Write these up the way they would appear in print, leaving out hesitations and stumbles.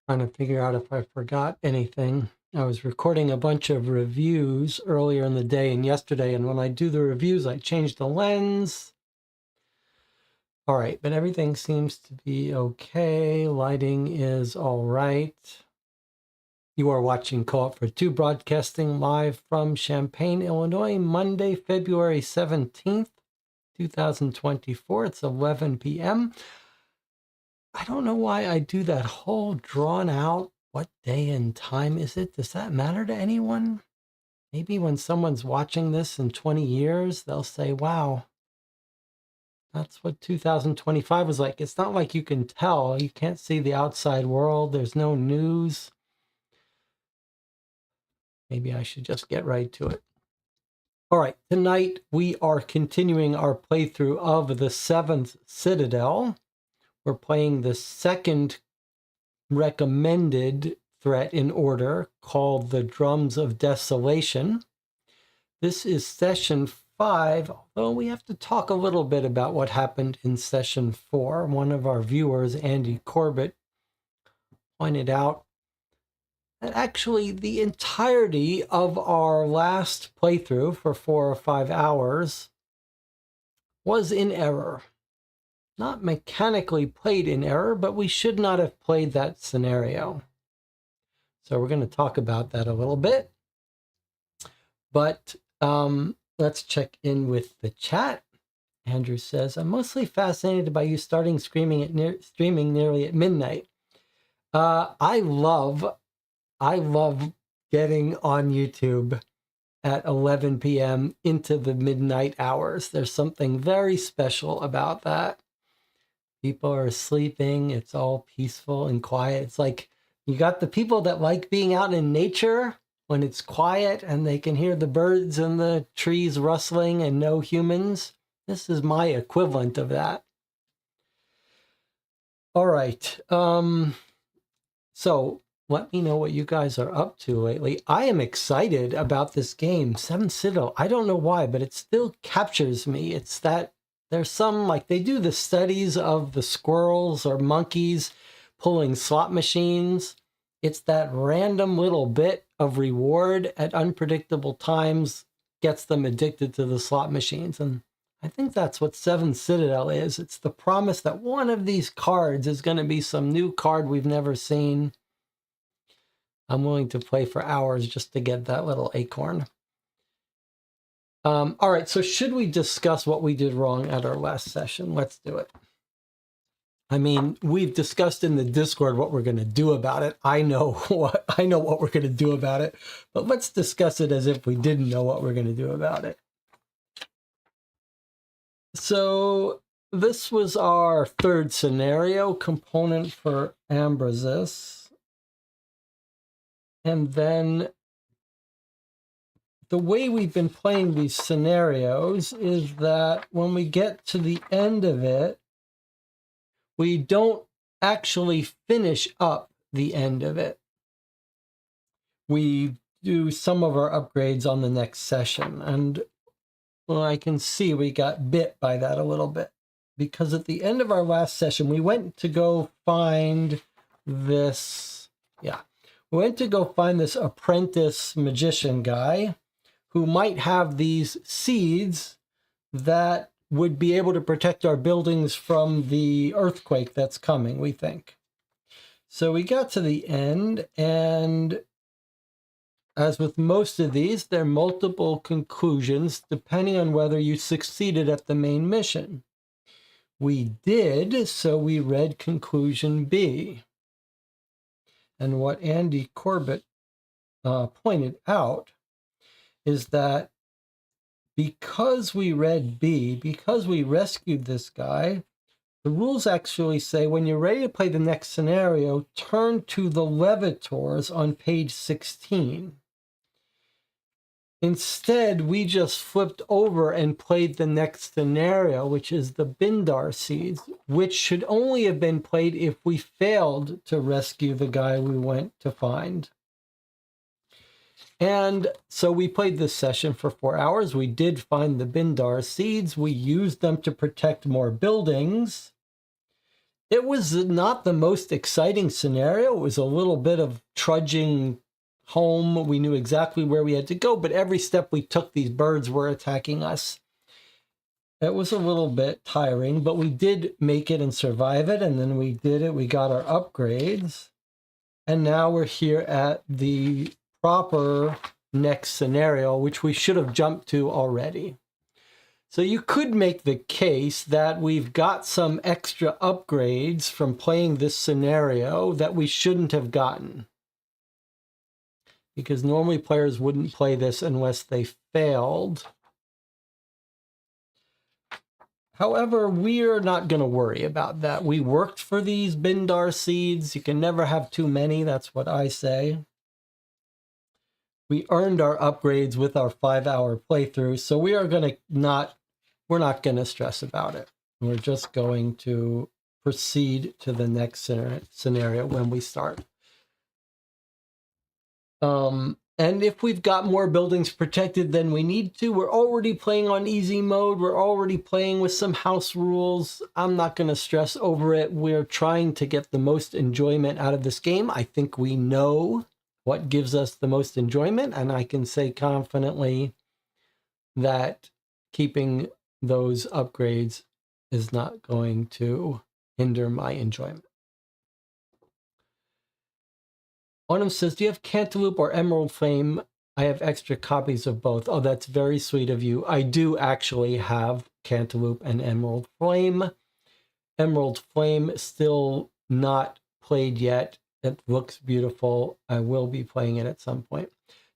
Trying to figure out if I forgot anything. I was recording a bunch of reviews earlier in the day and yesterday, and when I do the reviews, I change the lens. All right, but everything seems to be okay. Lighting is all right. You are watching Co-op for Two, broadcasting live from Champaign, Illinois, Monday, February 17th, 2024. It's 11 p.m. I don't know why I do that whole drawn out, what day and time is it? Does that matter to anyone? Maybe when someone's watching this in 20 years, they'll say, wow, that's what 2025 was like. It's not like you can tell. You can't see the outside world. There's no news. Maybe I should just get right to it. All right, tonight we are continuing our playthrough of the 7th Citadel. We're playing the second recommended threat in order, called the Drums of Desolation. This is session 5, although we have to talk a little bit about what happened in session 4. One of our viewers, Andy Corbett, pointed out that actually the entirety of our last playthrough for 4 or 5 hours was in error. Not mechanically played in error, but we should not have played that scenario. So we're going to talk about that a little bit. But let's check in with the chat. Andrew says, I'm mostly fascinated by you starting streaming nearly at midnight. I love getting on YouTube at 11 p.m. into the midnight hours. There's something very special about that. People are sleeping. It's all peaceful and quiet. It's like you got the people that like being out in nature when it's quiet and they can hear the birds and the trees rustling and no humans. This is my equivalent of that. All right. So let me know what you guys are up to lately. I am excited about this game, 7 Citadel. I don't know why, but it still captures me. It's that there's some, like, they do the studies of the squirrels or monkeys pulling slot machines. It's that random little bit of reward at unpredictable times gets them addicted to the slot machines. And I think that's what 7 Citadel is. It's the promise that one of these cards is going to be some new card we've never seen. I'm willing to play for hours just to get that little acorn. All right, so should we discuss what we did wrong at our last session? Let's do it. I mean, we've discussed in the Discord what we're going to do about it. I know what we're going to do about it, but let's discuss it as if we didn't know what we're going to do about it. So this was our third scenario component for Ambrasis. And then the way we've been playing these scenarios is that when we get to the end of it, we don't actually finish up the end of it. We do some of our upgrades on the next session. And well, I can see we got bit by that a little bit. Because at the end of our last session, we went to go find this, we went to go find this apprentice magician guy who might have these seeds that would be able to protect our buildings from the earthquake that's coming, we think. So we got to the end, and as with most of these, there are multiple conclusions depending on whether you succeeded at the main mission. We did, so we read conclusion B. And what Andy Corbett pointed out is that because we read B, because we rescued this guy, the rules actually say when you're ready to play the next scenario, turn to the Levitors on page 16. Instead, we just flipped over and played the next scenario, which is the Bindar seeds, which should only have been played if we failed to rescue the guy we went to find. And so we played this session for 4 hours. We did find the Bindar seeds. We used them to protect more buildings. It was not the most exciting scenario. It was a little bit of trudging home. We knew exactly where we had to go, but every step we took, these birds were attacking us. It was a little bit tiring, but we did make it and survive it, and then we did it. We got our upgrades, and now we're here at the proper next scenario, which we should have jumped to already. So you could make the case that we've got some extra upgrades from playing this scenario that we shouldn't have gotten. Because normally players wouldn't play this unless they failed. However, we're not going to worry about that. We worked for these Bindar seeds. You can never have too many. That's what I say. We earned our upgrades with our 5-hour playthrough, so we are going to we're not going to stress about it. We're just going to proceed to the next scenario when we start. And if we've got more buildings protected than we need to, we're already playing on easy mode. We're already playing with some house rules. I'm not going to stress over it. We're trying to get the most enjoyment out of this game. I think we know what gives us the most enjoyment, and I can say confidently that keeping those upgrades is not going to hinder my enjoyment. Autumn says, do you have Cantaloupe or Emerald Flame? I have extra copies of both. Oh, that's very sweet of you. I do actually have Cantaloupe and Emerald Flame. Emerald Flame still not played yet. It looks beautiful. I will be playing it at some point.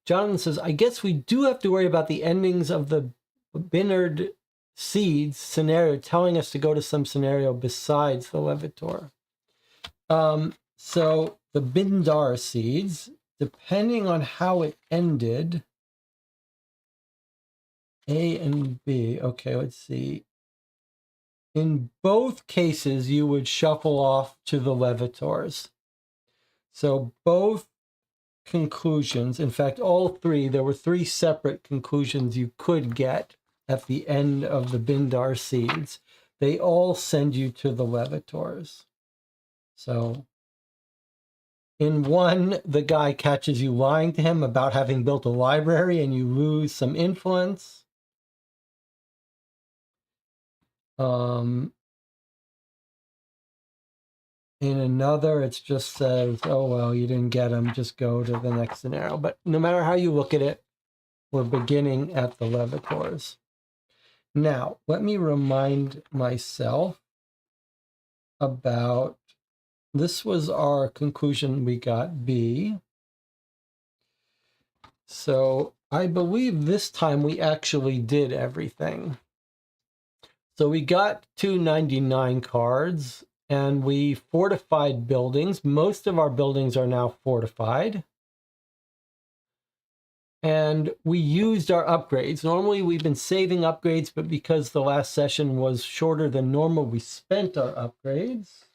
Jonathan says, I guess we do have to worry about the endings of the Binard Seeds scenario telling us to go to some scenario besides the Levitor. So the Bindar Seeds, depending on how it ended, A and B. Okay, let's see. In both cases, you would shuffle off to the Levitors. So both conclusions, in fact, all three, there were 3 separate conclusions you could get at the end of the Bindar Seeds. They all send you to the Levitors. So in one, the guy catches you lying to him about having built a library and you lose some influence. In another, it just says, oh, well, you didn't get him. Just go to the next scenario. But no matter how you look at it, we're beginning at the Levitors. Now, let me remind myself about, this was our conclusion. We got B. So I believe this time we actually did everything. So we got 299 cards and we fortified buildings. Most of our buildings are now fortified. And we used our upgrades. Normally we've been saving upgrades, but because the last session was shorter than normal, we spent our upgrades.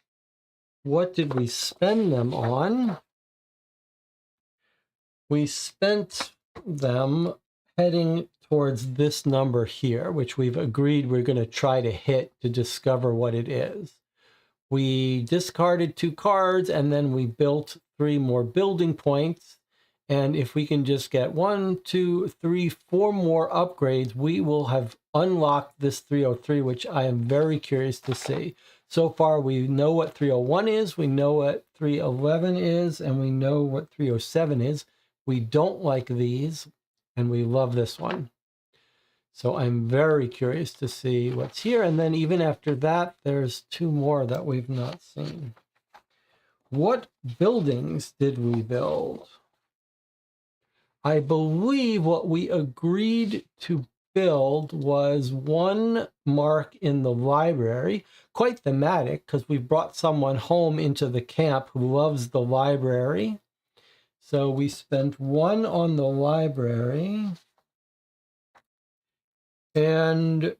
What did we spend them on? We spent them heading towards this number here, which we've agreed we're going to try to hit to discover what it is. We discarded 2 cards and then we built 3 more building points. And if we can just get 1, 2, 3, 4 more upgrades, we will have unlocked this 303, which I am very curious to see. So far, we know what 301 is, we know what 311 is, and we know what 307 is. We don't like these, and we love this one. So I'm very curious to see what's here. And then even after that, there's 2 more that we've not seen. What buildings did we build? I believe what we agreed to build was 1 mark in the library. Quite thematic, because we brought someone home into the camp who loves the library. So we spent 1 on the library. And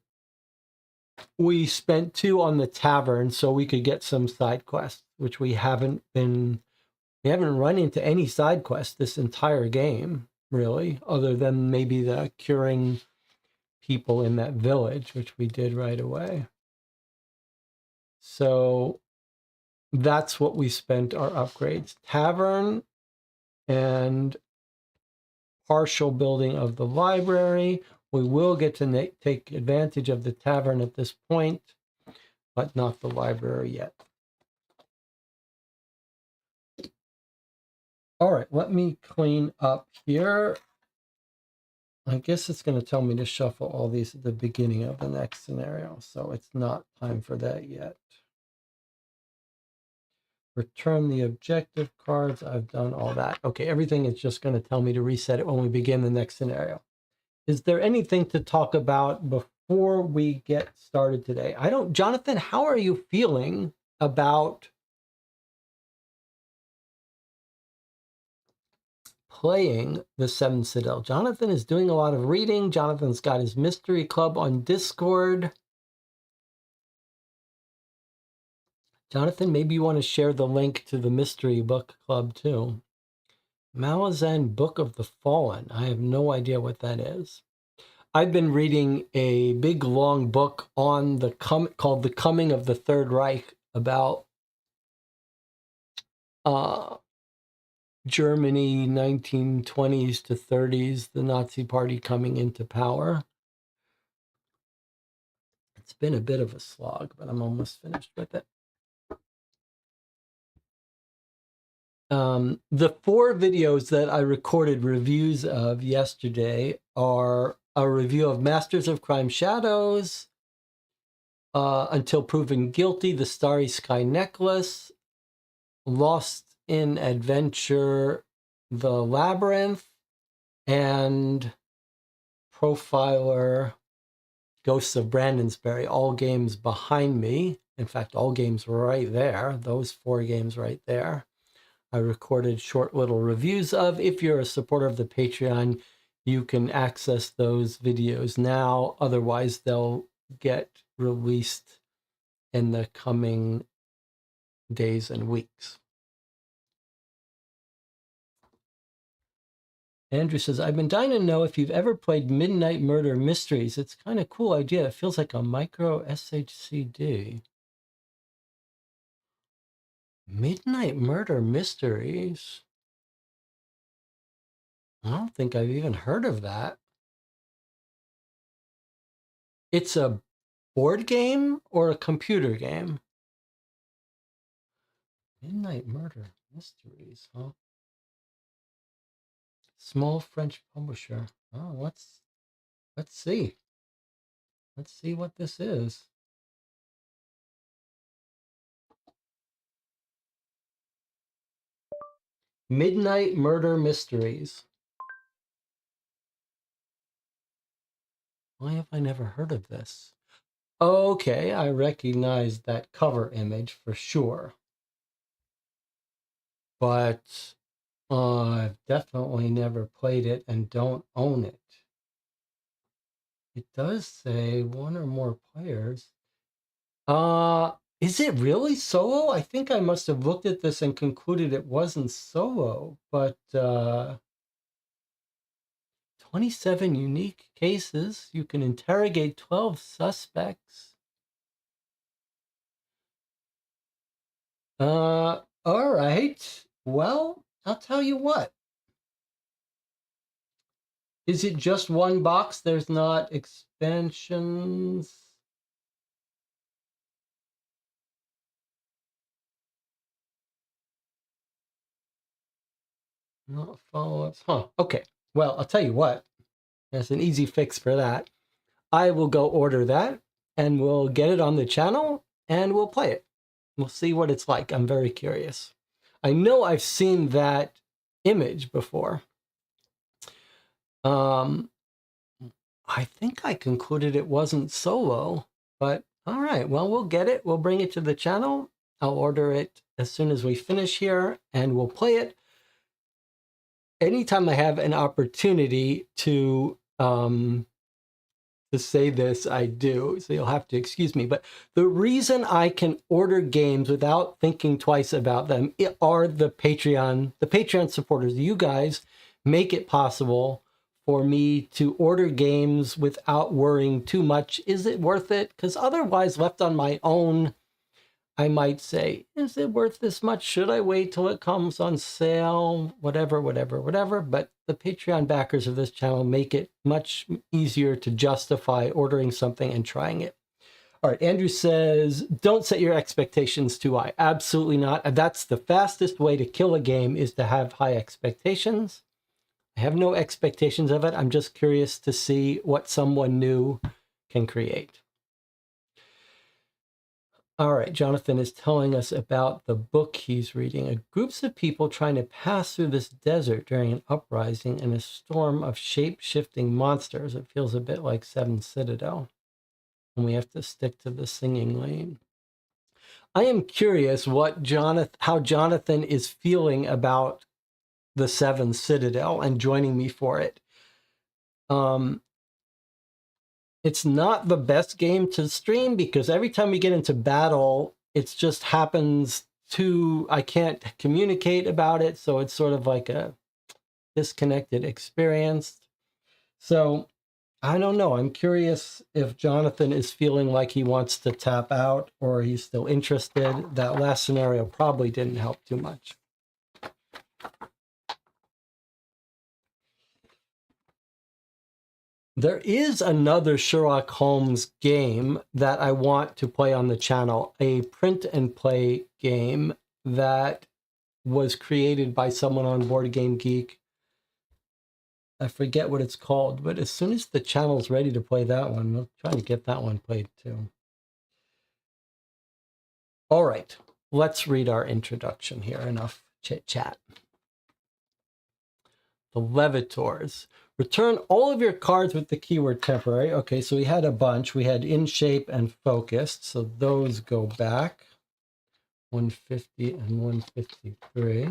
we spent 2 on the tavern so we could get some side quests, which we haven't run into any side quests this entire game, really, other than maybe the curing people in that village, which we did right away. So that's what we spent our upgrades. Tavern and partial building of the library. We will get to take advantage of the tavern at this point, but not the library yet. All right, let me clean up here. I guess it's going to tell me to shuffle all these at the beginning of the next scenario, so it's not time for that yet. Return the objective cards. I've done all that. Okay, everything is just going to tell me to reset it when we begin the next scenario. Is there anything to talk about before we get started today? Jonathan, how are you feeling about playing the 7th Citadel? Jonathan is doing a lot of reading. Jonathan's got his mystery club on Discord. Jonathan, maybe you want to share the link to the mystery book club too. Malazan Book of the Fallen. I have no idea what that is. I've been reading a big long book on called The Coming of the Third Reich about Germany 1920s to 30s, the Nazi Party coming into power. It's been a bit of a slog, but I'm almost finished with it. The 4 videos that I recorded reviews of yesterday are a review of Masters of Crime Shadows, Until Proven Guilty, The Starry Sky Necklace, Lost in Adventure, The Labyrinth, and Profiler, Ghosts of Brandonsbury, all games behind me. In fact, all games right there, those 4 games right there. I recorded short little reviews of. If you're a supporter of the Patreon, you can access those videos now. Otherwise, they'll get released in the coming days and weeks. Andrew says, I've been dying to know if you've ever played Midnight Murder Mysteries. It's kind of cool idea. It feels like a micro SHCD. Midnight Murder Mysteries? I don't think I've even heard of that. It's a board game or a computer game? Midnight Murder Mysteries, huh? Small French publisher. Oh, let's see. Let's see what this is. Midnight Murder Mysteries. Why have I never heard of this? Okay, I recognize that cover image for sure. But I've definitely never played it and don't own it. It does say 1 or more players. Is it really solo? I think I must have looked at this and concluded it wasn't solo, but 27 unique cases. You can interrogate 12 suspects. All right. Well, I'll tell you what. Is it just 1 box? There's not expansions? Not follow-ups. Huh. Okay. Well, I'll tell you what. There's an easy fix for that. I will go order that and we'll get it on the channel and we'll play it. We'll see what it's like. I'm very curious. I know I've seen that image before. I think I concluded it wasn't solo, but all right. Well, we'll get it. We'll bring it to the channel. I'll order it as soon as we finish here and we'll play it. Anytime I have an opportunity to say this, I do, so you'll have to excuse me. But the reason I can order games without thinking twice about them are the Patreon supporters. You guys make it possible for me to order games without worrying too much. Is it worth it? Because otherwise, left on my own, I might say, is it worth this much? Should I wait till it comes on sale? Whatever. But the Patreon backers of this channel make it much easier to justify ordering something and trying it. All right, Andrew says, don't set your expectations too high. Absolutely not. That's the fastest way to kill a game, is to have high expectations. I have no expectations of it. I'm just curious to see what someone new can create. All right, Jonathan is telling us about the book he's reading. Groups of people trying to pass through this desert during an uprising and a storm of shape-shifting monsters. It feels a bit like Citadel. And we have to stick to the singing lane. I am curious how Jonathan is feeling about the Citadel and joining me for it. It's not the best game to stream because every time we get into battle, it just happens I can't communicate about it. So it's sort of like a disconnected experience. So I don't know. I'm curious if Jonathan is feeling like he wants to tap out or he's still interested. That last scenario probably didn't help too much. There is another Sherlock Holmes game that I want to play on the channel, a print and play game that was created by someone on Board Game Geek. I forget what it's called, but as soon as the channel's ready to play that one, we'll try to get that one played too. All right, let's read our introduction here. Enough chit-chat. The Levitors. Return all of your cards with the keyword temporary. Okay, so we had a bunch. We had in shape and focused, so those go back. 150 and 153.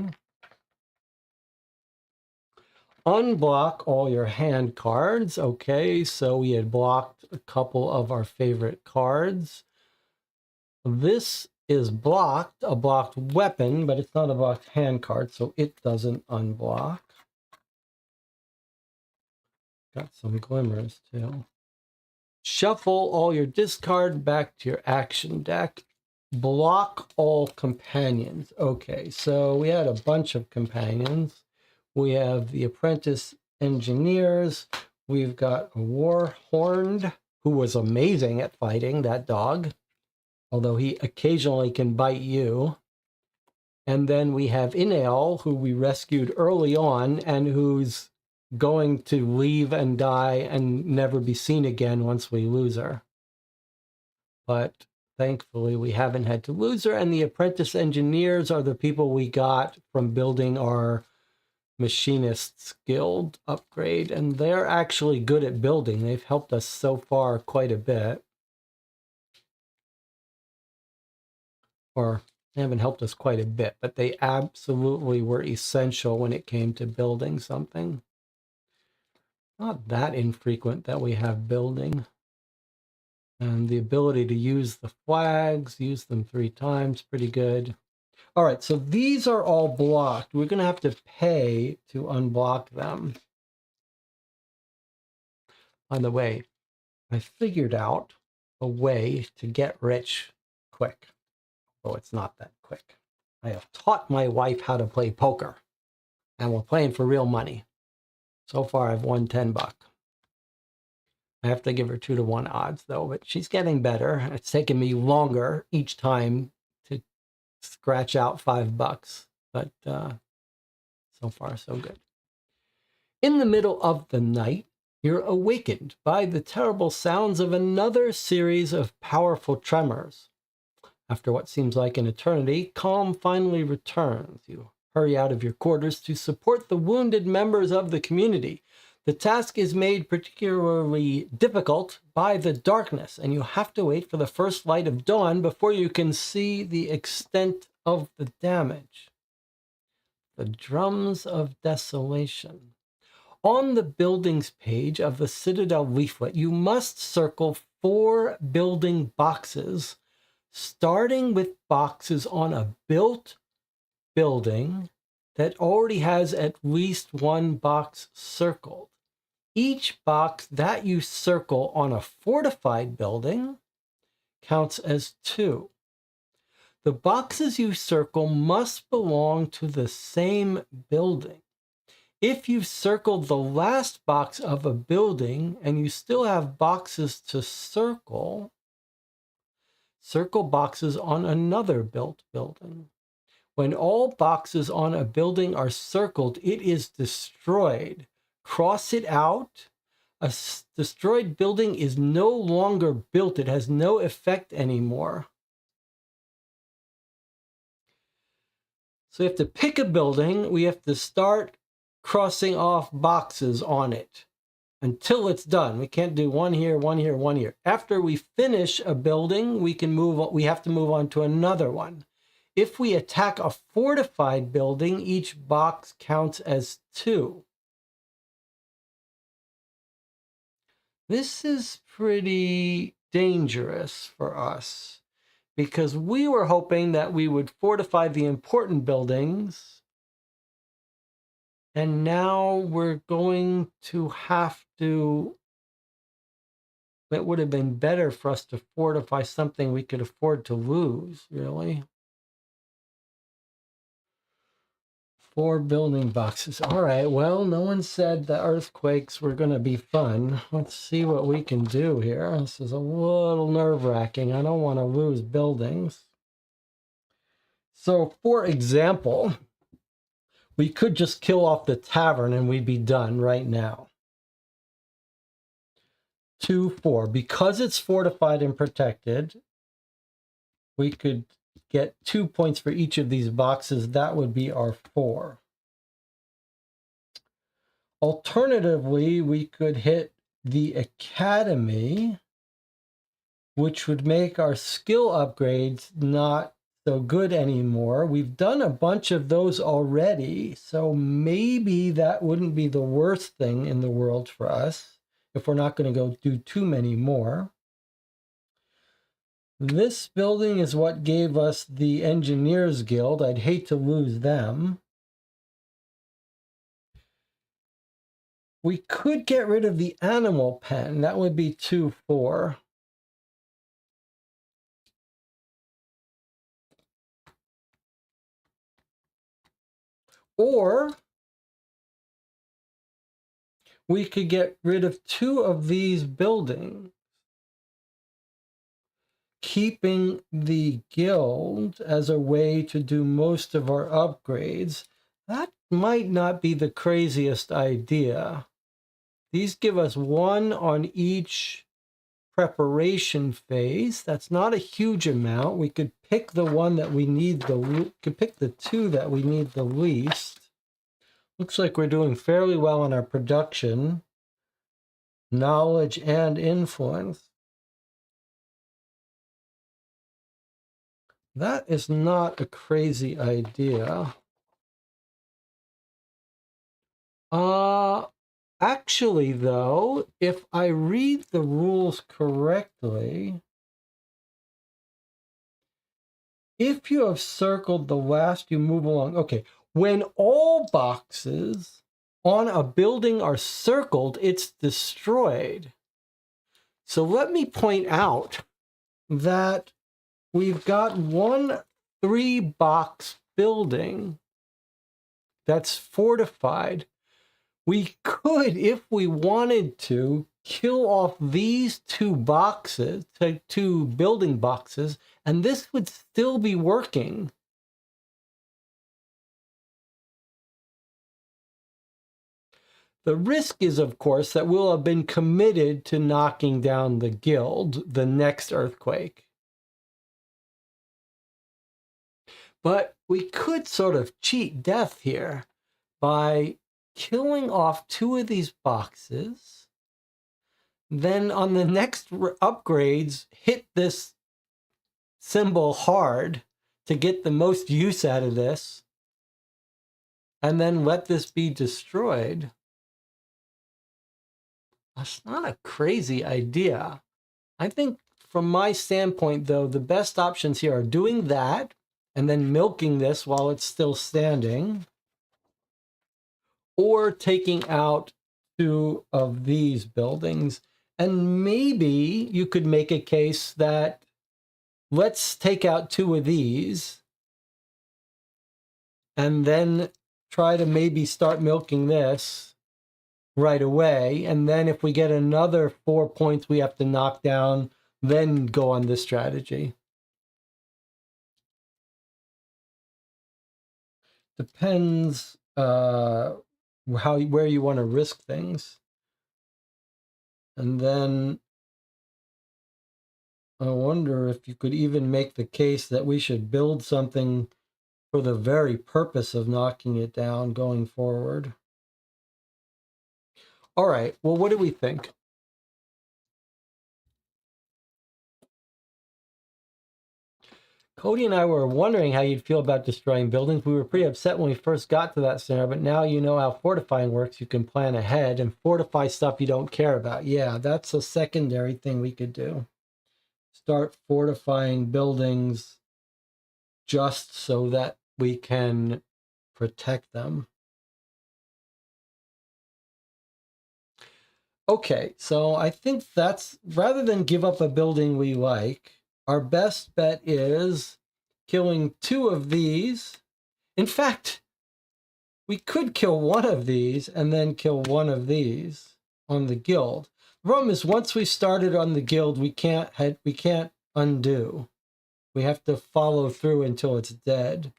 Unblock all your hand cards. Okay, so we had blocked a couple of our favorite cards. This is blocked, a blocked weapon, but it's not a blocked hand card, so it doesn't unblock. Got some glimmers too. Shuffle all your discard back to your action deck. Block all companions. Okay, so we had a bunch of companions. We have the apprentice engineers. We've got a Warhorned, who was amazing at fighting, that dog, although he occasionally can bite you. And then we have Inael, who we rescued early on and who's going to leave and die and never be seen again once we lose her. But thankfully, we haven't had to lose her. And the apprentice engineers are the people we got from building our Machinists Guild upgrade. And they're actually good at building. They've helped us so far quite a bit. Or they haven't helped us quite a bit, but they absolutely were essential when it came to building something. Not that infrequent that we have building. And the ability to use the flags, use them 3 times, pretty good. All right, so these are all blocked. We're going to have to pay to unblock them. By the way, I figured out a way to get rich quick. Oh, it's not that quick. I have taught my wife how to play poker, and we're playing for real money. So far, I've won $10. I have to give her 2-to-1 odds, though, but she's getting better. It's taken me longer each time to scratch out $5, but so far, so good. In the middle of the night, you're awakened by the terrible sounds of another series of powerful tremors. After what seems like an eternity, calm finally returns. You hurry out of your quarters to support the wounded members of the community. The task is made particularly difficult by the darkness, and you have to wait for the first light of dawn before you can see the extent of the damage. The Drums of Desolation. On the buildings page of the Citadel leaflet, you must circle 4 building boxes, starting with boxes on a built building that already has at least 1 box circled. Each box that you circle on a fortified building counts as 2. The boxes you circle must belong to the same building. If you've circled the last box of a building and you still have boxes to circle, circle boxes on another built building. When all boxes on a building are circled, it is destroyed. Cross it out. A destroyed building is no longer built. It has no effect anymore. So we have to pick a building. We have to start crossing off boxes on it until it's done. We can't do one here, one here, one here. After we finish a building, we have to move on to another one. If we attack a fortified building, each box counts as 2. This is pretty dangerous for us because we were hoping that we would fortify the important buildings. And now we're going to have to, it would have been better for us to fortify something we could afford to lose, really. 4 building boxes. All right, well, no one said the earthquakes were going to be fun. Let's see what we can do here. This is a little nerve-wracking. I don't want to lose buildings. So, for example, we could just kill off the tavern and we'd be done right now. 2, 4. Because it's fortified and protected, we could get 2 points for each of these boxes. That would be our 4. Alternatively, we could hit the academy, which would make our skill upgrades not so good anymore. We've done a bunch of those already, so maybe that wouldn't be the worst thing in the world for us if we're not going to go do too many more. This building is what gave us the Engineers Guild. I'd hate to lose them. We could get rid of the animal pen. That would be 2, 4. Or we could get rid of 2 of these buildings, keeping the guild as a way to do most of our upgrades. That might not be the craziest idea. These give us 1 on each preparation phase. That's not a huge amount. We could pick the one that we need could pick the 2 that we need the least. Looks like we're doing fairly well on our production, knowledge, and influence. That is not a crazy idea. Actually, though, if I read the rules correctly, if you have circled the last, you move along. Okay, when all boxes on a building are circled, it's destroyed. So let me point out that we've got 1 3-box building that's fortified. We could, if we wanted to, kill off these 2 boxes, 2 building boxes, and this would still be working. The risk is, of course, that we'll have been committed to knocking down the guild the next earthquake. But we could sort of cheat death here by killing off 2 of these boxes. Then on the next upgrades, hit this symbol hard to get the most use out of this. And then let this be destroyed. That's not a crazy idea. I think from my standpoint, though, the best options here are doing that and then milking this while it's still standing, or taking out 2 of these buildings. And maybe you could make a case that let's take out 2 of these and then try to maybe start milking this right away. And then if we get another 4 points we have to knock down, then go on this strategy. Depends where you want to risk things. And then I wonder if you could even make the case that we should build something for the very purpose of knocking it down going forward. All right, well, what do we think? Cody and I were wondering how you'd feel about destroying buildings. We were pretty upset when we first got to that scenario, but now you know how fortifying works. You can plan ahead and fortify stuff you don't care about. Yeah, that's a secondary thing we could do. Start fortifying buildings just so that we can protect them. Okay, so I think that's, rather than give up a building we like, our best bet is killing 2 of these. In fact, we could kill 1 of these and then kill 1 of these on the guild. The problem is once we started on the guild, we can't undo. We have to follow through until it's dead.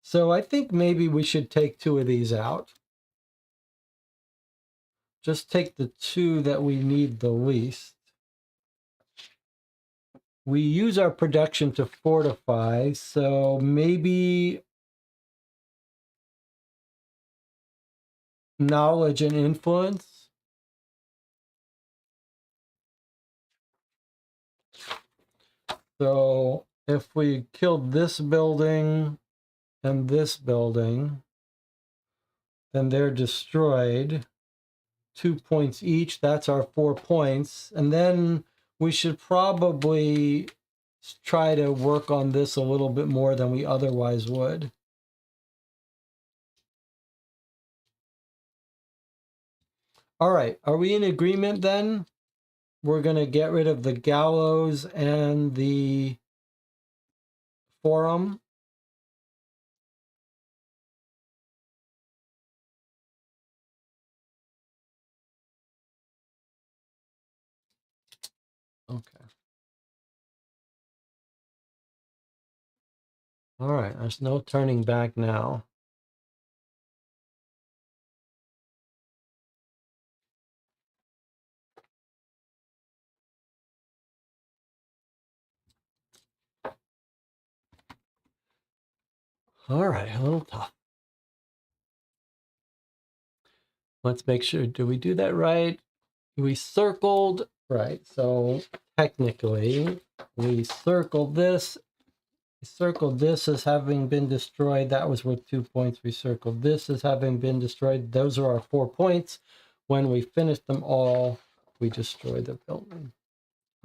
So I think maybe we should take 2 of these out. Just take the 2 that we need the least. We use our production to fortify, so maybe knowledge and influence. So if we killed this building and this building, then they're destroyed. 2 points each, that's our 4 points. And then we should probably try to work on this a little bit more than we otherwise would. All right, are we in agreement then? We're going to get rid of the gallows and the forum. Okay. All right, there's no turning back now. All right, a little tough. Let's make sure, do we do that right? We circled, right, so technically we circled this. We circled this as having been destroyed. That was worth 2 points. We circled this as having been destroyed. Those are our 4 points. When we finish them all, we destroy the building.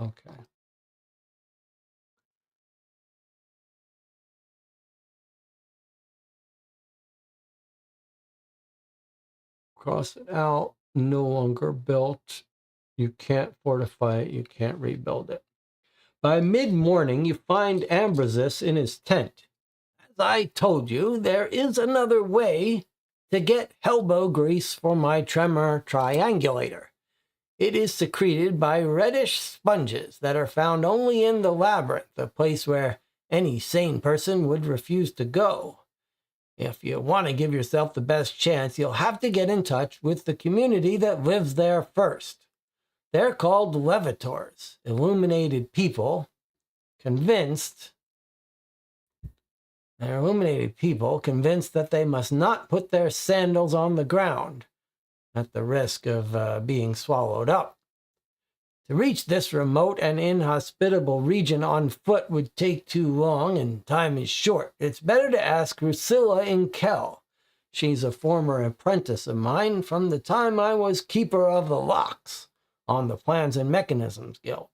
Okay. Cross it out. No longer built. You can't fortify it. You can't rebuild it. By mid-morning, you find Ambrosius in his tent. As I told you, there is another way to get elbow grease for my tremor triangulator. It is secreted by reddish sponges that are found only in the labyrinth, a place where any sane person would refuse to go. If you want to give yourself the best chance, you'll have to get in touch with the community that lives there first. They're called levitors, illuminated people convinced that they must not put their sandals on the ground at the risk of being swallowed up. To reach this remote and inhospitable region on foot would take too long, and time is short. It's better to ask Rusilla Inkel. She's a former apprentice of mine from the time I was keeper of the locks on the Plans and Mechanisms Guild.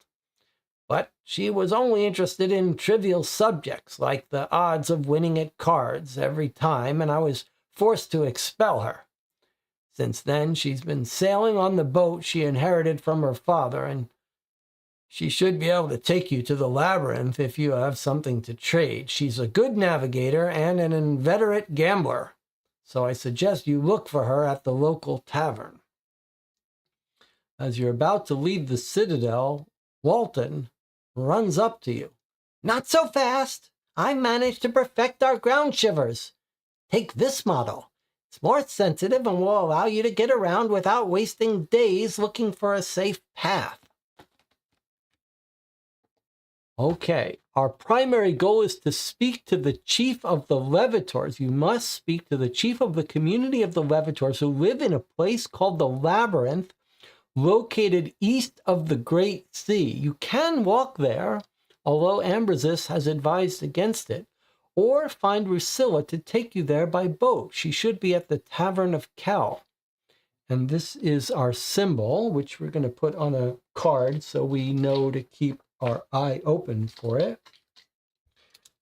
But she was only interested in trivial subjects like the odds of winning at cards every time, and I was forced to expel her. Since then, she's been sailing on the boat she inherited from her father, and She should be able to take you to the labyrinth if you have something to trade. She's a good navigator and an inveterate gambler, so I suggest you look for her at the local tavern. As you're about to leave the Citadel, Walton runs up to you. Not so fast! I managed to perfect our ground shivers. Take this model. It's more sensitive and will allow you to get around without wasting days looking for a safe path. Okay, our primary goal is to speak to the chief of the Levitors. You must speak to the chief of the community of the Levitors who live in a place called the Labyrinth, located east of the Great Sea. You can walk there, although Ambrosius has advised against it, or find Rusilla to take you there by boat. She should be at the Tavern of Kel. And this is our symbol, which we're going to put on a card so we know to keep our eye open for it.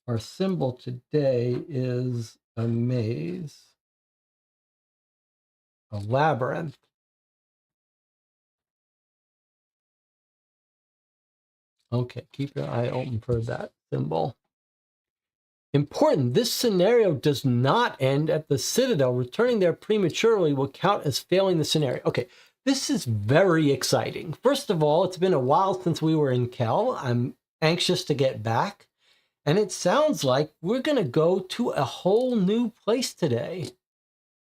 Our symbol today is a maze, a labyrinth. Okay, keep your eye open for that symbol. Important, this scenario does not end at the Citadel. Returning there prematurely will count as failing the scenario. Okay, this is very exciting. First of all, it's been a while since we were in Kel. I'm anxious to get back. And it sounds like we're going to go to a whole new place today.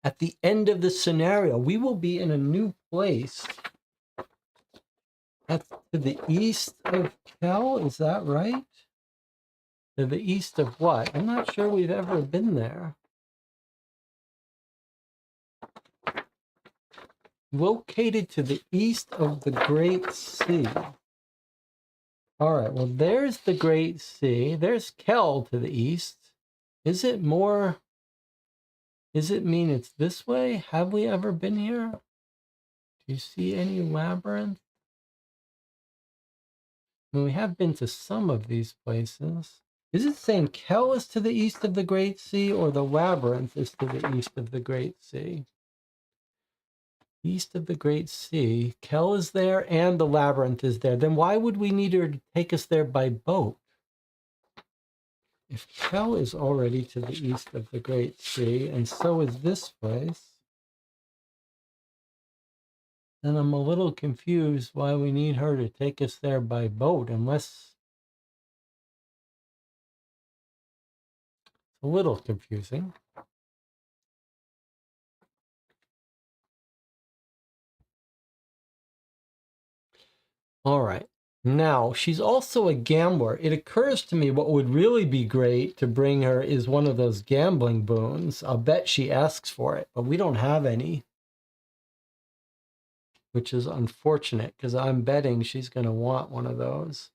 At the end of the scenario, we will be in a new place. That's to the east of Kel, is that right? To the east of what? I'm not sure we've ever been there. Located to the east of the Great Sea. All right, well, there's the Great Sea. There's Kel to the east. Is it more... Does it mean it's this way? Have we ever been here? Do you see any labyrinth? I mean, we have been to some of these places. Is it saying Kel is to the east of the Great Sea or the labyrinth is to the east of the Great Sea? East of the Great Sea. Kel is there and the labyrinth is there. Then why would we need her to take us there by boat? If Kel is already to the east of the Great Sea, and so is this place, then I'm a little confused why we need her to take us there by boat, unless... It's a little confusing. All right. Now, she's also a gambler. It occurs to me what would really be great to bring her is one of those gambling boons. I'll bet she asks for it, but we don't have any, which is unfortunate because I'm betting she's going to want one of those.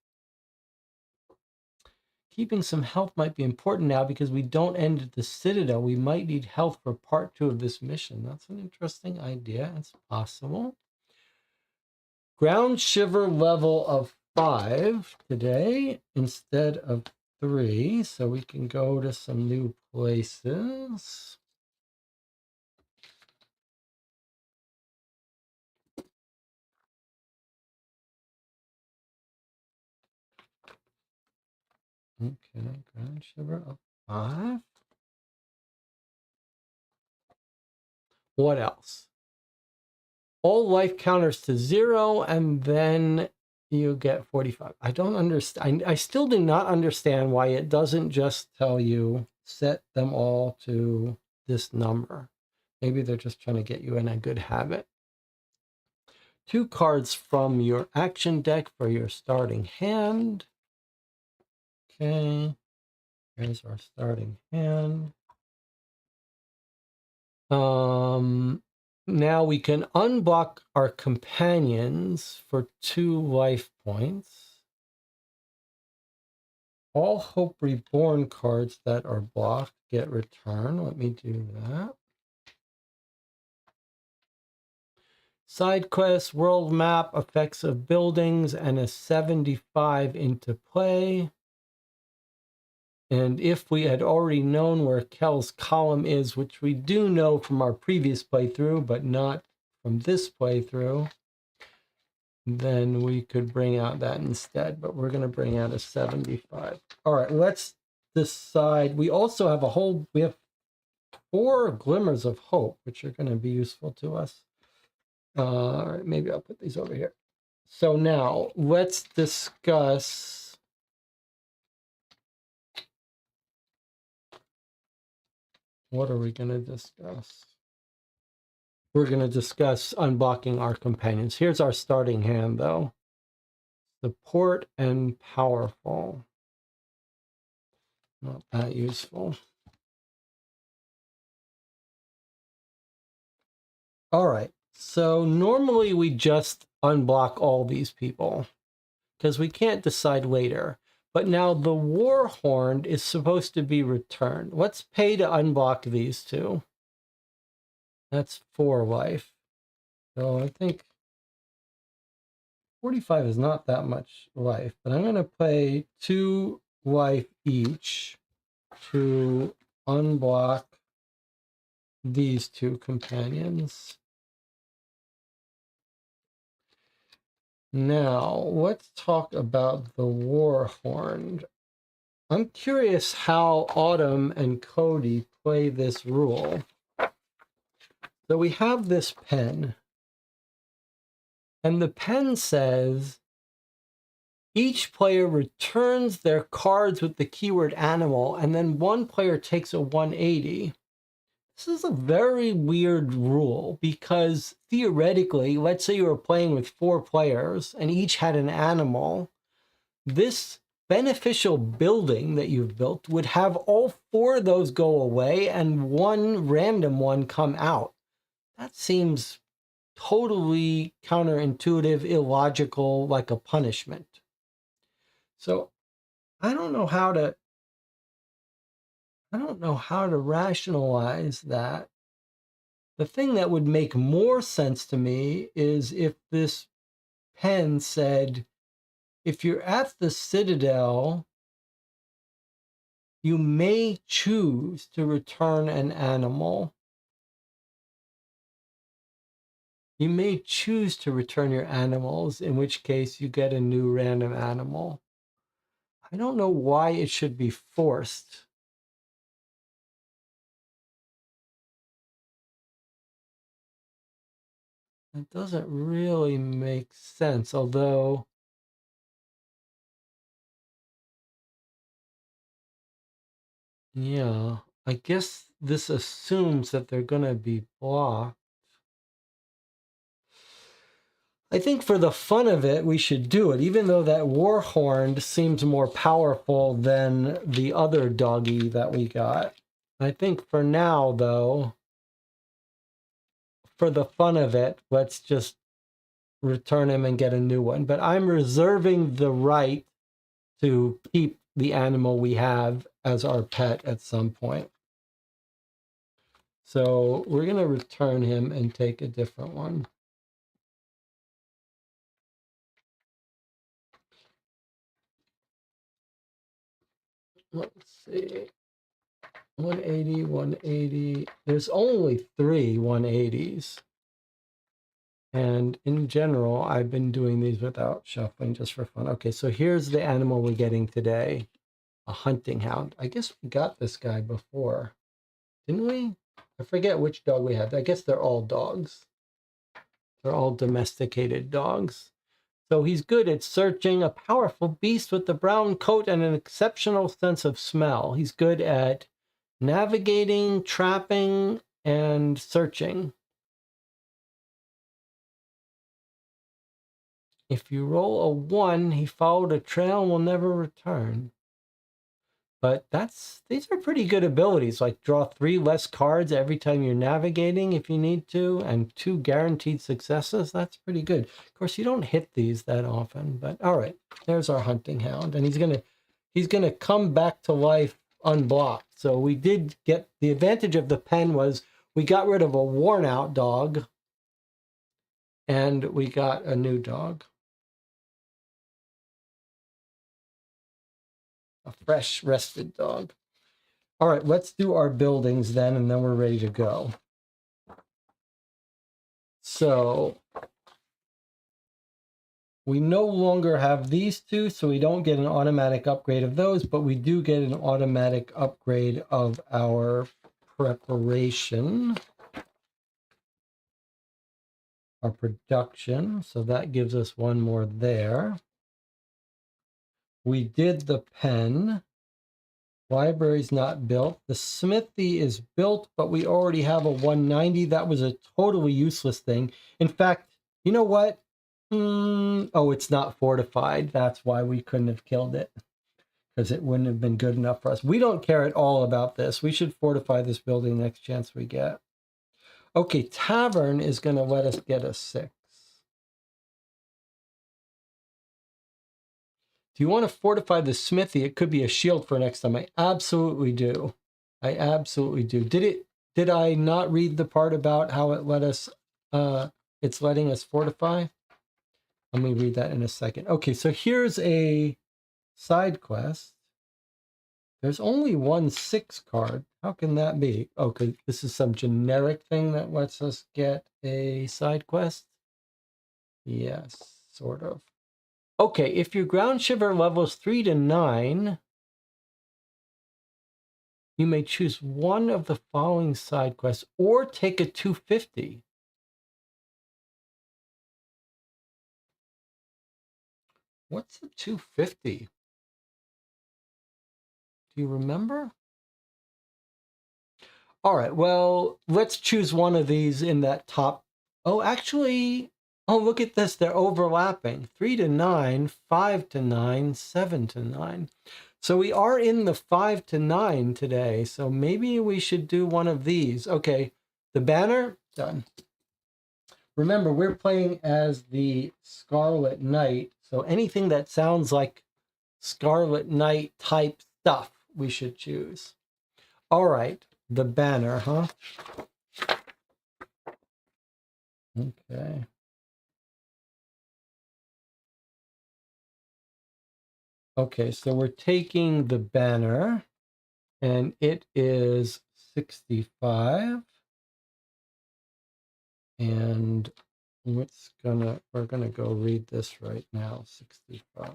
Keeping some health might be important now because we don't end at the Citadel. We might need health for part 2 of this mission. That's an interesting idea. It's possible. Ground shiver level of 5 today instead of 3, so we can go to some new places. Okay, ground shiver of 5. What else? All life counters to 0, and then you get 45. I don't understand. I still do not understand why it doesn't just tell you set them all to this number. Maybe they're just trying to get you in a good habit. 2 cards from your action deck for your starting hand. Okay, here's our starting hand. Now we can unblock our companions for 2 life points. All Hope Reborn cards that are blocked get returned. Let me do that. Side quests, world map, effects of buildings, and a 75 into play. And if we had already known where Kel's column is, which we do know from our previous playthrough, but not from this playthrough, then we could bring out that instead, but we're going to bring out a 75. All right, let's decide. We also have we have 4 glimmers of hope, which are going to be useful to us. All right, maybe I'll put these over here. So now let's discuss. What are we going to discuss? We're going to discuss unblocking our companions. Here's our starting hand, though. Support and powerful. Not that useful. All right. So normally we just unblock all these people because we can't decide later. But now the war horn is supposed to be returned. Let's pay to unblock these 2. That's 4 life. So I think 45 is not that much life, but I'm going to pay 2 life each to unblock these 2 companions. Now, let's talk about the Warhorned. I'm curious how Autumn and Cody play this rule. So we have this pen, and the pen says each player returns their cards with the keyword animal, and then one player takes a 180. This is a very weird rule because theoretically, let's say you were playing with 4 players and each had an animal. This beneficial building that you've built would have all 4 of those go away and one random one come out. That seems totally counterintuitive, illogical, like a punishment. So I don't know how to rationalize that. The thing that would make more sense to me is if this pen said, if you're at the Citadel, you may choose to return an animal. You may choose to return your animals, in which case you get a new random animal. I don't know why it should be forced. It doesn't really make sense, although yeah, I guess this assumes that they're going to be blocked. I think for the fun of it, we should do it, even though that Warhorned seems more powerful than the other doggy that we got. I think for now, though, for the fun of it, let's just return him and get a new one. But I'm reserving the right to keep the animal we have as our pet at some point. So we're going to return him and take a different one. Let's see. 180, 180. There's only 3 180s. And in general, I've been doing these without shuffling just for fun. Okay, so here's the animal we're getting today. A hunting hound. I guess we got this guy before. Didn't we? I forget which dog we had. I guess they're all dogs. They're all domesticated dogs. So he's good at searching, a powerful beast with the brown coat and an exceptional sense of smell. He's good at navigating, trapping, and searching. If you roll a 1, he followed a trail and will never return. But these are pretty good abilities, like draw 3 less cards every time you're navigating if you need to, and 2 guaranteed successes. That's pretty good. Of course, you don't hit these that often, but all right, there's our hunting hound, and he's gonna come back to life unblocked. So we did get the advantage of the pen was we got rid of a worn out dog, and we got a new dog. A fresh, rested dog. All right, let's do our buildings then, and then we're ready to go. So We no longer have these two, so we don't get an automatic upgrade of those, but we do get an automatic upgrade of our preparation, our production. So that gives us one more there. We did the pen. Library's not built. The smithy is built, but we already have a 190. That was a totally useless thing. In fact, you know what? Oh, it's not fortified. That's why we couldn't have killed it, because it wouldn't have been good enough for us. We don't care at all about this. We should fortify this building next chance we get. Okay, tavern is going to let us get a 6. Do you want to fortify the smithy? It could be a shield for next time. I absolutely do. I absolutely do. Did I not read the part about how it let us, it's letting us fortify? Let me read that in a second. Okay, so here's a side quest. There's only one 6 card. How can that be? Okay, this is some generic thing that lets us get a side quest. Yes, sort of. Okay, if your ground shiver levels 3 to 9, you may choose one of the following side quests or take a 250. What's a 250? Do you remember? All right, well, let's choose one of these in that top. Oh, actually, oh, look at this. They're overlapping. 3 to 9, 5 to 9, 7 to 9. So we are in the 5 to 9 today. So maybe we should do one of these. Okay, the banner, done. Remember, we're playing as the Scarlet Knight. So anything that sounds like Scarlet Knight type stuff, we should choose. All right, the banner, huh? Okay. Okay, so we're taking the banner, and it is 65. And we're gonna go read this right now, 65.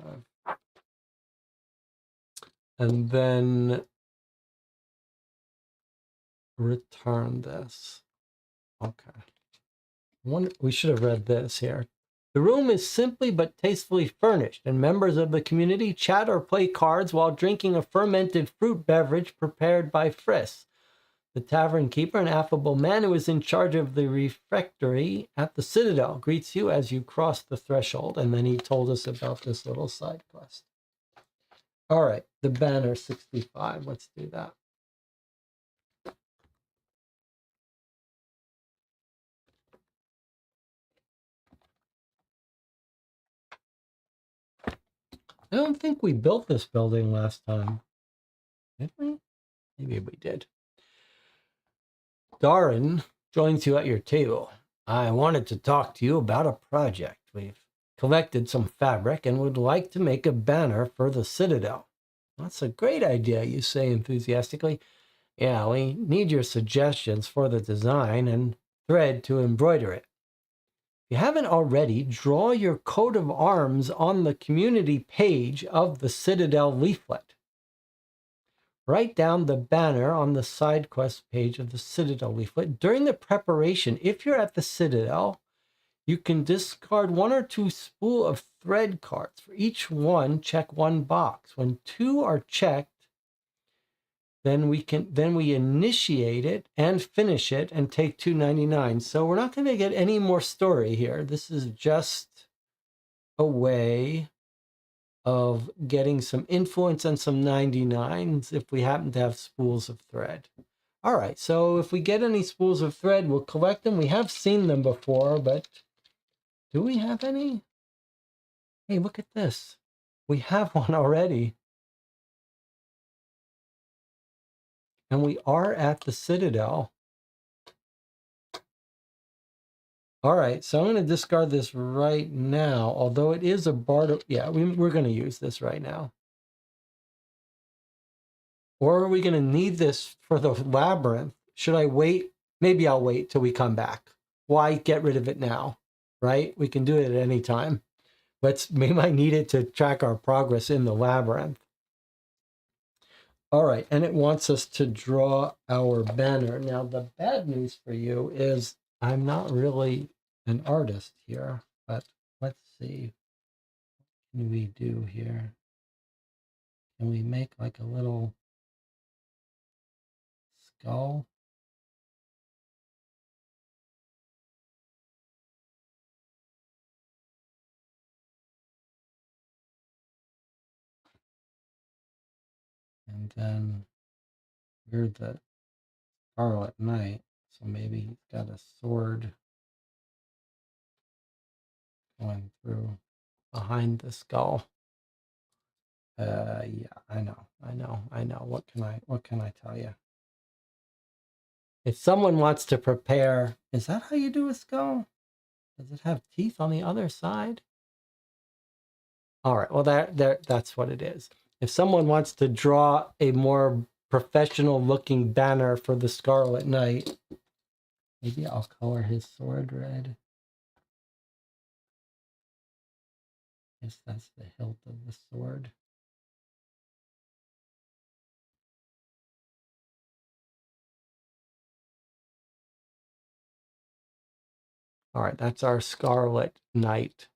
And then return this. Okay. We should have read this here. The room is simply but tastefully furnished, and members of the community chat or play cards while drinking a fermented fruit beverage prepared by Friss, the tavern keeper, an affable man who is in charge of the refectory at the Citadel, greets you as you cross the threshold. And then he told us about this little side quest. All right, the banner 65. Let's do that. I don't think we built this building last time. Did we? Maybe we did. Darren joins you at your table. I wanted to talk to you about a project. We've collected some fabric and would like to make a banner for the Citadel. That's a great idea, you say enthusiastically. Yeah, we need your suggestions for the design and thread to embroider it. If you haven't already, draw your coat of arms on the community page of the Citadel leaflet. Write down the banner on the side quest page of the Citadel leaflet. During the preparation, if you're at the Citadel, you can discard 1 or 2 spool of thread cards. For each one, check 1 box. When 2 are checked, then we initiate it and finish it and take $2.99. So we're not going to get any more story here. This is just a way of getting some influence and some 99s if we happen to have spools of thread. All right, so if we get any spools of thread, we'll collect them. We have seen them before, but do we have any? Hey, look at this. We have one already. And we are at the Citadel. All right, so I'm going to discard this right now, although it is a barter. Yeah, we're going to use this right now. Or are we going to need this for the labyrinth? Should I wait? Maybe I'll wait till we come back. Why get rid of it now, right? We can do it at any time. We might need it to track our progress in the labyrinth. All right, and it wants us to draw our banner. Now, the bad news for you is I'm not really an artist here, but let's see. What can we do here? Can we make like a little skull? And then we're the Scarlet Knight, so maybe he's got a sword going through behind the skull. Yeah, I know. What can I tell you? If someone wants to prepare, is that how you do a skull? Does it have teeth on the other side? All right, well, that's what it is. If someone wants to draw a more professional looking banner for the Scarlet Knight, maybe I'll color his sword red. Yes, that's the hilt of the sword. All right, that's our Scarlet Knight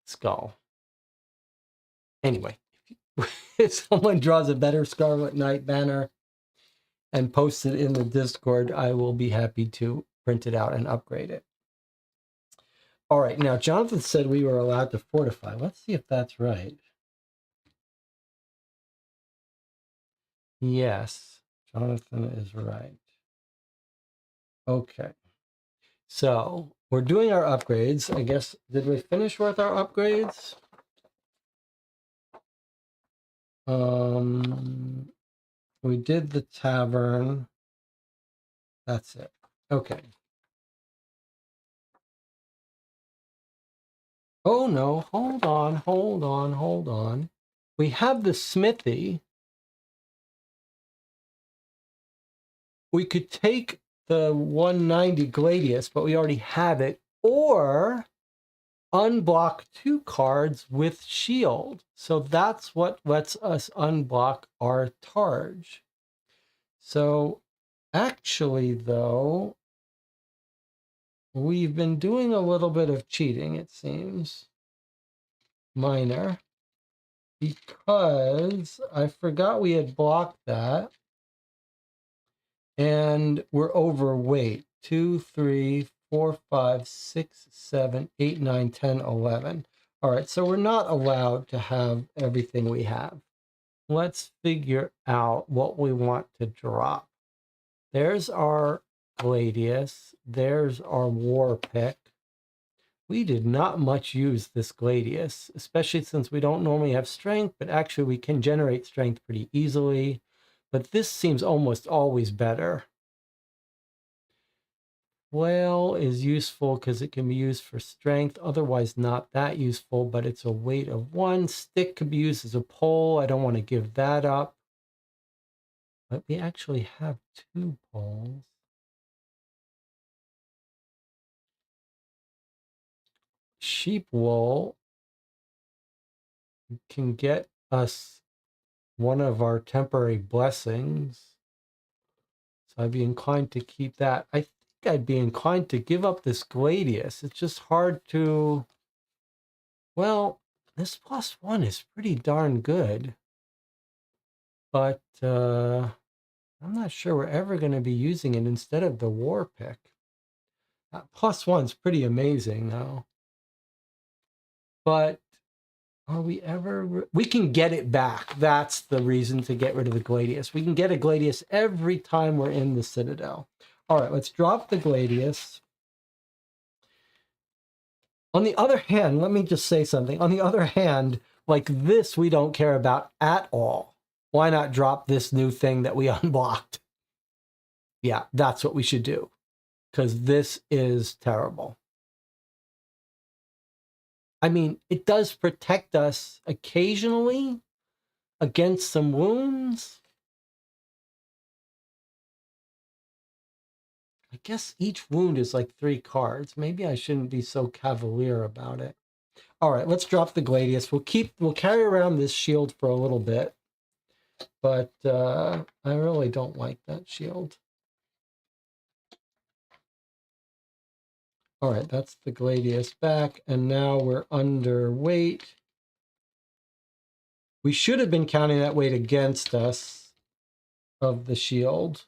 skull. Anyway, if someone draws a better Scarlet Knight banner and posts it in the Discord, I will be happy to print it out and upgrade it. All right, now Jonathan said we were allowed to fortify. Let's see if that's right. Yes, Jonathan is right. Okay, so we're doing our upgrades. I guess, did we finish with our upgrades? We did the tavern. That's it. Okay. Oh no, hold on. We have the smithy. We could take the 190 Gladius, but we already have it, or unblock 2 cards with shield. So that's what lets us unblock our Targe. So actually, though, we've been doing a little bit of cheating, it seems. Minor. Because I forgot we had blocked that. And we're overweight. 2, 3, 4, 5, 6, 7, 8, 9, 10, 11. All right, so we're not allowed to have everything we have. Let's figure out what we want to drop. There's our Gladius. There's our War Pick. We did not much use this Gladius, especially since we don't normally have strength, but actually we can generate strength pretty easily. But this seems almost always better. Flail is useful because it can be used for strength, otherwise not that useful, but it's a weight of 1. Stick could be used as a pole. I don't want to give that up. But we actually have 2 poles. Sheep wool can get us one of our temporary blessings. So I'd be inclined to keep that. I think I'd be inclined to give up this Gladius. It's just hard to... Well, this +1 is pretty darn good. But I'm not sure we're ever going to be using it instead of the War Pick. +1's pretty amazing, though. But are we ever... We can get it back. That's the reason to get rid of the Gladius. We can get a Gladius every time we're in the Citadel. All right, let's drop the Gladius. On the other hand, let me just say something. On the other hand, like this, we don't care about at all. Why not drop this new thing that we unblocked? Yeah, that's what we should do, because this is terrible. I mean, it does protect us occasionally against some wounds. I guess each wound is like 3 cards. Maybe I shouldn't be so cavalier about it. All right, let's drop the Gladius. We'll carry around this shield for a little bit, but I really don't like that shield. All right, that's the Gladius back, and now we're underweight. We should have been counting that weight against us of the shield,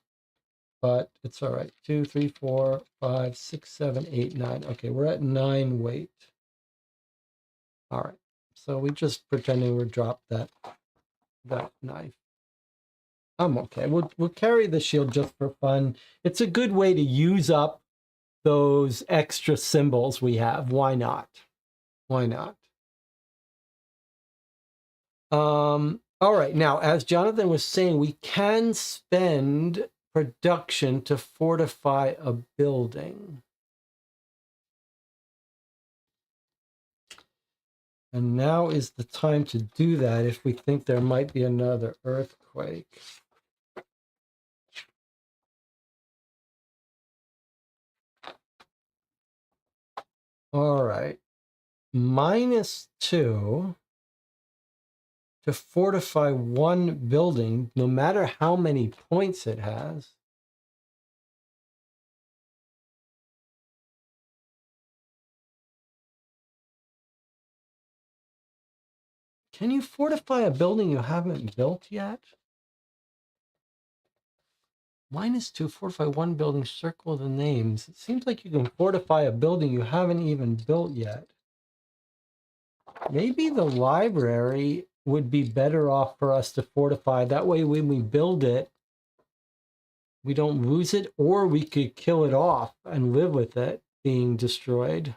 but it's all right. 2, 3, 4, 5, 6, 7, 8, 9. Okay, we're at 9 weight. All right, so we just pretending we dropped that knife. I'm okay. We'll carry the shield just for fun. It's a good way to use up those extra symbols we have. Why not? Why not? All right. Now, as Jonathan was saying, we can spend production to fortify a building. And now is the time to do that if we think there might be another earthquake. All right. -2 to fortify one building, no matter how many points it has. Can you fortify a building you haven't built yet? -2, fortify one building, circle the names. It seems like you can fortify a building you haven't even built yet. Maybe the library would be better off for us to fortify. That way, when we build it, we don't lose it, or we could kill it off and live with it being destroyed.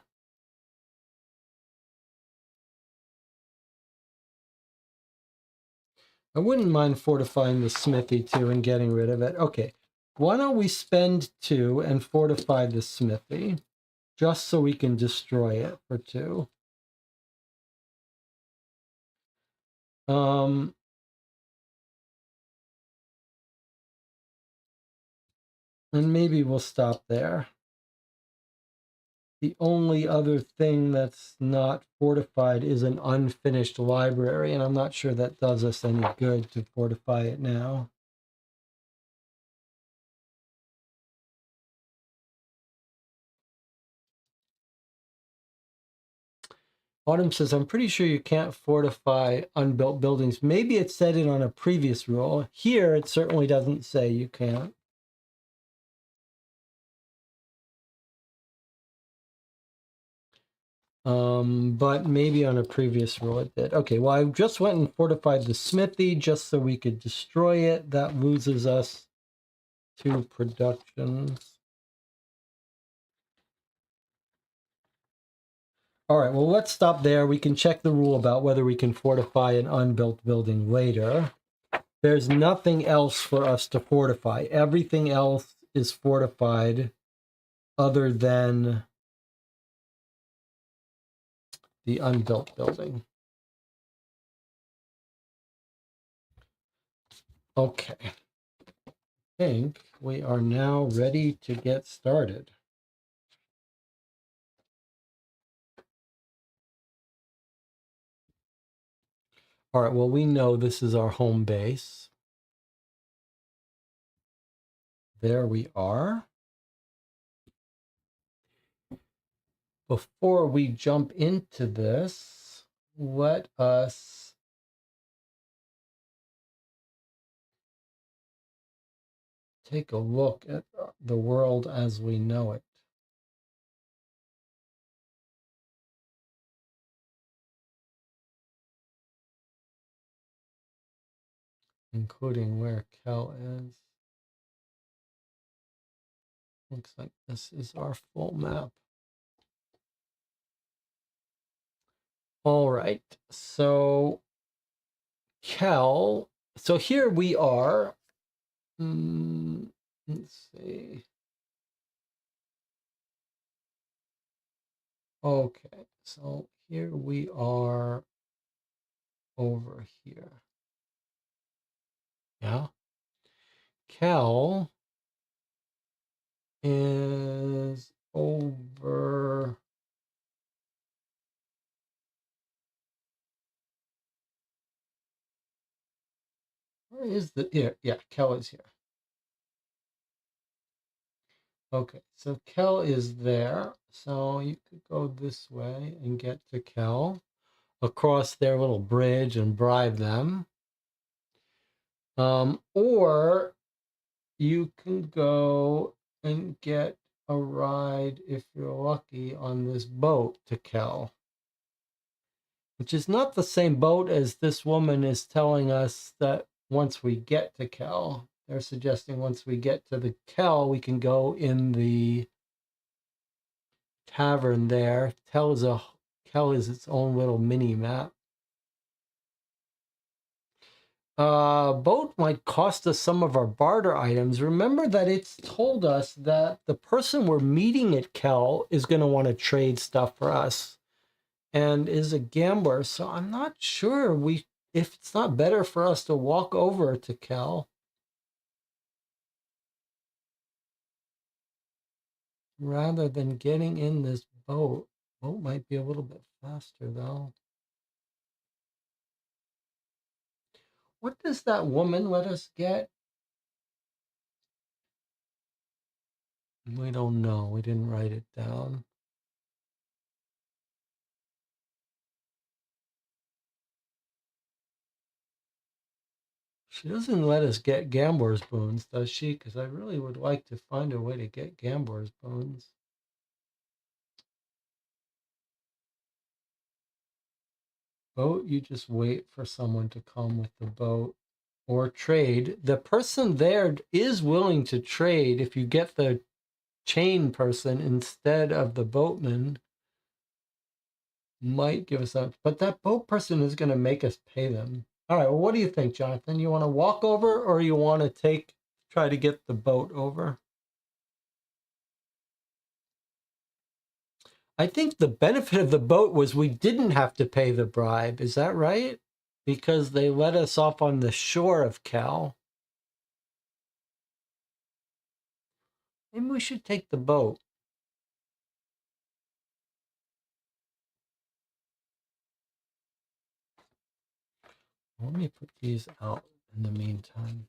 I wouldn't mind fortifying the smithy too and getting rid of it. Okay, why don't we spend 2 and fortify the smithy just so we can destroy it for 2. And maybe we'll stop there. The only other thing that's not fortified is an unfinished library, and I'm not sure that does us any good to fortify it now. Autumn says, I'm pretty sure you can't fortify unbuilt buildings. Maybe it said it on a previous rule. Here, it certainly doesn't say you can't. But maybe on a previous rule it did. Okay, well, I just went and fortified the smithy just so we could destroy it. That loses us 2 productions. All right, well, let's stop there. We can check the rule about whether we can fortify an unbuilt building later. There's nothing else for us to fortify. Everything else is fortified other than the unbuilt building. Okay. I think we are now ready to get started. All right, well, we know this is our home base. There we are. Before we jump into this, let us take a look at the world as we know it. Including where Kel is. Looks like this is our full map. All right, so Kel, so here we are. Let's see. Okay, so here we are over here. Yeah. Kel is over. Where is the here? Yeah, Kel is here. Okay, so Kel is there. So you could go this way and get to Kel across their little bridge and bribe them. Or you can go and get a ride, if you're lucky, on this boat to Kel, which is not the same boat as this woman is telling us that once we get to Kel. They're suggesting once we get to the Kel, we can go in the tavern there. Kel is its own little mini map. Boat might cost us some of our barter items. Remember that it's told us that the person we're meeting at Kel is going to want to trade stuff for us and is a gambler. So I'm not sure if it's not better for us to walk over to Kel rather than getting in this boat. Boat might be a little bit faster though. What does that woman let us get? We don't know. We didn't write it down. She doesn't let us get Gambor's bones, does she? Because I really would like to find a way to get Gambor's bones. Boat, you just wait for someone to come with the boat or trade. The person there is willing to trade if you get the chain person instead of the boatman. Might give us out, but that boat person is going to make us pay them. All right, well, what do you think, Jonathan? You want to walk over or you want to try to get the boat over? I think the benefit of the boat was we didn't have to pay the bribe. Is that right? Because they let us off on the shore of Cal. Maybe we should take the boat. Let me put these out in the meantime.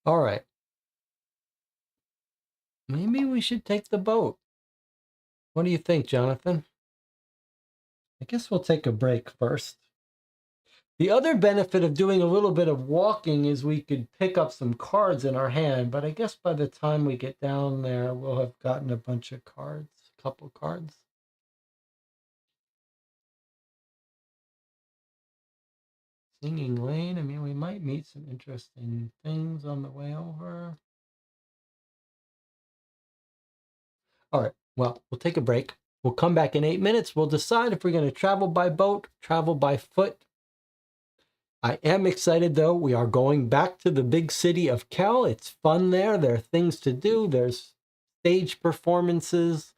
All right. Maybe we should take the boat. What do you think, Jonathan? I guess we'll take a break first. The other benefit of doing a little bit of walking is we could pick up some cards in our hand, but I guess by the time we get down there, we'll have gotten a bunch of cards, a couple cards. Singing Lane, I mean, we might meet some interesting things on the way over. All right, well, we'll take a break. We'll come back in 8 minutes. We'll decide if we're going to travel by boat, travel by foot. I am excited, though. We are going back to the big city of Kel. It's fun there. There are things to do. There's stage performances,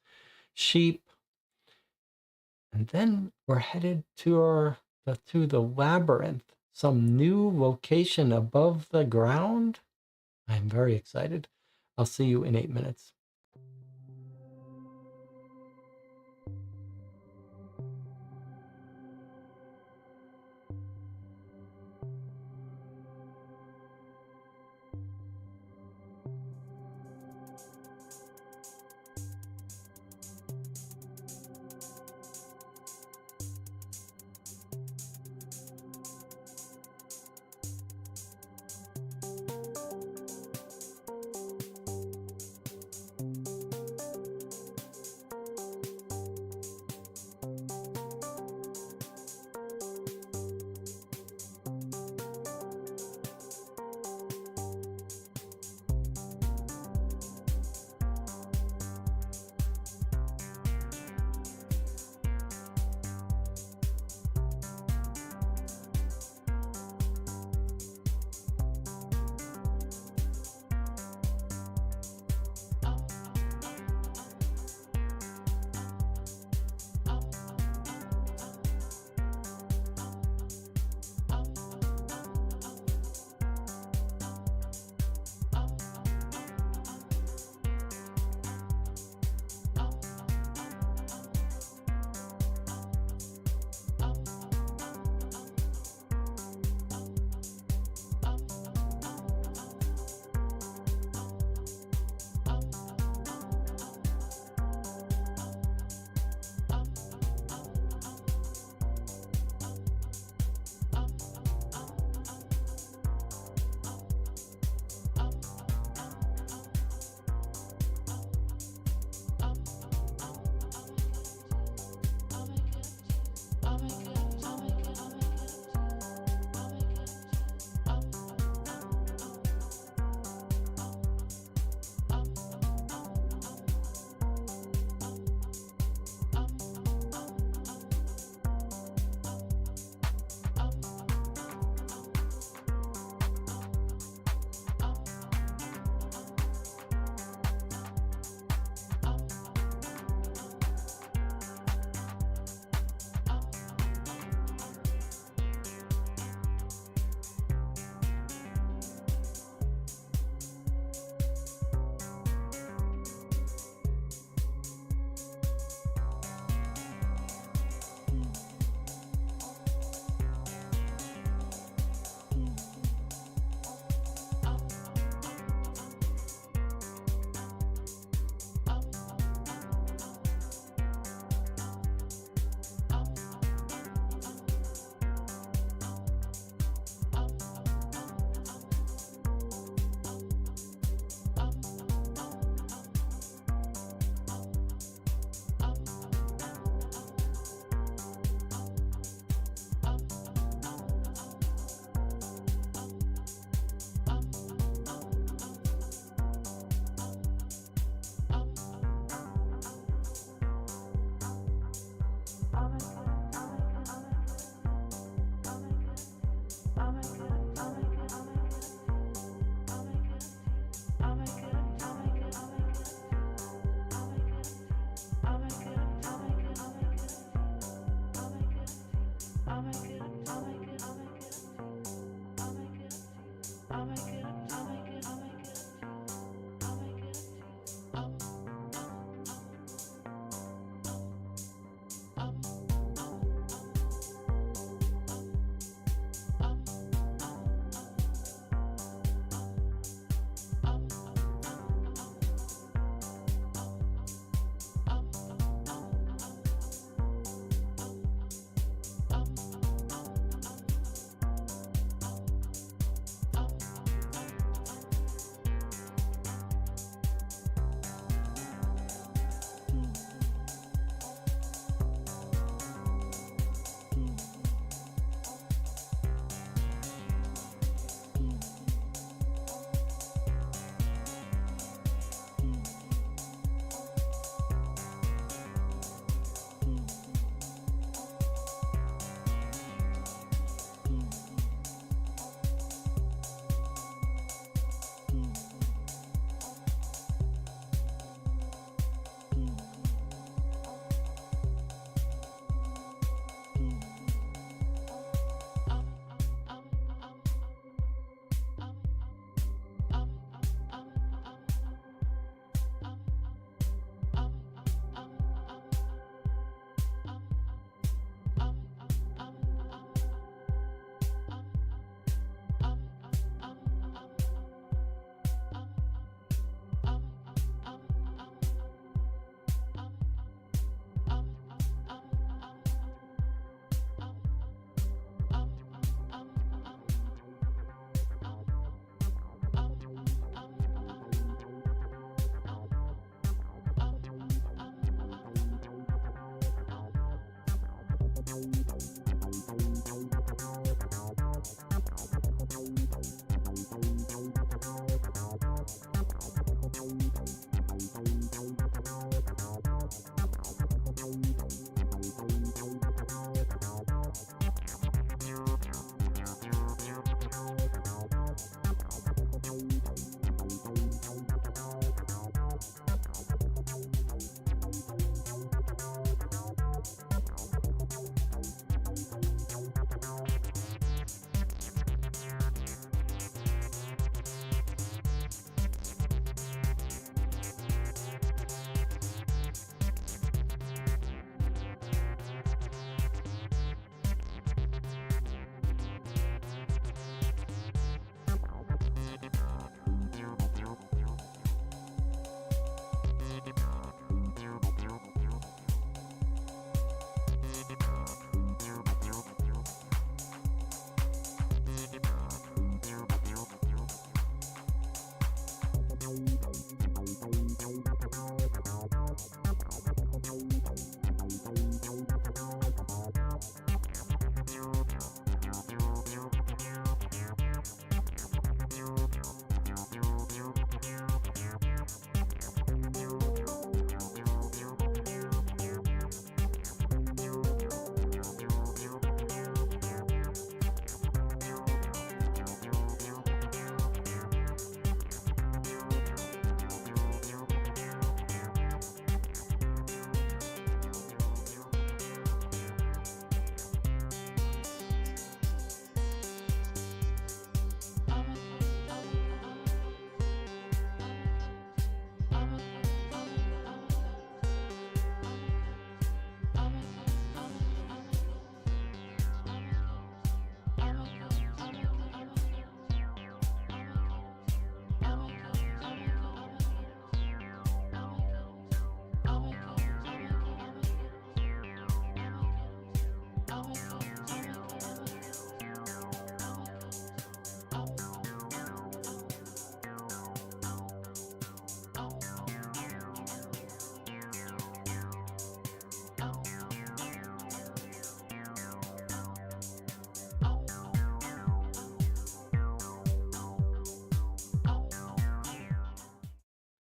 sheep. And then we're headed to the labyrinth, some new location above the ground. I'm very excited. I'll see you in 8 minutes.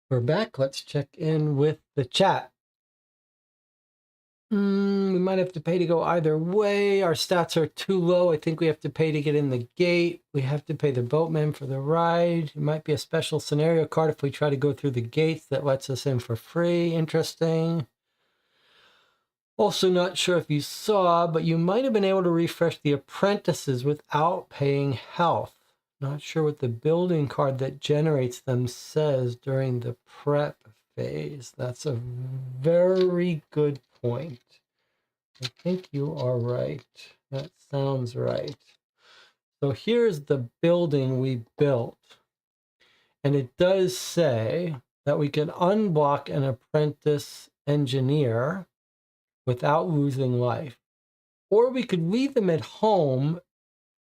We're back. Let's check in with the chat. We might have to pay to go either way. Our stats are too low. I think we have to pay to get in the gate. We have to pay the boatman for the ride. It might be a special scenario card if we try to go through the gates that lets us in for free. Interesting. Also not sure if you saw, but you might have been able to refresh the apprentices without paying health. Not sure what the building card that generates them says during the prep phase. That's a very good point. I think you are right. That sounds right. So here's the building we built. And it does say that we can unblock an apprentice engineer without losing life. Or we could leave them at home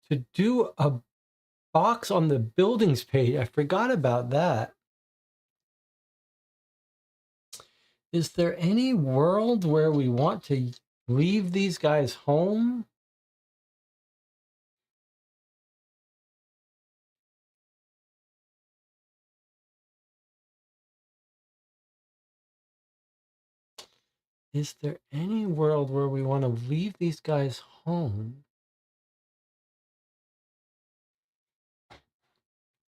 to do a box on the buildings page. I forgot about that. Is there any world where we want to leave these guys home? Is there any world where we want to leave these guys home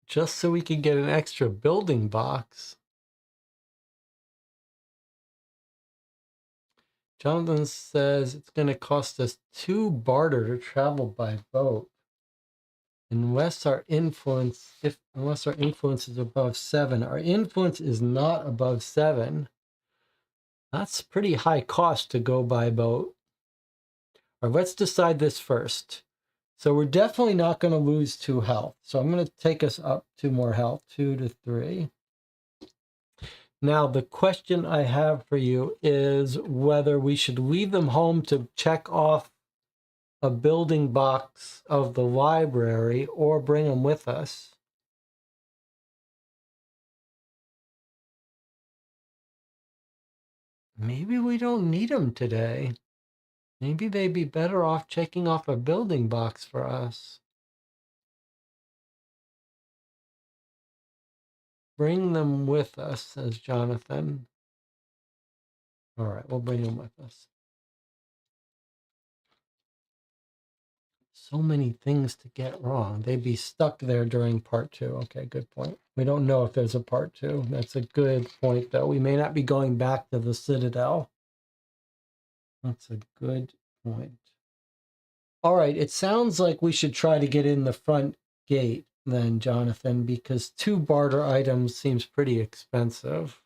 just so we can get an extra building box? Jonathan says it's going to cost us 2 barter to travel by boat. Unless our influence is above 7. Our influence is not above 7. That's pretty high cost to go by boat. All right, let's decide this first. So we're definitely not going to lose 2 health. So I'm going to take us up 2 more health, 2 to 3. Now, the question I have for you is whether we should leave them home to check off a building box of the library or bring them with us. Maybe we don't need them today. Maybe they'd be better off checking off a building box for us. Bring them with us, says Jonathan. All right, we'll bring them with us. So many things to get wrong. They'd be stuck there during part 2. Okay, good point. We don't know if there's a part 2. That's a good point, though. We may not be going back to the Citadel. That's a good point. All right, it sounds like we should try to get in the front gate then, Jonathan, because 2 barter items seems pretty expensive.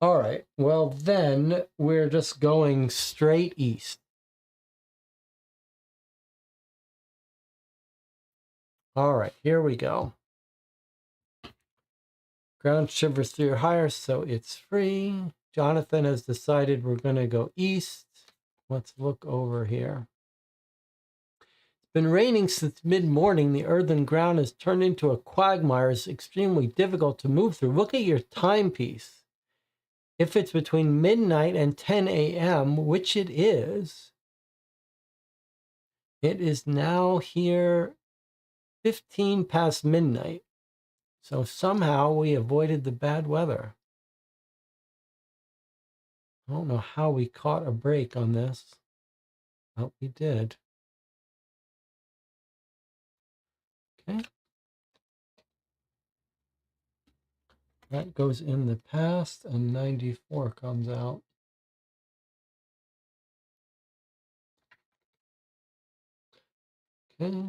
All right, well then we're just going straight east. All right, here we go. Ground shivers 3 or higher, so it's free. Jonathan has decided we're going to go east. Let's look over here. It's been raining since mid-morning. The earthen ground has turned into a quagmire. It's extremely difficult to move through. Look at your timepiece. If it's between midnight and 10 a.m., which it is now here 15 past midnight. So somehow we avoided the bad weather. I don't know how we caught a break on this, but we did. Okay. That goes in the past, and 94 comes out. Okay.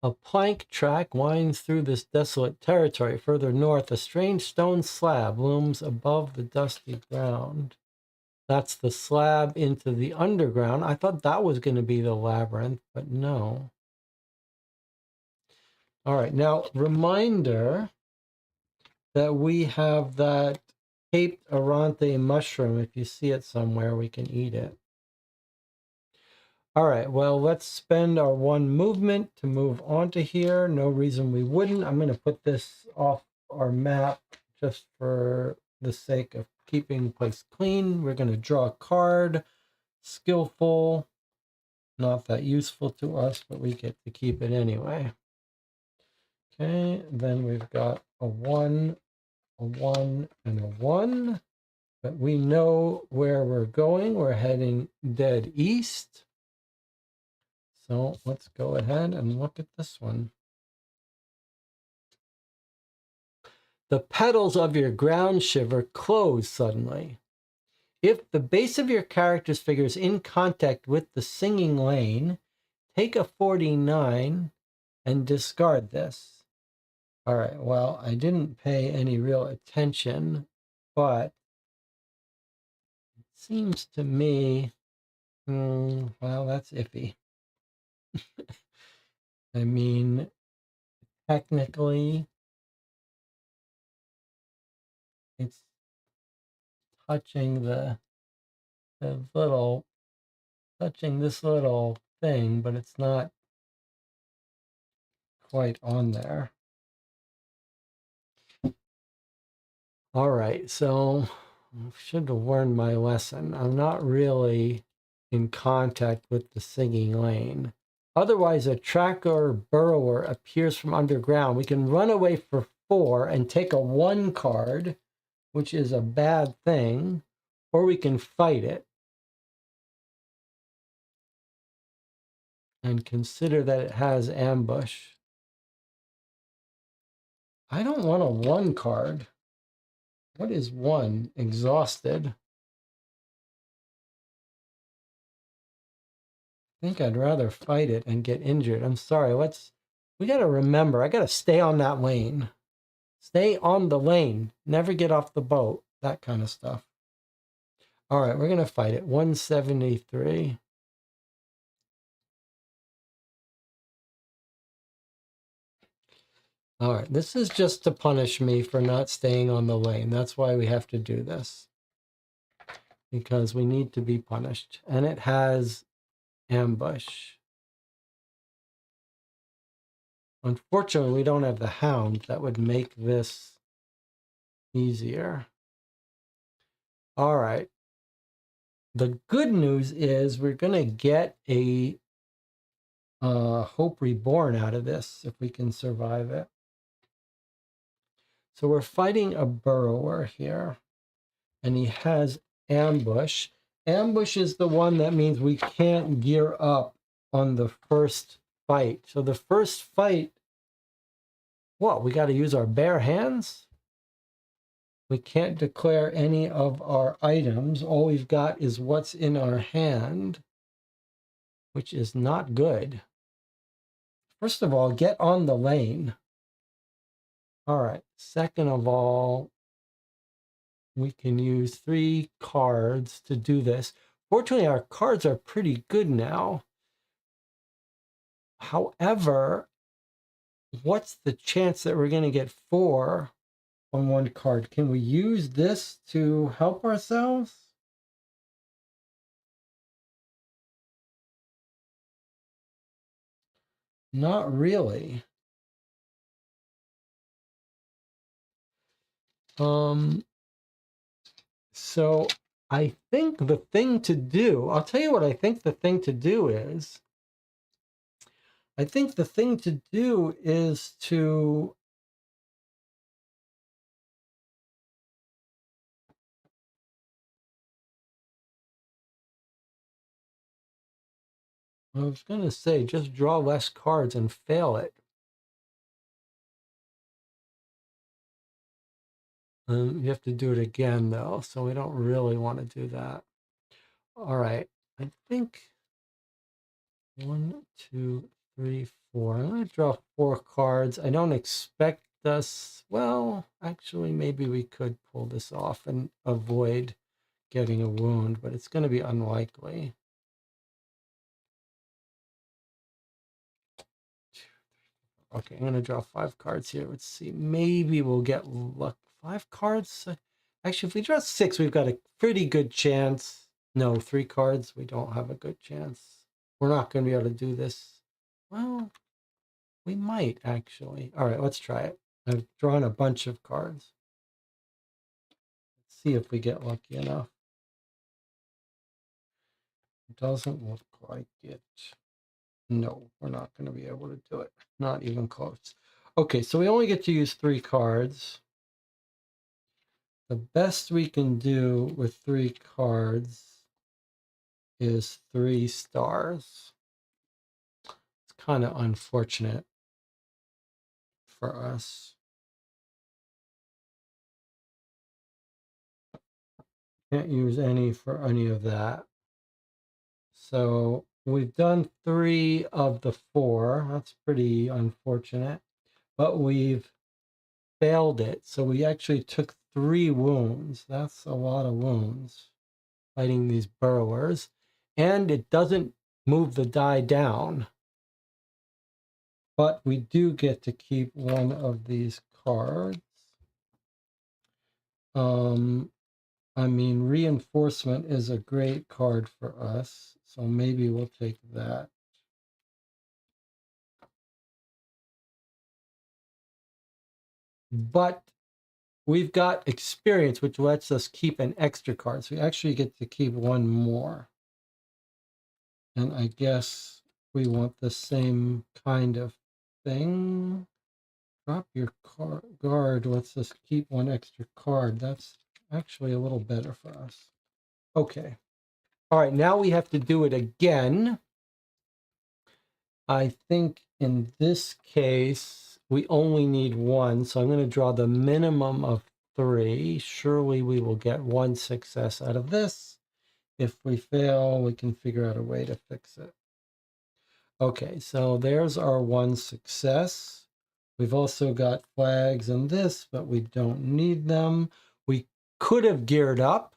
A plank track winds through this desolate territory. Further north, a strange stone slab looms above the dusty ground. That's the slab into the underground. I thought that was going to be the labyrinth, but no. All right, now reminder that we have that Cape Arante mushroom. If you see it somewhere, we can eat it. All right, well, let's spend our 1 movement to move on to here. No reason we wouldn't. I'm going to put this off our map just for the sake of keeping the place clean. We're going to draw a card. Skillful. Not that useful to us, but we get to keep it anyway. Okay, then we've got a 1, a 1, and a 1. But we know where we're going. We're heading dead east. So let's go ahead and look at this one. The petals of your ground shiver close suddenly. If the base of your character's figure is in contact with the singing lane, take a 49 and discard this. All right, well, I didn't pay any real attention, but it seems to me, well, that's iffy. I mean, technically, it's touching touching this little thing, but it's not quite on there. All right, so I should have learned my lesson. I'm not really in contact with the singing lane. Otherwise, a tracker or burrower appears from underground. We can run away for 4 and take a 1 card, which is a bad thing, or we can fight it and consider that it has ambush. I don't want a 1 card. What is 1? Exhausted. I think I'd rather fight it and get injured. I'm sorry. We got to remember, I got to stay on that lane. Stay on the lane. Never get off the boat. That kind of stuff. All right, we're going to fight it. 173. All right, this is just to punish me for not staying on the lane. That's why we have to do this. Because we need to be punished. And it has ambush. Unfortunately, we don't have the hound. That would make this easier. All right. The good news is we're going to get a Hope Reborn out of this if we can survive it. So we're fighting a burrower here, and he has ambush. Ambush is the one that means we can't gear up on the first fight. So the first fight, what? We got to use our bare hands? We can't declare any of our items. All we've got is what's in our hand, which is not good. First of all, get on the lane. All right. Second of all, we can use 3 cards to do this. Fortunately, our cards are pretty good now. However, what's the chance that we're going to get 4 on 1 card? Can we use this to help ourselves? Not really. So I think the thing to do, I'll tell you what I think the thing to do is. I think the thing to do is to I was going to say just draw less cards and fail it. You have to do it again though, so we don't really want to do that. All right, I think 1, 2, 3, 4. I'm going to draw 4 cards. I don't expect us. Well, actually, maybe we could pull this off and avoid getting a wound, but it's going to be unlikely. Okay, I'm going to draw 5 cards here. Let's see. Maybe we'll get luck. 5 cards? Actually, if we draw 6, we've got a pretty good chance. No, 3 cards, we don't have a good chance. We're not going to be able to do this. Well, we might, actually. All right, let's try it. I've drawn a bunch of cards. Let's see if we get lucky enough. It doesn't look like it. No, we're not going to be able to do it. Not even close. Okay, so we only get to use 3 cards. The best we can do with 3 cards is 3 stars. It's kind of unfortunate for us. Can't use any for any of that. So we've done 3 of the 4. That's pretty unfortunate. But we've failed it. So we actually took 3 wounds. That's a lot of wounds fighting these burrowers. And it doesn't move the die down. But we do get to keep one of these cards. I mean, reinforcement is a great card for us. So maybe we'll take that. But we've got experience, which lets us keep an extra card. So we actually get to keep 1 more. And I guess we want the same kind of thing. Drop your guard lets us keep 1 extra card. That's actually a little better for us. Okay. All right, now we have to do it again. I think in this case, we only need 1. So I'm going to draw the minimum of 3. Surely we will get 1 success out of this. If we fail, we can figure out a way to fix it. Okay, so there's our 1 success. We've also got flags in this, but we don't need them. We could have geared up.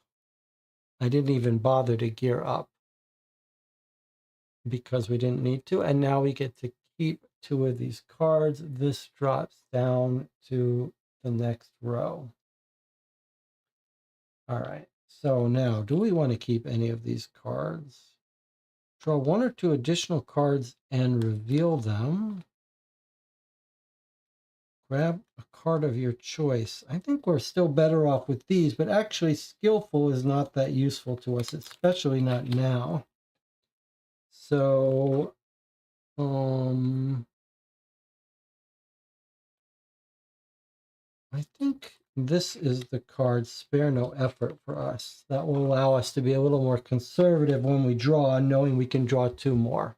I didn't even bother to gear up because we didn't need to. And now we get to keep 2 of these cards. This drops down to the next row. All right, so now do we want to keep any of these cards? Draw 1 or 2 additional cards and reveal them. Grab a card of your choice. I think we're still better off with these, but actually skillful is not that useful to us, especially not now. So, I think this is the card Spare No Effort for us. That will allow us to be a little more conservative when we draw, knowing we can draw 2 more.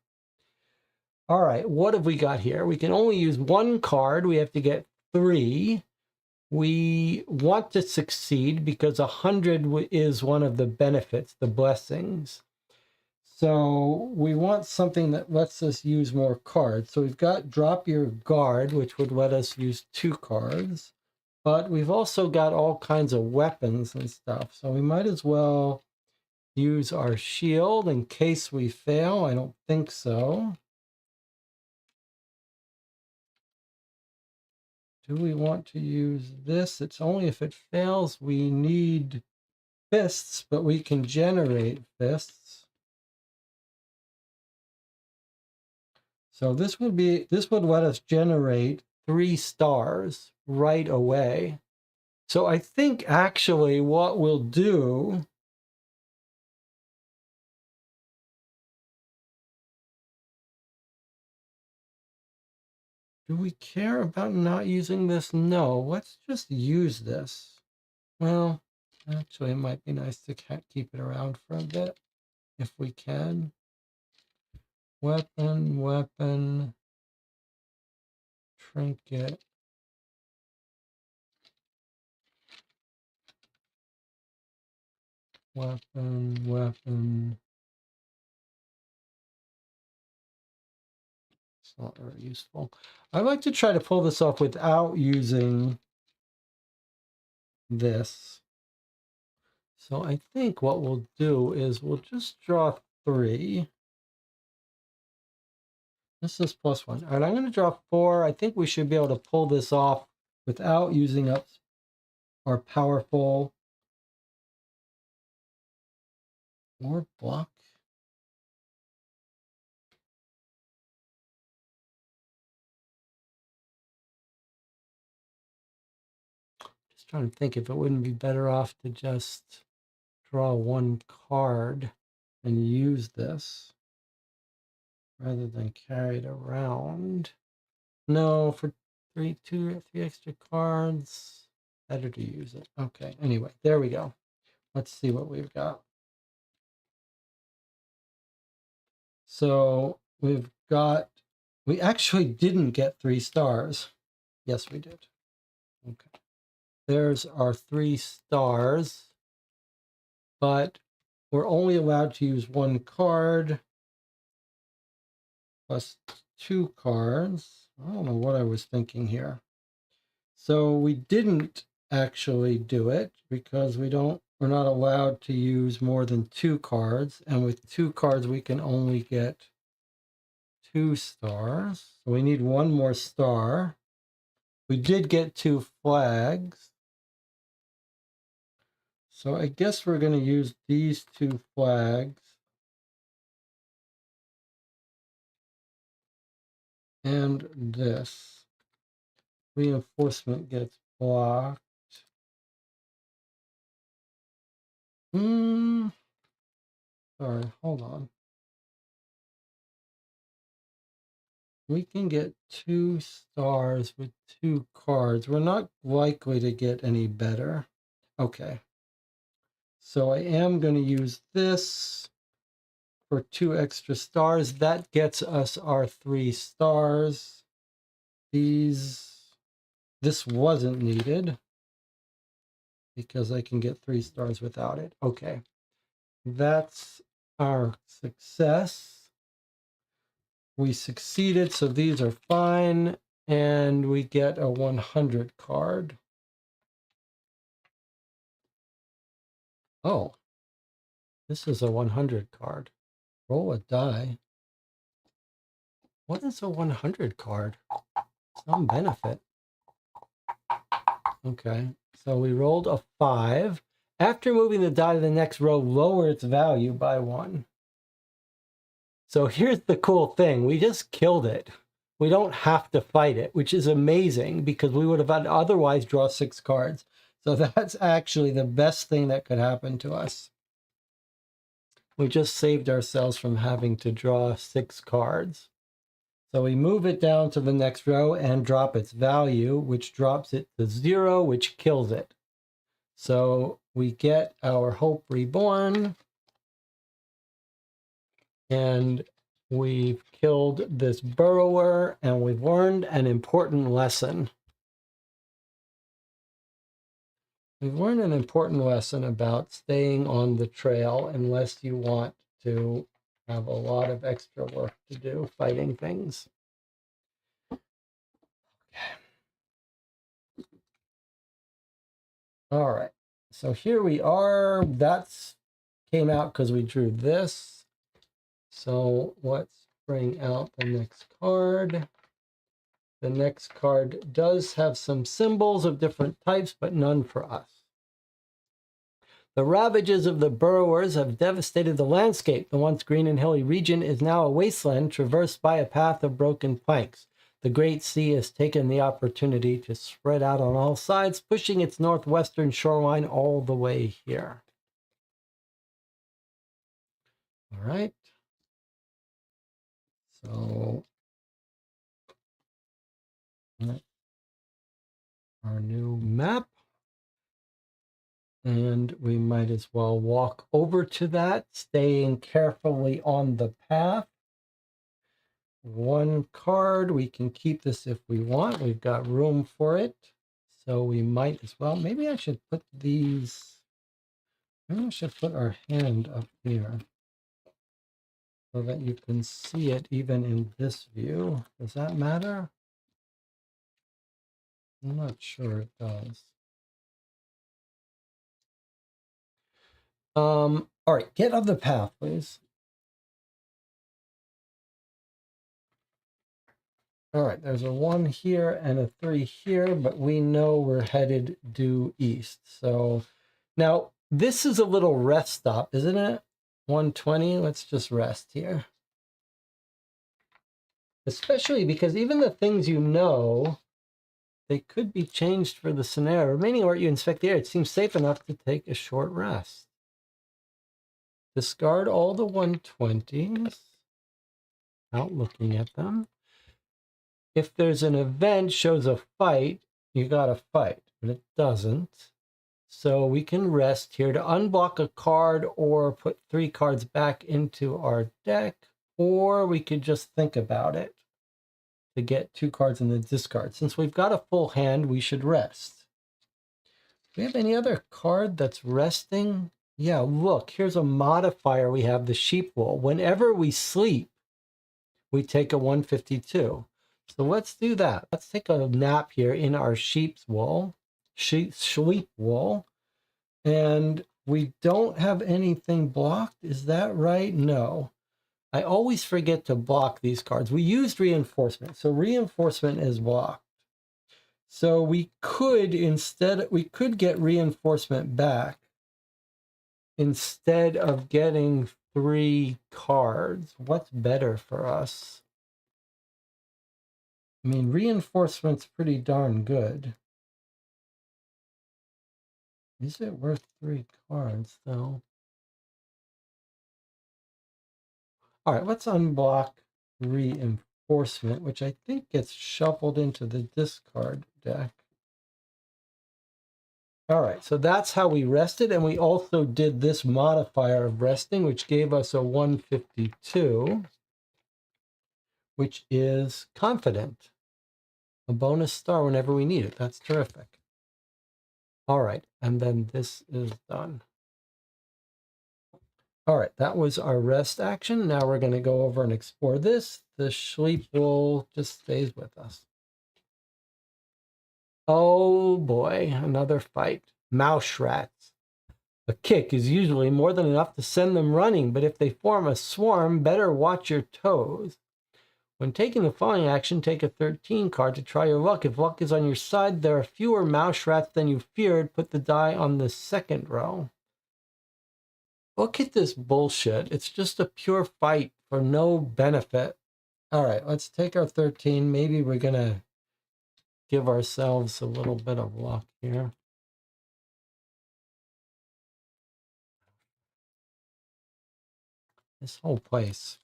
All right, what have we got here? We can only use 1 card. We have to get 3. We want to succeed because 100 is one of the benefits, the blessings. So we want something that lets us use more cards. So we've got Drop Your Guard, which would let us use 2 cards. But we've also got all kinds of weapons and stuff. So we might as well use our shield in case we fail. I don't think so. Do we want to use this? It's only if it fails we need fists, but we can generate fists. So this would let us generate 3 stars right away. So I think actually what we'll do do we care about not using this? No, let's just use this. Well, actually it might be nice to keep it around for a bit if we can. Weapon, trinket. Weapon. It's not very useful. I like to try to pull this off without using this. So I think what we'll do is we'll just draw 3. This is +1. All right, I'm going to draw 4. I think we should be able to pull this off without using up our powerful or block. Just trying to think if it wouldn't be better off to just draw 1 card and use this rather than carry it around. No, for 3 extra cards, better to use it. Okay, anyway, there we go. Let's see what we've got. So we actually didn't get 3 stars. Yes, we did. Okay. There's our 3 stars. but we're only allowed to use one card plus two cards. I don't know what I was thinking here. So we didn't actually do it because we're not allowed to use more than two cards. And with two cards, we can only get 2 stars. So we need one more star. We did get 2 flags. So I guess we're going to use these 2 flags. And this. Reinforcement gets blocked. Sorry, hold on. We can get 2 stars with 2 cards. We're not likely to get any better. Okay. So I am going to use this for 2 extra stars. That gets us our 3 stars. This wasn't needed because I can get 3 stars without it. Okay. That's our success. We succeeded, so these are fine. And we get a 100 card. Oh, this is a 100 card. Roll a die. What is a 100 card? Some benefit. Okay, so we rolled a 5. After moving the die to the next row, lower its value by 1. So here's the cool thing. We just killed it. We don't have to fight it, which is amazing because we would have had otherwise draw 6 cards. So that's actually the best thing that could happen to us. We just saved ourselves from having to draw 6 cards. So we move it down to the next row and drop its value, which drops it to 0, which kills it. So we get our Hope Reborn. And we've killed this burrower, and we've learned an important lesson. We've learned an important lesson about staying on the trail unless you want to have a lot of extra work to do fighting things. All right, so here we are. That's came out because we drew this. So let's bring out the next card. The next card does have some symbols of different types, but none for us. The ravages of the burrowers have devastated the landscape. The once green and hilly region is now a wasteland traversed by a path of broken planks. The Great Sea has taken the opportunity to spread out on all sides, pushing its northwestern shoreline all the way here. All right. So our new map. And we might as well walk over to that, staying carefully on the path. 1 card. We can keep this if we want. We've got room for it. So we might as well. Maybe I should put these. Maybe I should put our hand up here so that you can see it even in this view. Does that matter? I'm not sure it does. All right, get on the path, please. All right, there's a 1 here and a 3 here, but we know we're headed due east. So now this is a little rest stop, isn't it? 120, let's just rest here. Especially because even the things you know, they could be changed for the scenario. Remaining alert, you inspect the air. It seems safe enough to take a short rest. Discard all the 120s without looking at them. If there's an event shows a fight, you gotta fight, but it doesn't. So we can rest here to unblock a card or put 3 cards back into our deck, or we could just think about it to get 2 cards in the discard. Since we've got a full hand, we should rest. Do we have any other card that's resting? Yeah, look, here's a modifier. We have the sheep wool. Whenever we sleep, we take a 152. So let's do that. Let's take a nap here in our sheep's wool, sleep wool. And we don't have anything blocked. Is that right? No. I always forget to block these cards. We used reinforcement. So reinforcement is blocked. So we could get reinforcement back instead of getting 3 cards. What's better for us? I mean, reinforcement's pretty darn good. Is it worth 3 cards, though? All right, let's unblock reinforcement, which I think gets shuffled into the discard deck. All right, so that's how we rested, and we also did this modifier of resting, which gave us a 152, which is confident. A bonus star whenever we need it. That's terrific. All right, and then this is done. All right, that was our rest action. Now we're going to go over and explore this. The sleep wool just stays with us. Oh boy, another fight. Mouse rats. A kick is usually more than enough to send them running, but if they form a swarm, better watch your toes. When taking the following action, take a 13 card to try your luck. If luck is on your side, there are fewer mouse rats than you feared. Put the die on the second row. Look at this bullshit. It's just a pure fight for no benefit. All right, let's take our 13. Maybe we're going to give ourselves a little bit of luck here. This whole place.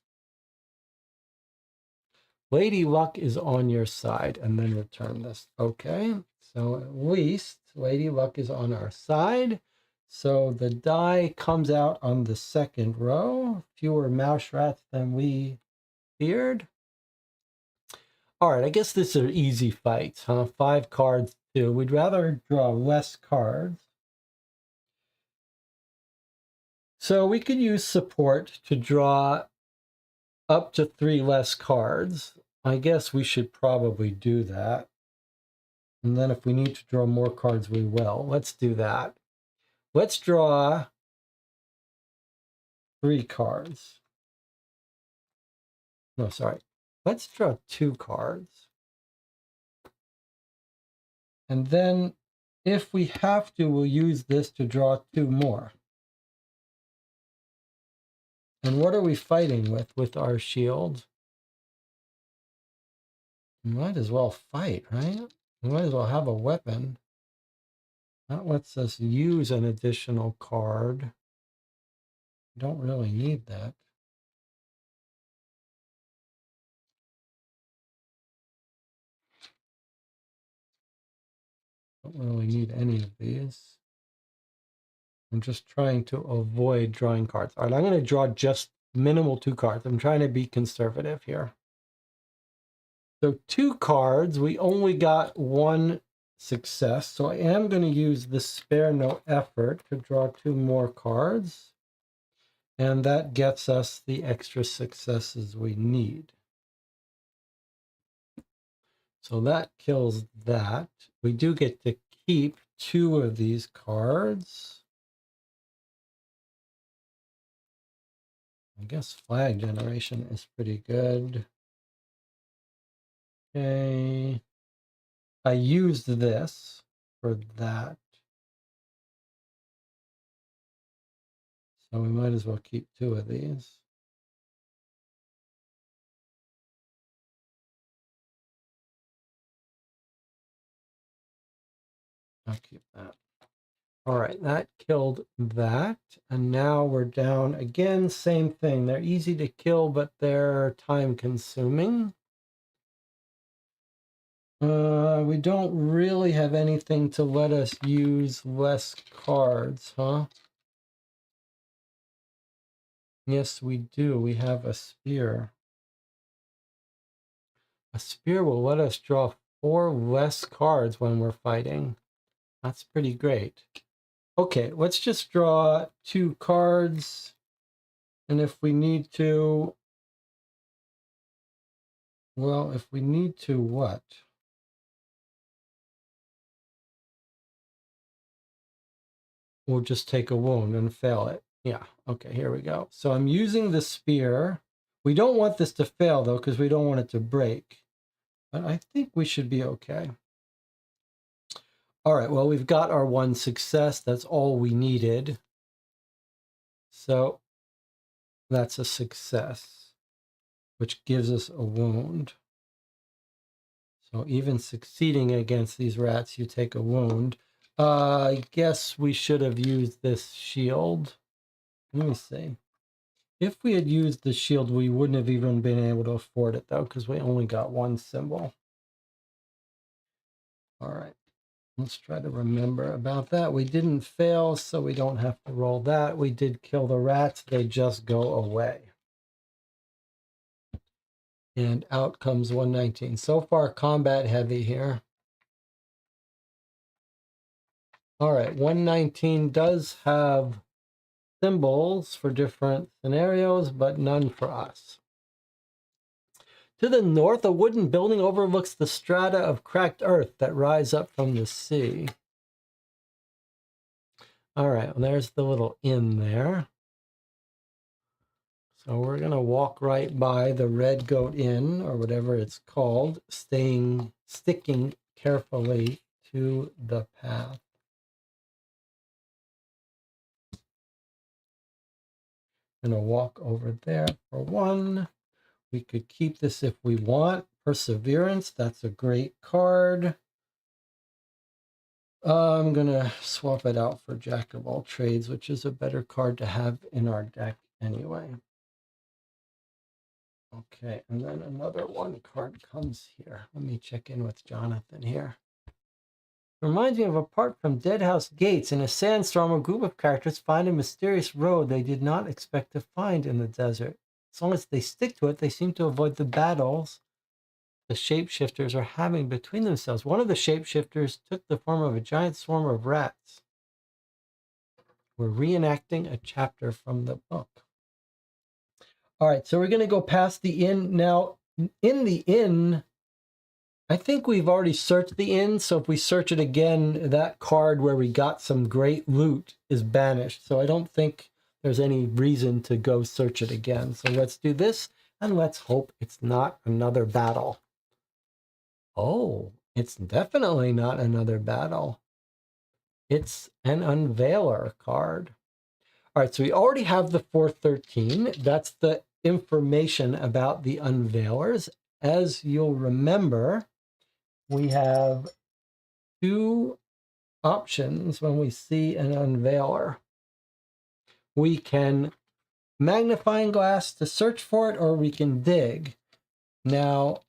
Lady Luck is on your side, and then return this. Okay, so at least Lady Luck is on our side. So the die comes out on the second row. Fewer mouse rats than we feared. All right, I guess this are easy fights, huh? 5 cards too. We'd rather draw less cards. So we could use support to draw up to 3 less cards. I guess we should probably do that. And then if we need to draw more cards, we will. Let's do that. Let's draw 3 cards. No, sorry. Let's draw 2 cards. And then if we have to, we'll use this to draw 2 more. And what are we fighting with our shield? We might as well fight, right? We might as well have a weapon. That lets us use an additional card. We don't really need that. Don't really need any of these. I'm just trying to avoid drawing cards. All right, I'm going to draw just minimal 2 cards. I'm trying to be conservative here. So 2 cards, we only got 1 success. So I am going to use the spare no effort to draw 2 more cards. And that gets us the extra successes we need. So that kills that. We do get to keep 2 of these cards. I guess flag generation is pretty good. Okay. I used this for that. So we might as well keep 2 of these. I'll keep that. All right, that killed that. And now we're down again, same thing. They're easy to kill, but they're time consuming. We don't really have anything to let us use less cards, huh? Yes, we do. We have a spear. A spear will let us draw 4 less cards when we're fighting. That's pretty great. Okay, let's just draw 2 cards. And if we need to, well, if we need to what? We'll just take a wound and fail it. Yeah, okay, here we go. So I'm using the spear. We don't want this to fail, though, because we don't want it to break. But I think we should be okay. All right, well, we've got our 1 success. That's all we needed. So that's a success, which gives us a wound. So even succeeding against these rats, you take a wound. I guess we should have used this shield. Let me see. If we had used the shield, we wouldn't have even been able to afford it, though, because we only got 1 symbol. All right. Let's try to remember about that. We didn't fail, so we don't have to roll that. We did kill the rats. They just go away. And out comes 119. So far, combat heavy here. All right, 119 does have symbols for different scenarios, but none for us. To the north, a wooden building overlooks the strata of cracked earth that rise up from the sea. All right, well, there's the little inn there. So we're going to walk right by the Red Goat Inn, or whatever it's called, sticking carefully to the path. I'm going to walk over there for 1. We could keep this if we want. Perseverance, that's a great card. I'm going to swap it out for Jack of all trades, which is a better card to have in our deck anyway. Okay, and then another 1 card comes here. Let me check in with Jonathan here. Reminds me of apart from Deadhouse Gates, in a sandstorm, a group of characters find a mysterious road they did not expect to find in the desert. As long as they stick to it, they seem to avoid the battles the shapeshifters are having between themselves. One of the shapeshifters took the form of a giant swarm of rats. We're reenacting a chapter from the book. All right, so we're going to go past the inn. Now, in the inn, I think we've already searched the inn, so if we search it again, that card where we got some great loot is banished. So I don't think there's any reason to go search it again. So let's do this, and let's hope it's not another battle. Oh, it's definitely not another battle. It's an Unveiler card. All right, so we already have the 413. That's the information about the Unveilers. As you'll remember, we have 2 options when we see an Unveiler. We can magnifying glass to search for it, or we can dig. Now,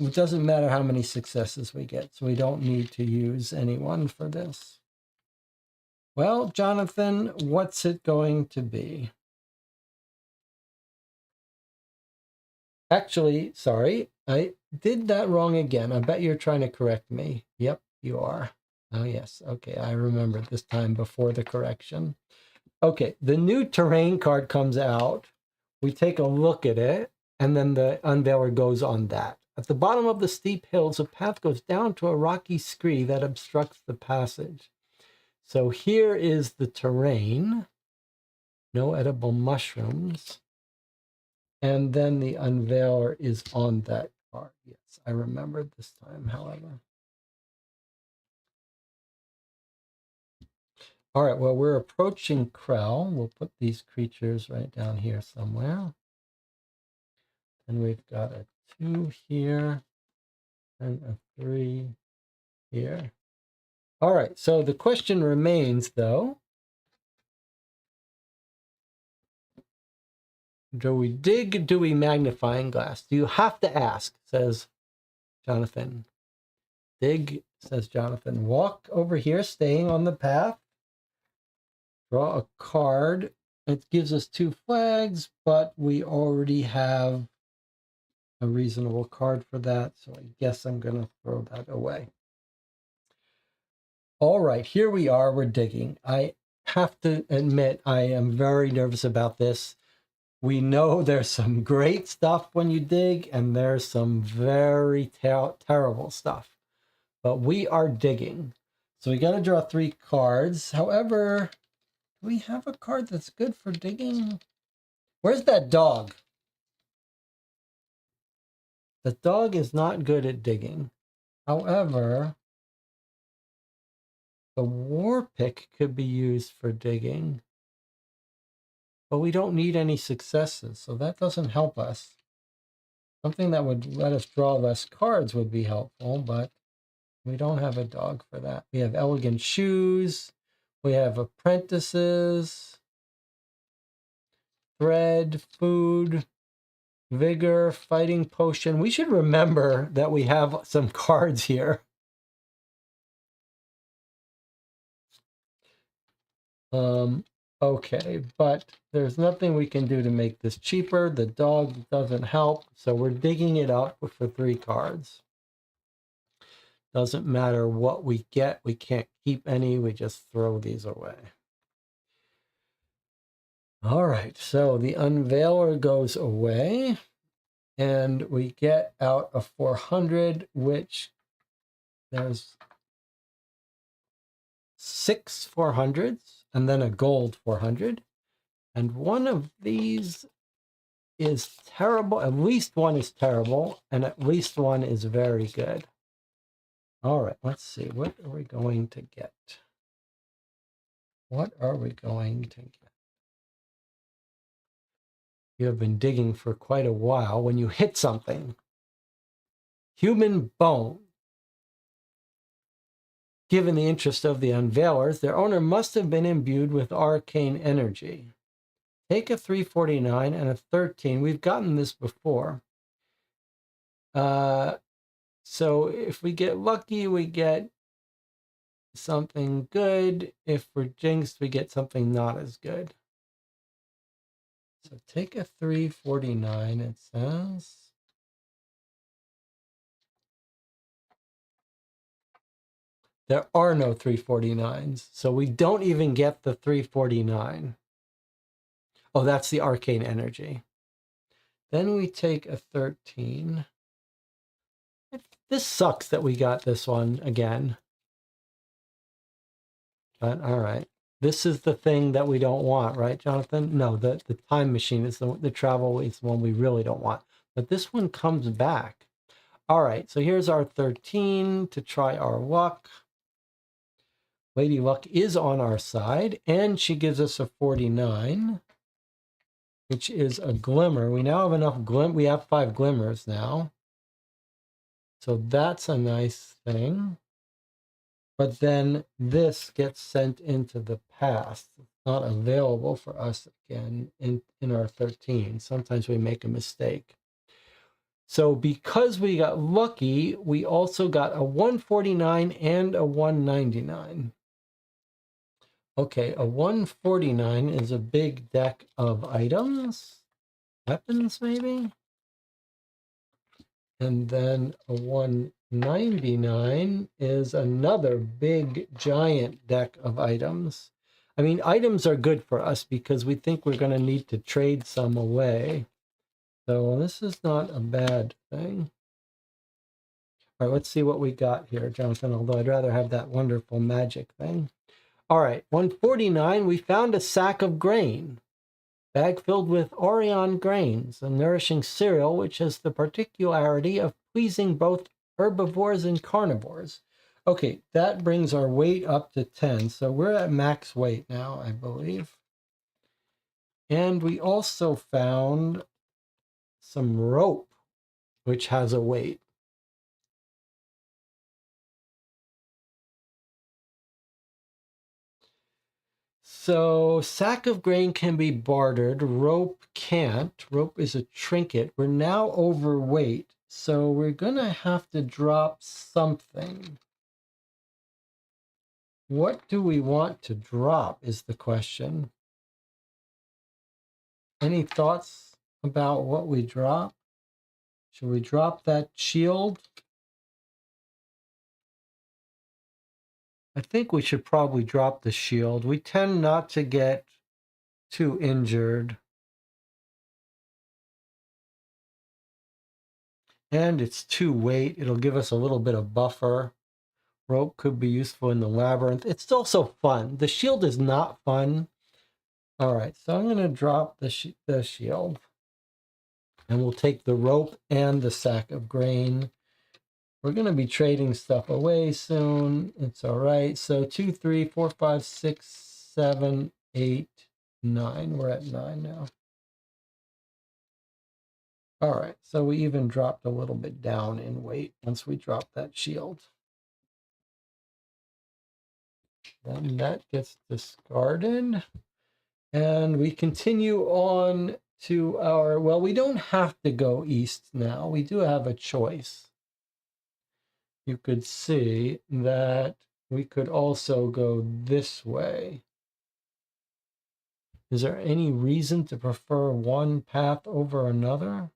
it doesn't matter how many successes we get, so we don't need to use anyone for this. Well, Jonathan, what's it going to be? Actually, sorry, I did that wrong again. I bet you're trying to correct me. Yep, you are. Oh, yes. Okay, I remember this time before the correction. Okay, the new terrain card comes out. We take a look at it, and then the Unveiler goes on that. At the bottom of the steep hills, a path goes down to a rocky scree that obstructs the passage. So here is the terrain. No edible mushrooms. And then the Unveiler is on that card. Yes, I remembered this time, however. All right, well, we're approaching Krell. We'll put these creatures right down here somewhere. And we've got a 2 here and a 3 here. All right, so the question remains, though. Do we dig? Do we magnifying glass? Do you have to ask, says Jonathan. Dig, says Jonathan. Walk over here, staying on the path. Draw a card. It gives us 2 flags, but we already have a reasonable card for that, so I guess I'm going to throw that away. All right, here we are. We're digging. I have to admit, I am very nervous about this. We know there's some great stuff when you dig, and there's some very terrible stuff. But we are digging. So we got to draw 3 cards. However, do we have a card that's good for digging? Where's that dog? The dog is not good at digging. However, the war pick could be used for digging. But we don't need any successes, so that doesn't help us. Something that would let us draw less cards would be helpful, but we don't have a dog for that. We have elegant shoes. We have apprentices, thread, food, vigor, fighting potion. We should remember that we have some cards here. Okay, but there's nothing we can do to make this cheaper. The dog doesn't help, so we're digging it up for 3 cards. Doesn't matter what we get. We can't keep any. We just throw these away. All right, so the Unveiler goes away, and we get out a 400, which there's 6 400s, and then a gold 400. And one of these is terrible. At least one is terrible, and at least one is very good. All right, let's see. What are we going to get? What are we going to get? You have been digging for quite a while when you hit something. Human bone. Given the interest of the Unveilers, their owner must have been imbued with arcane energy. Take a 349 and a 13. We've gotten this before. So if we get lucky, we get something good. If we're jinxed, we get something not as good. So take a 349, it says. There are no 349s, so we don't even get the 349. Oh, that's the arcane energy. Then we take a 13. This sucks that we got this one again. But all right. This is the thing that we don't want, right, Jonathan? No, the time machine is the travel is the one we really don't want. But this one comes back. All right, so here's our 13 to try our luck. Lady Luck is on our side, and she gives us a 49, which is a glimmer. We now have enough we have 5 glimmers now. So that's a nice thing. But then this gets sent into the past. It's not available for us again in our 13. Sometimes we make a mistake. So because we got lucky, we also got a 149 and a 199. Okay, a 149 is a big deck of items. Weapons, maybe? And then a 199 is another big, giant deck of items. I mean, items are good for us because we think we're going to need to trade some away. So this is not a bad thing. All right, let's see what we got here, Jonathan, although I'd rather have that wonderful magic thing. All right, 149, we found a sack of grain. Bag filled with Orion grains, a nourishing cereal which has the particularity of pleasing both herbivores and carnivores. Okay, that brings our weight up to 10. So we're at max weight now, I believe. And we also found some rope, which has a weight. So sack of grain can be bartered. Rope can't. Rope is a trinket. We're now overweight. So we're going to have to drop something. What do we want to drop is the question. Any thoughts about what we drop? Should we drop that shield? I think we should probably drop the shield. We tend not to get too injured. And it's 2 weight. It'll give us a little bit of buffer. Rope could be useful in the labyrinth. It's also fun. The shield is not fun. All right, so I'm going to drop the shield. And we'll take the rope and the sack of grain. We're going to be trading stuff away soon. It's all right. So 2, 3, 4, 5, 6, 7, 8, 9. We're at 9 now. All right, so we even dropped a little bit down in weight once we dropped that shield. Then that gets discarded. And we continue on to our, well, we don't have to go east now. We do have a choice. You could see that we could also go this way. Is there any reason to prefer one path over another?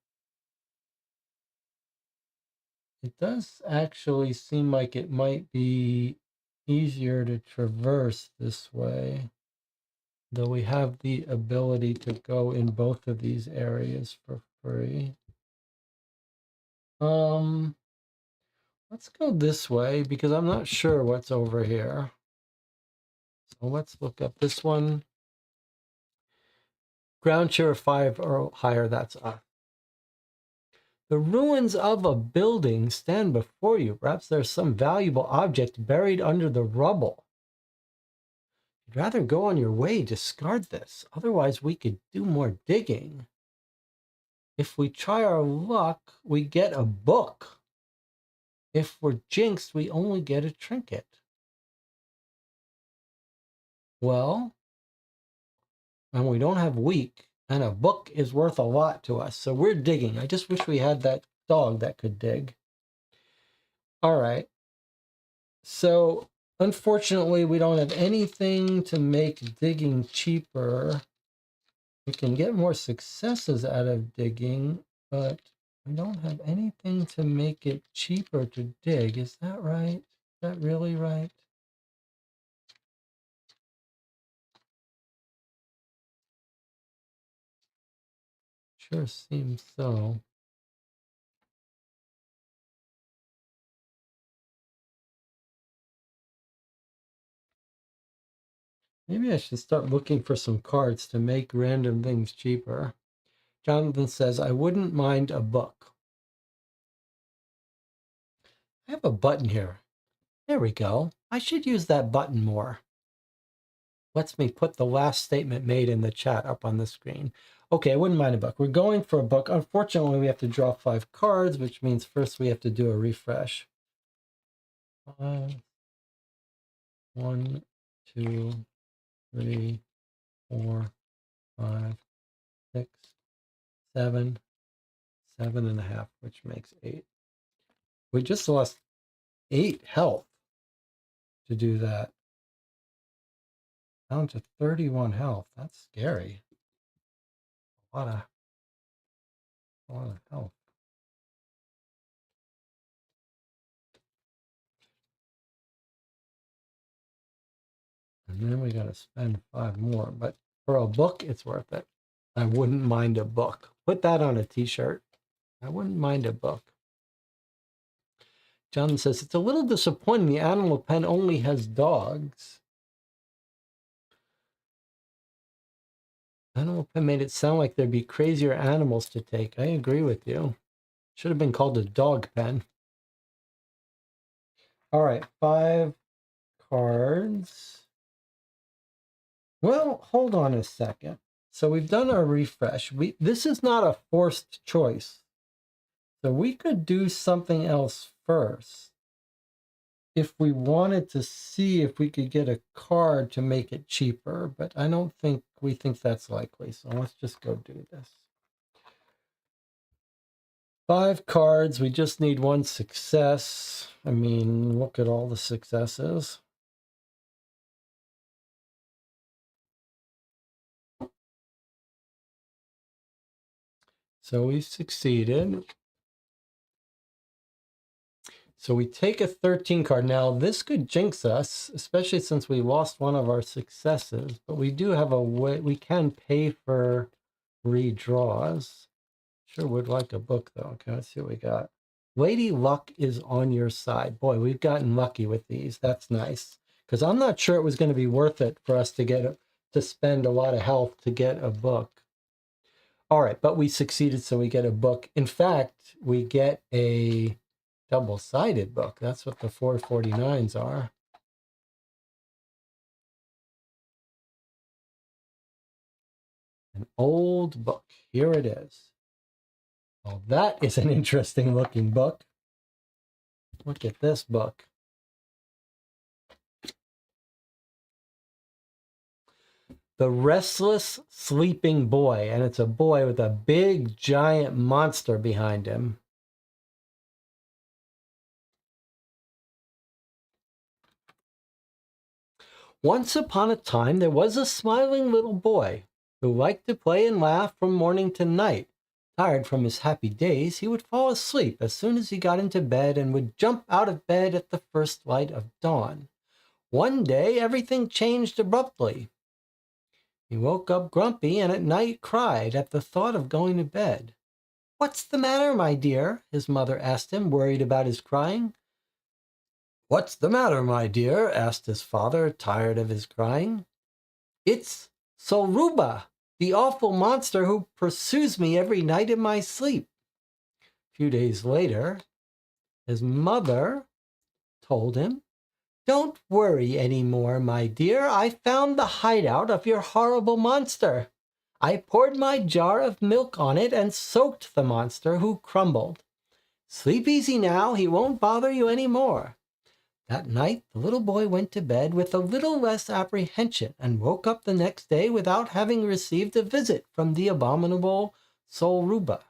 It does actually seem like it might be easier to traverse this way, though we have the ability to go in both of these areas for free. Let's go this way because I'm not sure what's over here. So let's look up this one. Ground share 5 or higher, that's us. The ruins of a building stand before you. Perhaps there's some valuable object buried under the rubble. You'd rather go on your way, discard this. Otherwise, we could do more digging. If we try our luck, we get a book. If we're jinxed, we only get a trinket. Well, and we don't have weak, and a book is worth a lot to us. So we're digging. I just wish we had that dog that could dig. All right. So unfortunately, we don't have anything to make digging cheaper. We can get more successes out of digging, but we don't have anything to make it cheaper to dig. Is that right? Is that really right? Sure seems so. Maybe I should start looking for some cards to make random things cheaper. Jonathan says, I wouldn't mind a book. I have a button here. There we go. I should use that button more. Lets me put the last statement made in the chat up on the screen. Okay, I wouldn't mind a book. We're going for a book. Unfortunately, we have to draw 5 cards, which means first we have to do a refresh. 1, 2, 3, 4, 5, 6, 7, 7.5, which makes 8. We just lost 8 health to do that. Down to 31 health. That's scary. A lot of health. And then we got to spend 5 more. But for a book, it's worth it. I wouldn't mind a book. Put that on a t-shirt. I wouldn't mind a book. John says, it's a little disappointing the animal pen only has dogs. Animal pen made it sound like there'd be crazier animals to take. I agree with you. Should have been called a dog pen. All right, 5 cards. Well, hold on a second. So we've done our refresh. This is not a forced choice. So we could do something else first if we wanted to see if we could get a card to make it cheaper, but I don't think we think that's likely. So let's just go do this. 5 cards. We just need 1 success. I mean, look at all the successes. So we succeeded. So we take a 13 card. Now, this could jinx us, especially since we lost one of our successes. But we do have a way, we can pay for redraws. Sure would like a book, though. Okay, let's see what we got. Lady Luck is on your side. Boy, we've gotten lucky with these. That's nice. Because I'm not sure it was going to be worth it for us to spend a lot of health to get a book. All right, but we succeeded, so we get a book. In fact, we get a double-sided book. That's what the 449s are. An old book. Here it is. Well, that is an interesting looking book. Look at this book. The Restless Sleeping Boy, and it's a boy with a big giant monster behind him. Once upon a time, there was a smiling little boy who liked to play and laugh from morning to night. Tired from his happy days, he would fall asleep as soon as he got into bed and would jump out of bed at the first light of dawn. One day, everything changed abruptly. He woke up grumpy and at night cried at the thought of going to bed. "What's the matter, my dear?" his mother asked him, worried about his crying. "What's the matter, my dear?" asked his father, tired of his crying. "It's Soruba, the awful monster who pursues me every night in my sleep." A few days later, his mother told him, "Don't worry any more, my dear. I found the hideout of your horrible monster. I poured my jar of milk on it and soaked the monster, who crumbled. Sleep easy now. He won't bother you any more." That night, the little boy went to bed with a little less apprehension and woke up the next day without having received a visit from the abominable Solruba.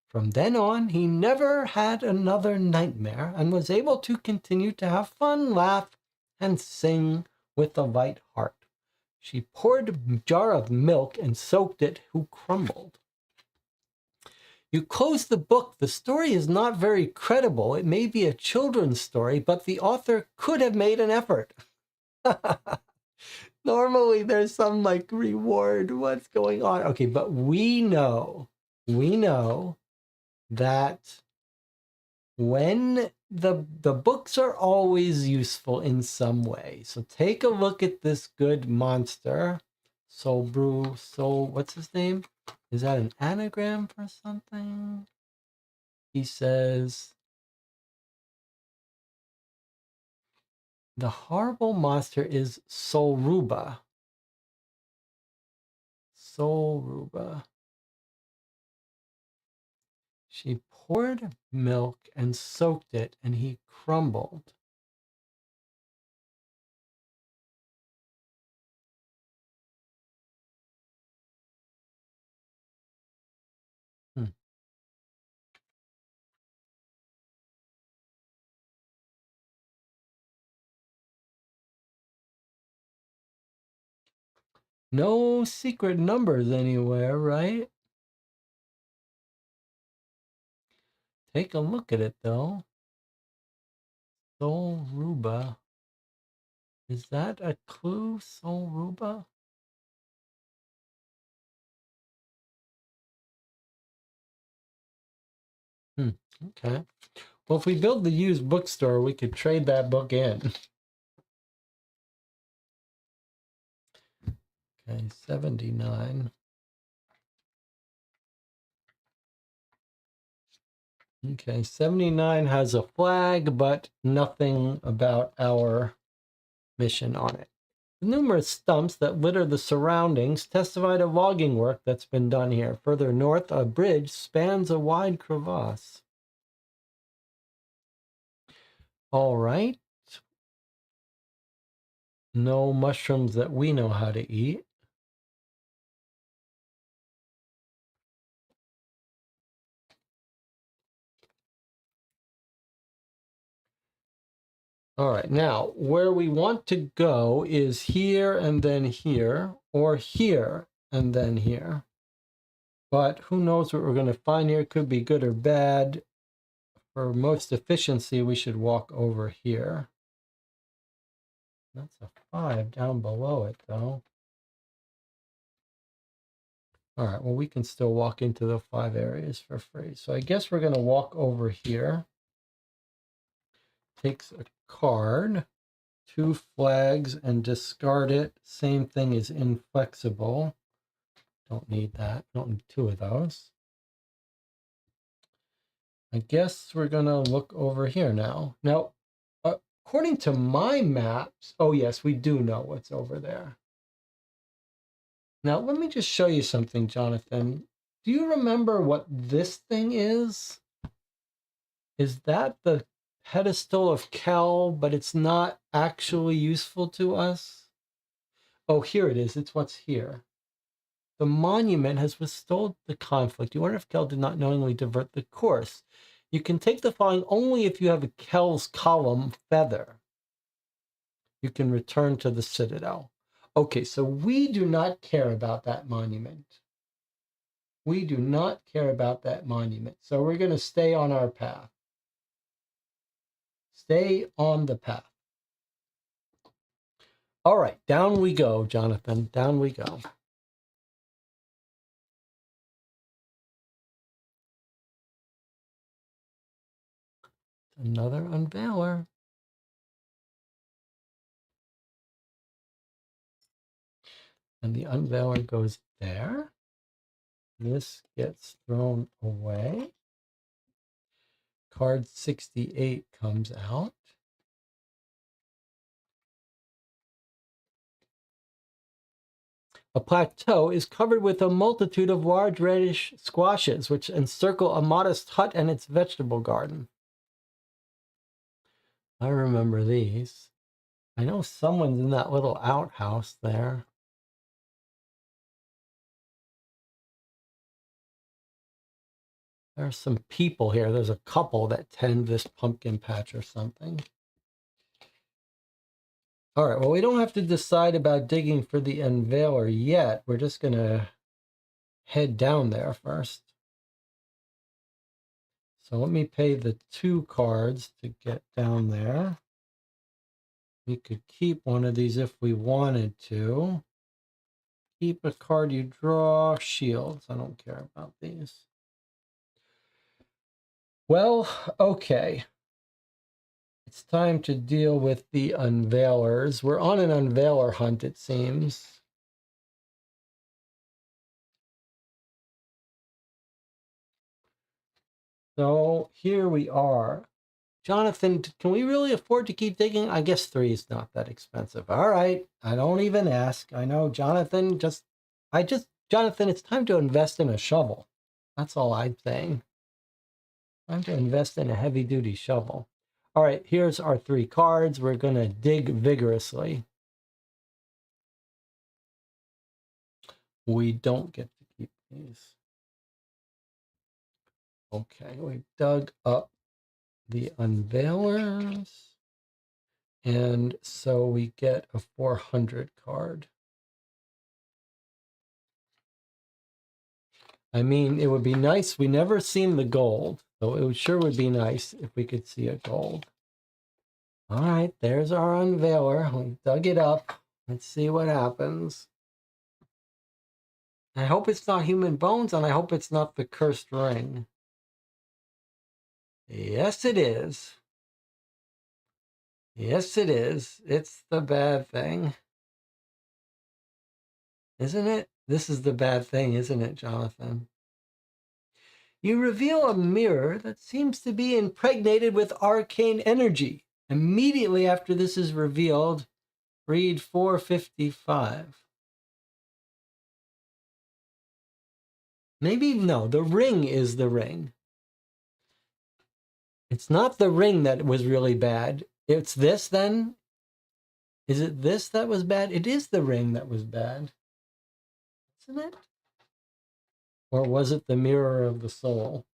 From then on, he never had another nightmare and was able to continue to have fun, laugh, and sing with a light heart. She poured a jar of milk and soaked it, who crumbled. You close the book. The story is not very credible. It may be a children's story, but the author could have made an effort. Normally there's some like reward. What's going on? Okay, but we know that when the books are always useful in some way. So take a look at this good monster. What's his name? Is that an anagram for something? He says, the horrible monster is Solruba. Solruba. She poured milk and soaked it, and he crumbled. No secret numbers anywhere, right? Take a look at it, though. Solruba. Is that a clue, Solruba? Okay. Well, if we build the used bookstore, we could trade that book in. Okay, 79. Okay, 79 has a flag, but nothing about our mission on it. The numerous stumps that litter the surroundings testify to logging work that's been done here. Further north, a bridge spans a wide crevasse. All right. No mushrooms that we know how to eat. All right, now where we want to go is here and then here, or here and then here. But who knows what we're going to find here? Could be good or bad. for most efficiency, we should walk over here. That's a 5 down below it, though. All right, well, we can still walk into the 5 areas for free. So I guess we're going to walk over here. Takes a card, 2 flags, and discard it. Same thing as inflexible. Don't need that. Don't need 2 of those. I guess we're going to look over here now. Now, according to my maps, oh yes, we do know what's over there. Now, let me just show you something, Jonathan. Do you remember what this thing is? Is that the pedestal of Kel, but it's not actually useful to us? Oh, here it is. It's what's here. The monument has withstood the conflict. You wonder if Kel did not knowingly divert the course. You can take the following only if you have a Kel's column feather. You can return to the Citadel. Okay, so we do not care about that monument. We do not care about that monument. So we're going to stay on our path. Stay on the path. All right, down we go, Jonathan. Down we go. Another unveiler. And the unveiler goes there. This gets thrown away. Card 68 comes out. A plateau is covered with a multitude of large reddish squashes, which encircle a modest hut and its vegetable garden. I remember these. I know someone's in that little outhouse there. There's some people here. There's a couple that tend this pumpkin patch or something. All right, well, we don't have to decide about digging for the unveiler yet. We're just going to head down there first. So let me pay the 2 cards to get down there. We could keep one of these if we wanted to. Keep a card you draw. Shields. I don't care about these. Well, okay. It's time to deal with the unveilers. We're on an unveiler hunt, it seems. So here we are. Jonathan, can we really afford to keep digging? I guess 3 is not that expensive. All right. I don't even ask. I know, Jonathan, Jonathan, it's time to invest in a shovel. That's all I'm saying. Time to invest in a heavy-duty shovel. All right, here's our 3 cards. We're going to dig vigorously. We don't get to keep these. Okay, we dug up the unveilers. And so we get a 400 card. I mean, it would be nice. We never seen the gold, so it sure would be nice if we could see a gold. All right, there's our unveiler. We dug it up. Let's see what happens. I hope it's not human bones, and I hope it's not the cursed ring. Yes, it is. Yes, it is. It's the bad thing. Isn't it? This is the bad thing, isn't it, Jonathan? You reveal a mirror that seems to be impregnated with arcane energy. Immediately after this is revealed, read 455. Maybe, no, the ring is the ring. It's not the ring that was really bad. It's this then? Is it this that was bad? It is the ring that was bad. Isn't it? Or was it the mirror of the soul?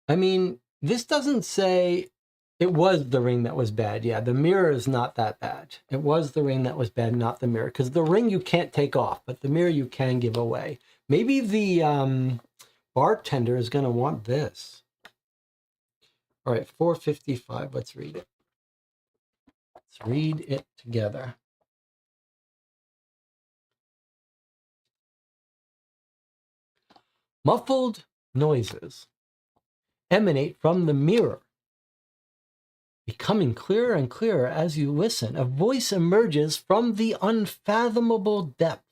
I mean, this doesn't say it was the ring that was bad. Yeah, the mirror is not that bad. It was the ring that was bad, not the mirror. Because the ring you can't take off, but the mirror you can give away. Maybe the bartender is going to want this. All right, 455. Let's read it. Let's read it together. Muffled noises emanate from the mirror. Becoming clearer and clearer as you listen, a voice emerges from the unfathomable depth.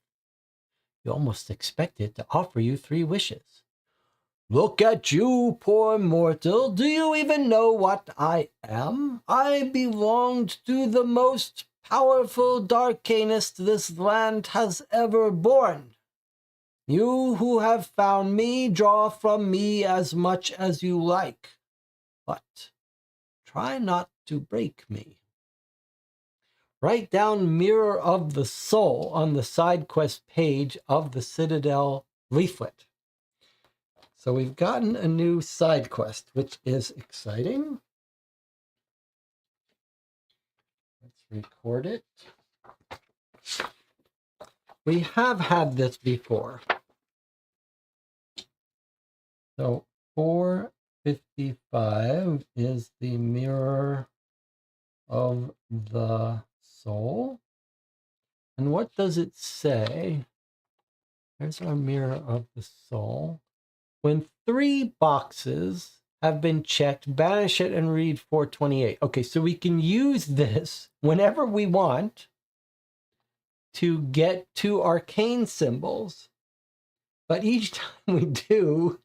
You almost expect it to offer you 3 wishes. Look at you, poor mortal. Do you even know what I am? I belonged to the most powerful Darkanist this land has ever borne. You who have found me, draw from me as much as you like, but try not to break me. Write down Mirror of the Soul on the side quest page of the Citadel leaflet. So we've gotten a new side quest, which is exciting. Let's record it. We have had this before. So 455 is the Mirror of the Soul. And what does it say? There's our Mirror of the Soul. When 3 boxes have been checked, banish it and read 428. Okay, so we can use this whenever we want to get 2 arcane symbols. But each time we do,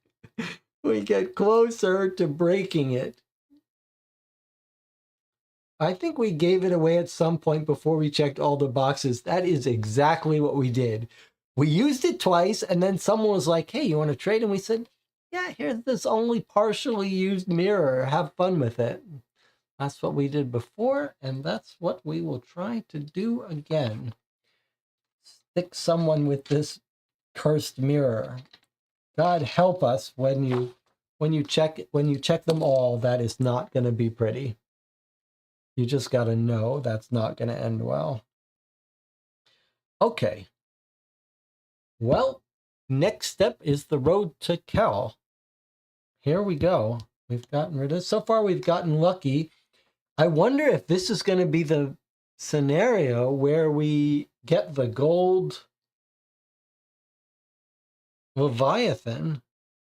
we get closer to breaking it. I think we gave it away at some point before we checked all the boxes. That is exactly what we did. We used it twice, and then someone was like, hey, you want to trade? And we said, yeah, here's this only partially used mirror. Have fun with it. That's what we did before, and that's what we will try to do again. Stick someone with this cursed mirror. God help us when you check them all, that is not going to be pretty. You just got to know that's not going to end well. Okay. Well, next step is the road to Kel. Here we go. We've gotten rid of, so far we've gotten lucky. I wonder if this is going to be the scenario where we get the gold Leviathan.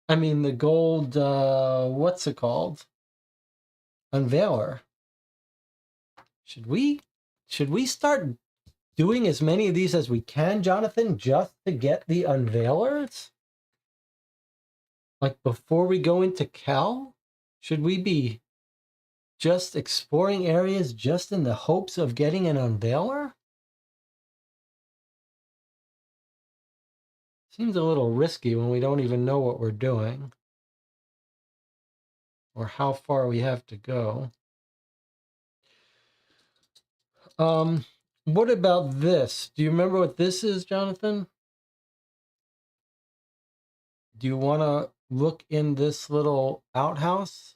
I mean, the gold, what's it called? Unveiler. Should we start doing as many of these as we can, Jonathan, just to get the Unveilers? Like before we go into Cal? Should we be just exploring areas just in the hopes of getting an Unveiler? Seems a little risky when we don't even know what we're doing or how far we have to go. What about this? Do you remember what this is, Jonathan? Do you want to look in this little outhouse?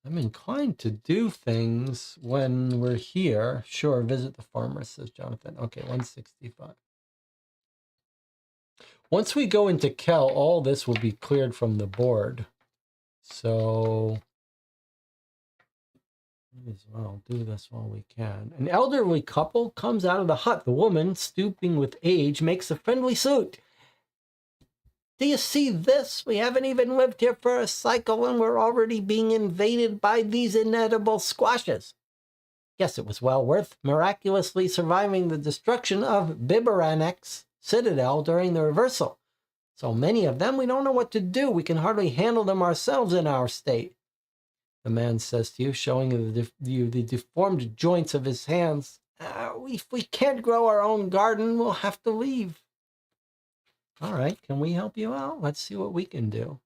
I'm inclined to do things when we're here. Sure, visit the farmer, says Jonathan. Okay, 165. Once we go into Kel, all this will be cleared from the board. So, may as well do this while we can. An elderly couple comes out of the hut. The woman, stooping with age, makes a friendly salute. Do you see this? We haven't even lived here for a cycle and we're already being invaded by these inedible squashes. Guess it was well worth miraculously surviving the destruction of Biberanek's Citadel during the reversal. So many of them, we don't know what to do. We can hardly handle them ourselves in our state. The man says to you, showing you the deformed joints of his hands. If we can't grow our own garden, we'll have to leave. All right, can we help you out? Let's see what we can do.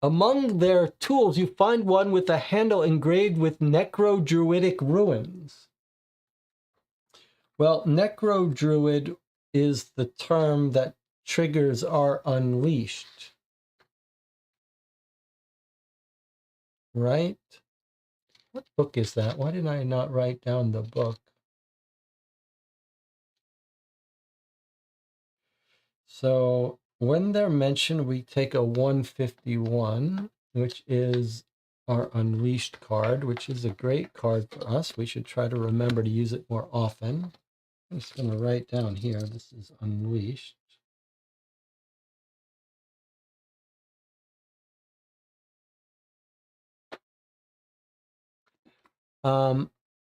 Among their tools, you find one with a handle engraved with Necro-Druidic runes. Well, Necro-Druid is the term that triggers are unleashed. Right? What book is that? Why did I not write down the book? So when they're mentioned, we take a 151, which is our Unleashed card, which is a great card for us. We should try to remember to use it more often. I'm just going to write down here, this is Unleashed.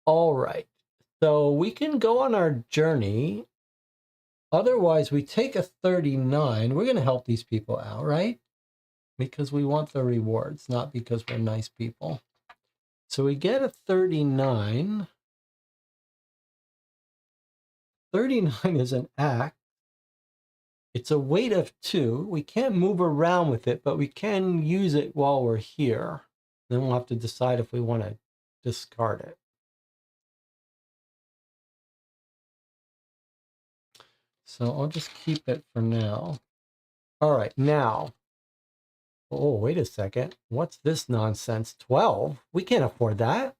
All right. So we can go on our journey. Otherwise, we take a 39. We're going to help these people out, right? Because we want the rewards, not because we're nice people. So we get a 39. 39 is an axe. It's a weight of 2. We can't move around with it, but we can use it while we're here. Then we'll have to decide if we want to discard it. So I'll just keep it for now. All right, now. Oh, wait a second. What's this nonsense? 12? We can't afford that.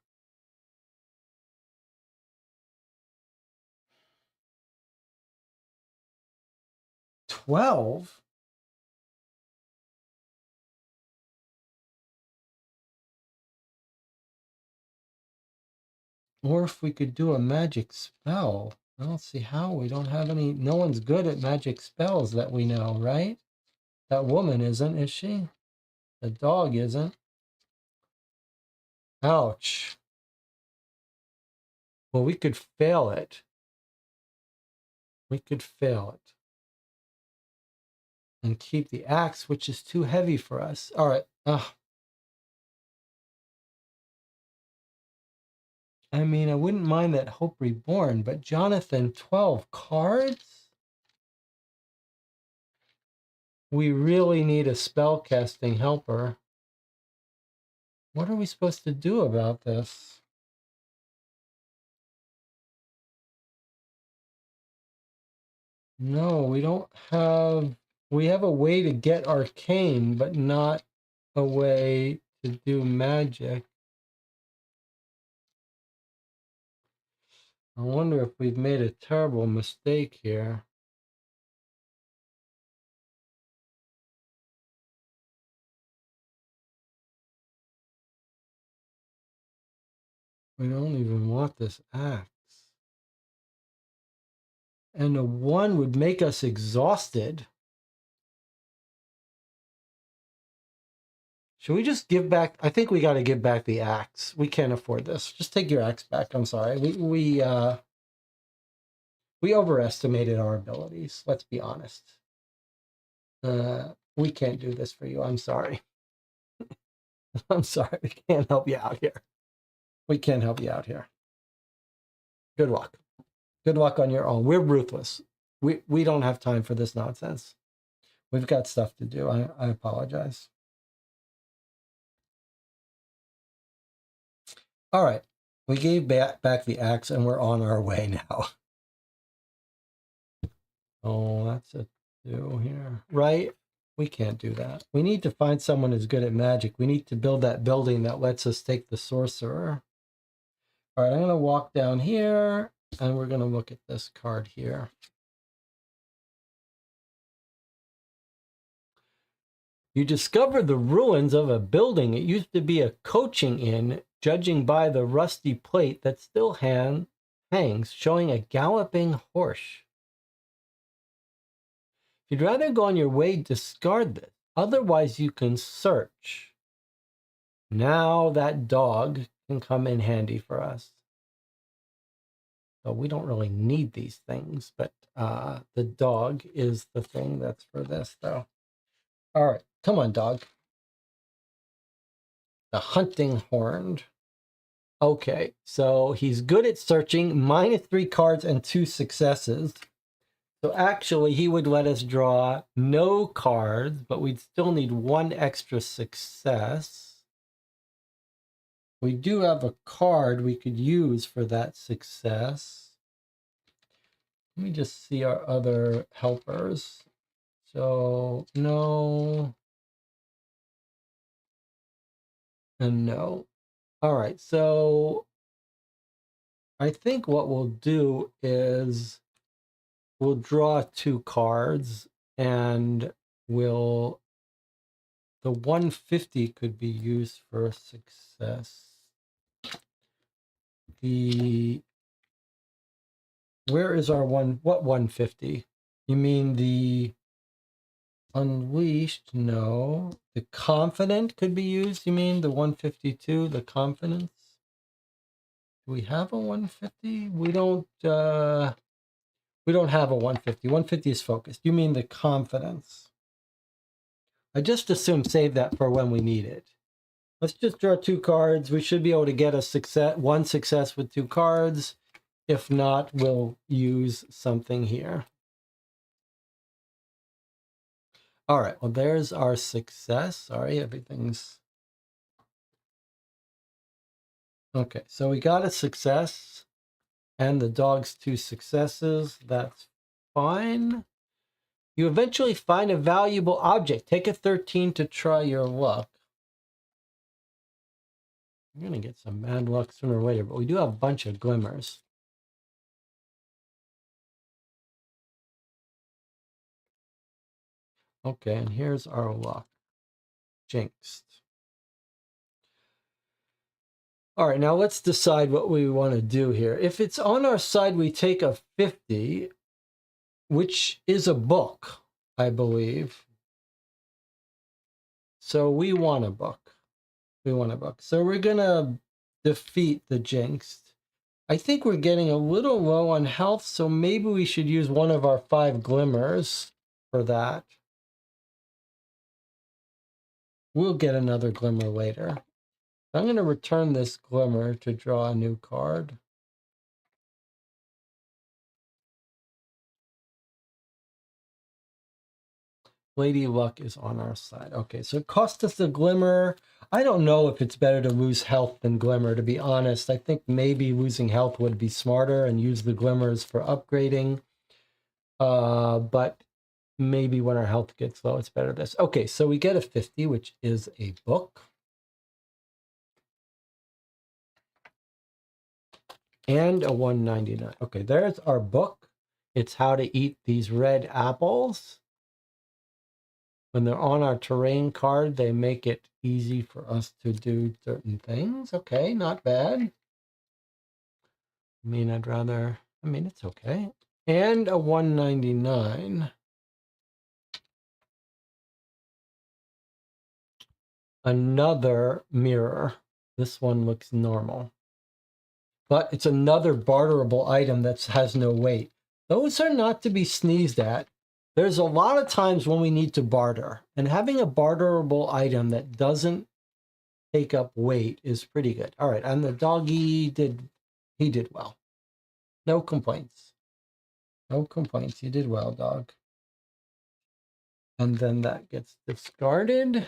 12? Or if we could do a magic spell. I don't see how. We don't have any. No one's good at magic spells that we know, right? That woman isn't, is she? The dog isn't. Ouch. Well, we could fail it. We could fail it. And keep the axe, which is too heavy for us. All right. I mean, I wouldn't mind that Hope Reborn, but Jonathan, 12 cards? We really need a spellcasting helper. What are we supposed to do about this? No, we don't have... We have a way to get arcane, but not a way to do magic. I wonder if we've made a terrible mistake here. We don't even want this axe. And a 1 would make us exhausted. Should we just give back? I think we got to give back the axe. We can't afford this. Just take your axe back. I'm sorry. We overestimated our abilities. Let's be honest. We can't do this for you. I'm sorry. I'm sorry. We can't help you out here. We can't help you out here. Good luck. Good luck on your own. We're ruthless. We don't have time for this nonsense. We've got stuff to do. I apologize. All right. We gave back the axe and we're on our way now. Oh, that's a 2 here. Right? We can't do that. We need to find someone who's good at magic. We need to build that building that lets us take the sorcerer. All right, I'm going to walk down here and we're going to look at this card here. You discover the ruins of a building. It used to be a coaching inn, judging by the rusty plate that still hangs, showing a galloping horse. If you'd rather go on your way, discard this. Otherwise, you can search. Now that dog can come in handy for us. So we don't really need these things, but the dog is the thing that's for this, though. All right, come on, dog. The hunting horned. Okay, so he's good at searching, -3 cards and 2 successes. So actually, he would let us draw no cards, but we'd still need 1 extra success. We do have a card we could use for that success. Let me just see our other helpers. So, no. And no. All right, so I think what we'll do is we'll draw 2 cards, and the 150 could be used for a success. Where is our what 150? You mean the Unleashed? No. The Confident could be used, you mean? The 152, the Confidence? Do we have a 150? We don't have a 150. 150 is focused. You mean the Confidence. I just assume save that for when we need it. Let's just draw 2 cards. We should be able to get one success with 2 cards. If not, we'll use something here. All right, well, there's our success. Sorry, everything's... Okay, so we got a success, and the dog's 2 successes. That's fine. You eventually find a valuable object. Take a 13 to try your luck. I'm going to get some mad luck sooner or later, but we do have a bunch of glimmers. Okay, and here's our luck. Jinxed. All right, now let's decide what we want to do here. If it's on our side, we take a 50, which is a book, I believe. So we want a book. We want a book. So we're going to defeat the Jinxed. I think we're getting a little low on health, so maybe we should use one of our 5 glimmers for that. We'll get another glimmer later. I'm going to return this glimmer to draw a new card. Lady Luck is on our side. Okay, so it cost us a glimmer. I don't know if it's better to lose health than glimmer, to be honest. I think maybe losing health would be smarter and use the glimmers for upgrading. But maybe when our health gets low, it's better this. Okay, so we get a 50, which is a book. And a 199. Okay, there's our book. It's how to eat these red apples. When they're on our terrain card, they make it easy for us to do certain things. Okay, not bad. I mean, it's okay. And a 199. Another mirror. This one looks normal. But it's another barterable item that has no weight. Those are not to be sneezed at. There's a lot of times when we need to barter, and having a barterable item that doesn't take up weight is pretty good. All right, and the doggy did well. No complaints. No complaints. You did well, dog. And then that gets discarded.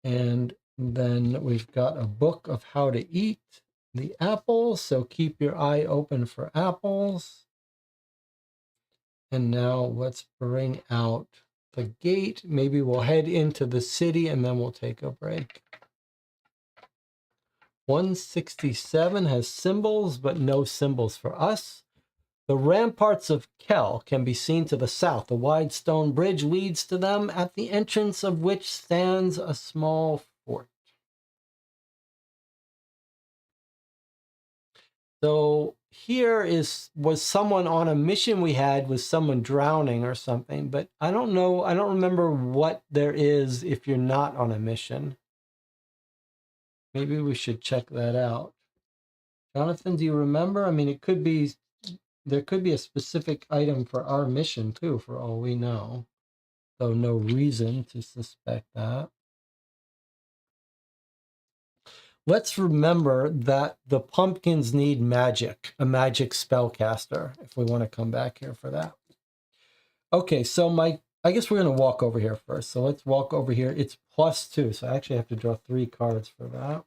And then we've got a book of how to eat the apples. So keep your eye open for apples. And now let's bring out the gate. Maybe we'll head into the city and then we'll take a break. 167 has symbols, but no symbols for us. The ramparts of Kel can be seen to the south. A wide stone bridge leads to them, at the entrance of which stands a small fort. So here was someone on a mission we had, was someone drowning or something, but I don't know. I don't remember what there is if you're not on a mission. Maybe we should check that out. Jonathan, do you remember? I mean, there could be a specific item for our mission too, for all we know. Though no reason to suspect that. Let's remember that the pumpkins need magic, a magic spellcaster, if we want to come back here for that. Okay, so I guess we're going to walk over here first. So let's walk over here. It's +2, so I actually have to draw 3 cards for that.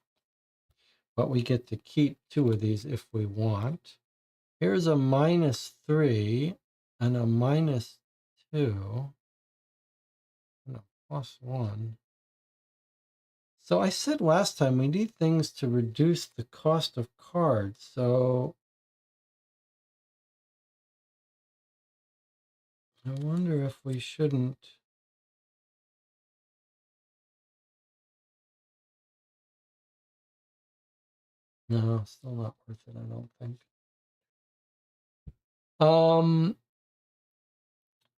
But we get to keep 2 of these if we want. Here's a -3 and a -2 and a +1. So I said last time we need things to reduce the cost of cards. So I wonder if we shouldn't. No, still not worth it, I don't think.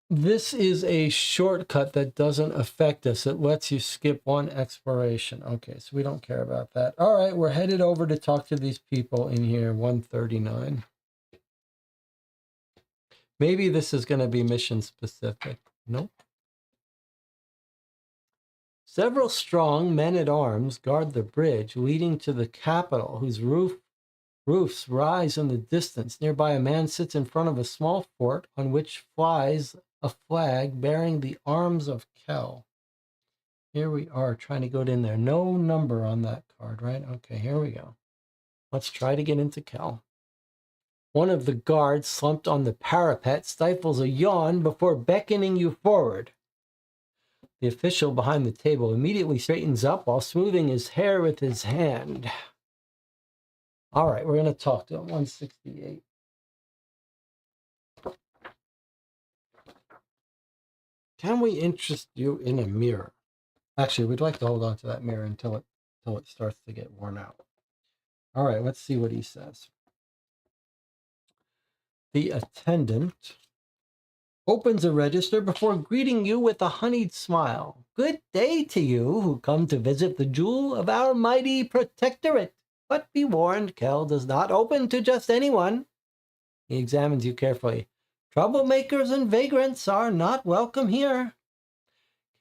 This is a shortcut that doesn't affect us. It lets you skip one exploration. Okay, so we don't care about that. All right, we're headed over to talk to these people in here, 139. Maybe this is going to be mission specific. Nope. Several strong men-at-arms guard the bridge leading to the capital, whose roofs rise in the distance. Nearby, a man sits in front of a small fort on which flies a flag bearing the arms of Kel. Here we are trying to go in there. No number on that card, right? Okay, here we go. Let's try to get into Kel. One of the guards, slumped on the parapet, stifles a yawn before beckoning you forward. The official behind the table immediately straightens up while smoothing his hair with his hand. All right, we're going to talk to him. 168. Can we interest you in a mirror? Actually, we'd like to hold on to that mirror until it starts to get worn out. All right, let's see what he says. The attendant opens a register before greeting you with a honeyed smile. Good day to you who come to visit the jewel of our mighty protectorate. But be warned, Kel does not open to just anyone. He examines you carefully. Troublemakers and vagrants are not welcome here.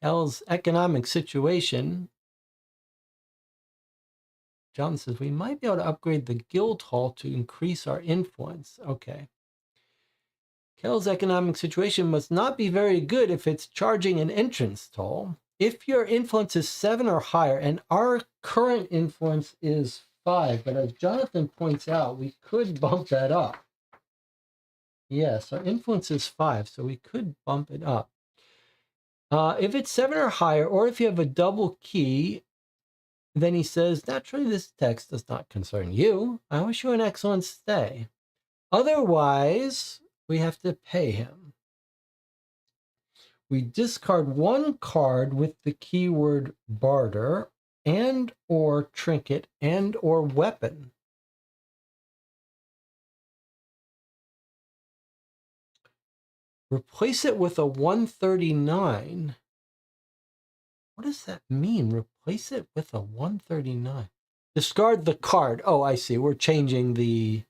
Kel's economic situation. John says we might be able to upgrade the guild hall to increase our influence. Okay. Kel's economic situation must not be very good if it's charging an entrance toll. If your influence is 7 or higher, and our current influence is 5, but as Jonathan points out, we could bump that up. Yes, our influence is 5, so we could bump it up. If it's 7 or higher, or if you have a double key, then he says, naturally, this text does not concern you. I wish you an excellent stay. Otherwise, we have to pay him. We discard one card with the keyword barter and or trinket and or weapon. Replace it with a 139. What does that mean? Replace it with a 139. Discard the card. Oh, I see. We're changing the...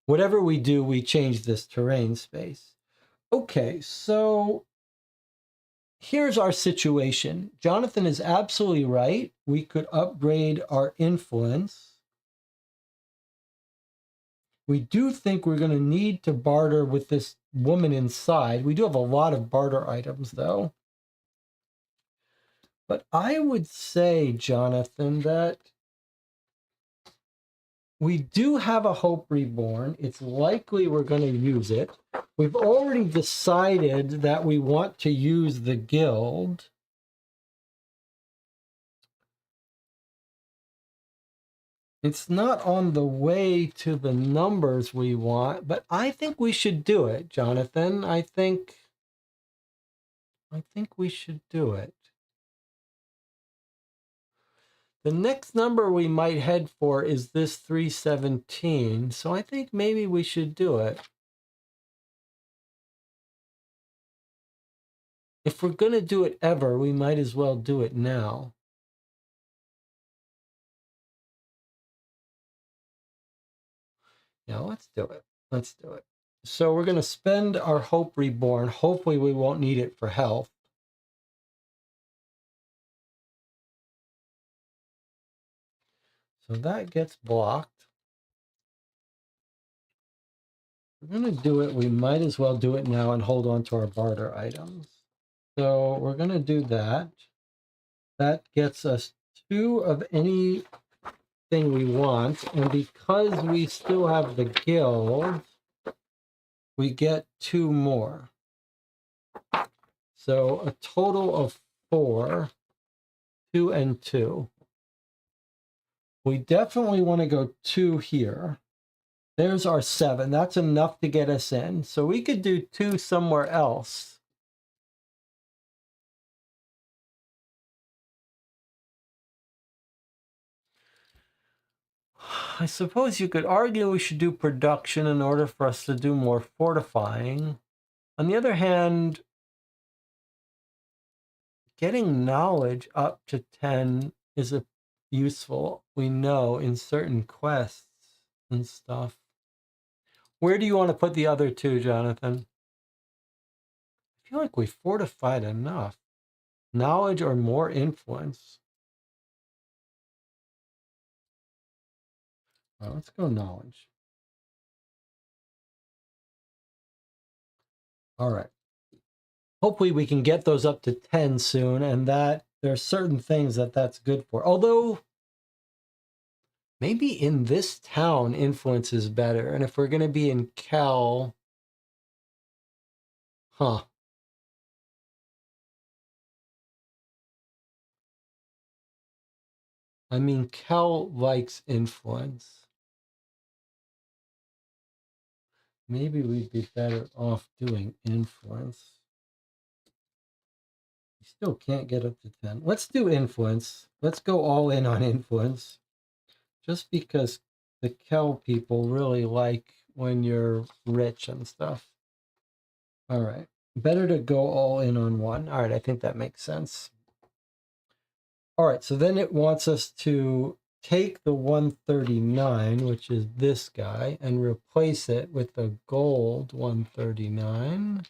Whatever we do, we change this terrain space. Okay, so here's our situation. Jonathan is absolutely right. We could upgrade our influence. We do think we're going to need to barter with this woman inside. We do have a lot of barter items, though. But I would say, Jonathan, that we do have a Hope Reborn. It's likely we're going to use it. We've already decided that we want to use the guild. It's not on the way to the numbers we want, but I think we should do it, Jonathan. I think we should do it. The next number we might head for is this 317, so I think maybe we should do it. If we're going to do it ever, we might as well do it now. Yeah, let's do it. Let's do it. So we're going to spend our Hope Reborn. Hopefully we won't need it for health. So that gets blocked. We're going to do it. We might as well do it now and hold on to our barter items. So we're going to do that. That gets us 2 of anything we want. And because we still have the guild, we get 2 more. So a total of 4. 2 and 2. We definitely want to go 2 here. There's our 7. That's enough to get us in. So we could do 2 somewhere else. I suppose you could argue we should do production in order for us to do more fortifying. On the other hand, getting knowledge up to 10 is useful, we know, in certain quests and stuff. Where do you want to put the other 2, Jonathan? I feel like we fortified enough. Knowledge or more influence? Well, let's go knowledge. All right. Hopefully we can get those up to 10 soon, and that there are certain things that that's good for. Although, maybe in this town, influence is better. And if we're going to be in Kel, huh. I mean, Kel likes influence. Maybe we'd be better off doing influence. We still can't get up to 10. Let's do influence. Let's go all in on influence. Just because the Kel people really like when you're rich and stuff. All right. Better to go all in on one. All right, I think that makes sense. All right, so then it wants us to take the 139, which is this guy, and replace it with the gold 139.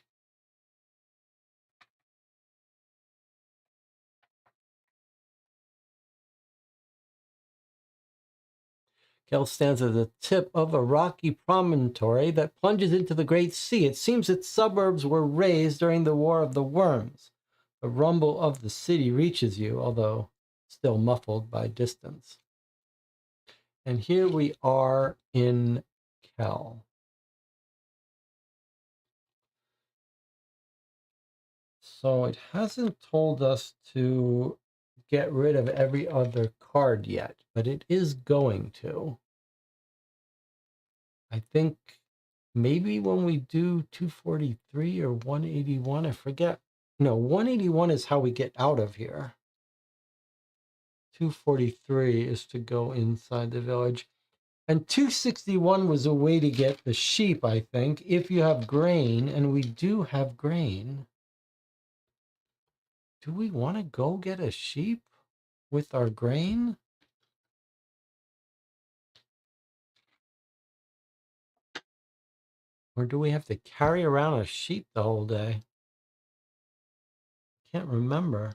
Kel stands at the tip of a rocky promontory that plunges into the great sea. It seems its suburbs were razed during the War of the Worms. The rumble of the city reaches you, although still muffled by distance. And here we are in Kel. So it hasn't told us to get rid of every other card yet, but it is going to. I think maybe when we do 243 or 181, I forget. No, 181 is how we get out of here. 243 is to go inside the village. And 261 was a way to get the sheep, I think, if you have grain, and we do have grain. Do we want to go get a sheep with our grain? Or do we have to carry around a sheep the whole day? Can't remember.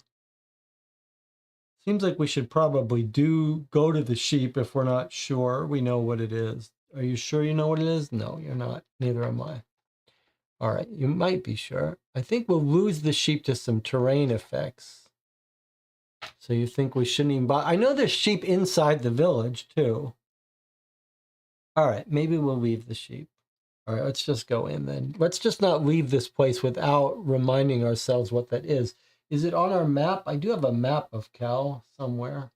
Seems like we should probably go to the sheep if we're not sure we know what it is. Are you sure you know what it is? No, you're not. Neither am I. All right, you might be sure. I think we'll lose the sheep to some terrain effects. So you think we shouldn't even buy? I know there's sheep inside the village too. All right, maybe we'll leave the sheep. All right, let's just go in then. Let's just not leave this place without reminding ourselves what that is. Is it on our map? I do have a map of Cal somewhere.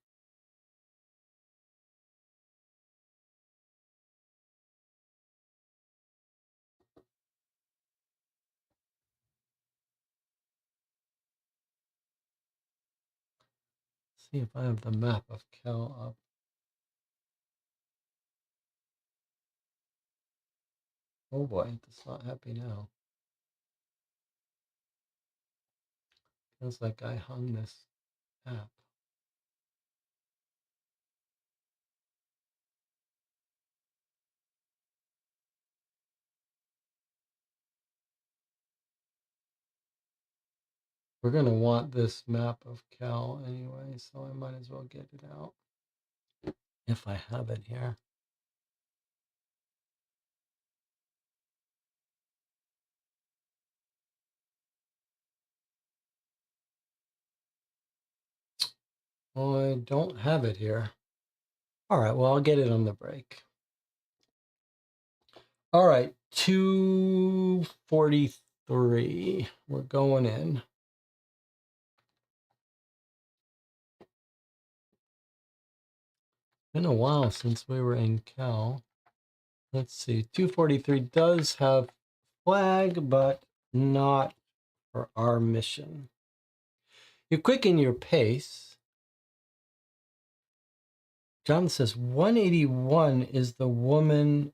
Let's see if I have the map of Cal up. Oh boy, it's not happy now. Feels like I hung this app. We're going to want this map of Cal anyway, so I might as well get it out if I have it here. Well, I don't have it here. All right, well, I'll get it on the break. All right, 243. We're going in. Been a while since we were in Cal. Let's see. 243 does have flag, but not for our mission. You quicken your pace. John says 181 is the woman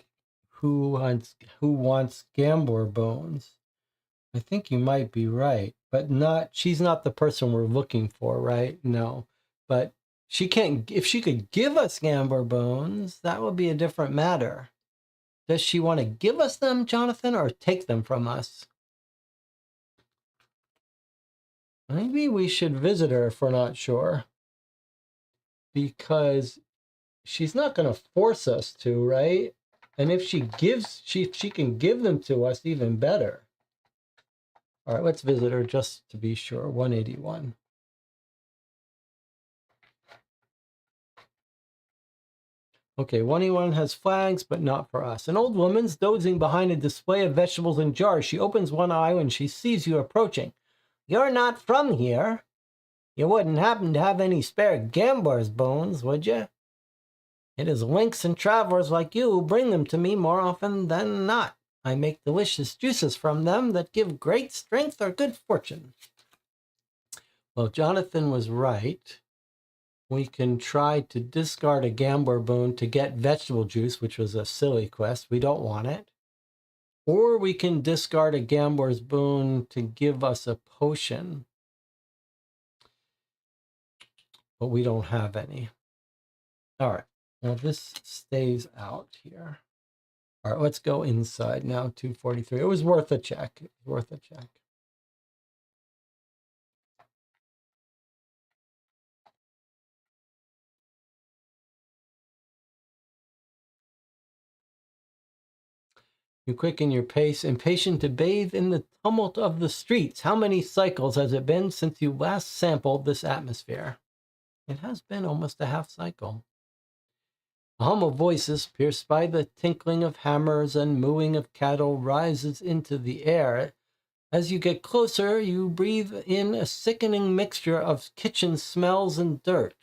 who wants Gambler bones. I think you might be right, but she's not the person we're looking for, right? No. But she can't, if she could give us Gambler bones, that would be a different matter. Does she want to give us them, Jonathan, or take them from us? Maybe we should visit her if we're not sure. Because she's not going to force us to, right? And if she can give them to us, even better. All right, let's visit her just to be sure. 181. Okay, 181 has flags, but not for us. An old woman's dozing behind a display of vegetables in jars. She opens one eye when she sees you approaching. You're not from here. You wouldn't happen to have any spare gambler's bones, would you? It is lynx and travelers like you who bring them to me more often than not. I make delicious juices from them that give great strength or good fortune. Well, Jonathan was right. We can try to discard a gambler bone to get vegetable juice, which was a silly quest. We don't want it. Or we can discard a gambler's bone to give us a potion. But we don't have any. All right. Well, this stays out here. All right, let's go inside now, 243. It was worth a check. It was worth a check. You quicken your pace, impatient to bathe in the tumult of the streets. How many cycles has it been since you last sampled this atmosphere? It has been almost a half cycle. A hum of voices, pierced by the tinkling of hammers and mooing of cattle, rises into the air. As you get closer, you breathe in a sickening mixture of kitchen smells and dirt.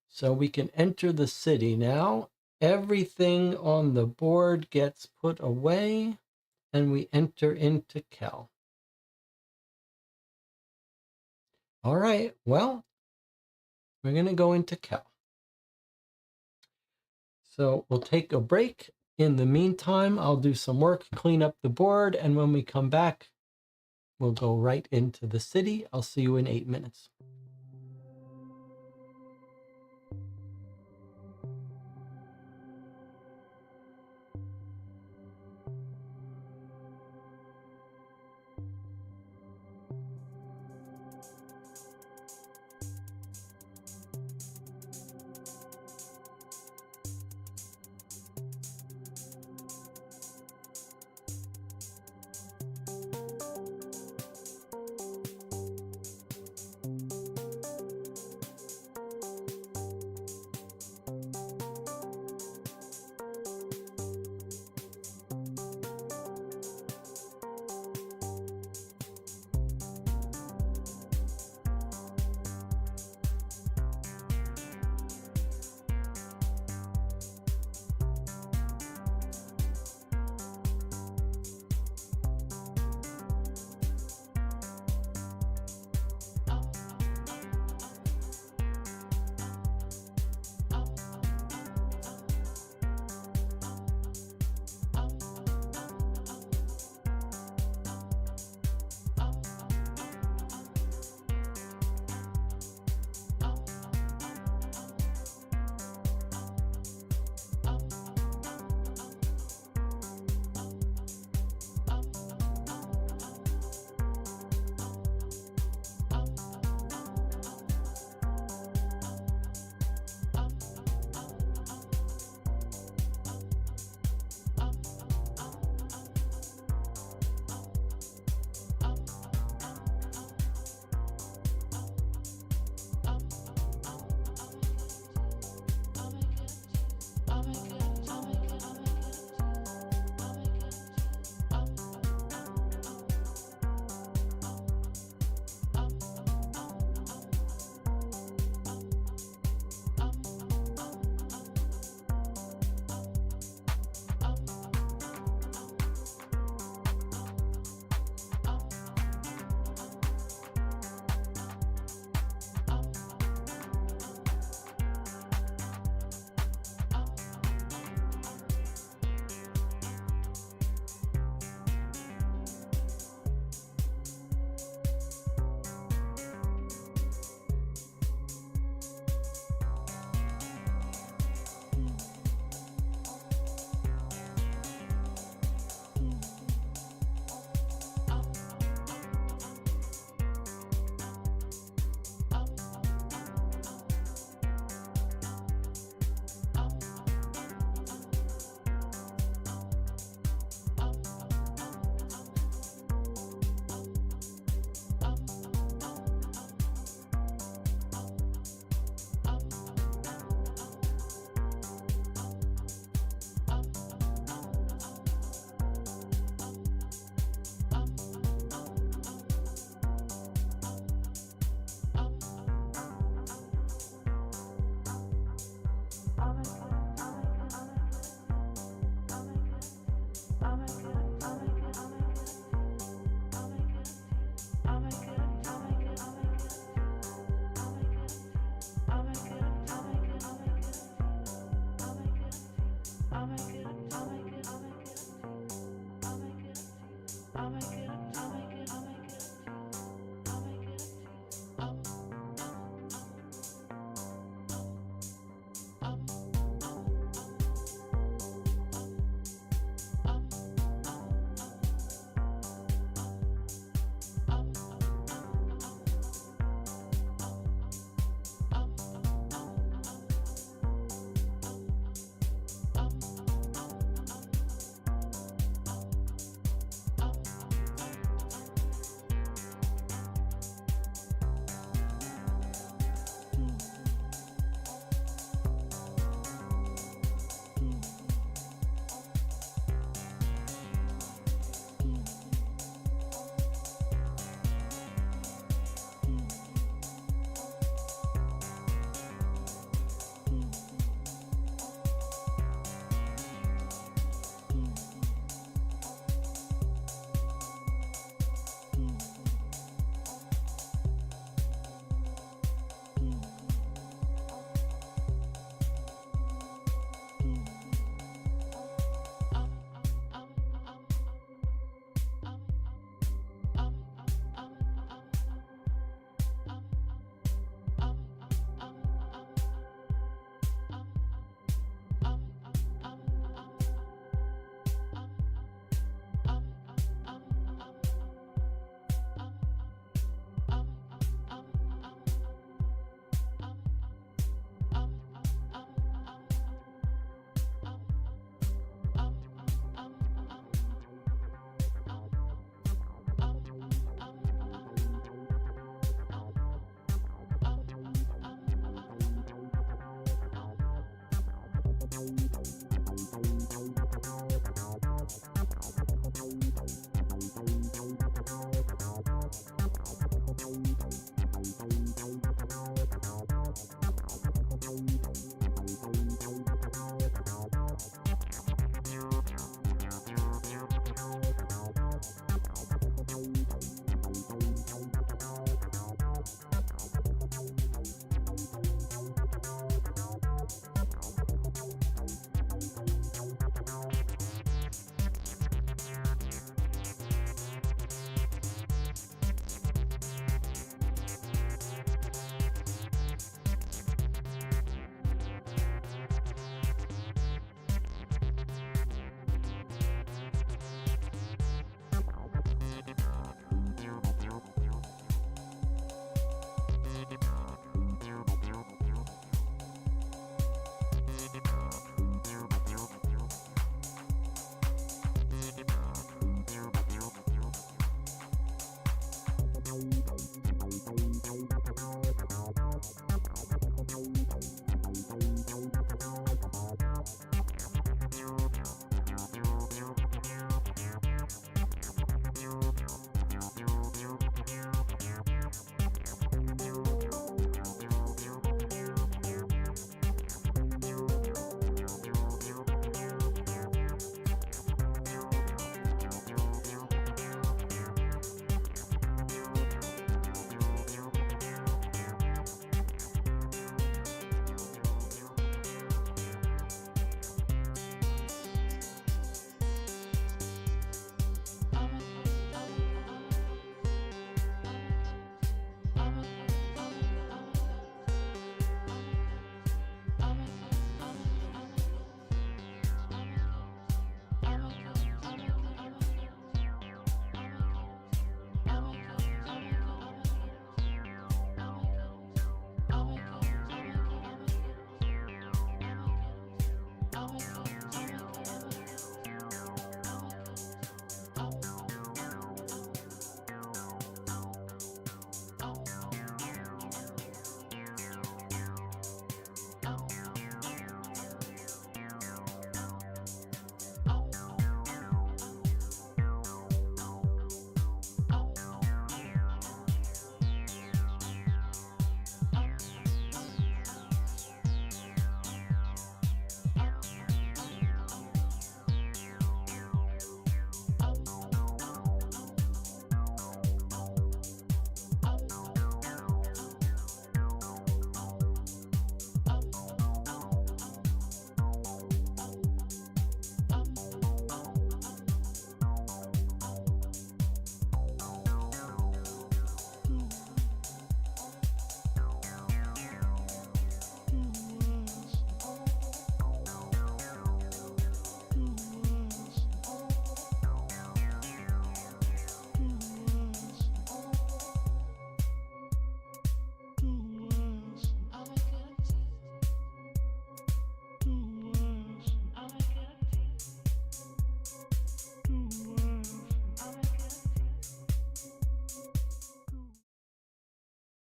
So we can enter the city now. Everything on the board gets put away, and we enter into Kel. All right, well, we're going to go into Kel. So we'll take a break. In the meantime, I'll do some work, clean up the board, and when we come back, we'll go right into the city. I'll see you in 8 minutes.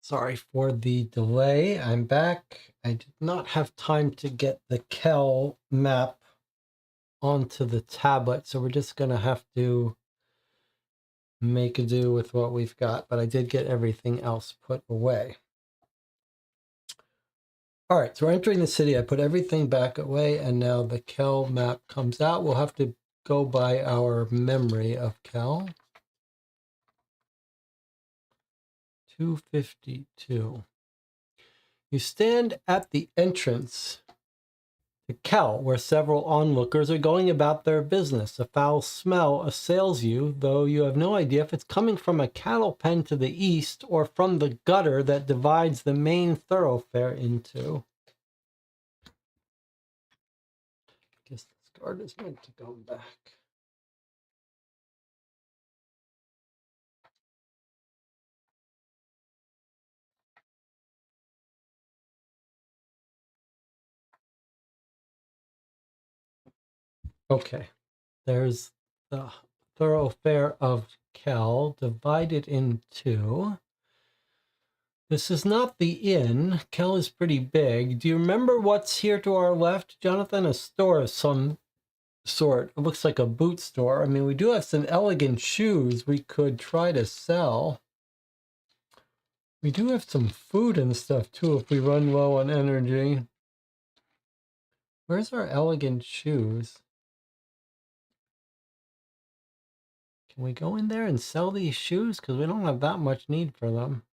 Sorry for the delay. I'm back. I did not have time to get the Kel map onto the tablet, so we're just going to have to make do with what we've got, but I did get everything else put away. All right, so we're entering the city. I put everything back away, and now the Kel map comes out. We'll have to go by our memory of Kel. 252. You stand at the entrance to Kel, where several onlookers are going about their business. A foul smell assails you, though you have no idea if it's coming from a cattle pen to the east or from the gutter that divides the main thoroughfare into. I guess this guard is meant to go back. Okay, there's the thoroughfare of Kel divided in two. This is not the inn. Kel is pretty big. Do you remember what's here to our left, Jonathan? A store of some sort. It looks like a boot store. I mean, we do have some elegant shoes we could try to sell. We do have some food and stuff too if we run low on energy. Where's our elegant shoes? Can we go in there and sell these shoes? Because we don't have that much need for them.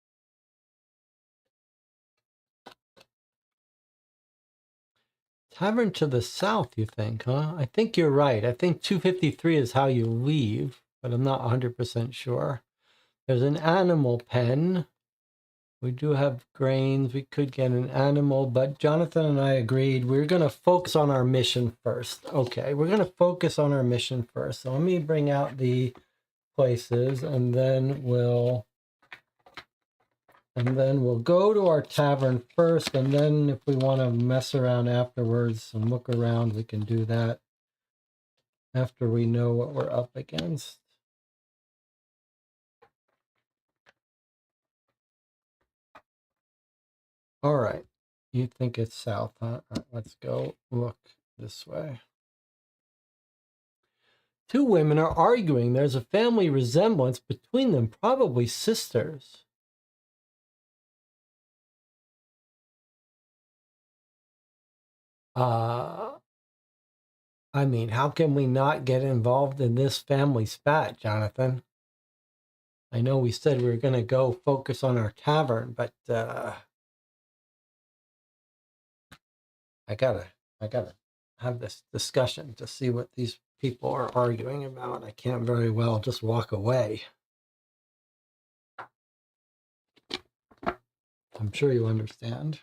Tavern to the south, you think, huh? I think you're right. I think 253 is how you leave, but I'm not 100% sure. There's an animal pen. We do have grains. We could get an animal, but Jonathan and I agreed we're going to focus on our mission first. Okay, we're going to focus on our mission first. So let me bring out the places, and then we'll go to our tavern first, and then if we want to mess around afterwards and look around, we can do that after we know what we're up against. All right. You think it's south, huh? All right, let's go look this way. Two women are arguing. There's a family resemblance between them, probably sisters. I mean, how can we not get involved in this family spat, Jonathan? I know we said we were going to go focus on our tavern, but I gotta have this discussion to see what these people are arguing about. I can't very well just walk away. I'm sure you understand.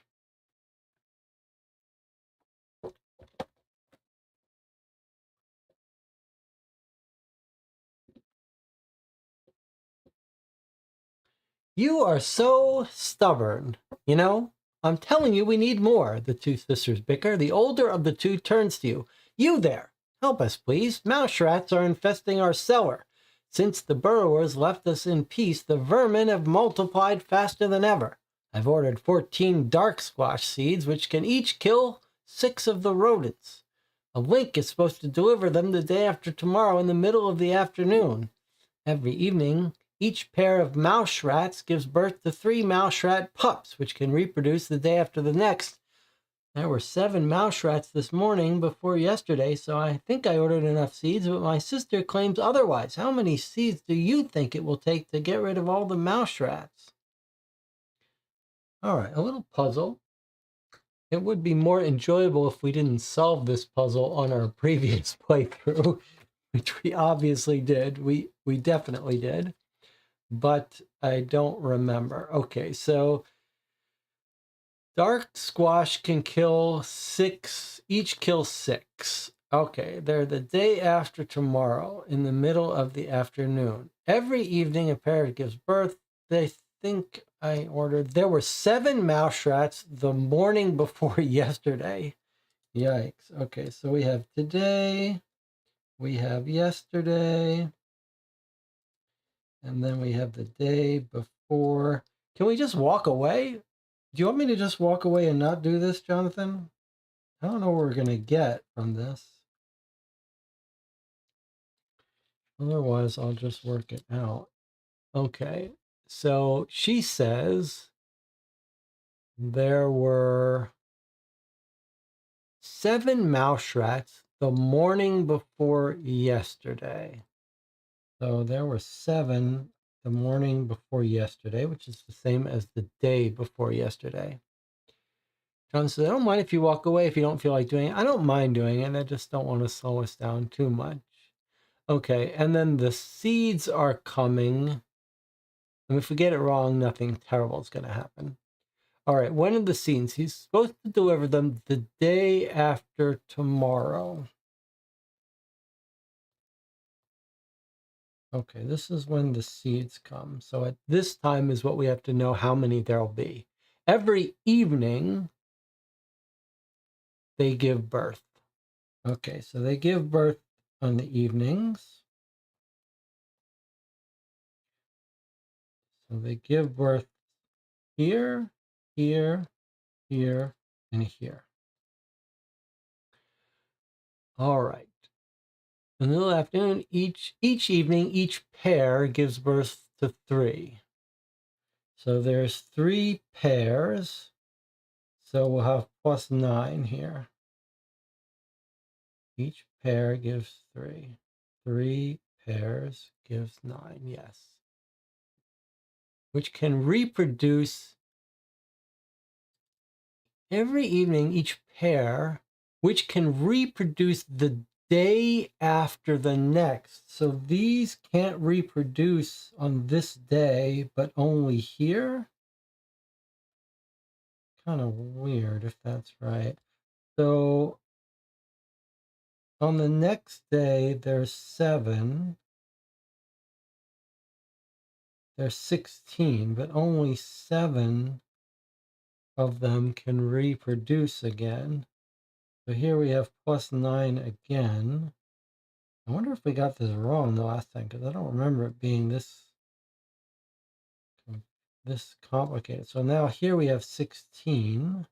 You are so stubborn, you know? I'm telling you, we need more, the two sisters bicker. The older of the two turns to you. You there, help us, please. Mouse rats are infesting our cellar. Since the burrowers left us in peace, the vermin have multiplied faster than ever. I've ordered 14 dark squash seeds, which can each kill 6 of the rodents. A link is supposed to deliver them the day after tomorrow in the middle of the afternoon. Every evening, each pair of mouse rats gives birth to 3 mouse rat pups, which can reproduce the day after the next. There were 7 mouse rats this morning before yesterday, so I think I ordered enough seeds, but my sister claims otherwise. How many seeds do you think it will take to get rid of all the mouse rats? All right, a little puzzle. It would be more enjoyable if we didn't solve this puzzle on our previous playthrough, which we obviously did. We definitely did. But I don't remember. Okay, so dark squash can kill 6, each kill 6. Okay, they're the day after tomorrow in the middle of the afternoon. Every evening a pair gives birth. They think I ordered. There were 7 mouse rats the morning before yesterday. Yikes. Okay, so we have today, we have yesterday, and then we have the day before. Can we just walk away? Do you want me to just walk away and not do this, Jonathan? I don't know what we're going to get from this. Otherwise, I'll just work it out. Okay, so she says there were 7 mouse rats the morning before yesterday. So there were 7 the morning before yesterday, which is the same as the day before yesterday. John says, I don't mind if you walk away if you don't feel like doing it. I don't mind doing it. I just don't want to slow us down too much. Okay, and then the seeds are coming. And if we get it wrong, nothing terrible is going to happen. All right, when are the seeds? He's supposed to deliver them the day after tomorrow. Okay, this is when the seeds come. So at this time is what we have to know how many there'll be. Every evening, they give birth. Okay, so they give birth on the evenings. So they give birth here, here, here, and here. All right. In the middle afternoon, each evening, each pair gives birth to 3. So there's 3 pairs. So we'll have plus 9 here. Each pair gives 3. 3 pairs gives 9, yes. Which can reproduce every evening, each pair, which can reproduce the day after the next. So these can't reproduce on this day, but only here. Kind of weird if that's right. So on the next day, there's 7. There's 16, but only 7 of them can reproduce again. So here we have plus 9 again. I wonder if we got this wrong the last time, because I don't remember it being this complicated. So now here we have 16.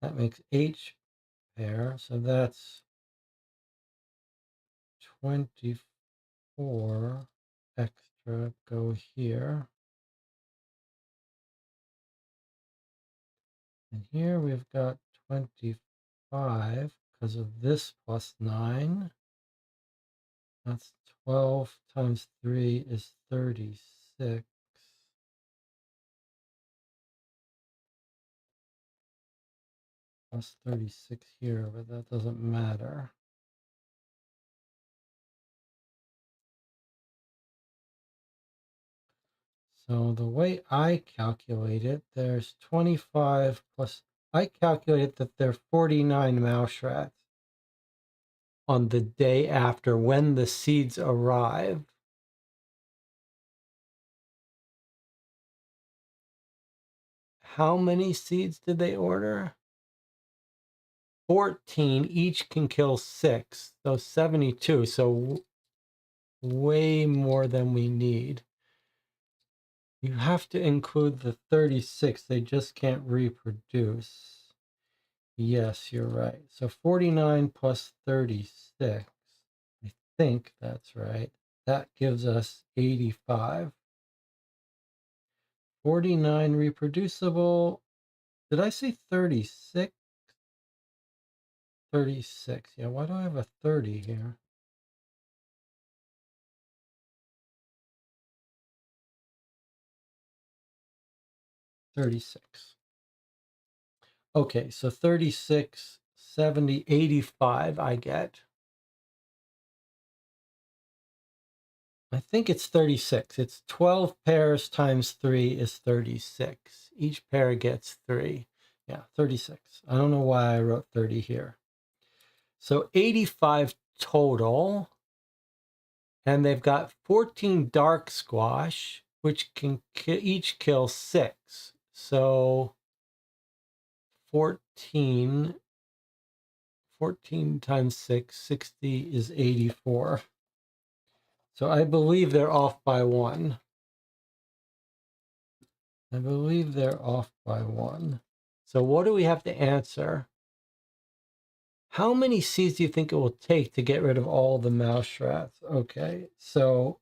That makes 8 pair. So that's 24 extra go here. And here we've got 25 because of this plus 9. That's 12 times 3 is 36. Plus 36 here, but that doesn't matter. So the way I calculate it, there's 25 plus, I calculated that there are 49 mouse rats on the day after when the seeds arrive. How many seeds did they order? 14, each can kill 6, so 72, so way more than we need. You have to include the 36, they just can't reproduce. Yes, you're right. So 49 plus 36, I think that's right. That gives us 85. 49 reproducible. Did I say 36? 36. Yeah, why do I have a 30 here? $36. Okay, so 36, 70, 85 I get. I think it's 36. It's 12 pairs times 3 is 36. Each pair gets 3. Yeah, 36. I don't know why I wrote 30 here. So 85 total. And they've got 14 dark squash, which can each kill 6. So 14 times 6, 60 is 84. So I believe they're off by 1. I believe they're off by 1. So what do we have to answer? How many seeds do you think it will take to get rid of all the mouse rats? Okay, so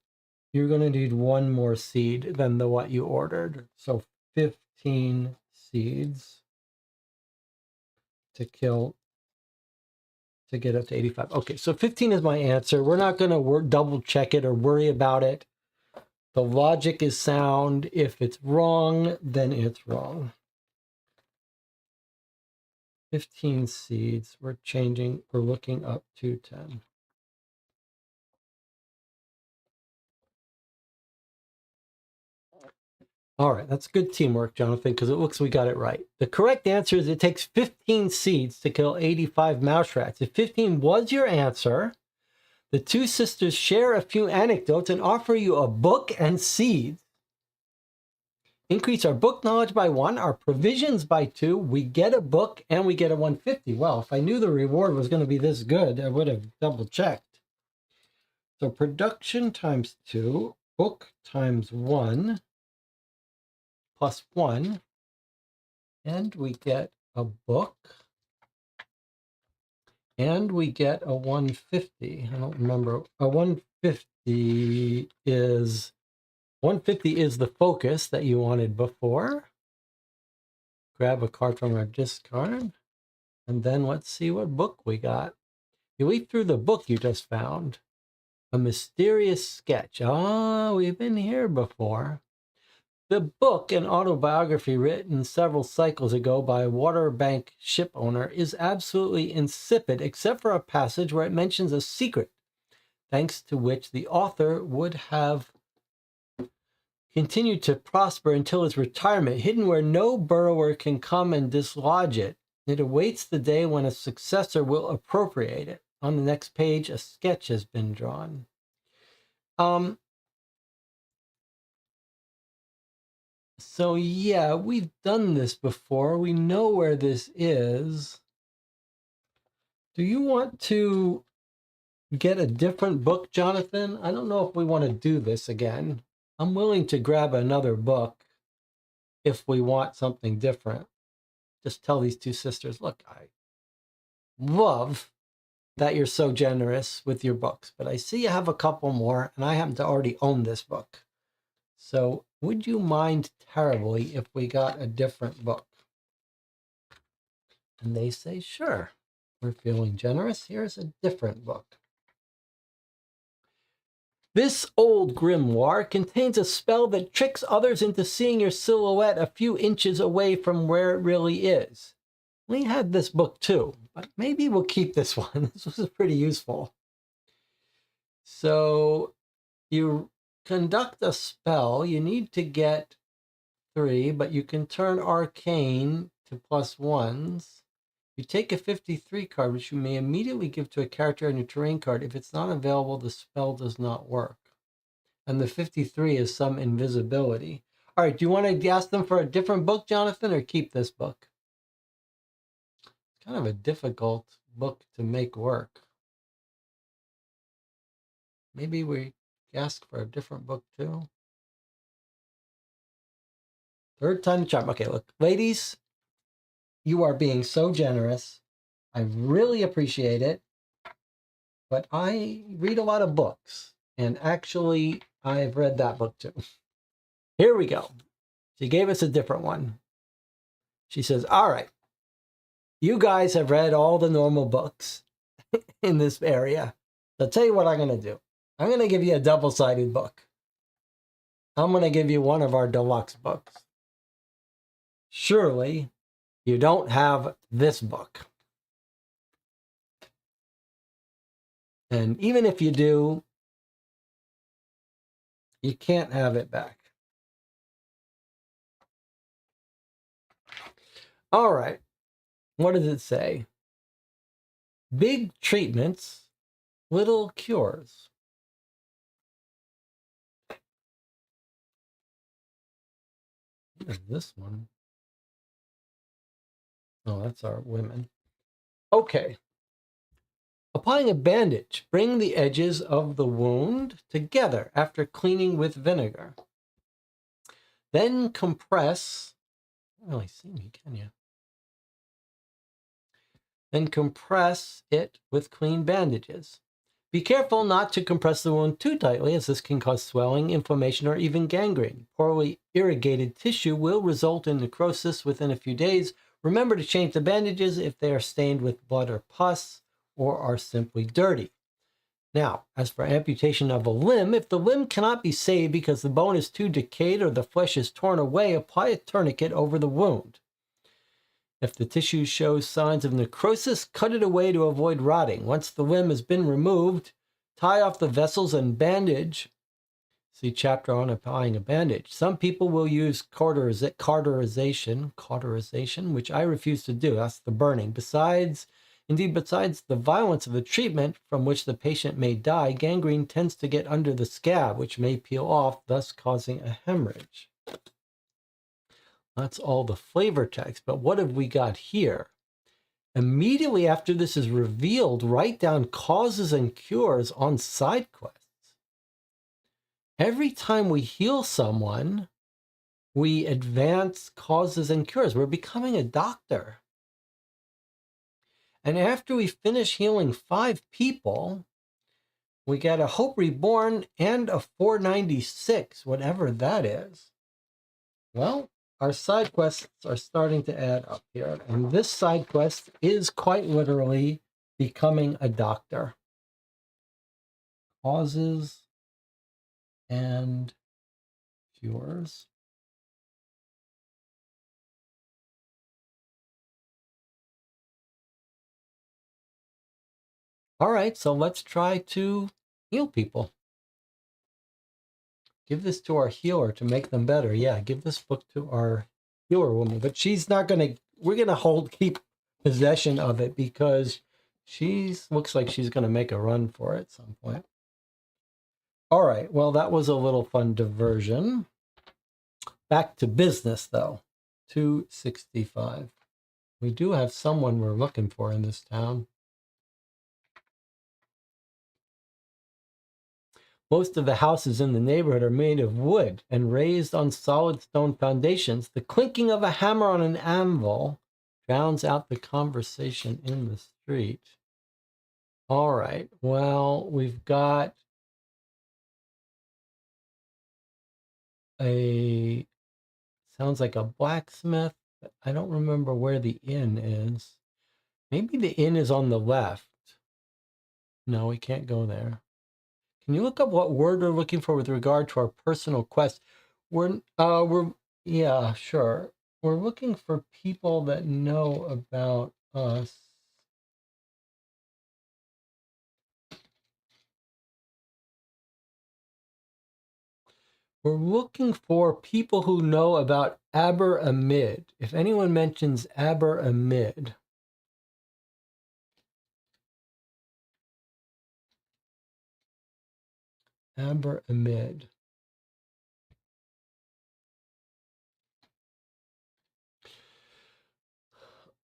you're going to need 1 more seed than what you ordered. So 15 seeds to kill, to get up to 85. Okay, so 15 is my answer. We're not going to double check it or worry about it. The logic is sound. If it's wrong, then it's wrong. 15 seeds. We're looking up to 10. All right, that's good teamwork, Jonathan, because it looks we got it right. The correct answer is it takes 15 seeds to kill 85 mouse rats. If 15 was your answer, the 2 sisters share a few anecdotes and offer you a book and seeds. Increase our book knowledge by 1, our provisions by 2. We get a book and we get a 150. Well, if I knew the reward was going to be this good, I would have double checked. So production times 2, book times 1, plus 1, and we get a book, and we get a 150. I don't remember. A 150 is the focus that you wanted before. Grab a card from our discard, and then let's see what book we got. You leaf through the book you just found. A mysterious sketch. Ah, we've been here before. The book, an autobiography written several cycles ago by a waterbank ship owner, is absolutely insipid, except for a passage where it mentions a secret, thanks to which the author would have continued to prosper until his retirement, hidden where no burrower can come and dislodge it. It awaits the day when a successor will appropriate it. On the next page, a sketch has been drawn. So yeah, we've done this before. We know where this is. Do you want to get a different book, Jonathan? I don't know if we want to do this again. I'm willing to grab another book if we want something different. Just tell these 2 sisters, look, I love that you're so generous with your books, but I see you have a couple more, and I happen to already own this book. So would you mind terribly if we got a different book? And they say, sure. We're feeling generous. Here's a different book. This old grimoire contains a spell that tricks others into seeing your silhouette a few inches away from where it really is. We had this book too, but maybe we'll keep this one. This was pretty useful. So you conduct a spell. You need to get 3, but you can turn arcane to +1s. You take a 53 card, which you may immediately give to a character on your terrain card. If it's not available, the spell does not work. And the 53 is some invisibility. All right, do you want to ask them for a different book, Jonathan, or keep this book? It's kind of a difficult book to make work. Maybe we ask for a different book too. 3rd time the charm. Okay, look, ladies, you are being so generous. I really appreciate it. But I read a lot of books, and actually, I've read that book too. Here we go. She gave us a different one. She says, all right, you guys have read all the normal books in this area. So I'll tell you what I'm going to do. I'm going to give you a double-sided book. I'm going to give you one of our deluxe books. Surely, you don't have this book. And even if you do, you can't have it back. All right. What does it say? Big treatments, little cures. What is this one? Oh, that's our women. Okay. Applying a bandage, bring the edges of the wound together after cleaning with vinegar. Then compress. You can't really see me, can you? Then compress it with clean bandages. Be careful not to compress the wound too tightly, as this can cause swelling, inflammation, or even gangrene. Poorly irrigated tissue will result in necrosis within a few days. Remember to change the bandages if they are stained with blood or pus or are simply dirty. Now, as for amputation of a limb, if the limb cannot be saved because the bone is too decayed or the flesh is torn away, apply a tourniquet over the wound. If the tissue shows signs of necrosis, cut it away to avoid rotting. Once the limb has been removed, tie off the vessels and bandage. See chapter on applying a bandage. Some people will use cauterization, which I refuse to do. That's the burning. Besides the violence of the treatment from which the patient may die, gangrene tends to get under the scab, which may peel off, thus causing a hemorrhage. That's all the flavor text, but what have we got here? Immediately after this is revealed, write down causes and cures on side quests. Every time we heal someone, we advance causes and cures. We're becoming a doctor. And after we finish healing 5 people, we get a Hope Reborn and a 496, whatever that is. Well, our side quests are starting to add up here. And this side quest is quite literally becoming a doctor. Causes and cures. All right, so let's try to heal people. Give this to our healer to make them better. Yeah, give this book to our healer woman. But she's not going to, we're going to keep possession of it because looks like she's going to make a run for it at some point. All right, well, that was a little fun diversion. Back to business, though. 265. We do have someone we're looking for in this town. Most of the houses in the neighborhood are made of wood and raised on solid stone foundations. The clinking of a hammer on an anvil drowns out the conversation in the street. All right, well, we've got sounds like a blacksmith. I don't remember where the inn is. Maybe the inn is on the left. No, we can't go there. Can you look up what word we're looking for with regard to our personal quest? Yeah, sure. We're looking for people that know about us. We're looking for people who know about Aber Amid. If anyone mentions Aber Amid. Aber Amid.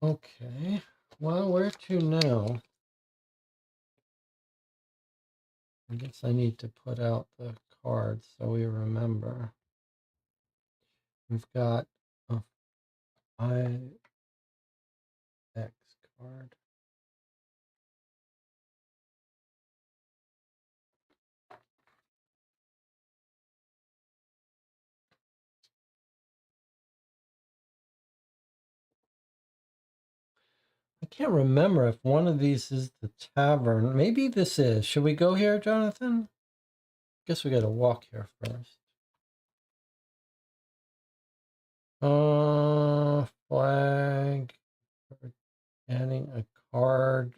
Okay, well, where to now? I guess I need to put out the cards so we remember. We've got a IX card. I can't remember if one of these is the tavern. Maybe this is. Should we go here, Jonathan? Guess we got to walk here first. Flag. Adding a card.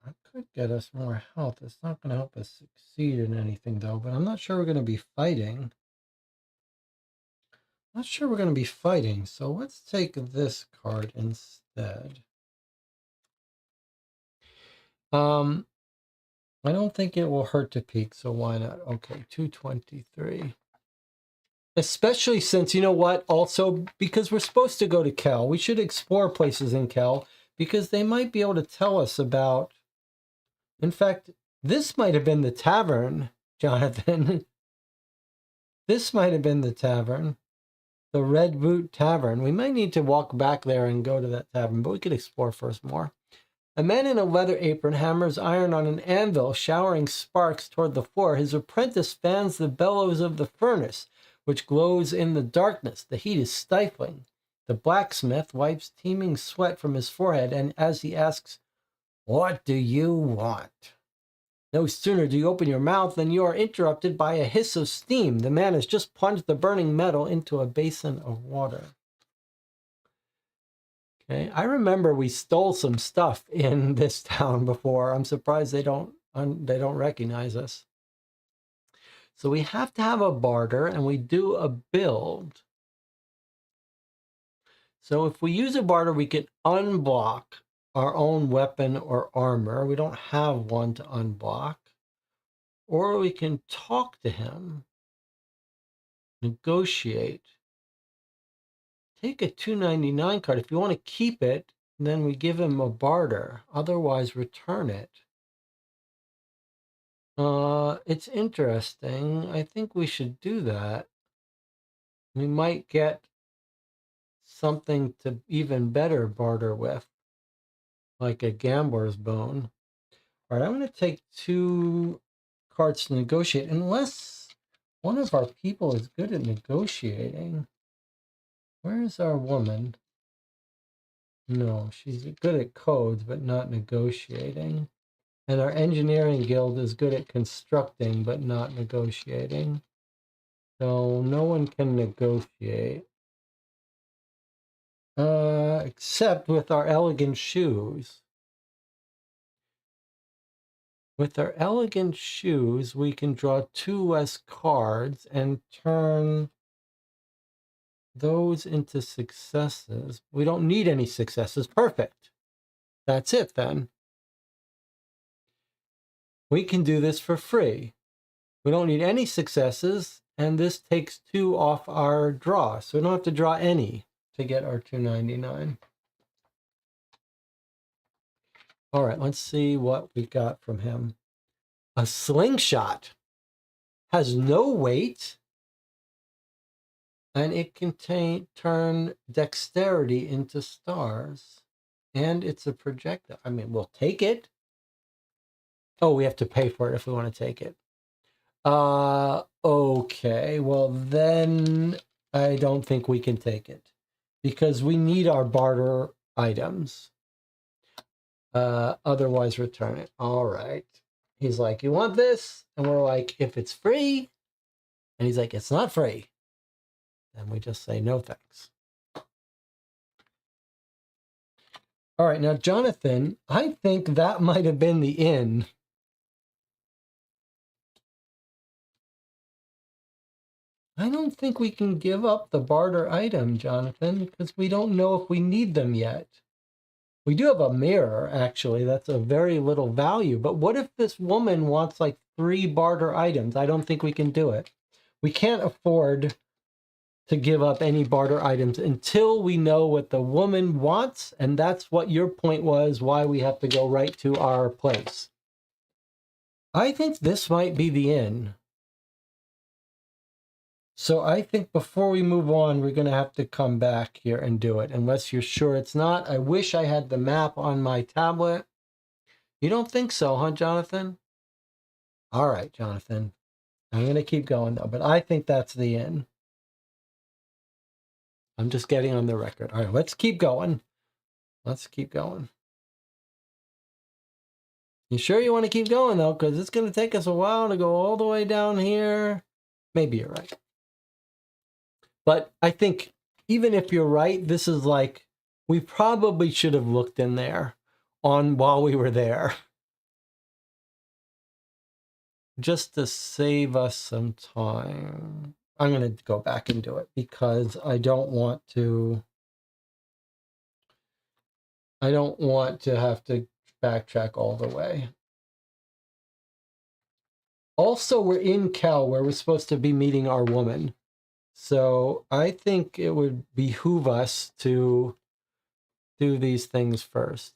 That could get us more health. It's not going to help us succeed in anything, though. But I'm not sure we're going to be fighting. So let's take this card instead. I don't think it will hurt to peek, so why not? Okay, 223. Especially since, you know what, also, because we're supposed to go to Kel. We should explore places in Kel. because they might be able to tell us about... In fact, this might have been the tavern, Jonathan. This might have been the tavern. The Red Boot Tavern. We might need to walk back there and go to that tavern, but we could explore first more. A man in a leather apron hammers iron on an anvil, showering sparks toward the floor. His apprentice fans the bellows of the furnace, which glows in the darkness. The heat is stifling. The blacksmith wipes teeming sweat from his forehead, and as he asks, "What do you want?" No sooner do you open your mouth than you are interrupted by a hiss of steam. The man has just plunged the burning metal into a basin of water. Okay, I remember we stole some stuff in this town before. I'm surprised they don't recognize us. So we have to have a barter, and we do a build. So if we use a barter, we can unblock our own weapon or armor. We don't have one to unblock. Or we can talk to him, negotiate. Take a 299 card. If you want to keep it, then we give him a barter. Otherwise, return it. It's interesting. I think we should do that. We might get something to even better barter with, like a gambler's bone. All right, I'm going to take 2 cards to negotiate, unless one of our people is good at negotiating. Where is our woman? No, she's good at codes, but not negotiating. And our engineering guild is good at constructing, but not negotiating. So no one can negotiate. Except with our elegant shoes. With our elegant shoes, we can draw 2 less cards and turn those into successes. We don't need any successes. Perfect. That's it then. We can do this for free. We don't need any successes, and this takes 2 off our draw. So we don't have to draw any to get our 299. All right, let's see what we got from him. A slingshot. Has no weight, and it can turn dexterity into stars. And it's a projectile. I mean, we'll take it. Oh, we have to pay for it if we want to take it. Okay. Well, then I don't think we can take it because we need our barter items. Otherwise, return it. All right. He's like, "You want this?" And we're like, "If it's free." And he's like, "It's not free." And we just say, "No, thanks." All right. Now, Jonathan, I think that might have been the inn. I don't think we can give up the barter item, Jonathan, because we don't know if we need them yet. We do have a mirror, actually. That's a very little value. But what if this woman wants like 3 barter items? I don't think we can do it. We can't afford to give up any barter items until we know what the woman wants. And that's what your point was, why we have to go right to our place. I think this might be the inn. So I think before we move on, we're going to have to come back here and do it, unless you're sure it's not. I wish I had the map on my tablet. You don't think so, huh, Jonathan? All right, Jonathan. I'm going to keep going, though, but I think that's the inn. I'm just getting on the record. All right, let's keep going. Let's keep going. You sure you want to keep going, though? Because it's going to take us a while to go all the way down here. Maybe you're right. But I think even if you're right, this is like, we probably should have looked in there while we were there. Just to save us some time. I'm going to go back and do it because I don't want to have to backtrack all the way. Also, we're in Kel where we're supposed to be meeting our woman. So I think it would behoove us to do these things first.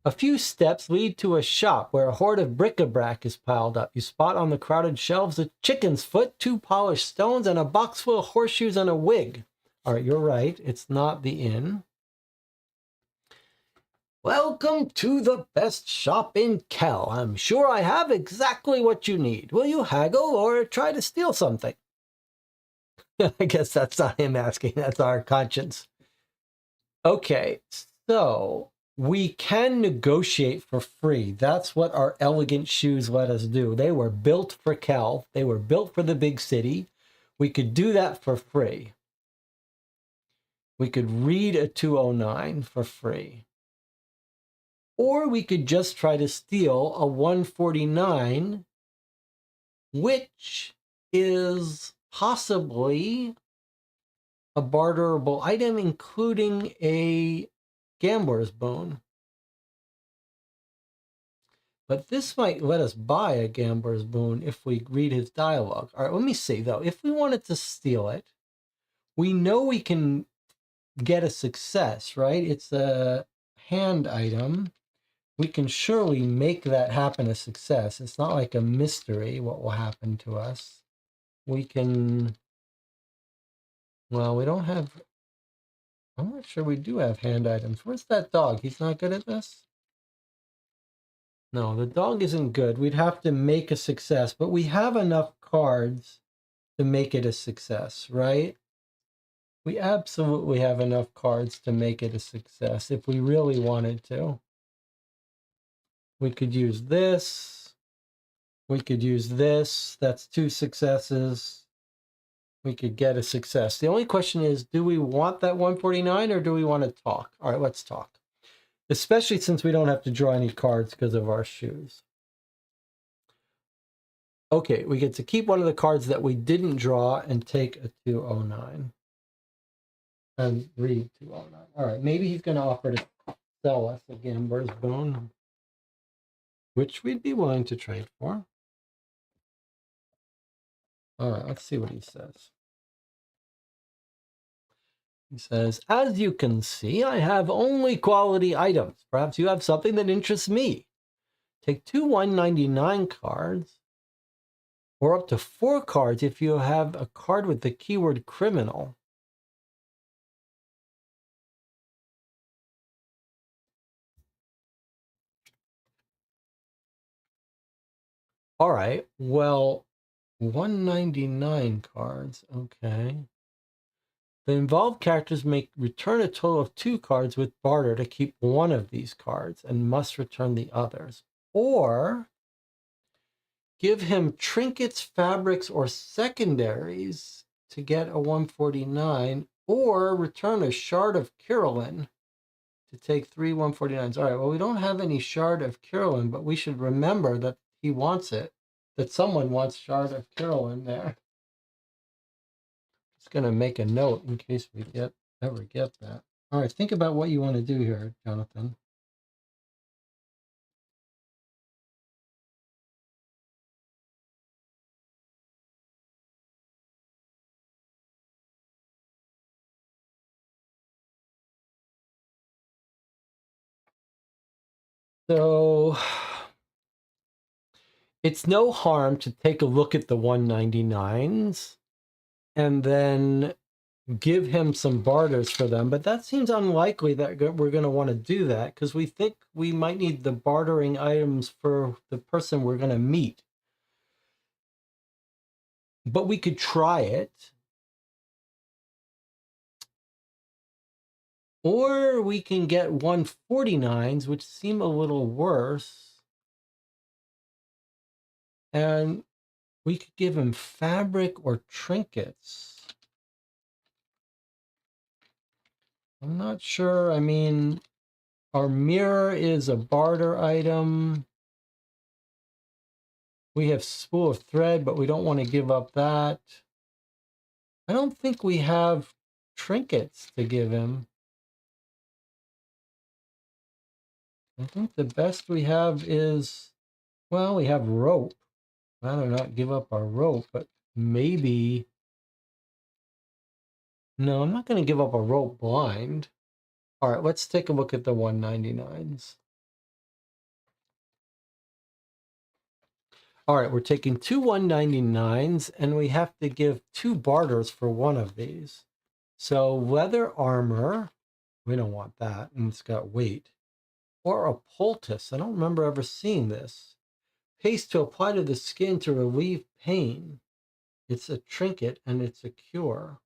A few steps lead to a shop where a hoard of bric-a-brac is piled up. You spot on the crowded shelves a chicken's foot, 2 polished stones, and a box full of horseshoes and a wig. All right, you're right. It's not the inn. Welcome to the best shop in Kel. I'm sure I have exactly what you need. Will you haggle or try to steal something? I guess that's not him asking. That's our conscience. Okay, so we can negotiate for free. That's what our elegant shoes let us do. They were built for Kel. They were built for the big city. We could do that for free. We could read a 209 for free. Or we could just try to steal a 149, which is possibly a barterable item, including a gambler's boon. But this might let us buy a gambler's boon if we read his dialogue. All right, let me see, though. If we wanted to steal it, we know we can get a success, right? It's a hand item. We can surely make that happen a success. It's not like a mystery what will happen to us. We can... Well, we don't have... I'm not sure we do have hand items. Where's that dog? He's not good at this? No, the dog isn't good. We'd have to make a success, but we have enough cards to make it a success, right? We absolutely have enough cards to make it a success if we really wanted to. We could use this. We could use this. That's 2 successes. We could get a success. The only question is, do we want that 149 or do we want to talk? All right, let's talk. Especially since we don't have to draw any cards because of our shoes. Okay, we get to keep one of the cards that we didn't draw and take a 209. And read 209. All right, maybe he's going to offer to sell us a gambler's boon, which we'd be willing to trade for. All right, let's see what he says. He says, as you can see, I have only quality items. Perhaps you have something that interests me. Take 2 199 cards, or up to 4 cards if you have a card with the keyword criminal. All right, well, 199 cards, okay. The involved characters may return a total of 2 cards with barter to keep one of these cards and must return the others. Or give him trinkets, fabrics, or secondaries to get a 149, or return a shard of Carolyn to take 3 149s. All right, well, we don't have any shard of Carolyn, but we should remember that he wants it, that someone wants shard of Carolyn there. Just going to make a note in case we ever get that. All right, think about what you want to do here, Jonathan. So it's no harm to take a look at the 199s and then give him some barters for them, but that seems unlikely that we're going to want to do that because we think we might need the bartering items for the person we're going to meet. But we could try it. Or we can get 149s, which seem a little worse. And we could give him fabric or trinkets. I'm not sure. I mean, our mirror is a barter item. We have spool of thread, but we don't want to give up that. I don't think we have trinkets to give him. I think the best we have is, well, we have rope. I'd rather not give up our rope, but maybe... No, I'm not going to give up a rope blind. All right, let's take a look at the 199s. All right, we're taking two 199s, and we have to give 2 barters for one of these. So leather armor, we don't want that, and it's got weight. Or a poultice, I don't remember ever seeing this. Paste to apply to the skin to relieve pain. It's a trinket and it's a cure.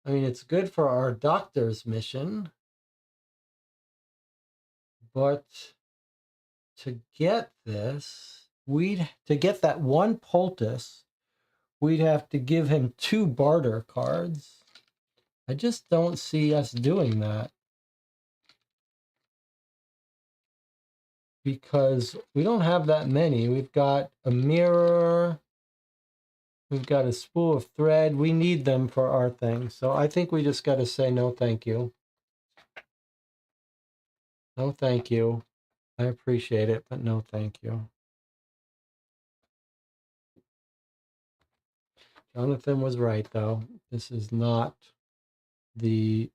I mean, it's good for our doctor's mission, but to get this, to get that one poultice, we'd have to give him 2 barter cards. I just don't see us doing that because we don't have that many. We've got a mirror, we've got a spool of thread. We need them for our thing. So I think we just got to say no thank you. No thank you. I appreciate it, but no thank you. Jonathan was right, though. This is not the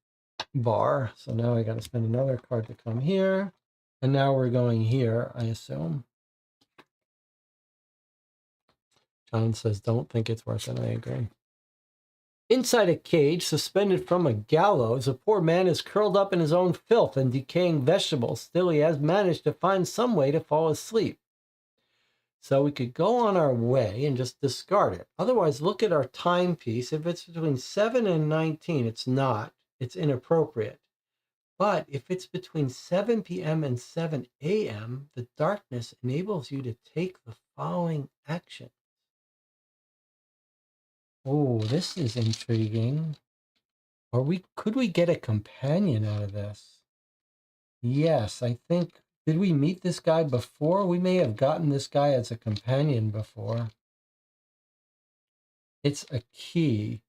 bar. So now I got to spend another card to come here. And now we're going here, I assume. John says, don't think it's worth it. I agree. Inside a cage, suspended from a gallows, a poor man is curled up in his own filth and decaying vegetables. Still, he has managed to find some way to fall asleep. So we could go on our way and just discard it. Otherwise, look at our timepiece. If it's between 7 and 19, it's not. It's inappropriate. But if it's between 7 p.m. and 7 a.m., the darkness enables you to take the following action. Oh, this is intriguing. Or could we get a companion out of this? Yes, I think, did we meet this guy before? We may have gotten this guy as a companion before. It's a key.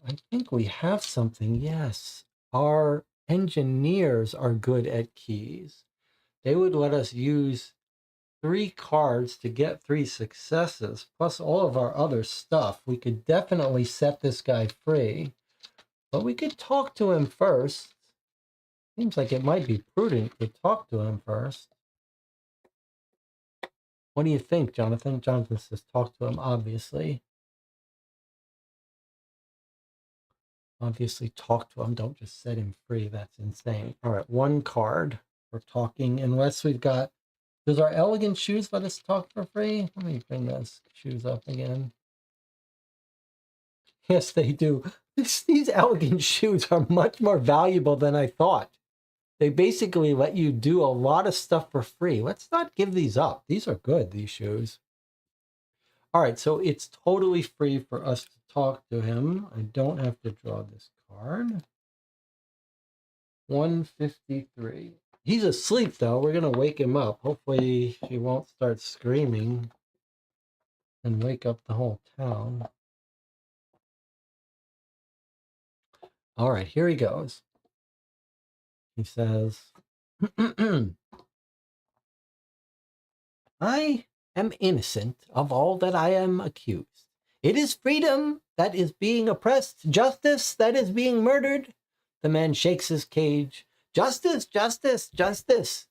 I think we have something, yes. Our engineers are good at keys. They would let us use 3 cards to get 3 successes, plus all of our other stuff. We could definitely set this guy free, but we could talk to him first. Seems like it might be prudent to talk to him first. What do you think, Jonathan? Jonathan says talk to him, obviously. Obviously talk to him. Don't just set him free. That's insane. All right, 1 card for talking, unless we've got... Does our elegant shoes let us talk for free? Let me bring those shoes up again. Yes, they do. These elegant shoes are much more valuable than I thought. They basically let you do a lot of stuff for free. Let's not give these up. These are good, these shoes. All right, so it's totally free for us to talk to him. I don't have to draw this card. 153. He's asleep, though. We're going to wake him up. Hopefully he won't start screaming and wake up the whole town. All right, here he goes. He says, I am innocent of all that I am accused. It is freedom that is being oppressed, justice that is being murdered. The man shakes his cage. Justice, justice, justice.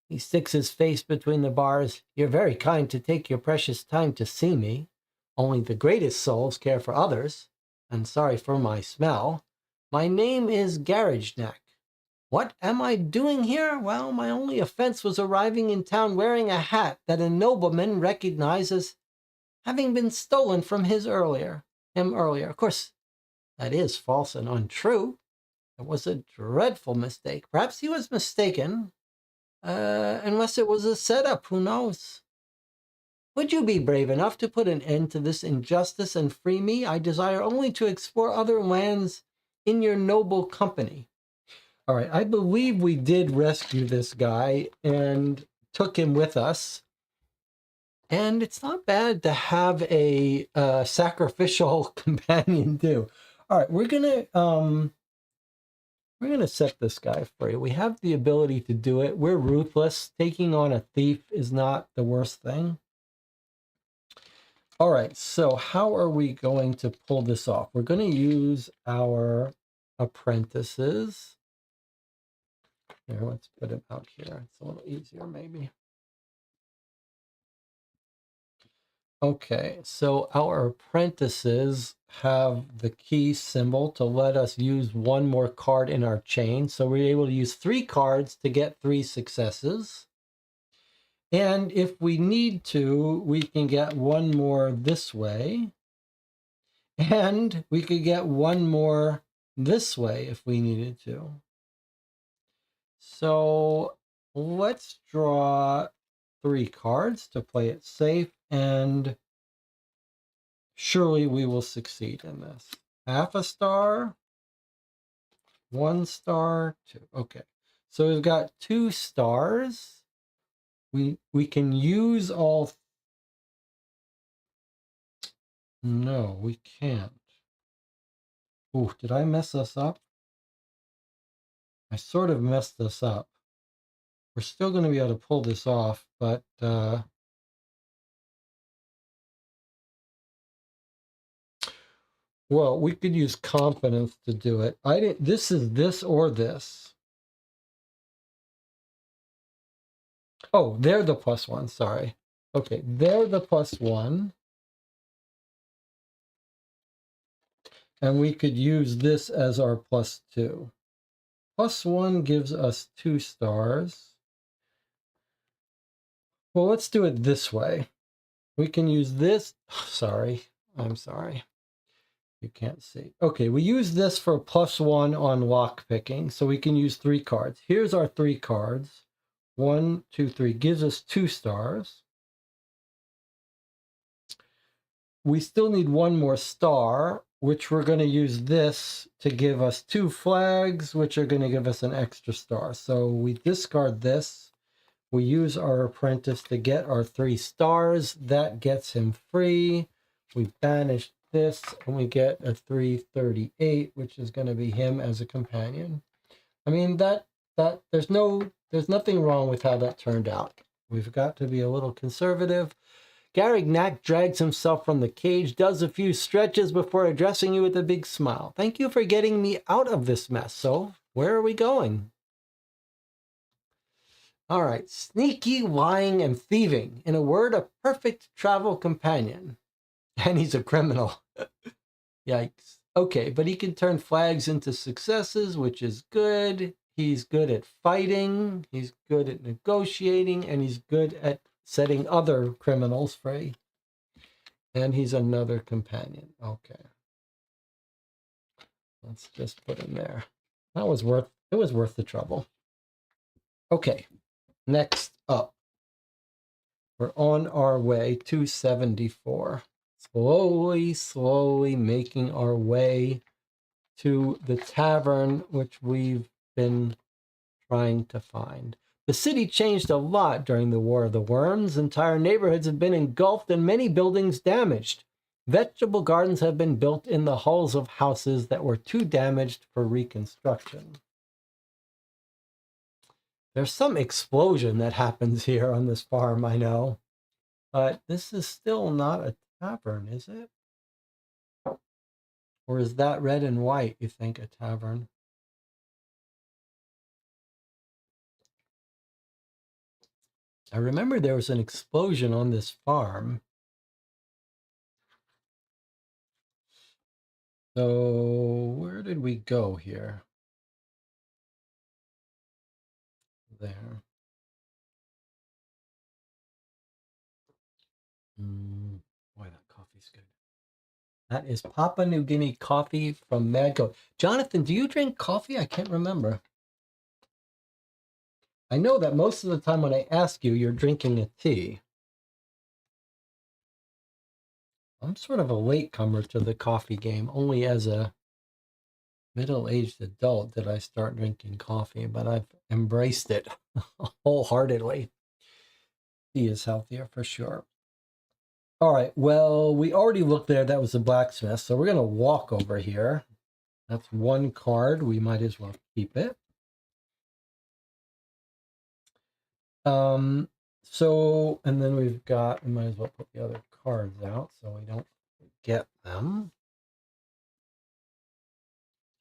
He sticks his face between the bars. You're very kind to take your precious time to see me. Only the greatest souls care for others. And sorry for my smell. My name is Garage Neck. What am I doing here? Well, my only offense was arriving in town wearing a hat that a nobleman recognized as having been stolen from him earlier. Of course, that is false and untrue. It was a dreadful mistake. Perhaps he was mistaken, unless it was a setup. Who knows? Would you be brave enough to put an end to this injustice and free me? I desire only to explore other lands in your noble company. All right, I believe we did rescue this guy and took him with us. And it's not bad to have a sacrificial companion too. All right, we're gonna set this guy free. We have the ability to do it. We're ruthless. Taking on a thief is not the worst thing. All right, so how are we going to pull this off? We're going to use our apprentices. Here, let's put him out here. It's a little easier, maybe. Okay, so our apprentices have the key symbol to let us use one more card in our chain. So we're able to use 3 cards to get 3 successes. And if we need to, we can get one more this way. And we could get one more this way if we needed to. So let's draw 3 cards to play it safe, and surely we will succeed in this. Half a star, 1 star, 2. Okay, so we've got 2 stars. We can use all. No, we can't. Ooh, did I mess this up? I sort of messed this up. We're still going to be able to pull this off, but well, we could use confidence to do it. I didn't. This is this or this. Oh, they're the +1. Sorry. Okay, they're the +1. And we could use this as our +2. +1 gives us 2 stars. Well, let's do it this way. We can use this. Sorry. I'm sorry. You can't see. Okay, we use this for +1 on lock picking. So we can use 3 cards. Here's our 3 cards. 1, 2, 3 gives us 2 stars. We still need 1 more star, which we're going to use this to give us 2 flags, which are going to give us an extra star. So we discard this. We use our apprentice to get our 3 stars. That gets him free. We banish this, and we get a 338, which is going to be him as a companion. I mean, there's nothing wrong with how that turned out. We've got to be a little conservative. Gary Knack drags himself from the cage, does a few stretches before addressing you with a big smile. Thank you for getting me out of this mess. So, where are we going? All right, sneaky, lying, and thieving. In a word, a perfect travel companion. And he's a criminal. Yikes. Okay, but he can turn flags into successes, which is good. He's good at fighting. He's good at negotiating. And he's good at setting other criminals free. And he's another companion. Okay. Let's just put him there. It was worth the trouble. Okay. Next up. We're on our way to 74. Slowly making our way to the tavern, which we've been trying to find. The city changed a lot during the War of the Worms. Entire neighborhoods have been engulfed and many buildings damaged. Vegetable gardens have been built in the hulls of houses that were too damaged for reconstruction. There's some explosion that happens here on this farm, I know. But this is still not a tavern, is it? Or is that red and white, you think, a tavern? I remember there was an explosion on this farm. So where did we go here? There. Boy, that coffee's good. That is Papua New Guinea coffee from Mad Goat. Jonathan, do you drink coffee? I can't remember. I know that most of the time when I ask you, you're drinking a tea. I'm sort of a latecomer to the coffee game. Only as a middle-aged adult did I start drinking coffee, but I've embraced it wholeheartedly. Tea is healthier for sure. All right, well, we already looked there. That was the blacksmith. So we're going to walk over here. That's 1 card. We might as well keep it. So, and then we might as well put the other cards out so we don't forget them.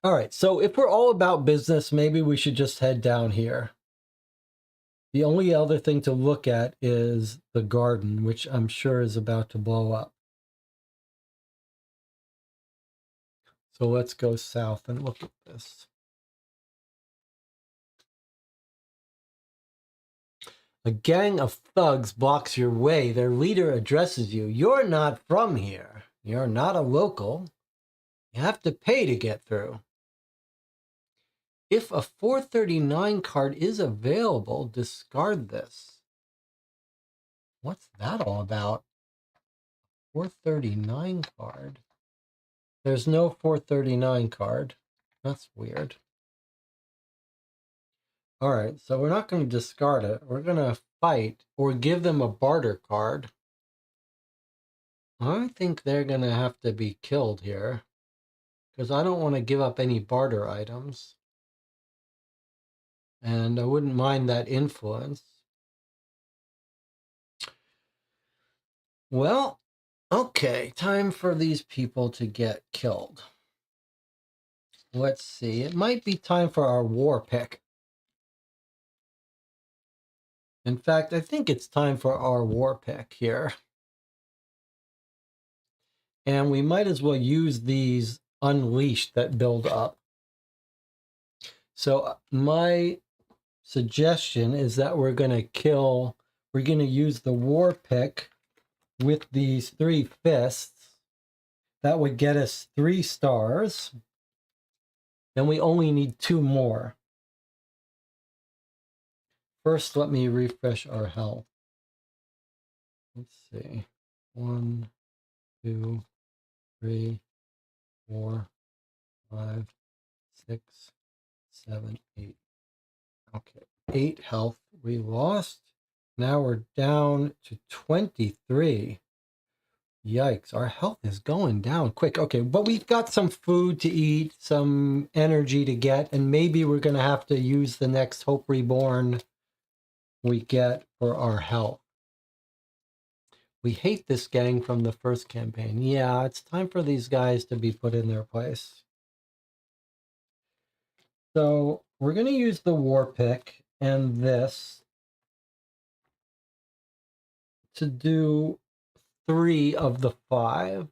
All right, so if we're all about business, maybe we should just head down here. The only other thing to look at is the garden, which I'm sure is about to blow up. So let's go south and look at this. A gang of thugs blocks your way. Their leader addresses you. You're not from here. You're not a local. You have to pay to get through. If a 439 card is available, discard this. What's that all about? 439 card. There's no 439 card. That's weird. All right, so we're not going to discard it. We're going to fight or give them a barter card. I think they're going to have to be killed here because I don't want to give up any barter items. And I wouldn't mind that influence. Well, okay, time for these people to get killed. Let's see. It might be time for our war pick. In fact, I think it's time for our war pick here. And we might as well use these unleashed that build up. So my suggestion is that we're going to use the war pick with these 3 fists. That would get us 3 stars. Then we only need 2 more. First, let me refresh our health. Let's see. 1, 2, 3, 4, 5, 6, 7, 8. Okay, 8 health we lost. Now we're down to 23. Yikes, our health is going down quick. Okay, but we've got some food to eat, some energy to get, and maybe we're going to have to use the next Hope Reborn we get for our health. We hate this gang from the first campaign. Yeah, it's time for these guys to be put in their place. So we're going to use the war pick and this to do 3 of the 5.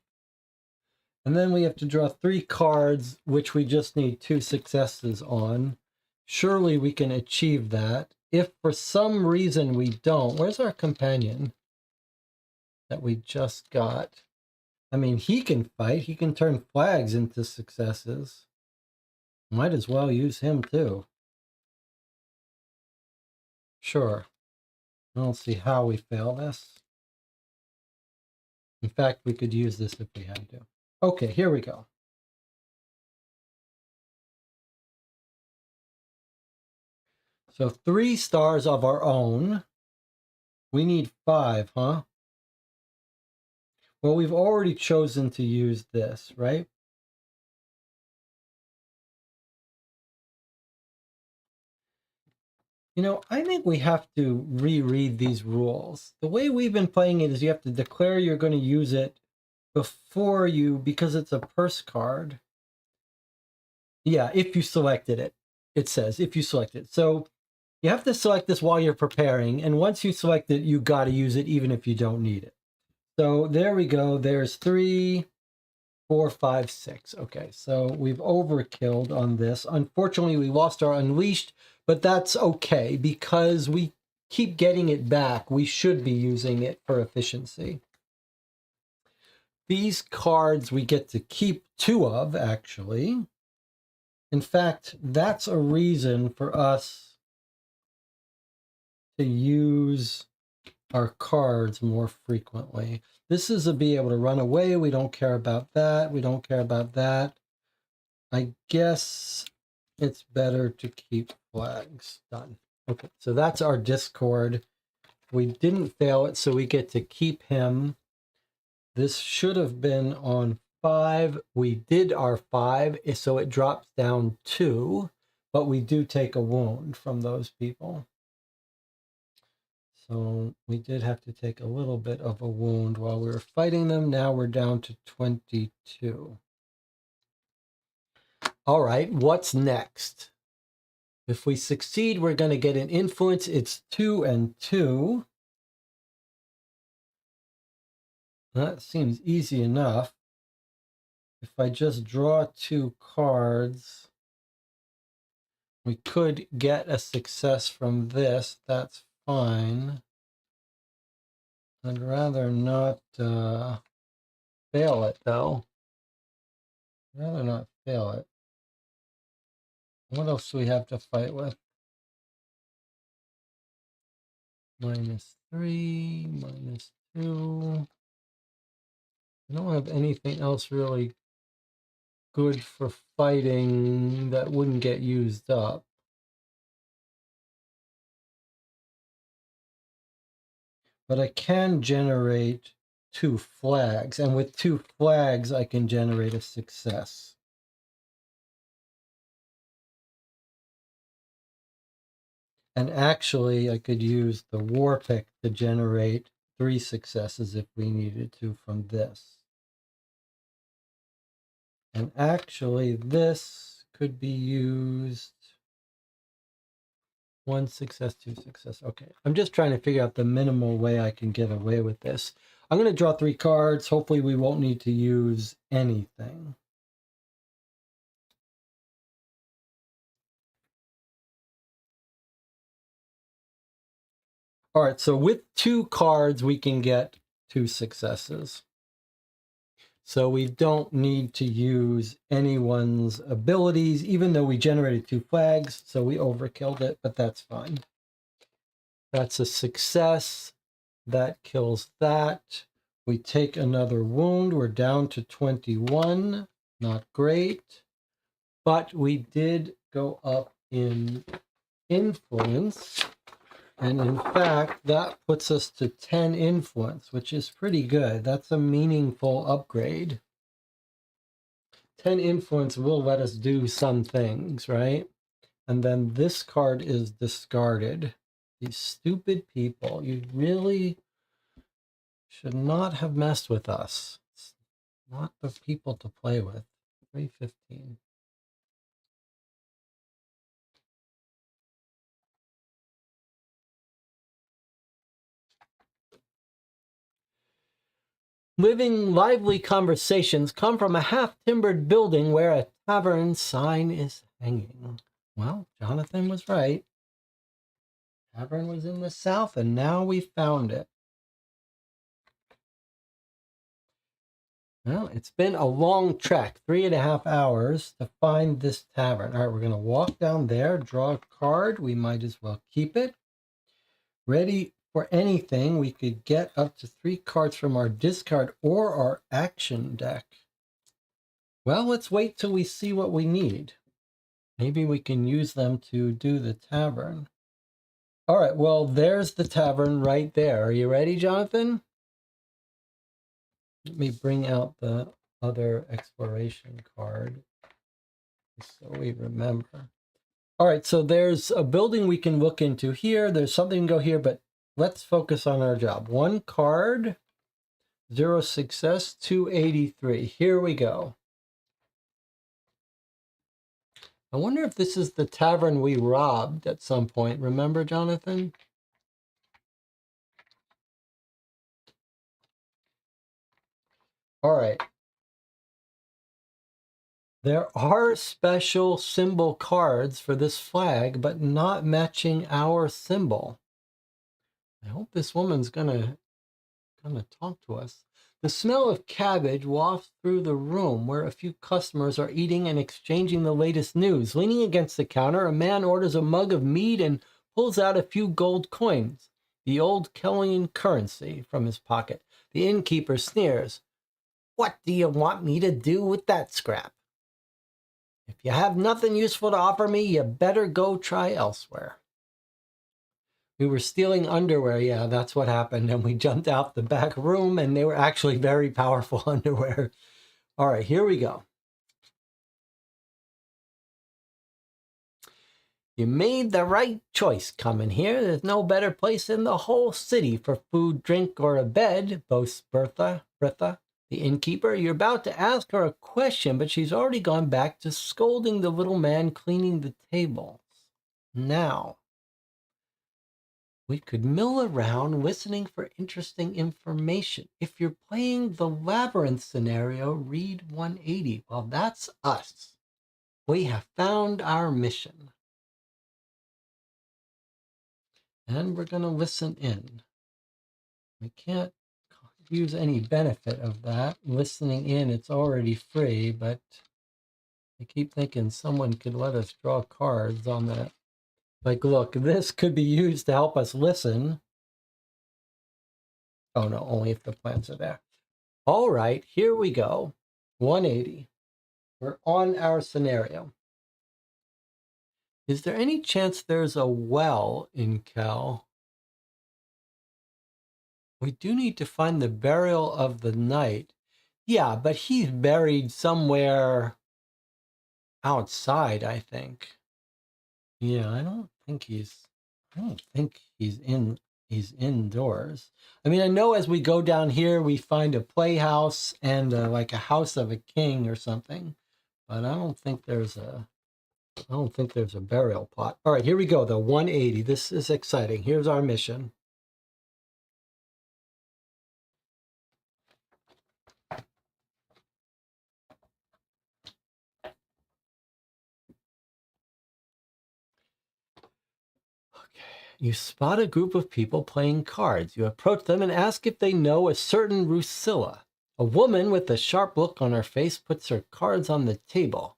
And then we have to draw 3 cards, which we just need 2 successes on. Surely we can achieve that. If for some reason we don't, where's our companion that we just got? I mean, he can fight. He can turn flags into successes. Might as well use him too. Sure. I don't see how we fail this. In fact, we could use this if we had to. Okay, here we go. So 3 stars of our own. We need 5, huh? Well, we've already chosen to use this, right? You know, I think we have to reread these rules. The way we've been playing it is you have to declare you're going to use it before you, because it's a purse card. Yeah, if you selected it. It says if you select it. So you have to select this while you're preparing. And once you select it, you got to use it even if you don't need it. So there we go. There's 3, 4, 5, 6. Okay, so we've overkilled on this. Unfortunately, we lost our unleashed, but that's okay because we keep getting it back. We should be using it for efficiency. These cards we get to keep 2 of, actually. In fact, that's a reason for us to use our cards more frequently. This is to be able to run away. We don't care about that. We don't care about that. I guess it's better to keep flags. Done. Okay, so that's our Discord. We didn't fail it, so we get to keep him. This should have been on 5. We did our 5, so it drops down 2, but we do take a wound from those people. So we did have to take a little bit of a wound while we were fighting them. Now we're down to 22. All right, what's next? If we succeed, we're going to get an influence. It's 2 and 2. That seems easy enough. If I just draw 2 cards, we could get a success from this. That's fine. I'd rather not fail it, though. I'd rather not fail it. What else do we have to fight with? -3, -2. I don't have anything else really good for fighting that wouldn't get used up. But I can generate 2 flags, and with 2 flags, I can generate a success. And actually, I could use the war pick to generate 3 successes if we needed to from this. And actually, this could be used 1 success, 2 success. Okay, I'm just trying to figure out the minimal way I can get away with this. I'm going to draw 3 cards. Hopefully, we won't need to use anything. All right, so with 2 cards, we can get 2 successes. So we don't need to use anyone's abilities, even though we generated 2 flags, so we overkilled it, but that's fine. That's a success. That kills that. We take another wound. We're down to 21. Not great. But we did go up in influence. And in fact, that puts us to 10 influence, which is pretty good. That's a meaningful upgrade. 10 influence will let us do some things, right? And then this card is discarded. These stupid people, you really should not have messed with us. It's not the people to play with. 315. Living, lively conversations come from a half-timbered building where a tavern sign is hanging. Well, Jonathan was right. Tavern was in the south, and now we found it. Well, it's been a long trek, 3.5 hours to find this tavern. All right, we're going to walk down there, draw a card. We might as well keep it. Ready for anything. We could get up to 3 cards from our discard or our action deck. Well, let's wait till we see what we need. Maybe we can use them to do the tavern. All right, well, there's the tavern right there. Are you ready, Jonathan? Let me bring out the other exploration card so we remember. All right, so there's a building we can look into here. There's something to go here, but let's focus on our job. 1 card, 0 success, 283. Here we go. I wonder if this is the tavern we robbed at some point. Remember, Jonathan? All right. There are special symbol cards for this flag, but not matching our symbol. I hope this woman's gonna talk to us. The smell of cabbage wafts through the room where a few customers are eating and exchanging the latest news. Leaning against the counter, a man orders a mug of mead and pulls out a few gold coins, the old Kellyan currency, from his pocket. The innkeeper sneers. "What do you want me to do with that scrap? If you have nothing useful to offer me, you better go try elsewhere." We were stealing underwear. Yeah, that's what happened. And we jumped out the back room, and they were actually very powerful underwear. All right, here we go. "You made the right choice coming here. There's no better place in the whole city for food, drink, or a bed," boasts Bertha, the innkeeper. You're about to ask her a question, but she's already gone back to scolding the little man cleaning the tables. Now, we could mill around listening for interesting information. If you're playing the labyrinth scenario, read 180. Well, that's us. We have found our mission. And we're going to listen in. We can't use any benefit of that. Listening in, it's already free, but I keep thinking someone could let us draw cards on that. Like, look, this could be used to help us listen. Oh no, only if the plants are there. All right, here we go. 180. We're on our scenario. Is there any chance there's a well in Cal? We do need to find the burial of the knight. Yeah, but he's buried somewhere outside, I think. Yeah, I don't think he's he's indoors. I mean, I know as we go down here, we find a playhouse and like a house of a king or something, but I don't think there's a burial plot. All right, here we go, the 180. This is exciting. Here's our mission. You spot a group of people playing cards. You approach them and ask if they know a certain Rusilla. A woman with a sharp look on her face puts her cards on the table.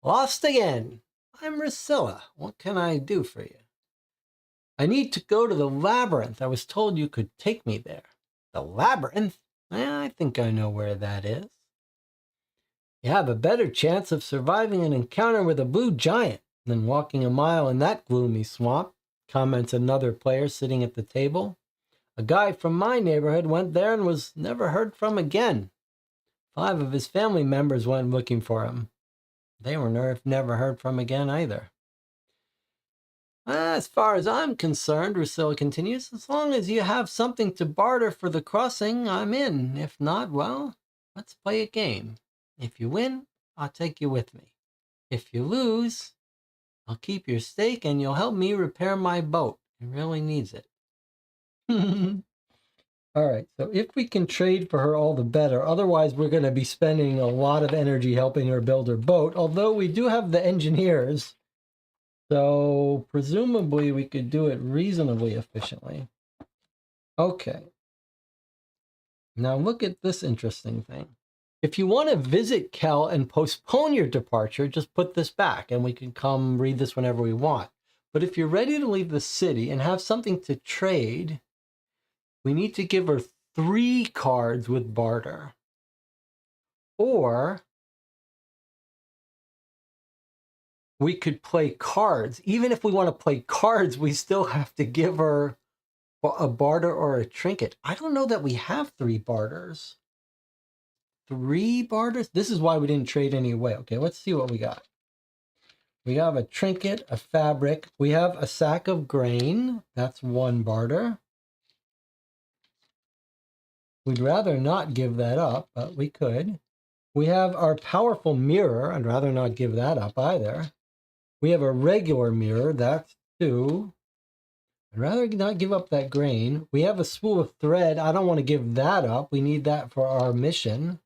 Lost again. I'm Rusilla. What can I do for you? I need to go to the labyrinth. I was told you could take me there. The labyrinth? I think I know where that is. You have a better chance of surviving an encounter with a blue giant than walking a mile in that gloomy swamp, comments another player sitting at the table. A guy from my neighborhood went there and was never heard from again. 5 of his family members went looking for him. They were never heard from again either. As far as I'm concerned, Rusilla continues, as long as you have something to barter for the crossing, I'm in. If not, well, let's play a game. If you win, I'll take you with me. If you lose, I'll keep your stake and you'll help me repair my boat. It really needs it. All right, so if we can trade for her, all the better. Otherwise, we're going to be spending a lot of energy helping her build her boat, although we do have the engineers. So presumably we could do it reasonably efficiently. Okay. Now look at this interesting thing. If you want to visit Kel and postpone your departure, just put this back and we can come read this whenever we want. But if you're ready to leave the city and have something to trade, we need to give her 3 cards with barter. Or we could play cards. Even if we want to play cards, we still have to give her a barter or a trinket. I don't know that we have 3 barters. 3 barters? This is why we didn't trade any away. Okay, let's see what we got. We have a trinket, a fabric. We have a sack of grain. That's 1 barter. We'd rather not give that up, but we could. We have our powerful mirror. I'd rather not give that up either. We have a regular mirror. That's 2. I'd rather not give up that grain. We have a spool of thread. I don't want to give that up. We need that for our mission.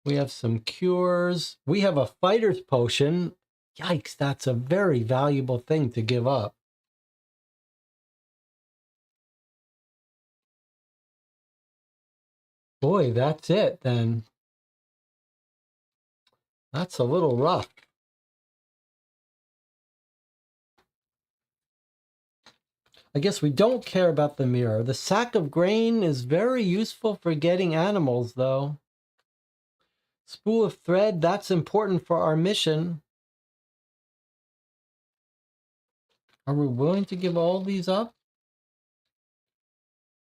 We have some cures. We have a fighter's potion. Yikes, that's a very valuable thing to give up. Boy, that's it then. That's a little rough. I guess we don't care about the mirror. The sack of grain is very useful for getting animals, though. Spool of thread, that's important for our mission. Are we willing to give all these up?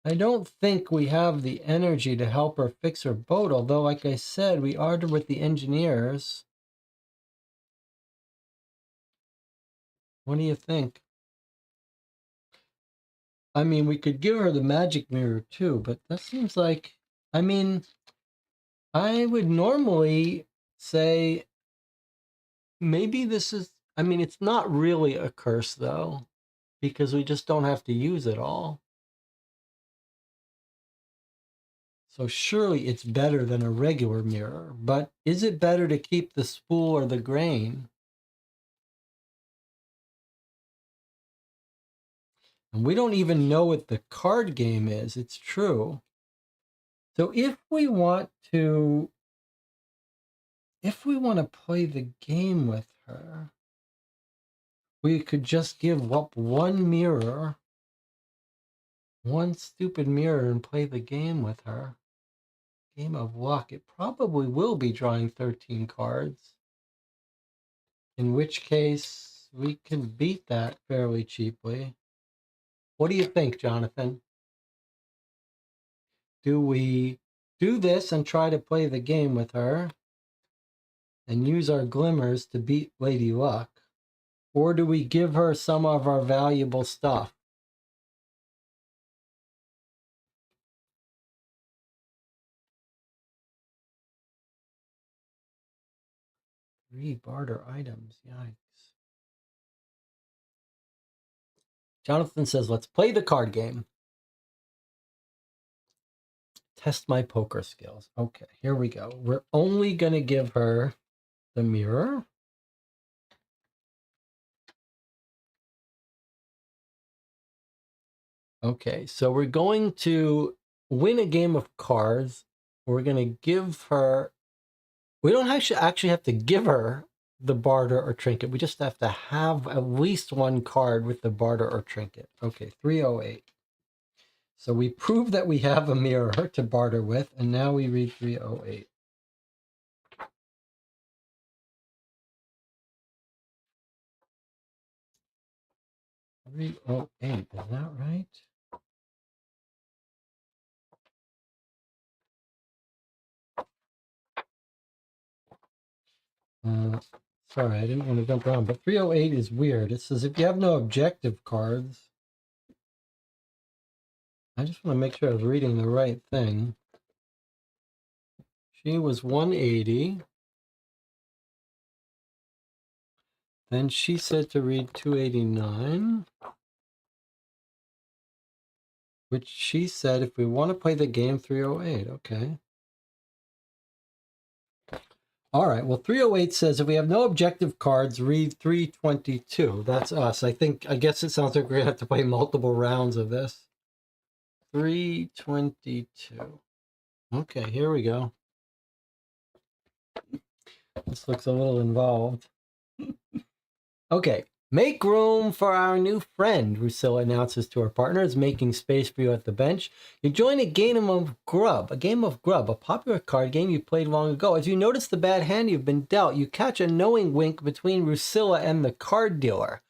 I don't think we have the energy to help her fix her boat, although, like I said, we are with the engineers. What do you think? I mean, we could give her the magic mirror too, but that seems like, I mean, I would normally say maybe this is, I mean, it's not really a curse, though, because we just don't have to use it all. So surely it's better than a regular mirror. But is it better to keep the spool or the grain? And we don't even know what the card game is. It's true. So if we want to play the game with her, we could just give up one mirror, one stupid mirror, and play the game with her. Game of luck. It probably will be drawing 13 cards. In which case, we can beat that fairly cheaply. What do you think, Jonathan? Do we do this and try to play the game with her and use our glimmers to beat Lady Luck? Or do we give her some of our valuable stuff? 3 barter items. Yikes. Jonathan says, let's play the card game. Test my poker skills. Okay, here we go. We're only going to give her the mirror. Okay, so we're going to win a game of cards. We're going to give her... We don't actually have to give her the barter or trinket. We just have to have at least one card with the barter or trinket. Okay, 308. So we prove that we have a mirror to barter with, and now we read 308. 308, is that right? Sorry, I didn't want to jump around, but 308 is weird. It says if you have no objective cards, I just want to make sure I was reading the right thing. She was 180. Then she said to read 289, which she said if we want to play the game 308. Okay. All right. Well, 308 says if we have no objective cards, read 322. That's us. I guess it sounds like we're going to have to play multiple rounds of this. 322. Okay, here we go. This looks a little involved. Okay. Make room for our new friend, Rusilla announces to her partners, making space for you at the bench. You join a game of Grub, a popular card game you played long ago. As you notice the bad hand you've been dealt, you catch a knowing wink between Rusilla and the card dealer.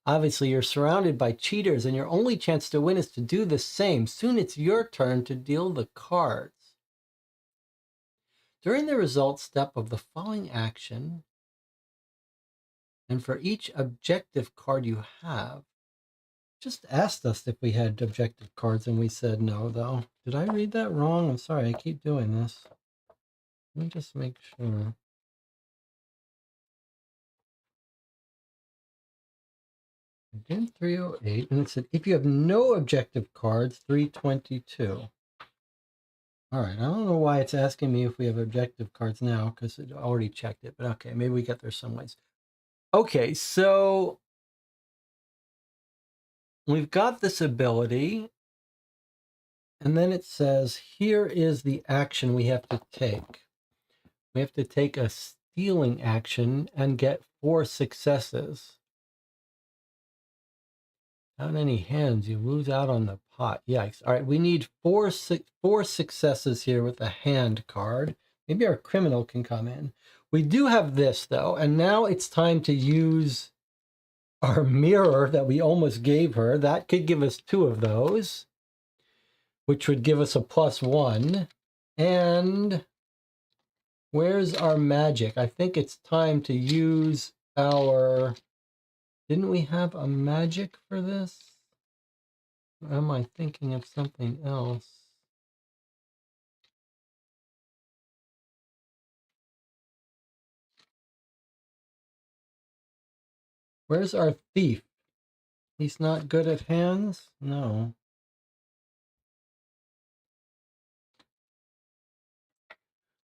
Obviously, you're surrounded by cheaters, and your only chance to win is to do the same. Soon it's your turn to deal the cards. During the result step of the following action, and for each objective card you have, just asked us if we had objective cards, and we said no, though. Did I read that wrong? I'm sorry, I keep doing this. Let me just make sure. I did 308, and it said if you have no objective cards, 322. All right, I don't know why it's asking me if we have objective cards now, because it already checked it, but okay, maybe we got there some ways. Okay, so we've got this ability, and then it says, here is the action we have to take. We have to take a stealing action and get 4 successes. Without any hands, you lose out on the pot. Yikes. All right, we need four successes here with a hand card. Maybe our criminal can come in. We do have this, though, and now it's time to use our mirror that we almost gave her. That could give us 2 of those, which would give us a +1. And where's our magic? I think it's time to use our... Didn't we have a magic for this? Or am I thinking of something else? Where's our thief? He's not good at hands? No.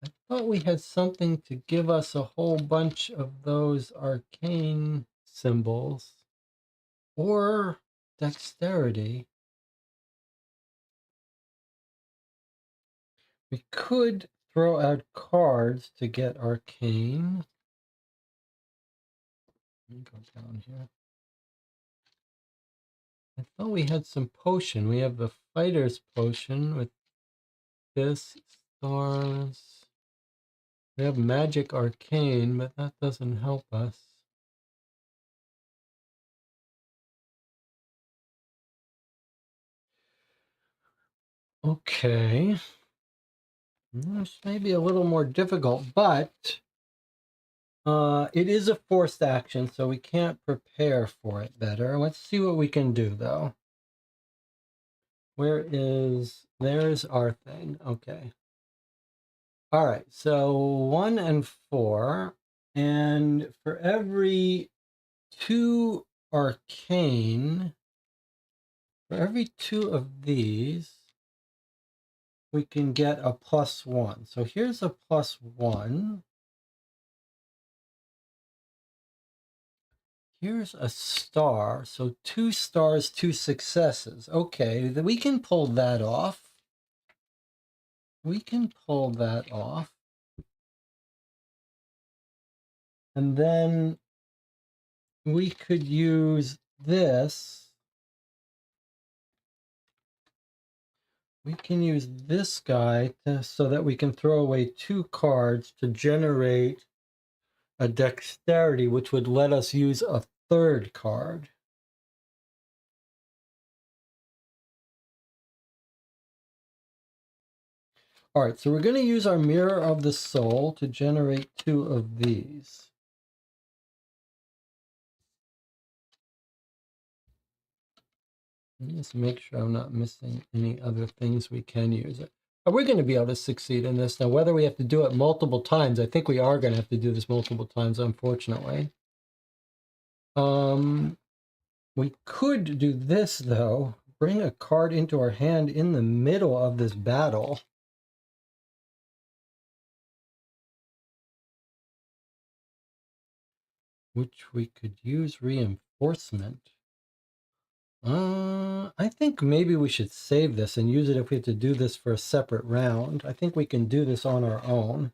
I thought we had something to give us a whole bunch of those arcane symbols. Or dexterity. We could throw out cards to get arcane. Let me go down here. I thought we had some potion. We have the fighter's potion with this, stars. We have magic arcane, but that doesn't help us. Okay. This may be a little more difficult, but it is a forced action, so we can't prepare for it better. Let's see what we can do, though. There's our thing. Okay. All right, so 1 and 4, and for every 2 arcane, for every 2 of these, we can get a +1. So here's a +1. Here's a star. So 2 stars, 2 successes. Okay, then we can pull that off. We can pull that off. And then we could use this. We can use this guy so that we can throw away 2 cards to generate a dexterity, which would let us use a 3rd card. All right, so we're going to use our Mirror of the Soul to generate 2 of these. Just make sure I'm not missing any other things we can use. We're going to be able to succeed in this. Now, whether we have to do it multiple times, I think we are going to have to do this multiple times, unfortunately. We could do this, though. Bring a card into our hand in the middle of this battle. Which we could use reinforcement. I think maybe we should save this and use it if we have to do this for a separate round. I think we can do this on our own.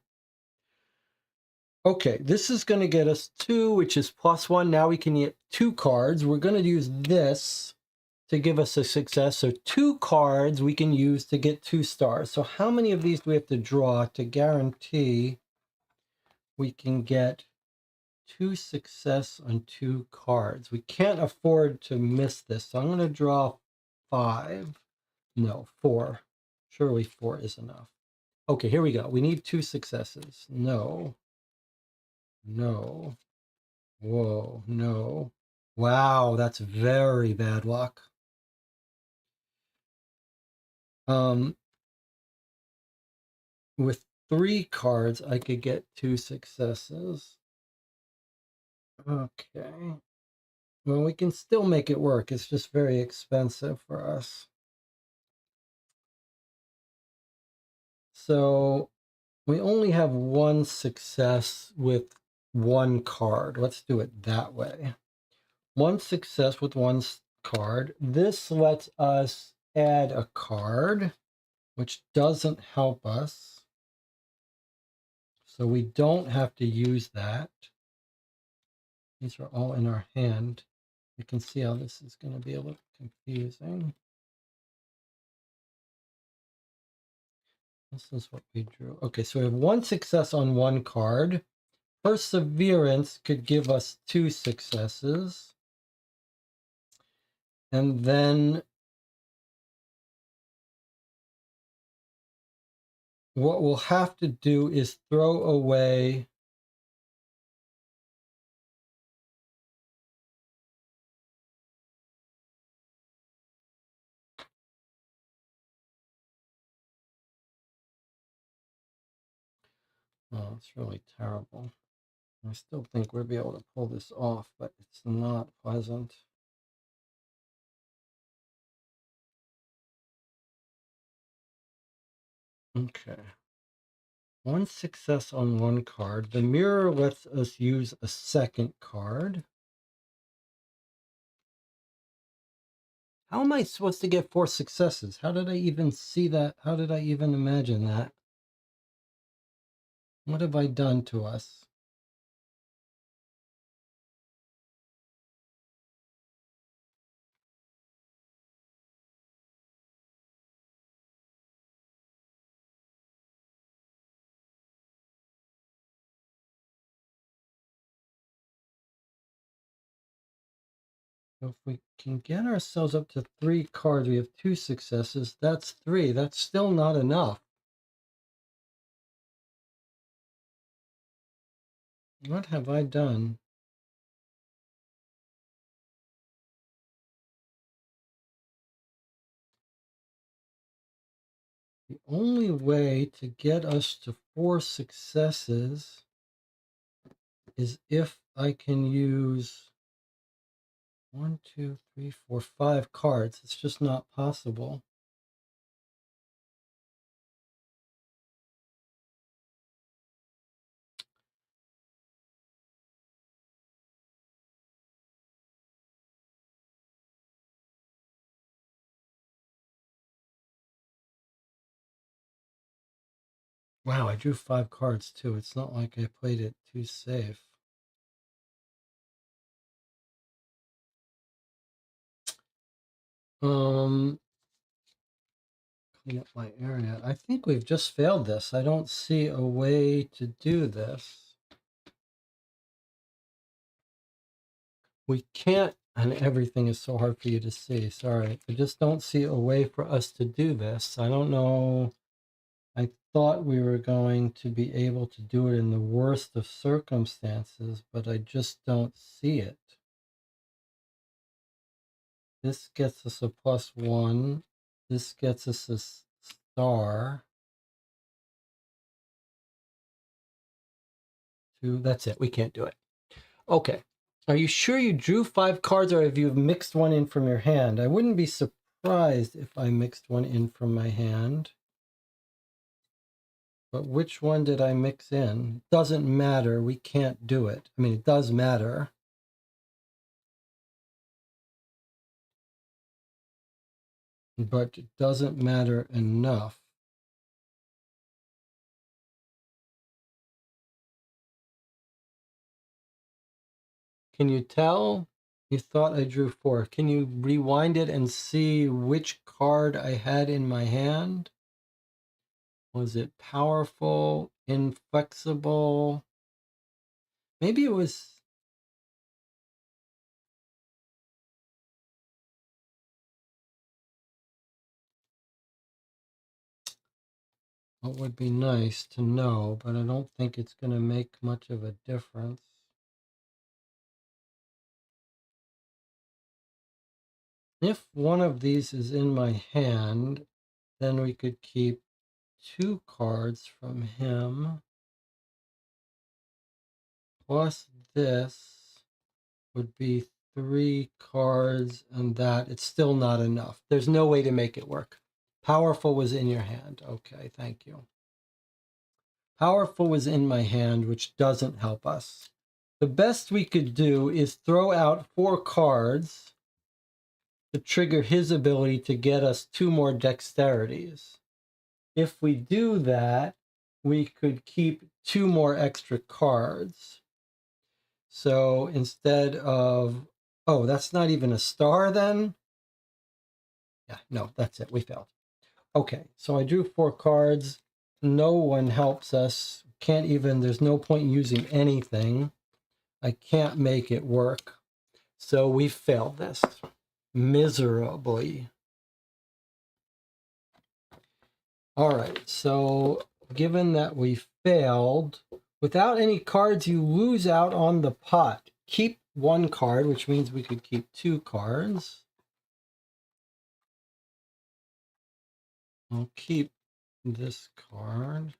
Okay, this is going to get us 2, which is +1. Now we can get 2 cards. We're going to use this to give us a success. So 2 cards we can use to get 2 stars. So how many of these do we have to draw to guarantee we can get 2 success on 2 cards? We can't afford to miss this. So I'm going to draw 5. No, 4. Surely 4 is enough. Okay, here we go. We need 2 successes. No. No. Whoa, no. Wow, that's very bad luck. With 3 cards, I could get 2 successes. Okay. Well, we can still make it work. It's just very expensive for us. So we only have 1 success with 1 card. Let's do it that way. 1 success with 1 card. This lets us add a card, which doesn't help us. So we don't have to use that. These are all in our hand. You can see how this is going to be a little confusing. This is what we drew. Okay, so we have 1 success on 1 card. Perseverance could give us 2 successes. And then what we'll have to do is throw away oh, it's really terrible. I still think we'll be able to pull this off, but it's not pleasant. Okay. One success on one card. The mirror lets us use a second card. How am I supposed to get 4 successes? How did I even see that? How did I even imagine that? What have I done to us? So if we can get ourselves up to 3 cards, we have 2 successes. That's 3. That's still not enough. What have I done? The only way to get us to 4 successes is if I can use 1, 2, 3, 4, 5 cards. It's just not possible. Wow, I drew 5 cards too. It's not like I played it too safe. Clean up my area. I think we've just failed this. I don't see a way to do this. We can't, and everything is so hard for you to see. Sorry. I just don't see a way for us to do this. I don't know. I thought we were going to be able to do it in the worst of circumstances, but I just don't see it. This gets us a +1. This gets us a star. 2. That's it. We can't do it. Okay. Are you sure you drew 5 cards, or have you mixed one in from your hand? I wouldn't be surprised if I mixed one in from my hand. But which one did I mix in? Doesn't matter. We can't do it. I mean, it does matter. But it doesn't matter enough. Can you tell? You thought I drew 4. Can you rewind it and see which card I had in my hand? Was it powerful, inflexible? Maybe it was... It would be nice to know, but I don't think it's going to make much of a difference. If one of these is in my hand, then we could keep 2 cards from him. Plus this would be 3 cards, and that. It's still not enough. There's no way to make it work. Powerful was in your hand. Okay, thank you. Powerful was in my hand, which doesn't help us. The best we could do is throw out 4 cards to trigger his ability to get us 2 more dexterities. If we do that, we could keep 2 more extra cards. So instead of, oh, that's not even a star then? Yeah, no, that's it. We failed. Okay, so I drew 4 cards. No one helps us. Can't even, there's no point in using anything. I can't make it work. So we failed this miserably. All right, so given that we failed, without any cards, you lose out on the pot. Keep 1 card, which means we could keep 2 cards. I'll keep this card.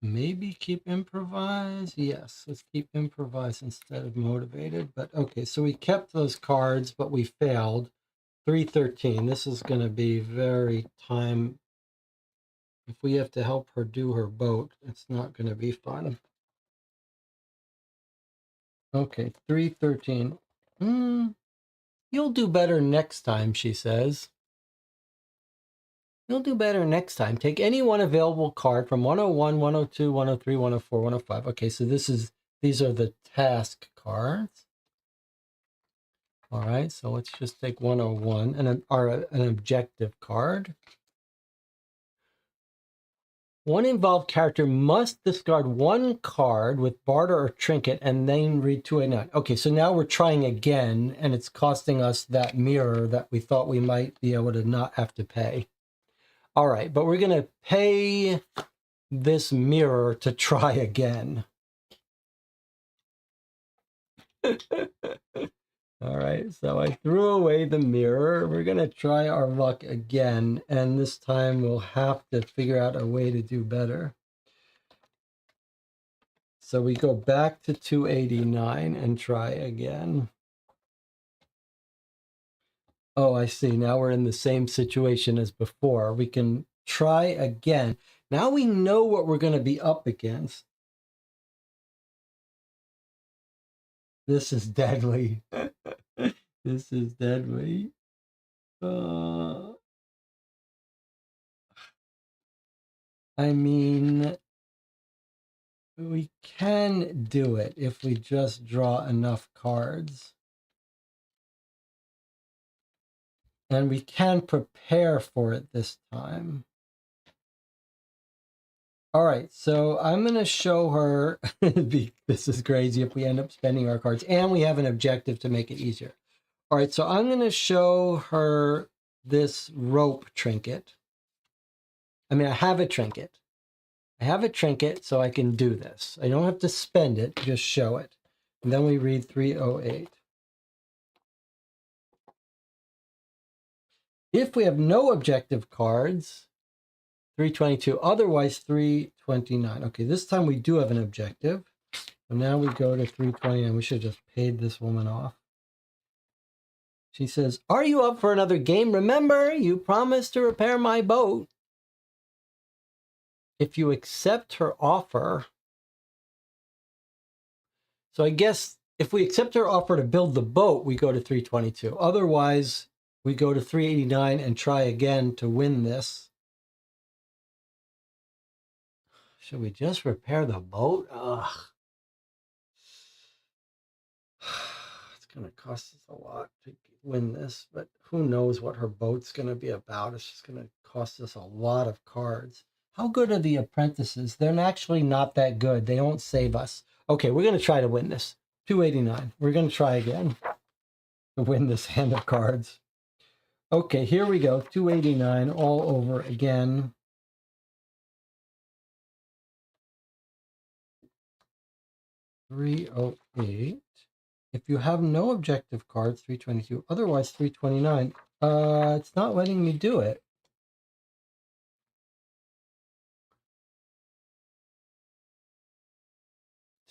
Maybe keep improvise. Yes, let's keep improvise instead of motivated. But okay, so we kept those cards, but we failed. 313. This is going to be very time. If we have to help her do her boat, it's not going to be fun. Okay, 313. You'll do better next time, she says. You'll do better next time. Take any one available card from 101, 102, 103, 104, 105. Okay, so these are the task cards. All right, so let's just take 101 and an objective card. One involved character must discard one card with barter or trinket and then read 289. Okay, so now we're trying again, and it's costing us that mirror that we thought we might be able to not have to pay. All right, but we're going to pay this mirror to try again. All right, so I threw away the mirror. We're going to try our luck again, and this time we'll have to figure out a way to do better. So we go back to 289 and try again. Oh, I see. Now we're in the same situation as before. We can try again. Now we know what we're going to be up against. This is deadly. This is deadly. I mean, we can do it if we just draw enough cards. And we can prepare for it this time. All right, so I'm going to show her. This is crazy if we end up spending our cards. And we have an objective to make it easier. All right, so I'm going to show her this rope trinket. I mean, I have a trinket. I have a trinket, so I can do this. I don't have to spend it, just show it. And then we read 308. If we have no objective cards, 322. Otherwise, 329. Okay, this time we do have an objective. So now we go to 329. We should have just paid this woman off. She says, "Are you up for another game? Remember, you promised to repair my boat." If you accept her offer. So I guess if we accept her offer to build the boat, we go to 322. Otherwise, we go to 389 and try again to win this. Should we just repair the boat? Ugh. It's going to cost us a lot to win this, but who knows what her boat's going to be about. It's just going to cost us a lot of cards. How good are the apprentices? They're actually not that good. They don't save us. Okay, we're going to try to win this. 289. We're going to try again to win this hand of cards. Okay, here we go. 289 all over again. $308. If you have no objective cards, 322. Otherwise, 329. It's not letting me do it.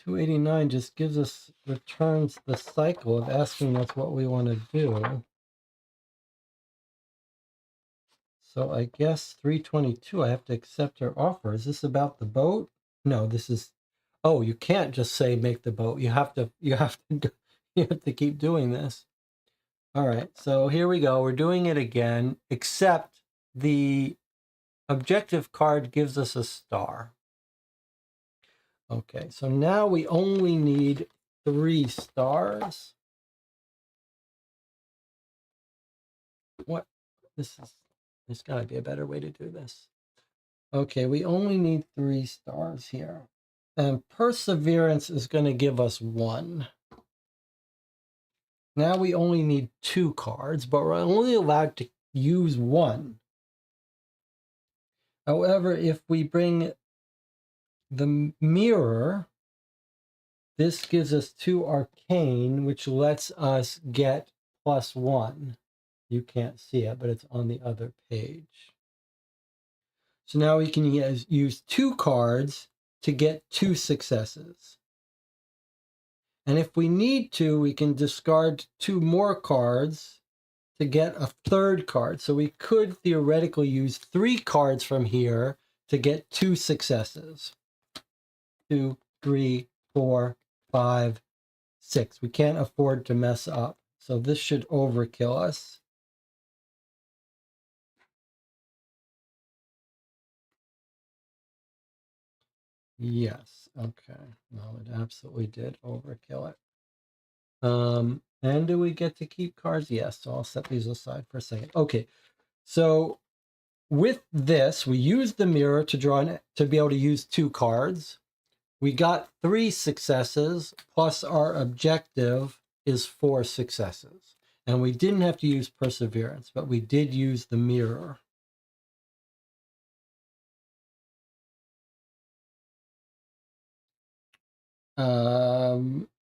$289 just returns the cycle of asking us what we want to do. So I guess 322, I have to accept her offer. Is this about the boat? No, this is, oh, you can't just say make the boat. You have to you have to keep doing this. All right, so here we go. We're doing it again, except the objective card gives us a star. Okay, so now we only need 3 stars. What? There's got to be a better way to do this. Okay, we only need 3 stars here. And perseverance is going to give us 1. Now we only need 2 cards, but we're only allowed to use 1. However, if we bring the mirror, this gives us 2 arcane, which lets us get +1. You can't see it, but it's on the other page. So now we can use 2 cards to get 2 successes. And if we need to, we can discard 2 more cards to get a 3rd card. So we could theoretically use 3 cards from here to get 2 successes. 2, 3, 4, 5, 6. We can't afford to mess up. So this should overkill us. Yes. Okay. No, it absolutely did overkill it. And do we get to keep cards? Yes. So I'll set these aside for a second. Okay. So with this, we used the mirror to draw to be able to use 2 cards. We got 3 successes, plus our objective is 4 successes. And we didn't have to use perseverance, but we did use the mirror.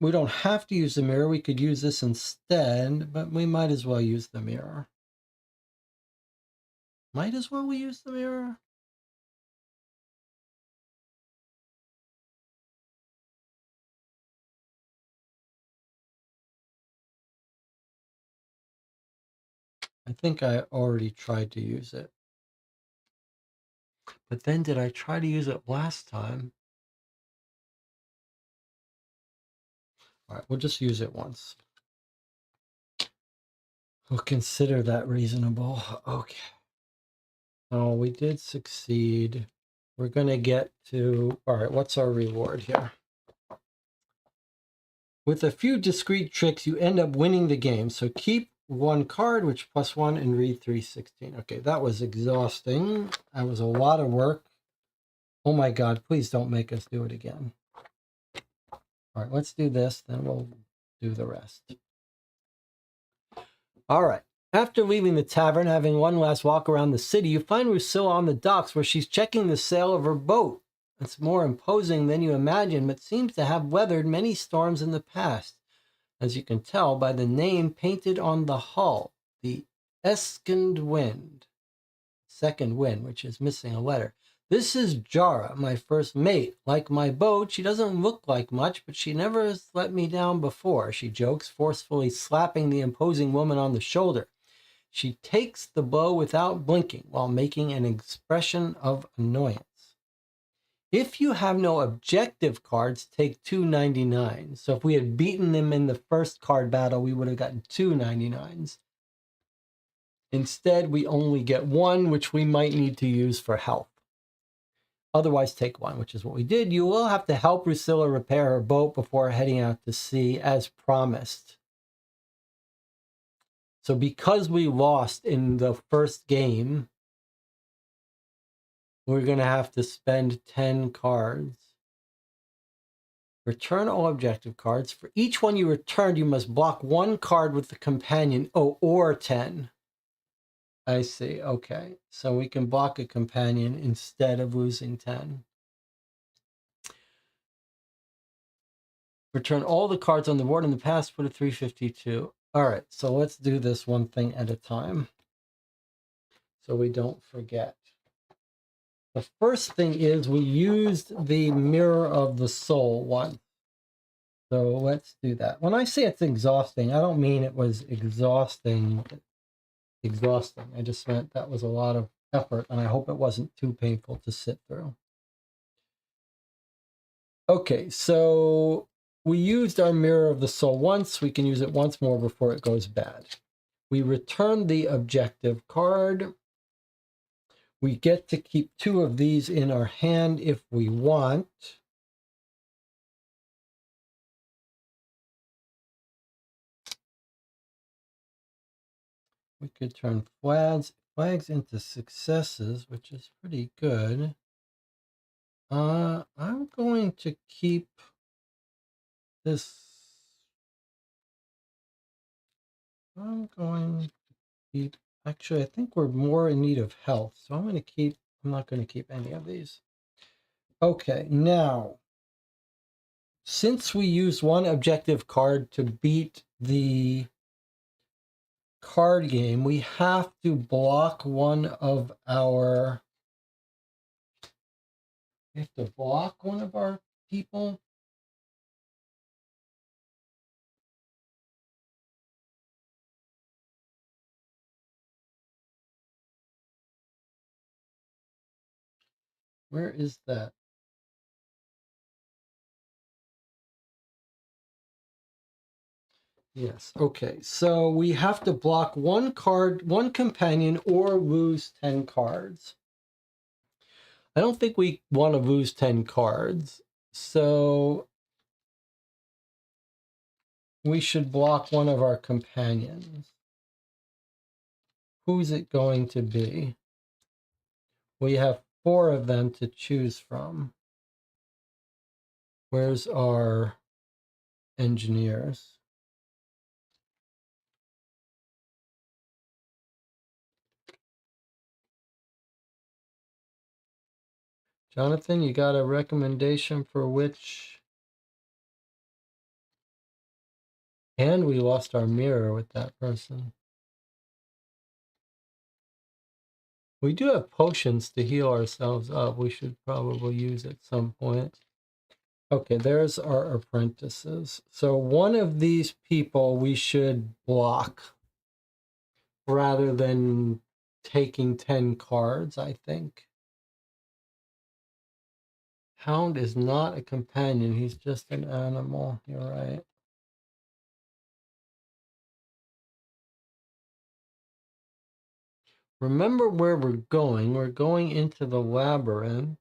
We don't have to use the mirror. We could use this instead, but we might as well use the mirror. Might as well we use the mirror. I think I already tried to use it. But then did I try to use it last time? All right, we'll just use it once. We'll consider that reasonable. Okay. Oh, we did succeed. We're going to get to, all right, what's our reward here? With a few discrete tricks, you end up winning the game. So keep 1 card, which +1, and read 316. Okay, that was exhausting. That was a lot of work. Oh my God, please don't make us do it again. All right, let's do this, then we'll do the rest. All right. After leaving the tavern, having one last walk around the city, you find Rusilla on the docks where she's checking the sail of her boat. It's more imposing than you imagine, but seems to have weathered many storms in the past, as you can tell by the name painted on the hull, the Second Wind, which is missing a letter. This is Jara, my first mate. Like my boat, she doesn't look like much, but she never has let me down before, she jokes, forcefully slapping the imposing woman on the shoulder. She takes the blow without blinking while making an expression of annoyance. If you have no objective cards, take 299s. So if we had beaten them in the first card battle, we would have gotten 299s. Instead, we only get 1, which we might need to use for health. Otherwise, take 1, which is what we did. You will have to help Rusilla repair her boat before heading out to sea, as promised. So because we lost in the first game, we're going to have to spend 10 cards. Return all objective cards. For each one you returned, you must block 1 card with the companion. Oh, or 10. I see. Okay. So we can block a companion instead of losing 10. Return all the cards on the board in the past, put a 352. All right. So let's do this one thing at a time so we don't forget. The first thing is we used the Mirror of the Soul one. So let's do that. When I say it's exhausting, I don't mean it was exhausting. I just meant that was a lot of effort, and I hope it wasn't too painful to sit through. Okay, so we used our Mirror of the Soul once. We can use it once more before it goes bad. We return the objective card. We get to keep 2 of these in our hand if we want. We could turn flags into successes, which is pretty good. I'm going to keep this. Actually, I think we're more in need of health, so I'm not going to keep any of these. Okay, now, since we used 1 objective card to beat the card game, we have to block one of our We have to block one of our people. Where is that? Yes. Okay. So we have to block one card, one companion, or lose 10 cards. I don't think we want to lose 10 cards. So we should block one of our companions. Who's it going to be? We have 4 of them to choose from. Where's our engineers? Jonathan, you got a recommendation for which? And we lost our mirror with that person. We do have potions to heal ourselves up. We should probably use at some point. Okay, there's our apprentices. So one of these people we should block rather than taking 10 cards, I think. Hound is not a companion. He's just an animal. You're right. Remember where we're going. We're going into the labyrinth.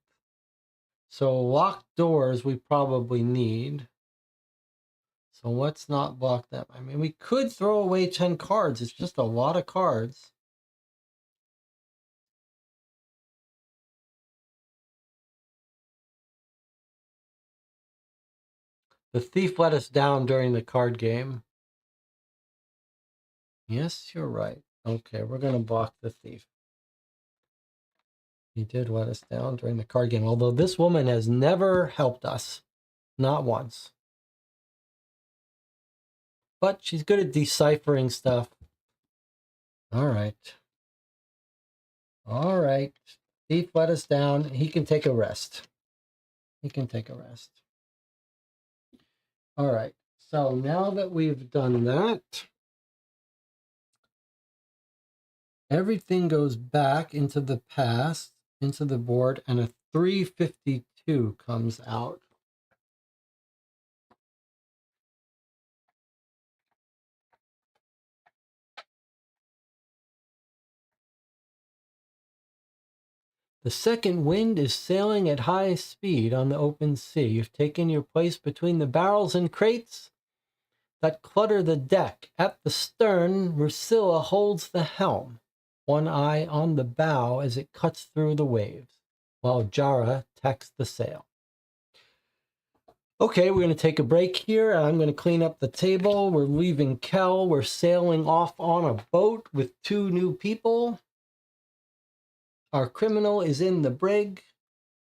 So locked doors we probably need. So let's not block them. I mean, we could throw away 10 cards. It's just a lot of cards. The thief let us down during the card game. Yes, you're right. Okay, we're going to block the thief. He did let us down during the card game, although this woman has never helped us. Not once. But she's good at deciphering stuff. All right. All right. Thief let us down. He can take a rest. He can take a rest. All right. So now that we've done that, everything goes back into the past, into the board, and a 352 comes out. The second wind is sailing at high speed on the open sea. You've taken your place between the barrels and crates that clutter the deck. At the stern, Rusilla holds the helm, one eye on the bow as it cuts through the waves, while Jara tacks the sail. Okay, we're going to take a break here, and I'm going to clean up the table. We're leaving Kel. We're sailing off on a boat with 2 new people. Our criminal is in the brig.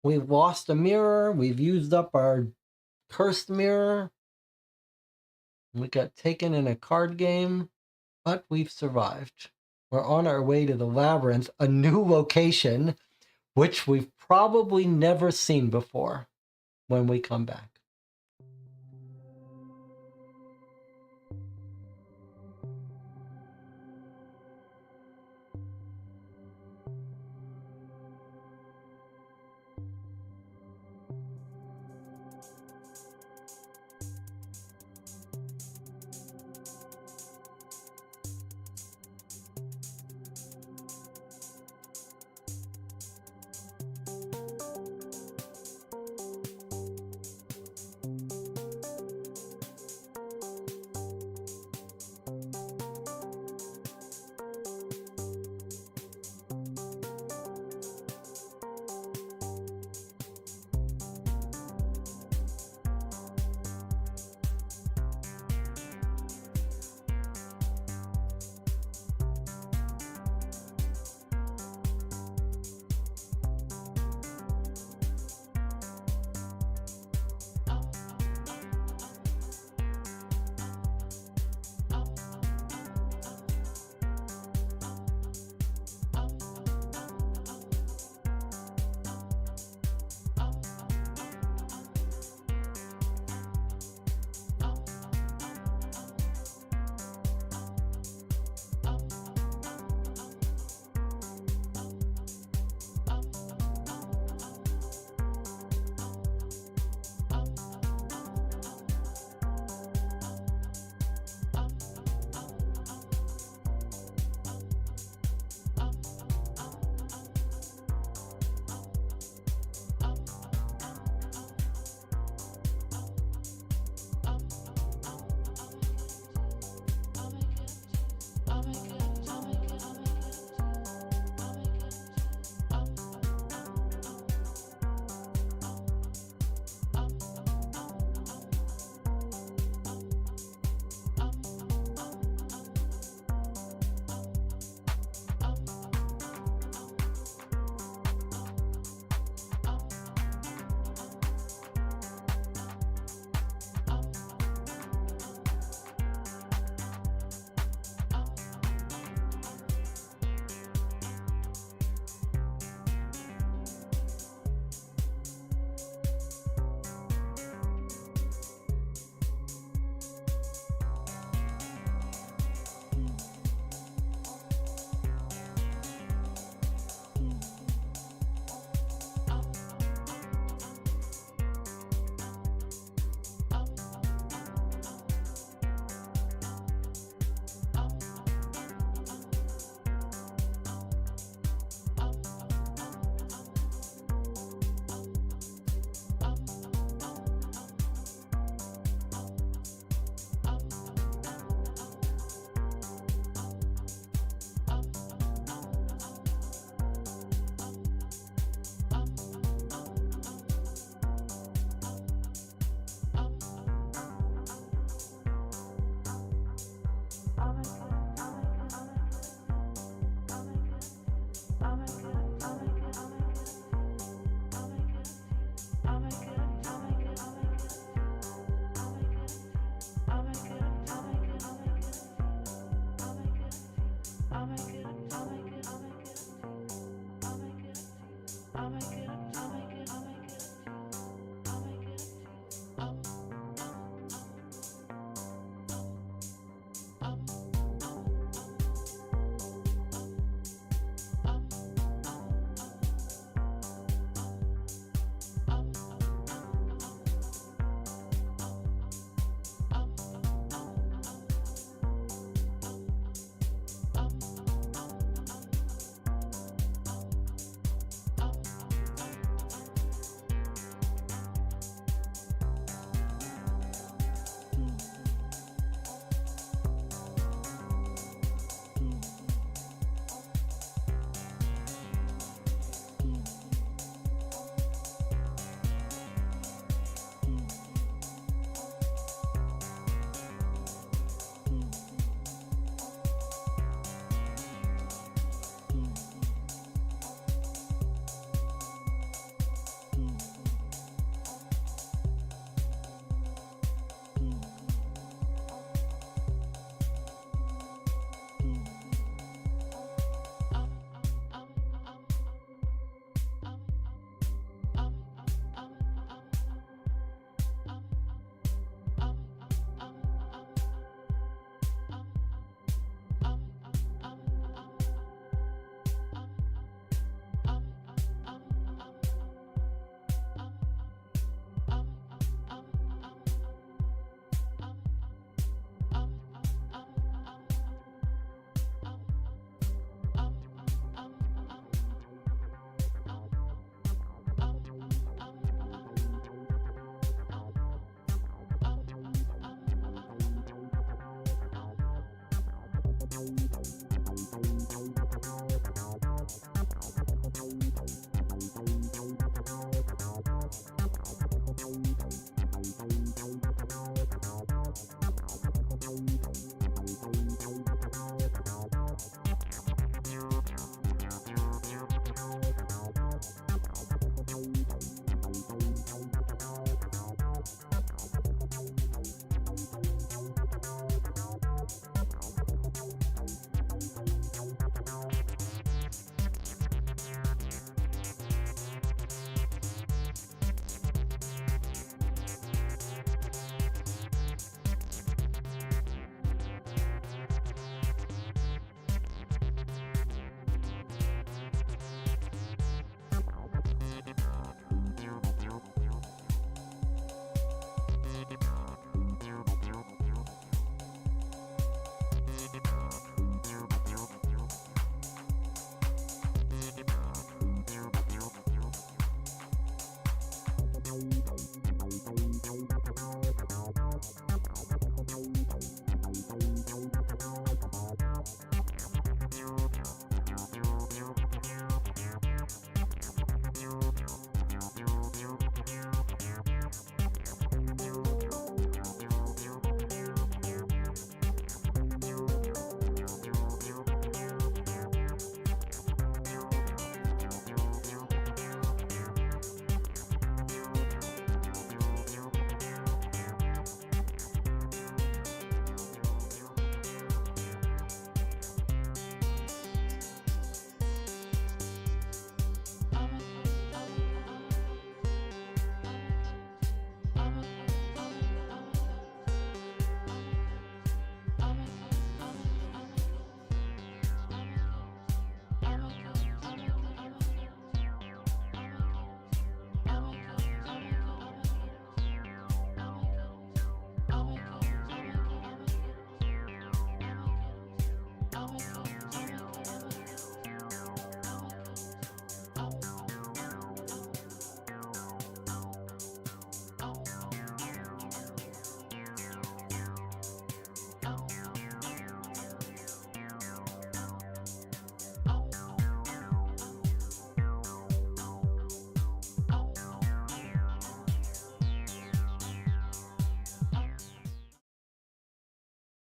We've lost a mirror. We've used up our cursed mirror. We got taken in a card game, but we've survived. We're on our way to the labyrinth, a new location, which we've probably never seen before when we come back.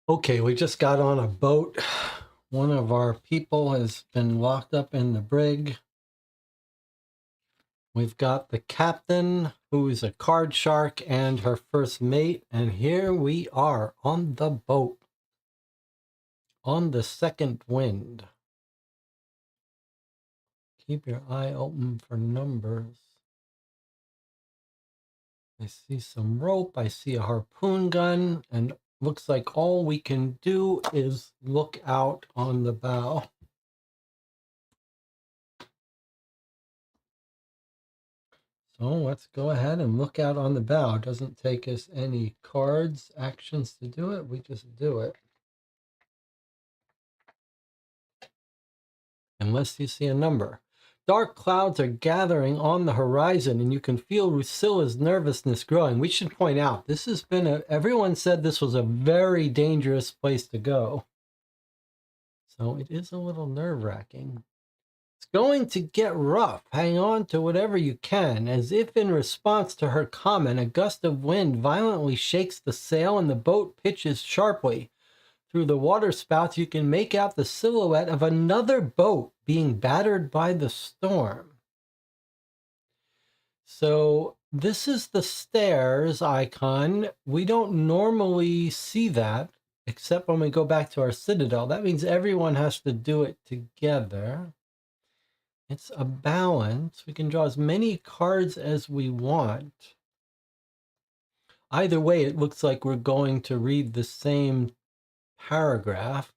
Okay, we just got on a boat. One of our people has been locked up in the brig. We've got the captain, who's a card shark, and her first mate, and here we are on the boat. On the second wind. Keep your eye open for numbers. I see some rope. I see a harpoon gun. And looks like all we can do is look out on the bow. So let's go ahead and look out on the bow. It doesn't take us any cards, actions to do it. We just do it. Unless you see a number. Dark clouds are gathering on the horizon, and you can feel Rusilla's nervousness growing. We should point out, this has been everyone said this was a very dangerous place to go. So it is a little nerve-wracking. It's going to get rough. Hang on to whatever you can. As if in response to her comment, a gust of wind violently shakes the sail and the boat pitches sharply. Through the water spouts, you can make out the silhouette of another boat being battered by the storm. So this is the stairs icon. We don't normally see that, except when we go back to our Citadel. That means everyone has to do it together. It's a balance. We can draw as many cards as we want. Either way, it looks like we're going to read the same paragraph.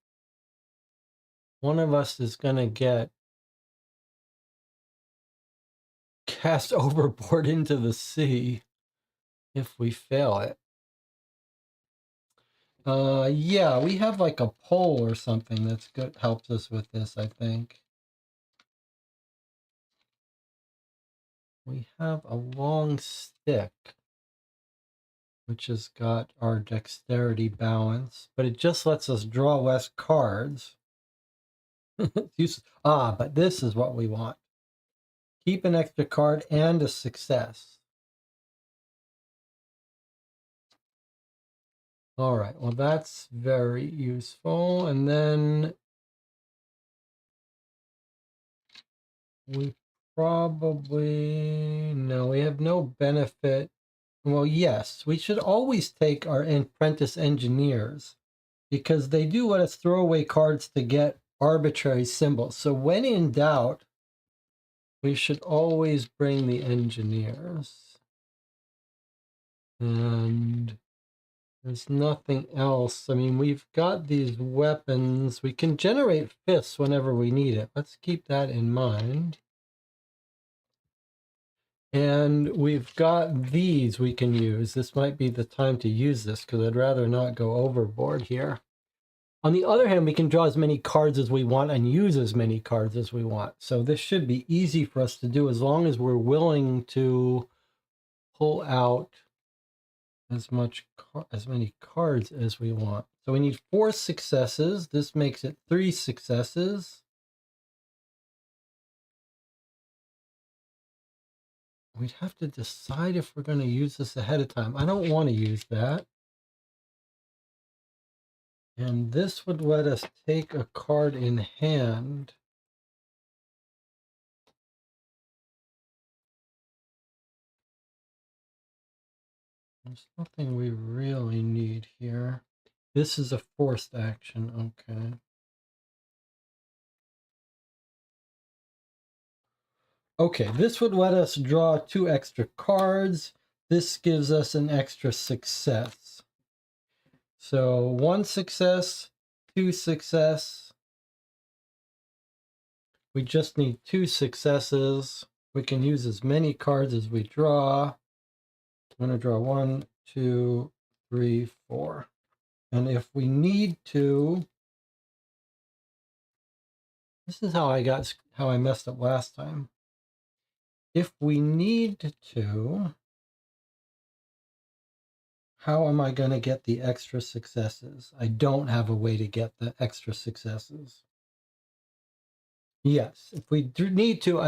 One of us is going to get cast overboard into the sea if we fail it. Yeah, we have like a pole or something that's good, helps us with this, I think. We have a long stick, which has got our dexterity balance, but it just lets us draw less cards. But this is what we want. Keep an extra card and a success. All right, well, that's very useful. And then we probably, no, we have no benefit. Well, yes, we should always take our apprentice engineers because they do let us throw away cards to get arbitrary symbols. So when in doubt, we should always bring the engineers. And there's nothing else. I mean, we've got these weapons. We can generate fists whenever we need it. Let's keep that in mind. And we've got these we can use. This might be the time to use this because I'd rather not go overboard here. On the other hand, we can draw as many cards as we want and use as many cards as we want. So this should be easy for us to do as long as we're willing to pull out as many cards as we want. So we need 4 successes. This makes it 3 successes. We'd have to decide if we're going to use this ahead of time. I don't want to use that. And this would let us take a card in hand. There's nothing we really need here. This is a forced action, okay. Okay, this would let us draw 2 extra cards. This gives us an extra success. So 1 success, 2 success. We just need 2 successes. We can use as many cards as we draw. I'm going to draw 1, 2, 3, 4. And if we need to, this is how I messed up last time. If we need to, how am I going to get the extra successes? I don't have a way to get the extra successes. Yes, if we need to,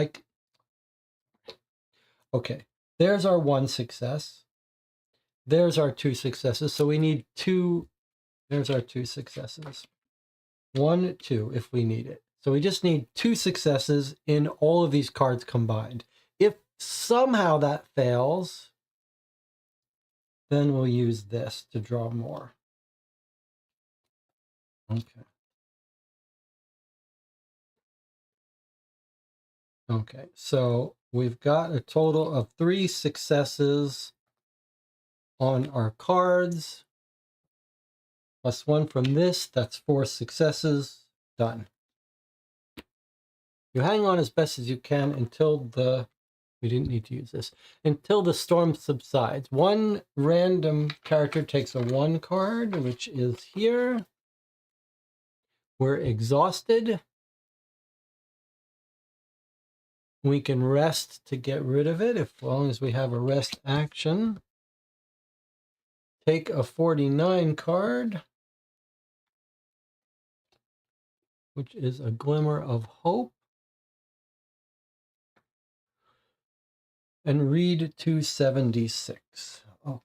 okay, there's our 1 success. There's our 2 successes. So we need 2, there's our 2 successes. 1, 2, if we need it. So we just need 2 successes in all of these cards combined. If somehow that fails, then we'll use this to draw more. Okay. Okay, so we've got a total of 3 successes on our cards. Plus 1 from this, that's 4 successes. Done. You hang on as best as you can until the... We didn't need to use this. Until the storm subsides. One random character takes a 1 card, which is here. We're exhausted. We can rest to get rid of it, as long as we have a rest action. Take a 49 card, which is a glimmer of hope. And read 276. Okay.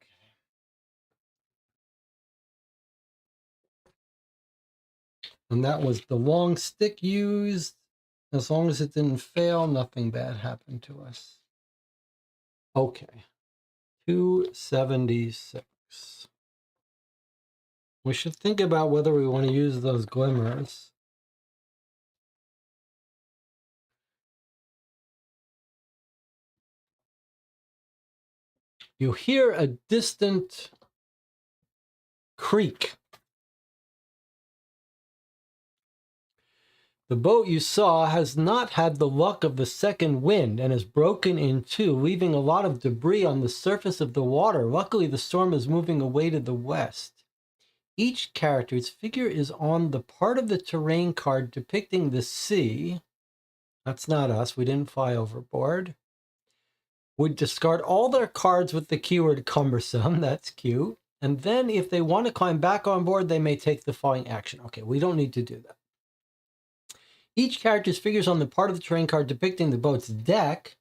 And that was the long stick used. As long as it didn't fail, nothing bad happened to us. Okay. 276. We should think about whether we want to use those glimmers. You hear a distant creak. The boat you saw has not had the luck of the second wind and is broken in two, leaving a lot of debris on the surface of the water. Luckily, the storm is moving away to the west. Each character's figure is on the part of the terrain card depicting the sea. That's not us. We didn't fly overboard. Would discard all their cards with the keyword cumbersome. That's cute. And then if they want to climb back on board, they may take the following action. Okay, we don't need to do that. Each character's figures on the part of the terrain card depicting the boat's deck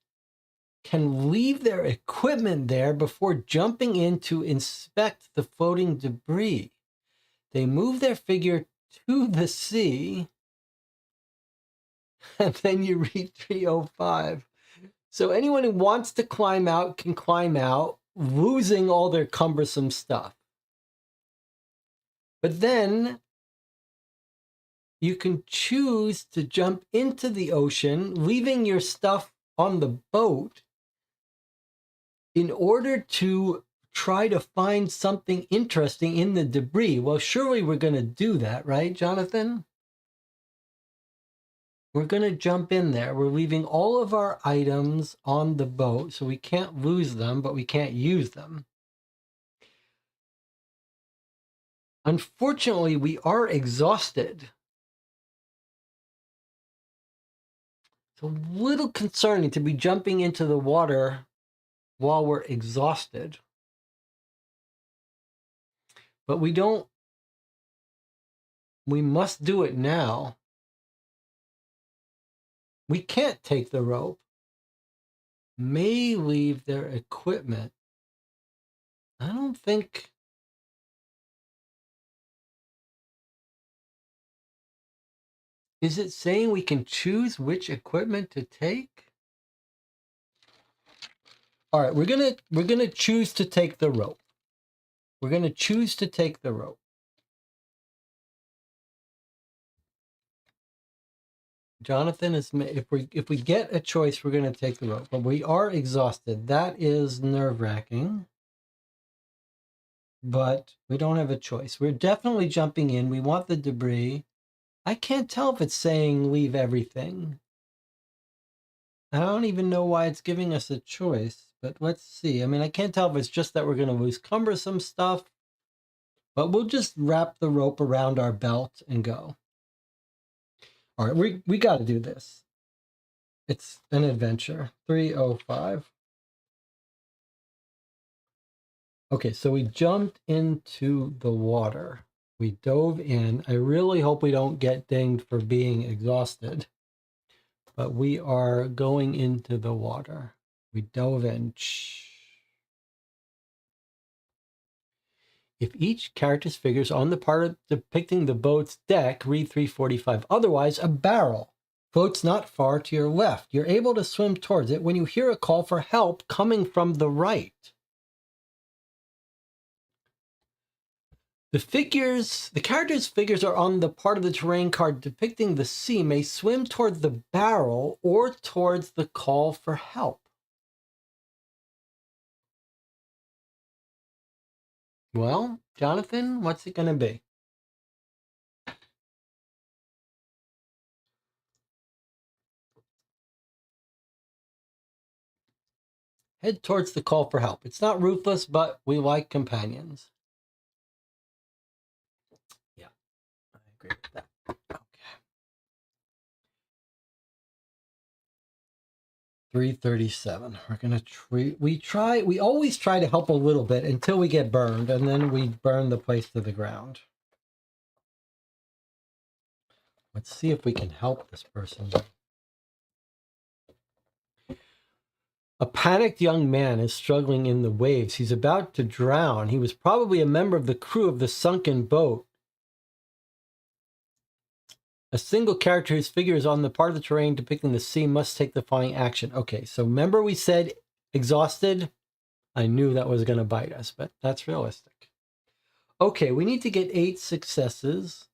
can leave their equipment there before jumping in to inspect the floating debris. They move their figure to the sea, and then you read 305. So anyone who wants to climb out can climb out, losing all their cumbersome stuff. But then you can choose to jump into the ocean, leaving your stuff on the boat in order to try to find something interesting in the debris. Well, surely we're going to do that, right, Jonathan? We're going to jump in there. We're leaving all of our items on the boat, so we can't lose them, but we can't use them. Unfortunately, we are exhausted. It's a little concerning to be jumping into the water while we're exhausted. But we must do it now. We can't take the rope. May leave their equipment. I don't think... Is it saying we can choose which equipment to take? All right, we're gonna choose to take the rope. We're gonna choose to take the rope. Jonathan is... If we get a choice, we're gonna take the rope. But we are exhausted. That is nerve-wracking. But we don't have a choice. We're definitely jumping in. We want the debris. I can't tell if it's saying leave everything. I don't even know why it's giving us a choice, but let's see. I mean, I can't tell if it's just that we're going to lose cumbersome stuff, but we'll just wrap the rope around our belt and go. All right, we got to do this. It's an adventure. 305. Okay, so we jumped into the water. We dove in. I really hope we don't get dinged for being exhausted. But we are going into the water. We dove in. If each character's figures on the part depicting the boat's deck, read 345. Otherwise, a barrel floats not far to your left. You're able to swim towards it when you hear a call for help coming from the right. The character's figures are on the part of the terrain card depicting the sea may swim toward the barrel or towards the call for help. Well, Jonathan, what's it going to be? Head towards the call for help. It's not ruthless, but we like companions. Yeah, I agree with that. Okay. 337. We're gonna we always try to help a little bit until we get burned, and then we burn the place to the ground. Let's see if we can help this person. A panicked young man is struggling in the waves. He's about to drown. He was probably a member of the crew of the sunken boat. A single character whose figure is on the part of the terrain depicting the sea must take the following action. Okay, so remember we said exhausted? I knew that was going to bite us, but that's realistic. Okay, we need to get 8 successes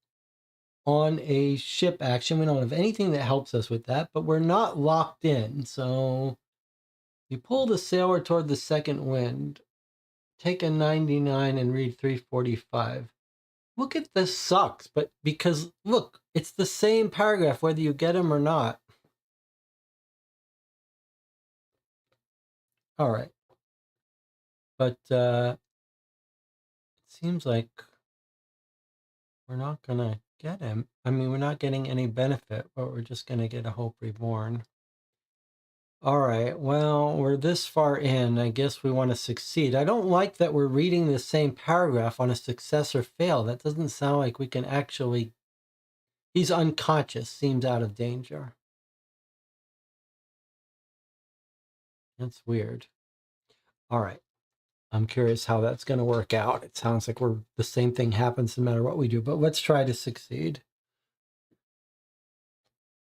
on a ship action. We don't have anything that helps us with that, but we're not locked in. So you pull the sailor toward the second wind, take a 99 and read 345. Look at this sucks, but because look, it's the same paragraph whether you get them or not. All right. But it seems like we're not going to get him. I mean, we're not getting any benefit, but we're just going to get a hope reborn. All right, well, we're this far in. I guess we want to succeed. I don't like that we're reading the same paragraph on a success or fail. That doesn't sound like we can actually... He's unconscious, seems out of danger. That's weird. All right. I'm curious how that's going to work out. It sounds like the same thing happens no matter what we do, but let's try to succeed.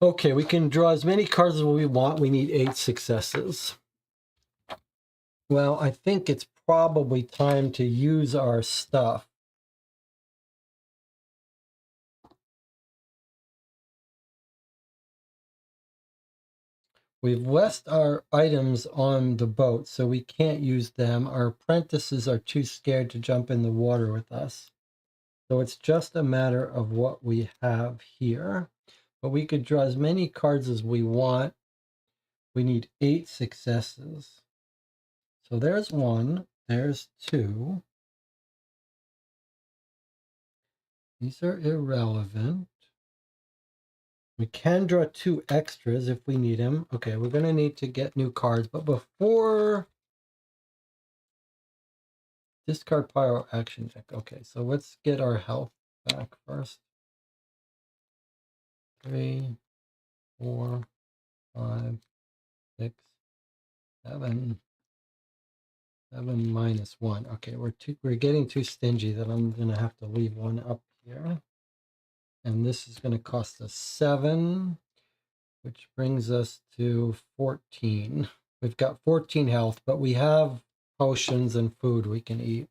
Okay, we can draw as many cards as we want. We need 8 successes. Well, I think it's probably time to use our stuff. We've left our items on the boat, so we can't use them. Our apprentices are too scared to jump in the water with us. So it's just a matter of what we have here. But we could draw as many cards as we want. We need 8 successes. So there's 1, there's 2. These are irrelevant. We can draw 2 extras if we need them. Okay, we're going to need to get new cards. But before... Discard pyro action deck. Okay, so let's get our health back first. 3, 4, 5, 6, 7. 7 minus 1. Okay, we're getting too stingy that I'm gonna have to leave 1 up here. And this is gonna cost us 7, which brings us to 14. We've got 14 health, but we have potions and food we can eat.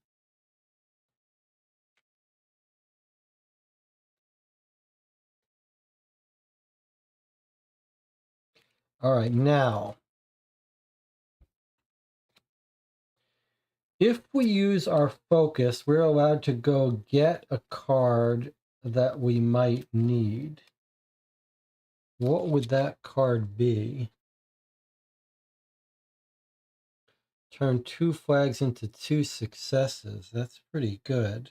All right, now, if we use our focus, we're allowed to go get a card that we might need. What would that card be? Turn 2 flags into 2 successes. That's pretty good.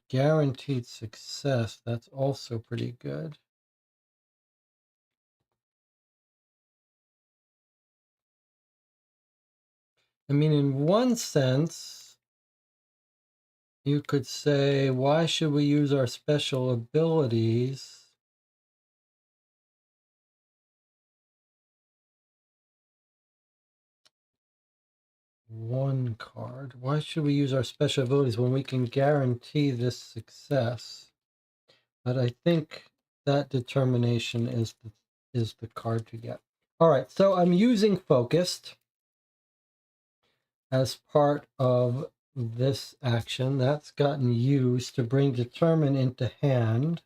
Guaranteed success. That's also pretty good. I mean, in one sense, you could say, why should we use our special abilities? One card. Why should we use our special abilities when we can guarantee this success? But I think that determination is the card to get. All right, so I'm using focused as part of this action. That's gotten used to bring determine into hand.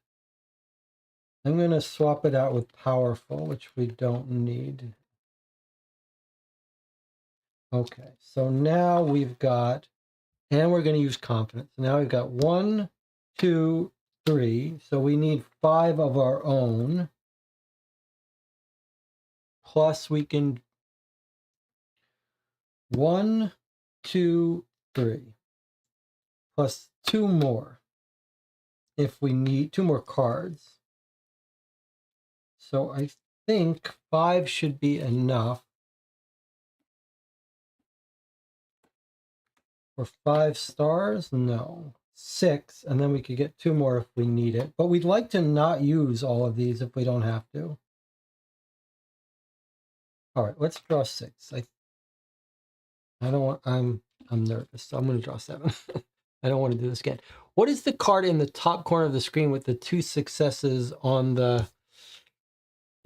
I'm going to swap it out with powerful, which we don't need. Okay, so now we've got, and we're going to use confidence. Now we've got 1, 2, 3. So we need 5 of our own. Plus we can 1, 2, 3. Plus 2 more if we need 2 more cards. So I think 5 should be enough for 5 stars. No, 6, and then we could get 2 more if we need it. But we'd like to not use all of these if we don't have to. All right, let's draw 6. I don't want. I'm nervous, so I'm going to draw 7. I don't want to do this again. What is the card in the top corner of the screen with the 2 successes on the?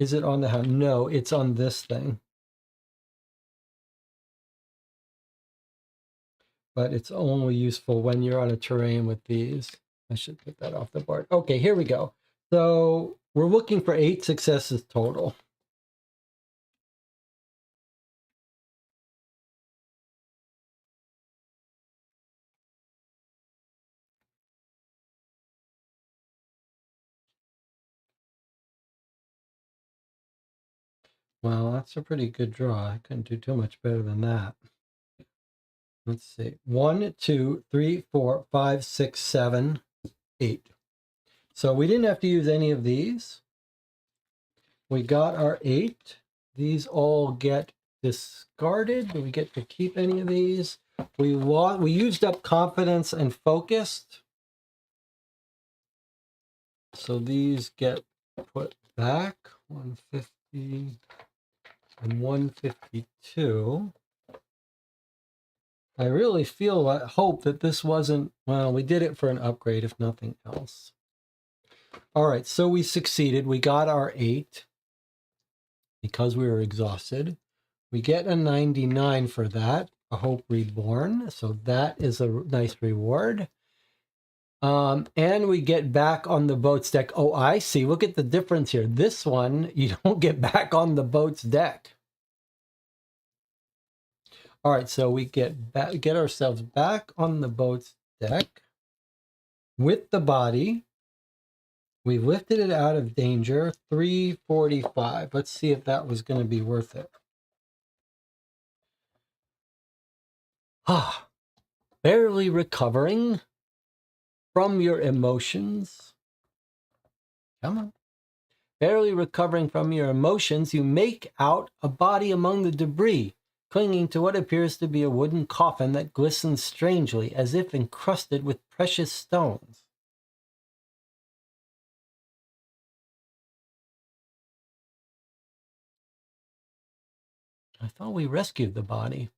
Is it on the hound? No, it's on this thing. But it's only useful when you're on a terrain with these. I should put that off the board. Okay, here we go. So we're looking for 8 successes total. Well, that's a pretty good draw. I couldn't do too much better than that. Let's see. 1, 2, 3, 4, 5, 6, 7, 8. So we didn't have to use any of these. We got our 8. These all get discarded. Do we get to keep any of these? We used up confidence and focused. So these get put back. 150 and 152. I really hope that this wasn't, well, we did it for an upgrade if nothing else. All right, so we succeeded. We got our 8 because we were exhausted. We get a 99 for that, a Hope Reborn. So that is a nice reward. And we get back on the boat's deck. Oh, I see. Look at the difference here. This one, you don't get back on the boat's deck. All right, so we get ourselves back on the boat's deck with the body. We lifted it out of danger. 345. Let's see if that was going to be worth it. Ah, barely recovering from your emotions. Come on. Barely recovering from your emotions, you make out a body among the debris, clinging to what appears to be a wooden coffin that glistens strangely, as if encrusted with precious stones. I thought we rescued the body.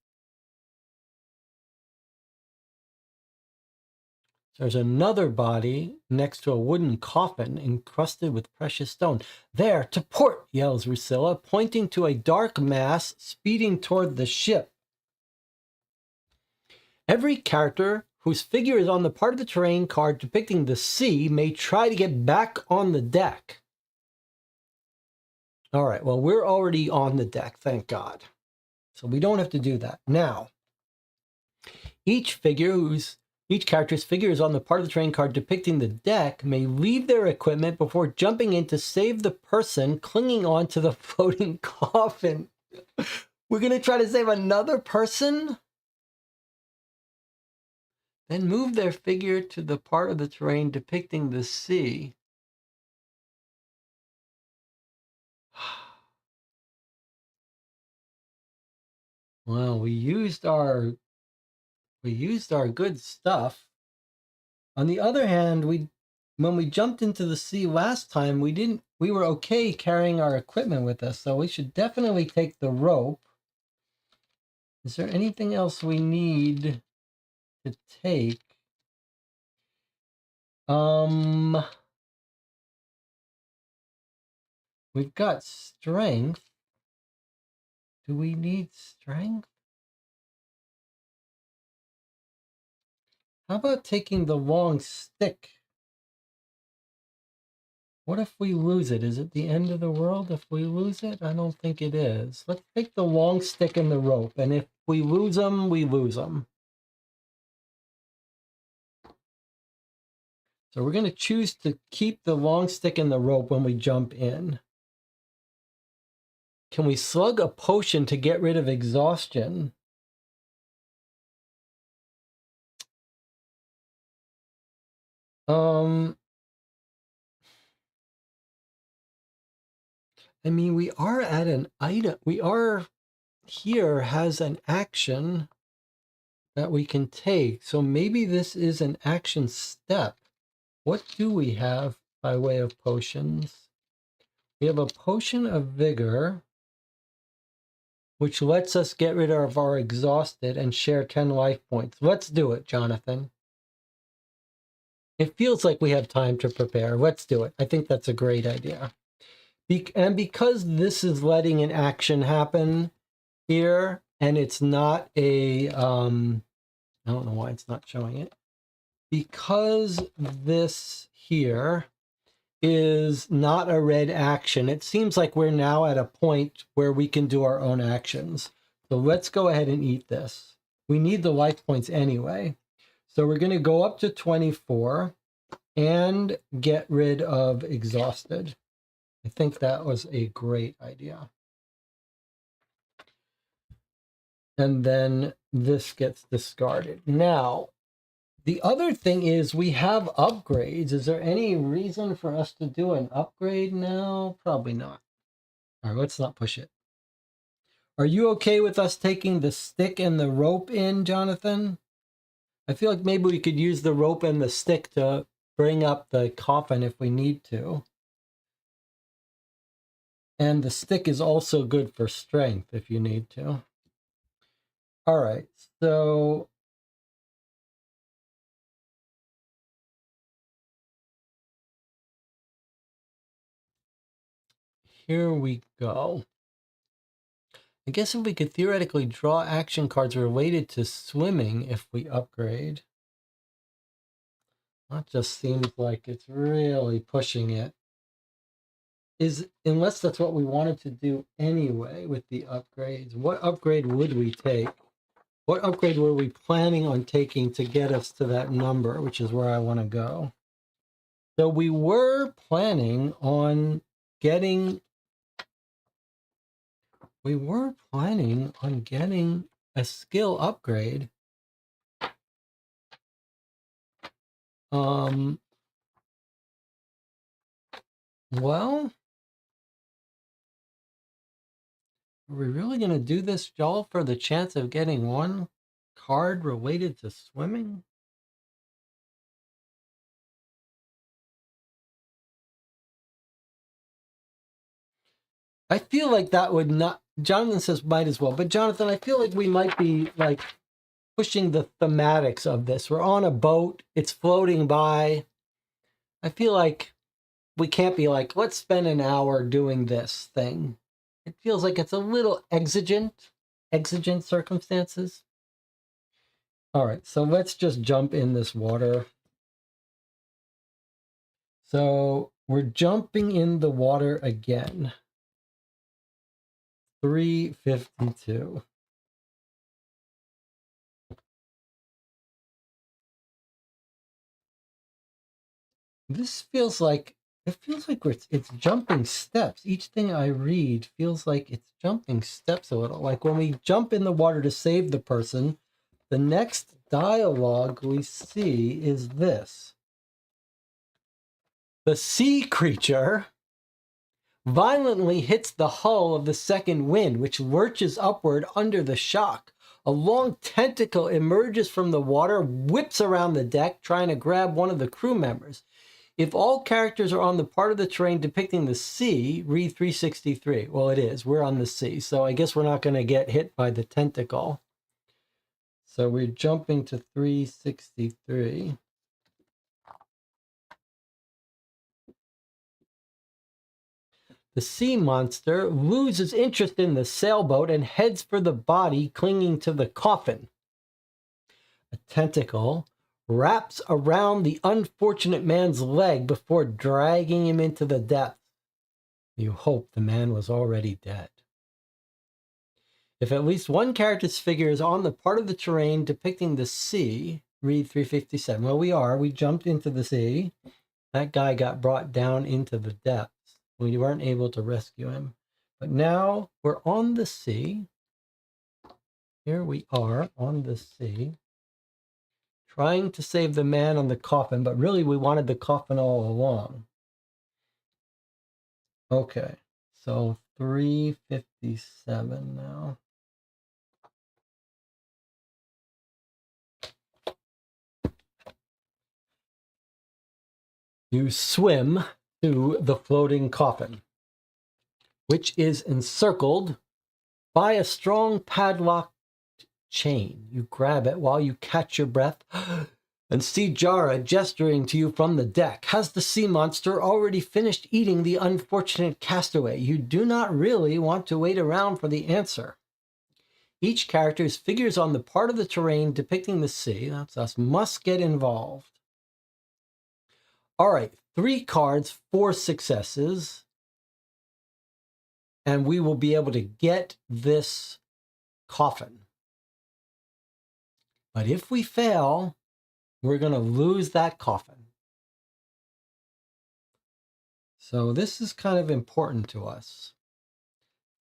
There's another body next to a wooden coffin encrusted with precious stone. There, to port, yells Rusilla, pointing to a dark mass speeding toward the ship. Every character whose figure is on the part of the terrain card depicting the sea may try to get back on the deck. All right, well, we're already on the deck, thank God. So we don't have to do that. Now, each character's figure is on the part of the terrain card depicting the deck may leave their equipment before jumping in to save the person clinging on to the floating coffin. We're going to try to save another person? Then move their figure to the part of the terrain depicting the sea. Well, we used our good stuff. On the other hand, when we jumped into the sea last time, we were okay carrying our equipment with us, so we should definitely take the rope. Is there anything else we need to take? We've got strength. Do we need strength? How about taking the long stick? What if we lose it? Is it the end of the world if we lose it? I don't think it is. Let's take the long stick and the rope, and if we lose them, we lose them. So we're going to choose to keep the long stick and the rope when we jump in. Can we slug a potion to get rid of exhaustion? I mean, we are at an item. We are here has an action that we can take. So maybe this is an action step. What do we have by way of potions? We have a potion of vigor, which lets us get rid of our exhausted and share 10 life points. Let's do it, Jonathan. It feels like we have time to prepare. Let's do it. I think that's a great idea. And because this is letting an action happen here, and it's not a, I don't know why it's not showing it. Because this here is not a red action, it seems like we're now at a point where we can do our own actions. So let's go ahead and eat this. We need the life points anyway. So we're going to go up to 24 and get rid of exhausted. I think that was a great idea. And then this gets discarded. Now, the other thing is we have upgrades. Is there any reason for us to do an upgrade now? Probably not. All right, let's not push it. Are you okay with us taking the stick and the rope in, Jonathan? I feel like maybe we could use the rope and the stick to bring up the coffin if we need to. And the stick is also good for strength if you need to. All right, so here we go. I guess if we could theoretically draw action cards related to swimming if we upgrade. That just seems like it's really pushing it. Unless that's what we wanted to do anyway with the upgrades. What upgrade would we take? What upgrade were we planning on taking to get us to that number, which is where I want to go? So we were planning on getting a skill upgrade. Well, are we really going to do this, Joel, for the chance of getting one card related to swimming? I feel like that would not... Jonathan says might as well. But Jonathan, I feel like we might be like pushing the thematics of this. We're on a boat. It's floating by. I feel like we can't be like, let's spend an hour doing this thing. It feels like it's a little exigent circumstances. All right, so let's just jump in this water. So we're jumping in the water again. 352. This feels like it's jumping steps. Each thing I read feels like it's jumping steps a little. Like when we jump in the water to save the person, the next dialogue we see is this. The sea creature violently hits the hull of the second wind, which lurches upward under the shock. A long tentacle emerges from the water, whips around the deck, trying to grab one of the crew members. If all characters are on the part of the terrain depicting the sea, read 363. Well, it is. We're on the sea, so I guess we're not going to get hit by the tentacle. So we're jumping to 363. The sea monster loses interest in the sailboat and heads for the body clinging to the coffin. A tentacle wraps around the unfortunate man's leg before dragging him into the depths. You hope the man was already dead. If at least one character's figure is on the part of the terrain depicting the sea, read 357. Well, we jumped into the sea. That guy got brought down into the depths. We weren't able to rescue him. But now we're on the sea. Here we are on the sea, trying to save the man on the coffin, but really we wanted the coffin all along. Okay, so 357 now. You swim to the floating coffin, which is encircled by a strong padlocked chain. You grab it while you catch your breath and see Jara gesturing to you from the deck. Has the sea monster already finished eating the unfortunate castaway? You do not really want to wait around for the answer. Each character's figures on the part of the terrain depicting the sea, that's us, must get involved. All right, 3 cards, 4 successes, and we will be able to get this coffin. But if we fail, we're going to lose that coffin. So this is kind of important to us.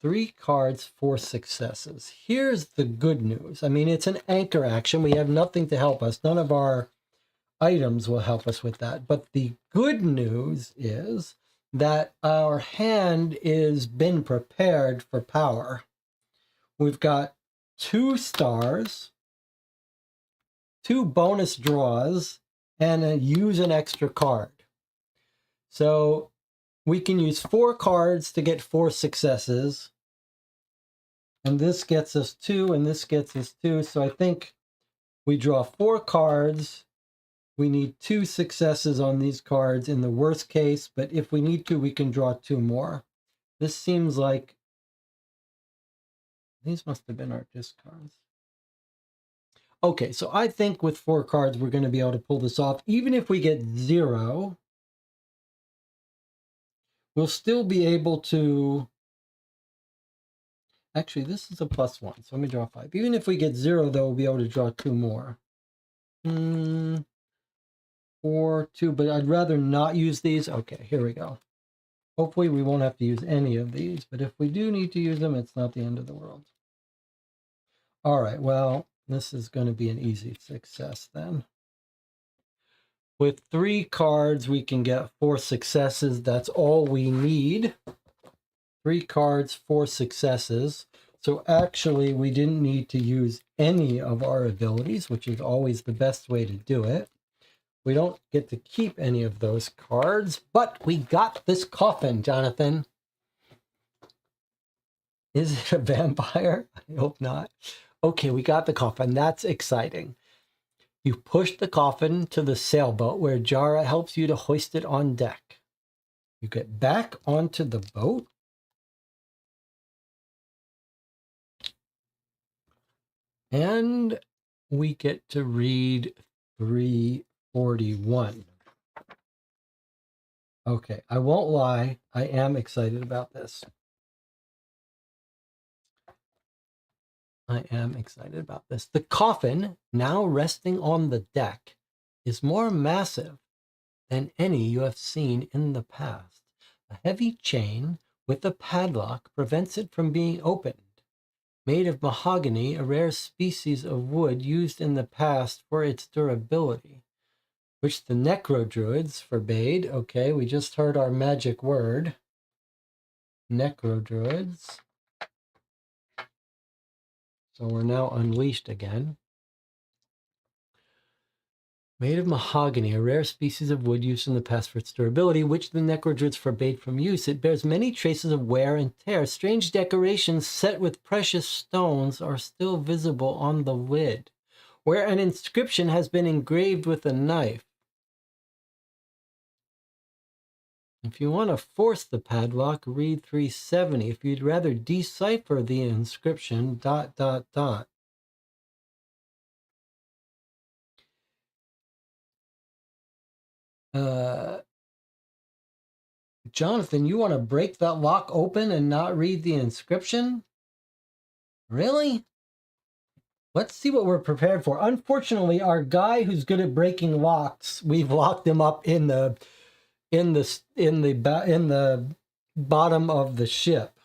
3 cards, 4 successes. Here's the good news. I mean, it's an anchor action. We have nothing to help us. None of our items will help us with that. But the good news is that our hand is been prepared for power. We've got 2 stars, 2 bonus draws, and use an extra card. So we can use 4 cards to get 4 successes. And this gets us 2, and this gets us 2. So I think we draw 4 cards. We need 2 successes on these cards in the worst case, but if we need to, we can draw 2 more. This seems like these must have been our discards. Okay, so I think with 4 cards, we're going to be able to pull this off. Even if we get 0, we'll still be able to... Actually, this is a +1, so let me draw 5. Even if we get 0, though, we'll be able to draw 2 more. 4, 2, but I'd rather not use these. Okay, here we go. Hopefully we won't have to use any of these, but if we do need to use them, it's not the end of the world. All right, well, this is going to be an easy success then. With 3 cards, we can get 4 successes. That's all we need. 3 cards, 4 successes. So actually, we didn't need to use any of our abilities, which is always the best way to do it. We don't get to keep any of those cards, but we got this coffin, Jonathan. Is it a vampire? I hope not. Okay, we got the coffin. That's exciting. You push the coffin to the sailboat where Jara helps you to hoist it on deck. You get back onto the boat. And we get to read 341. Okay, I won't lie. I am excited about this. I am excited about this. The coffin, now resting on the deck, is more massive than any you have seen in the past. A heavy chain with a padlock prevents it from being opened. Made of mahogany, a rare species of wood used in the past for its durability, which the necro-druids forbade. Okay, we just heard our magic word. Necro-druids. So we're now unleashed again. Made of mahogany, a rare species of wood used in the past for its durability, which the necro-druids forbade from use. It bears many traces of wear and tear. Strange decorations set with precious stones are still visible on the lid, where an inscription has been engraved with a knife. If you want to force the padlock, read 370. If you'd rather decipher the inscription, ... Jonathan, you want to break that lock open and not read the inscription? Really? Let's see what we're prepared for. Unfortunately, our guy who's good at breaking locks, we've locked him up in the bottom of the ship.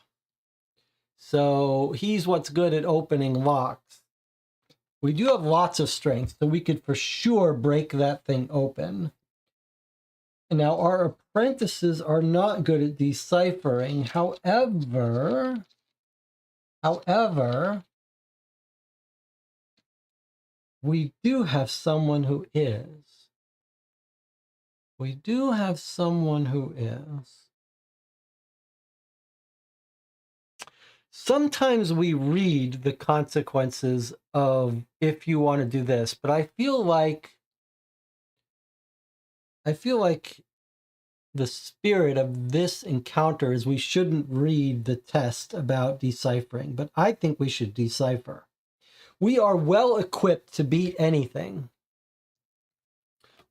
So he's what's good at opening locks. We do have lots of strength, so we could for sure break that thing open. And now our apprentices are not good at deciphering. However, we do have someone who is. We do have someone who is. Sometimes we read the consequences of if you want to do this, but I feel like the spirit of this encounter is we shouldn't read the test about deciphering, but I think we should decipher. We are well equipped to beat anything.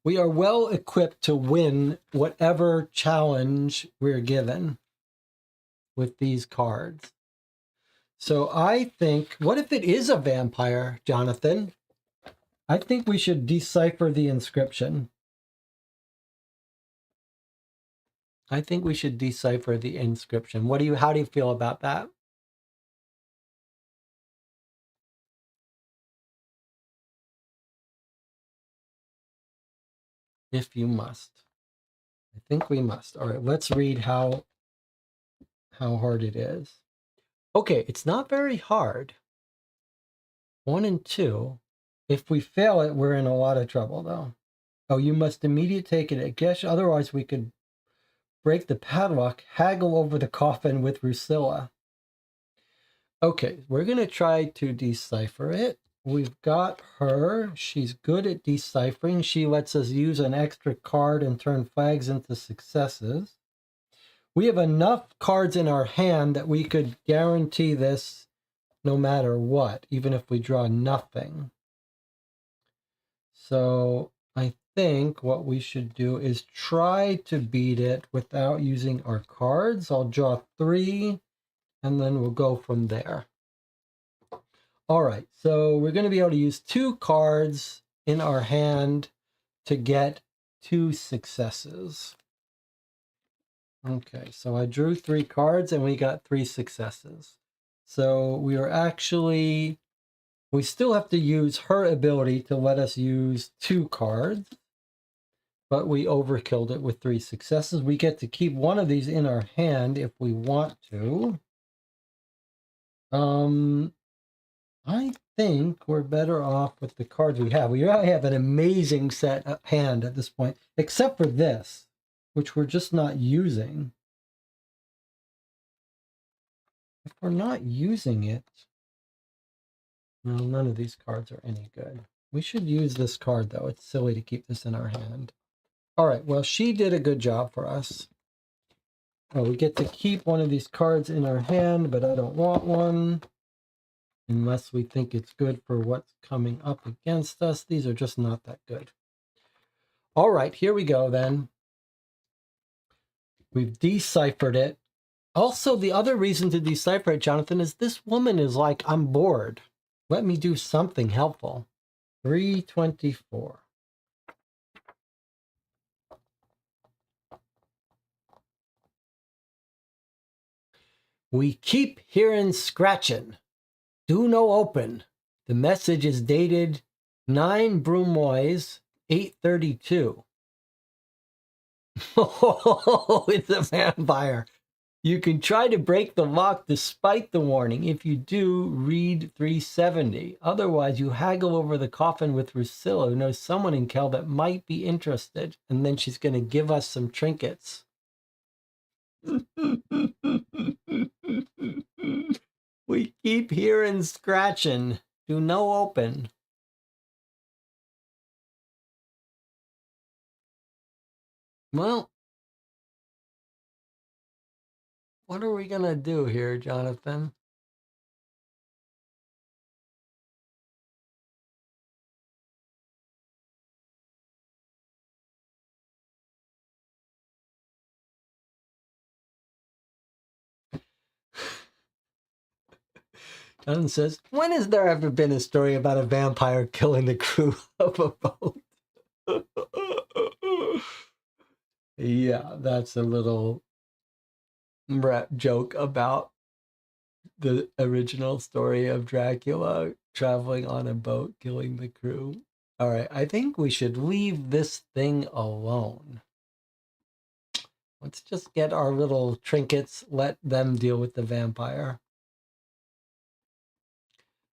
We are well equipped to win whatever challenge we're given with these cards. So I think, what if it is a vampire, Jonathan? I think we should decipher the inscription. I think we should decipher the inscription. How do you feel about that? If you must. I think we must. All right, let's read how hard it is. Okay, it's not very hard. 1 and 2. If we fail it, we're in a lot of trouble, though. Oh, you must immediately take it at guess, otherwise we could break the padlock, haggle over the coffin with Rusilla. Okay, we're going to try to decipher it. We've got her. She's good at deciphering. She lets us use an extra card and turn flags into successes. We have enough cards in our hand that we could guarantee this no matter what, even if we draw nothing. So I think what we should do is try to beat it without using our cards. I'll draw 3, and then we'll go from there. All right, so we're going to be able to use 2 cards in our hand to get 2 successes. Okay, so I drew 3 cards and we got 3 successes. So we still have to use her ability to let us use 2 cards, but we overkilled it with 3 successes. We get to keep one of these in our hand if we want to. I think we're better off with the cards we have. We already have an amazing set of hand at this point, except for this, which we're just not using. If we're not using it, well, none of these cards are any good. We should use this card, though. It's silly to keep this in our hand. All right, well, she did a good job for us. Oh, we get to keep one of these cards in our hand, but I don't want one. Unless we think it's good for what's coming up against us. These are just not that good. All right, here we go then. We've deciphered it. Also, the other reason to decipher it, Jonathan, is this woman is like, I'm bored. Let me do something helpful. 324. We keep hearing scratching. Do no open. The message is dated 9 Brumois, 832. Oh, it's a vampire. You can try to break the lock despite the warning. If you do, read 370. Otherwise, you haggle over the coffin with Rusilla, who knows someone in Kel that might be interested. And then she's going to give us some trinkets. We keep hearing scratching. Do no open. Well, What are we gonna do here, Jonathan? Jonathan says, when has there ever been a story about a vampire killing the crew of a boat? Yeah, that's a little rap joke about the original story of Dracula traveling on a boat, killing the crew. All right, I think we should leave this thing alone. Let's just get our little trinkets, let them deal with the vampire.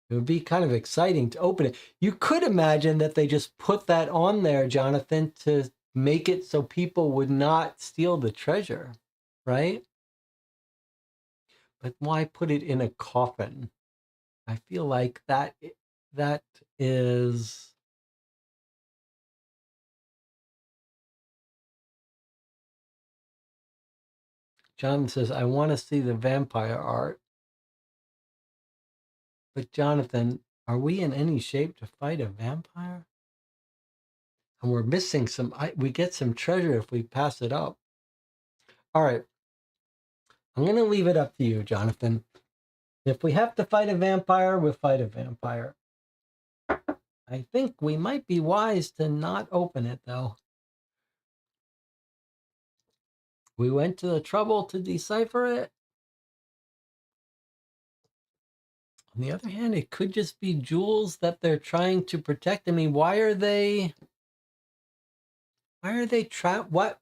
It would be kind of exciting to open it. You could imagine that they just put that on there, Jonathan, to make it so people would not steal the treasure, right? But why put it in a coffin? I feel like that is. John says, I want to see the vampire art. But Jonathan, are we in any shape to fight a vampire? And we're missing some, we get some treasure if we pass it up. All right. I'm going to leave it up to you, Jonathan. If we have to fight a vampire, we'll fight a vampire. I think we might be wise to not open it, though. We went to the trouble to decipher it. On the other hand, it could just be jewels that they're trying to protect. I mean, why are they trapped? Why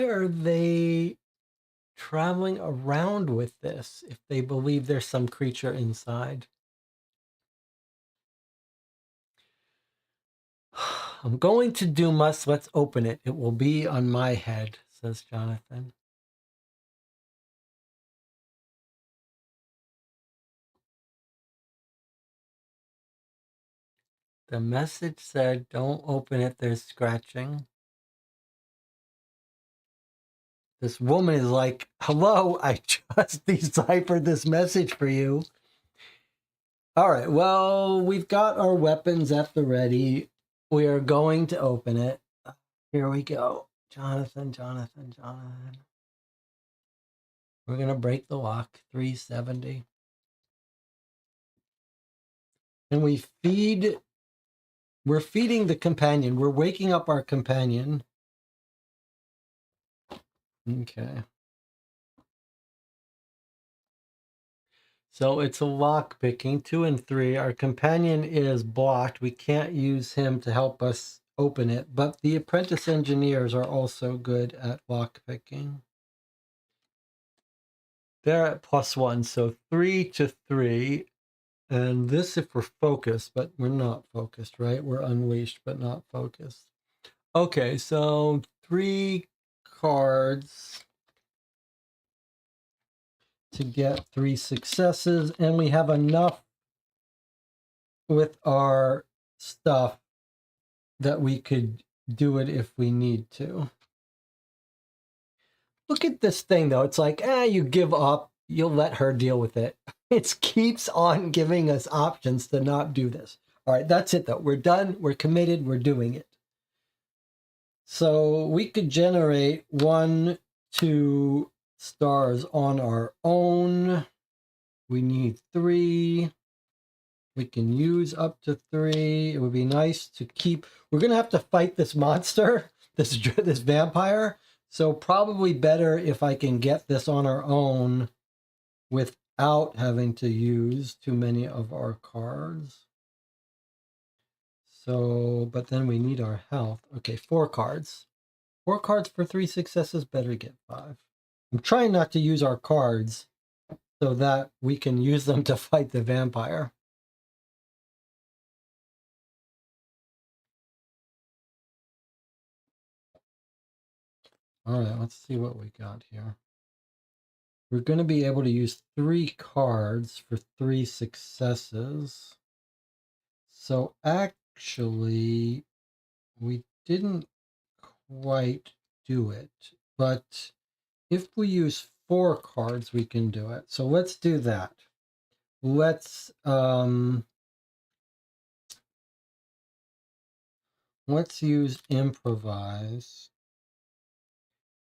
are they traveling around with this if they believe there's some creature inside? I'm going to Dumas. Let's open it. It will be on my head, says Jonathan. The message said, don't open it, there's scratching. This woman is like, hello, I just deciphered this message for you. All right, well, we've got our weapons at the ready. We are going to open it. Here we go. Jonathan. We're going to break the lock, 370. And we're feeding the companion. We're waking up our companion. Okay. So it's a lock picking, 2 and 3. Our companion is blocked. We can't use him to help us open it, but the apprentice engineers are also good at lock picking. They're at +1, so 3 to 3. And this if we're focused, but we're not focused, right? We're unleashed, but not focused. Okay, so 3 cards to get 3 successes, and we have enough with our stuff that we could do it if we need to. Look at this thing, though. It's like, you give up. You'll let her deal with it. It keeps on giving us options to not do this. All right, that's it, though. We're done. We're committed. We're doing it. So we could generate 1, 2 stars on our own. We need 3. We can use up to 3. It would be nice to keep. We're going to have to fight this monster, this vampire. So probably better if I can get this on our own without having to use too many of our cards. So, but then we need our health. Okay, 4 cards. 4 cards for 3 successes, better get 5. I'm trying not to use our cards so that we can use them to fight the vampire. All right, let's see what we got here. We're going to be able to use 3 cards for 3 successes. So actually, we didn't quite do it, but if we use 4 cards, we can do it. So let's do that. Let's use improvise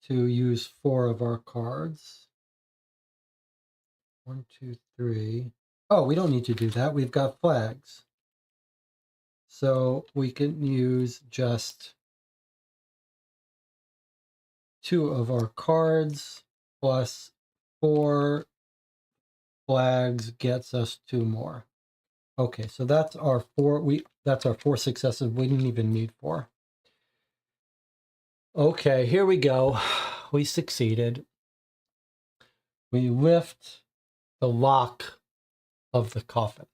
to use 4 of our cards. 1, 2, 3. Oh, we don't need to do that. We've got flags. So we can use just 2 of our cards plus 4 flags gets us 2 more. Okay, so that's our 4. That's our 4 successes. We didn't even need 4. Okay, here we go. We succeeded. We lift the lock of the coffin.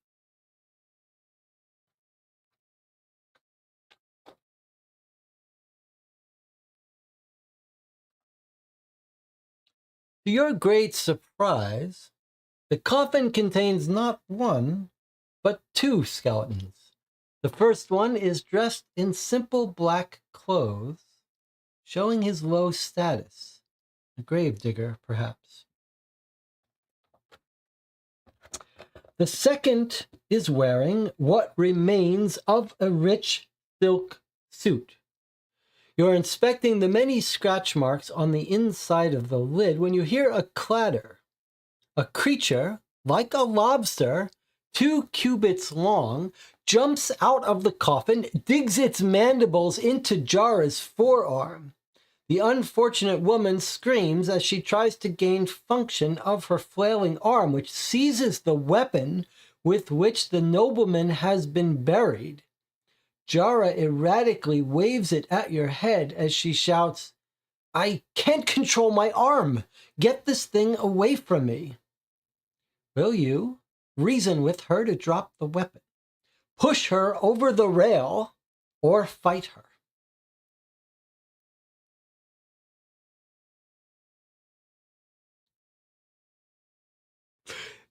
To your great surprise, the coffin contains not 1, but 2 skeletons. The first one is dressed in simple black clothes, showing his low status. A gravedigger, perhaps. The second is wearing what remains of a rich silk suit. You're inspecting the many scratch marks on the inside of the lid when you hear a clatter. A creature, like a lobster, 2 cubits long, jumps out of the coffin, digs its mandibles into Jara's forearm. The unfortunate woman screams as she tries to gain function of her flailing arm, which seizes the weapon with which the nobleman has been buried. Jara erratically waves it at your head as she shouts, "I can't control my arm! Get this thing away from me!" Will you reason with her to drop the weapon, push her over the rail, or fight her?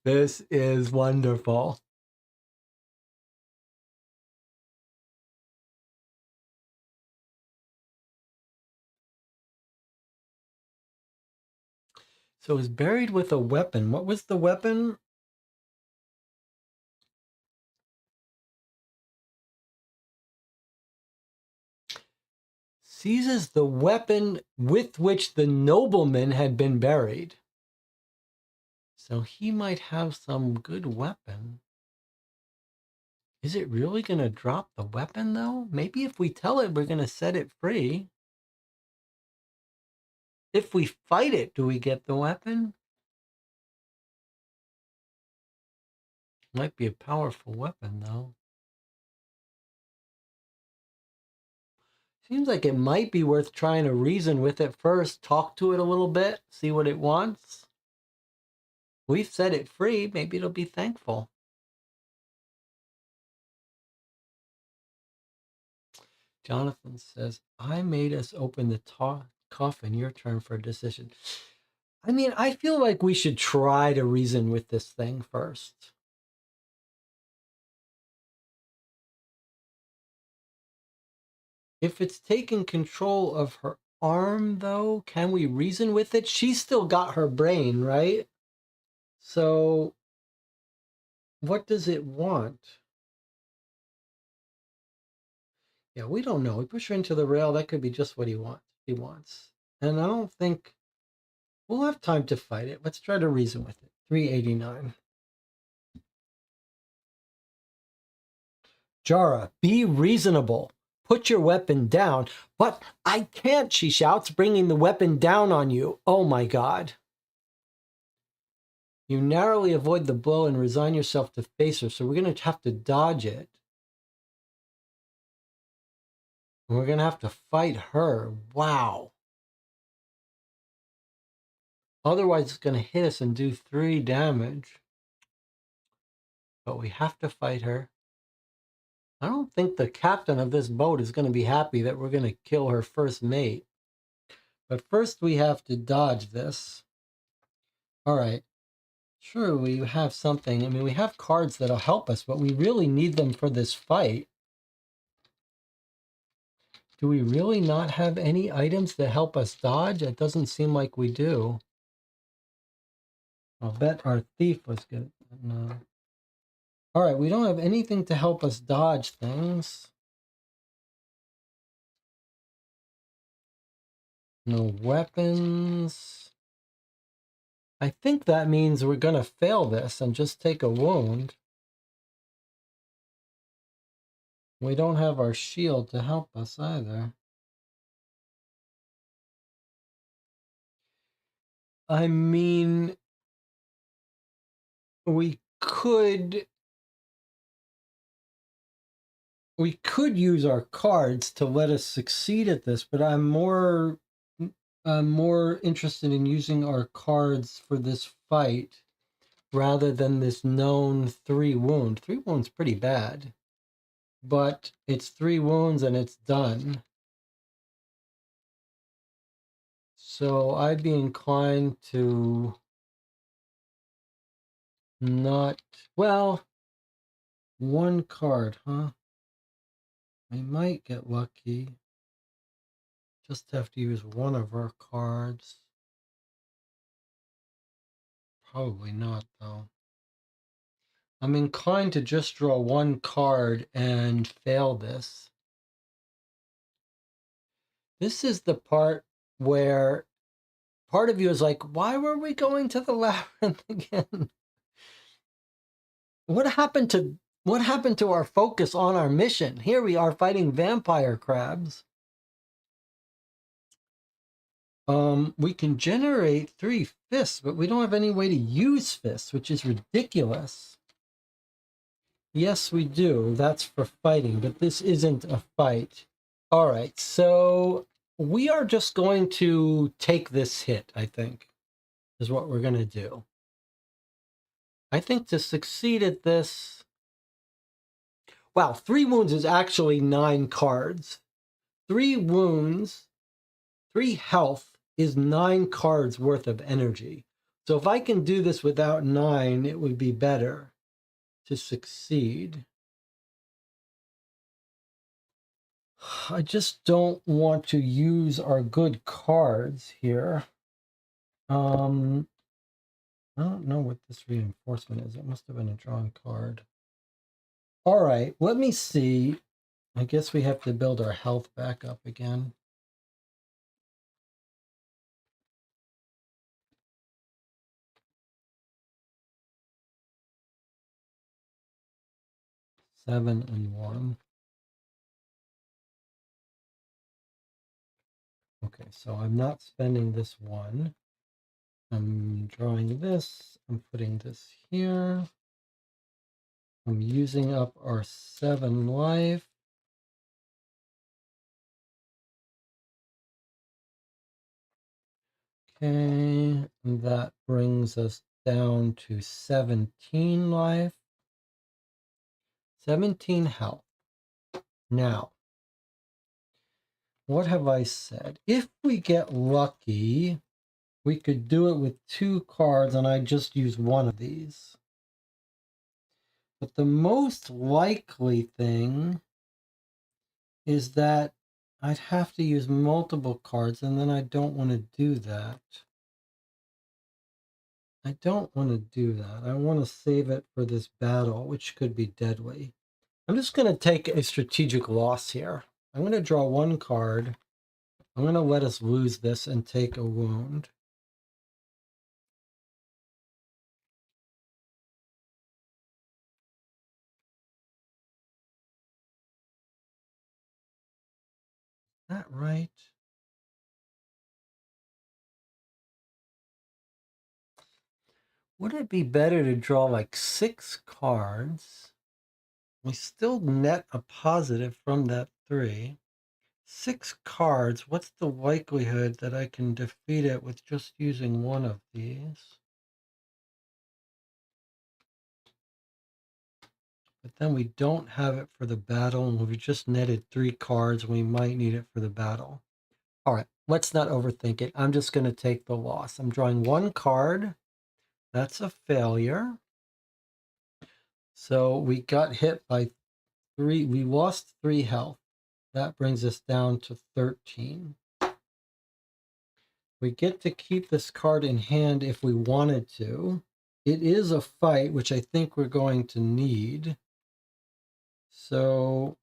This is wonderful. So he's buried with a weapon. What was the weapon? Seizes the weapon with which the nobleman had been buried. So he might have some good weapon. Is it really going to drop the weapon, though? Maybe if we tell it, we're going to set it free. If we fight it, do we get the weapon? Might be a powerful weapon, though. Seems like it might be worth trying to reason with it first, talk to it a little bit, see what it wants. We've set it free, maybe it'll be thankful. Jonathan says, I made us open the coffin. Your turn for a decision. I mean, I feel like we should try to reason with this thing first. If it's taking control of her arm, though, can we reason with it? She's still got her brain, right? So, what does it want? Yeah, we don't know. We push her into the rail. That could be just what he wants. And I don't think we'll have time to fight it. Let's try to reason with it. 389. Jara, be reasonable. Put your weapon down. But I can't, she shouts, bringing the weapon down on you. Oh my God. You narrowly avoid the blow and resign yourself to face her. So we're going to have to dodge it. And we're going to have to fight her. Wow. Otherwise, it's going to hit us and do 3 damage. But we have to fight her. I don't think the captain of this boat is going to be happy that we're going to kill her first mate. But first we have to dodge this. All right. Sure, we have something. I mean, we have cards that'll help us, but we really need them for this fight. Do we really not have any items that help us dodge? It doesn't seem like we do. I'll bet our thief was good. No. All right, we don't have anything to help us dodge things. No weapons. I think that means we're going to fail this and just take a wound. We don't have our shield to help us either. I mean, we could use our cards to let us succeed at this, but I'm more interested in using our cards for this fight rather than this known 3 wound. 3 wounds pretty bad, but it's 3 wounds and it's done. So I'd be inclined to not, well, 1 card, huh? We might get lucky. Just have to use 1 of our cards. Probably not, though. I'm inclined to just draw 1 card and fail this. This is the part where part of you is like, why were we going to the labyrinth again? What happened to our focus on our mission? Here we are fighting vampire crabs. We can generate 3 fists, but we don't have any way to use fists, which is ridiculous. Yes, we do. That's for fighting, but this isn't a fight. All right, so we are just going to take this hit, I think, is what we're going to do. I think to succeed at this... Wow, 3 wounds is actually 9 cards. 3 wounds, 3 health is 9 cards worth of energy. So if I can do this without 9, it would be better to succeed. I just don't want to use our good cards here. I don't know what this reinforcement is. It must have been a drawn card. All right, let me see. I guess we have to build our health back up again. Seven and 1. Okay, so I'm not spending this 1. I'm drawing this. I'm putting this here. I'm using up our 7 life. Okay, and that brings us down to 17 life. 17 health. Now, what have I said? If we get lucky, we could do it with 2 cards and I just use 1 of these. But the most likely thing is that I'd have to use multiple cards, and then I don't want to do that. I don't want to do that. I want to save it for this battle, which could be deadly. I'm just going to take a strategic loss here. I'm going to draw 1 card. I'm going to let us lose this and take a wound. Is that right? Would it be better to draw like 6 cards? We still net a positive from that 3. 6 cards. What's the likelihood that I can defeat it with just using 1 of these? But then we don't have it for the battle, and we just netted 3 cards, and we might need it for the battle. All right, let's not overthink it. I'm just going to take the loss. I'm drawing 1 card. That's a failure. So we got hit by 3. We lost 3 health. That brings us down to 13. We get to keep this card in hand if we wanted to. It is a fight, which I think we're going to need. So,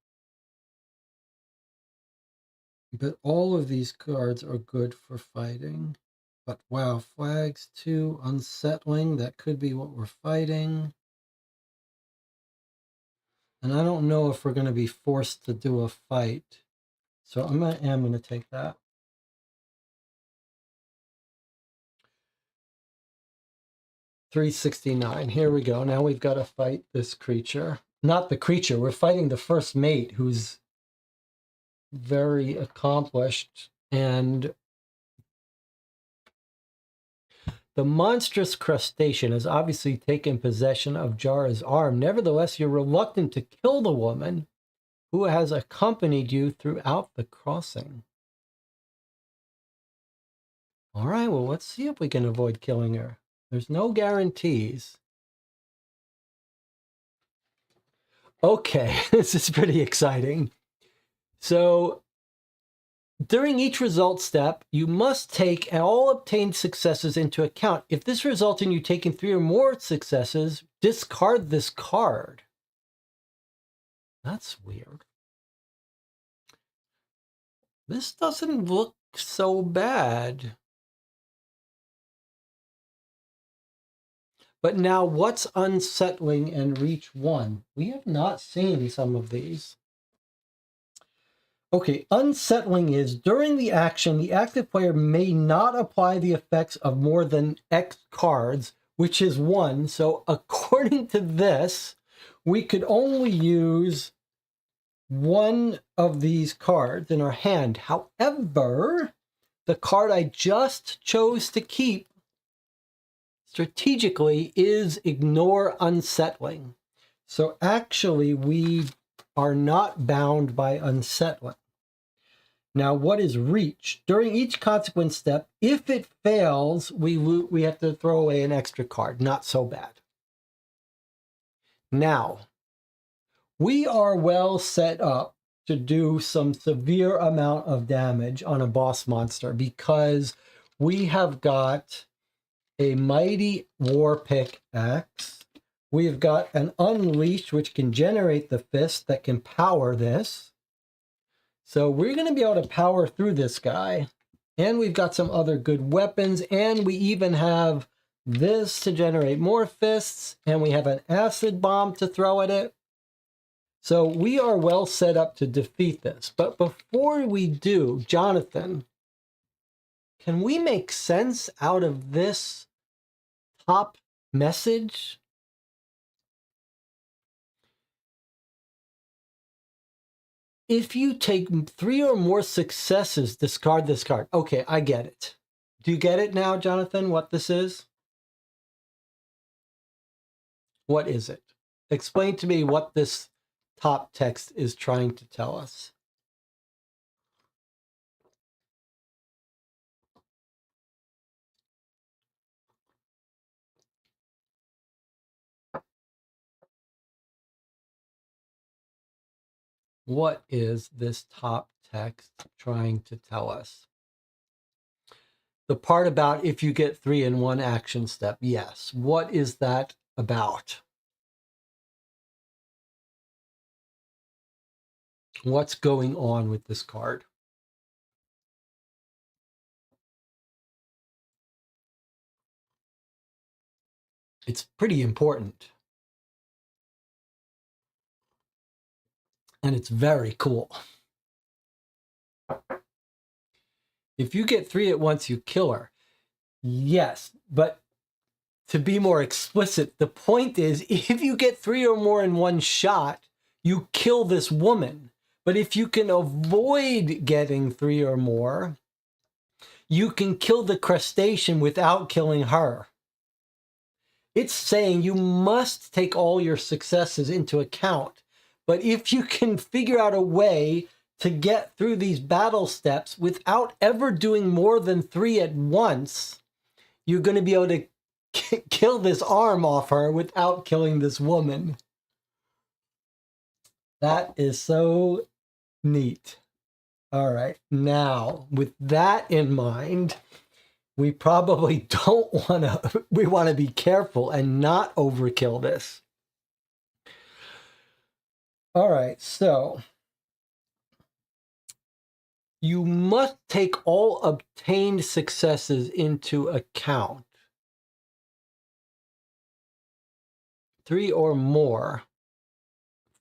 but all of these cards are good for fighting. But wow, flags 2, unsettling. That could be what we're fighting. And I don't know if we're going to be forced to do a fight. So I am going to take that. $369. Here we go. Now we've got to fight this creature. Not the creature. We're fighting the first mate, who's very accomplished. And the monstrous crustacean has obviously taken possession of Jara's arm. Nevertheless, you're reluctant to kill the woman who has accompanied you throughout the crossing. All right, well, let's see if we can avoid killing her. There's no guarantees. Okay, this is pretty exciting. So, during each result step, you must take all obtained successes into account. If this results in you taking 3 or more successes, discard this card. That's weird. This doesn't look so bad. But now, what's unsettling and reach 1? We have not seen some of these. Okay, unsettling is during the action, the active player may not apply the effects of more than X cards, which is 1. So according to this, we could only use 1 of these cards in our hand. However, the card I just chose to keep strategically is ignore unsettling. So actually, we are not bound by unsettling. Now, what is reach? During each consequence step, if it fails, we have to throw away an extra card. Not so bad. Now, we are well set up to do some severe amount of damage on a boss monster because we have got a mighty war pickaxe. We've got an unleash, which can generate the fist that can power this. So we're going to be able to power through this guy. And we've got some other good weapons. And we even have this to generate more fists. And we have an acid bomb to throw at it. So we are well set up to defeat this. But before we do, Jonathan, can we make sense out of this top message? If you take 3 or more successes, discard this card. Okay, I get it. Do you get it now, Jonathan, what this is? What is it? Explain to me what this top text is trying to tell us. What is this top text trying to tell us? The part about if you get 3 in one action step, yes. What is that about? What's going on with this card? It's pretty important. And it's very cool. If you get 3 at once, you kill her. Yes, but to be more explicit, the point is if you get 3 or more in one shot, you kill this woman. But if you can avoid getting 3 or more, you can kill the crustacean without killing her. It's saying you must take all your successes into account. But if you can figure out a way to get through these battle steps without ever doing more than 3 at once, you're going to be able to kill this arm off her without killing this woman. That is so Neat. All right. Now, with that in mind, we probably don't want to, we want to be careful and not overkill this. All right. So you must take all obtained successes into account. 3 or more.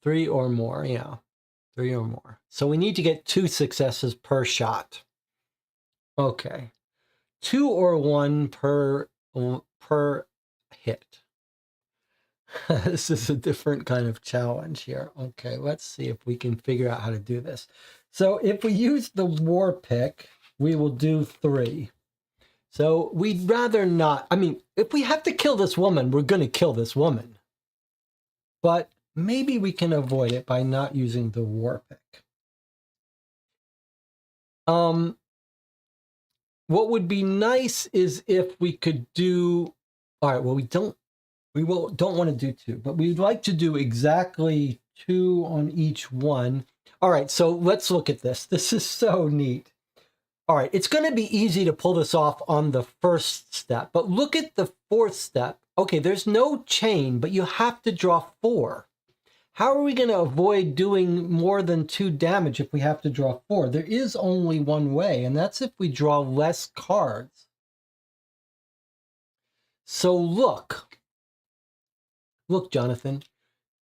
3 or more, yeah. 3 or more. So we need to get 2 successes per shot. Okay. 2 or 1 per hit. This is a different kind of challenge here. Okay, let's see if we can figure out how to do this. So if we use the war pick, we will do 3. So we'd rather not, I mean, if we have to kill this woman, we're going to kill this woman. But maybe we can avoid it by not using the war pick. What would be nice is if we could do, all right, well, we don't want to do 2, but we'd like to do exactly 2 on each one. All right, so let's look at this. This is so neat. All right, it's going to be easy to pull this off on the first step, but look at the 4th step. Okay, there's no chain, but you have to draw 4. How are we going to avoid doing more than 2 damage if we have to draw 4? There is only one way, and that's if we draw less cards. So look, Jonathan,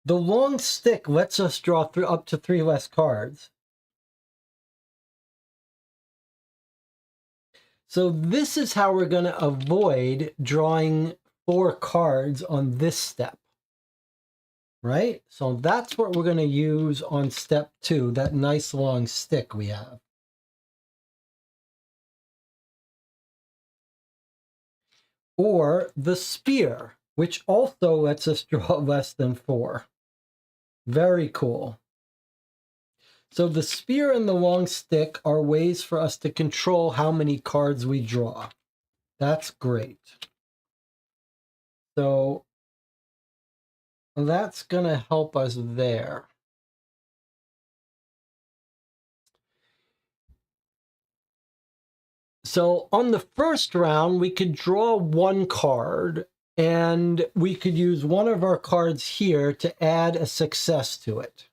the long stick lets us draw up to 3 less cards. So this is how we're going to avoid drawing 4 cards on this step. Right? So that's what we're going to use on step 2, that nice long stick we have. Or the spear, which also lets us draw less than 4. Very cool. So the spear and the long stick are ways for us to control how many cards we draw. That's great. So that's going to help us there. So on the first round, we could draw 1 card, and we could use one of our cards here to add a success to it,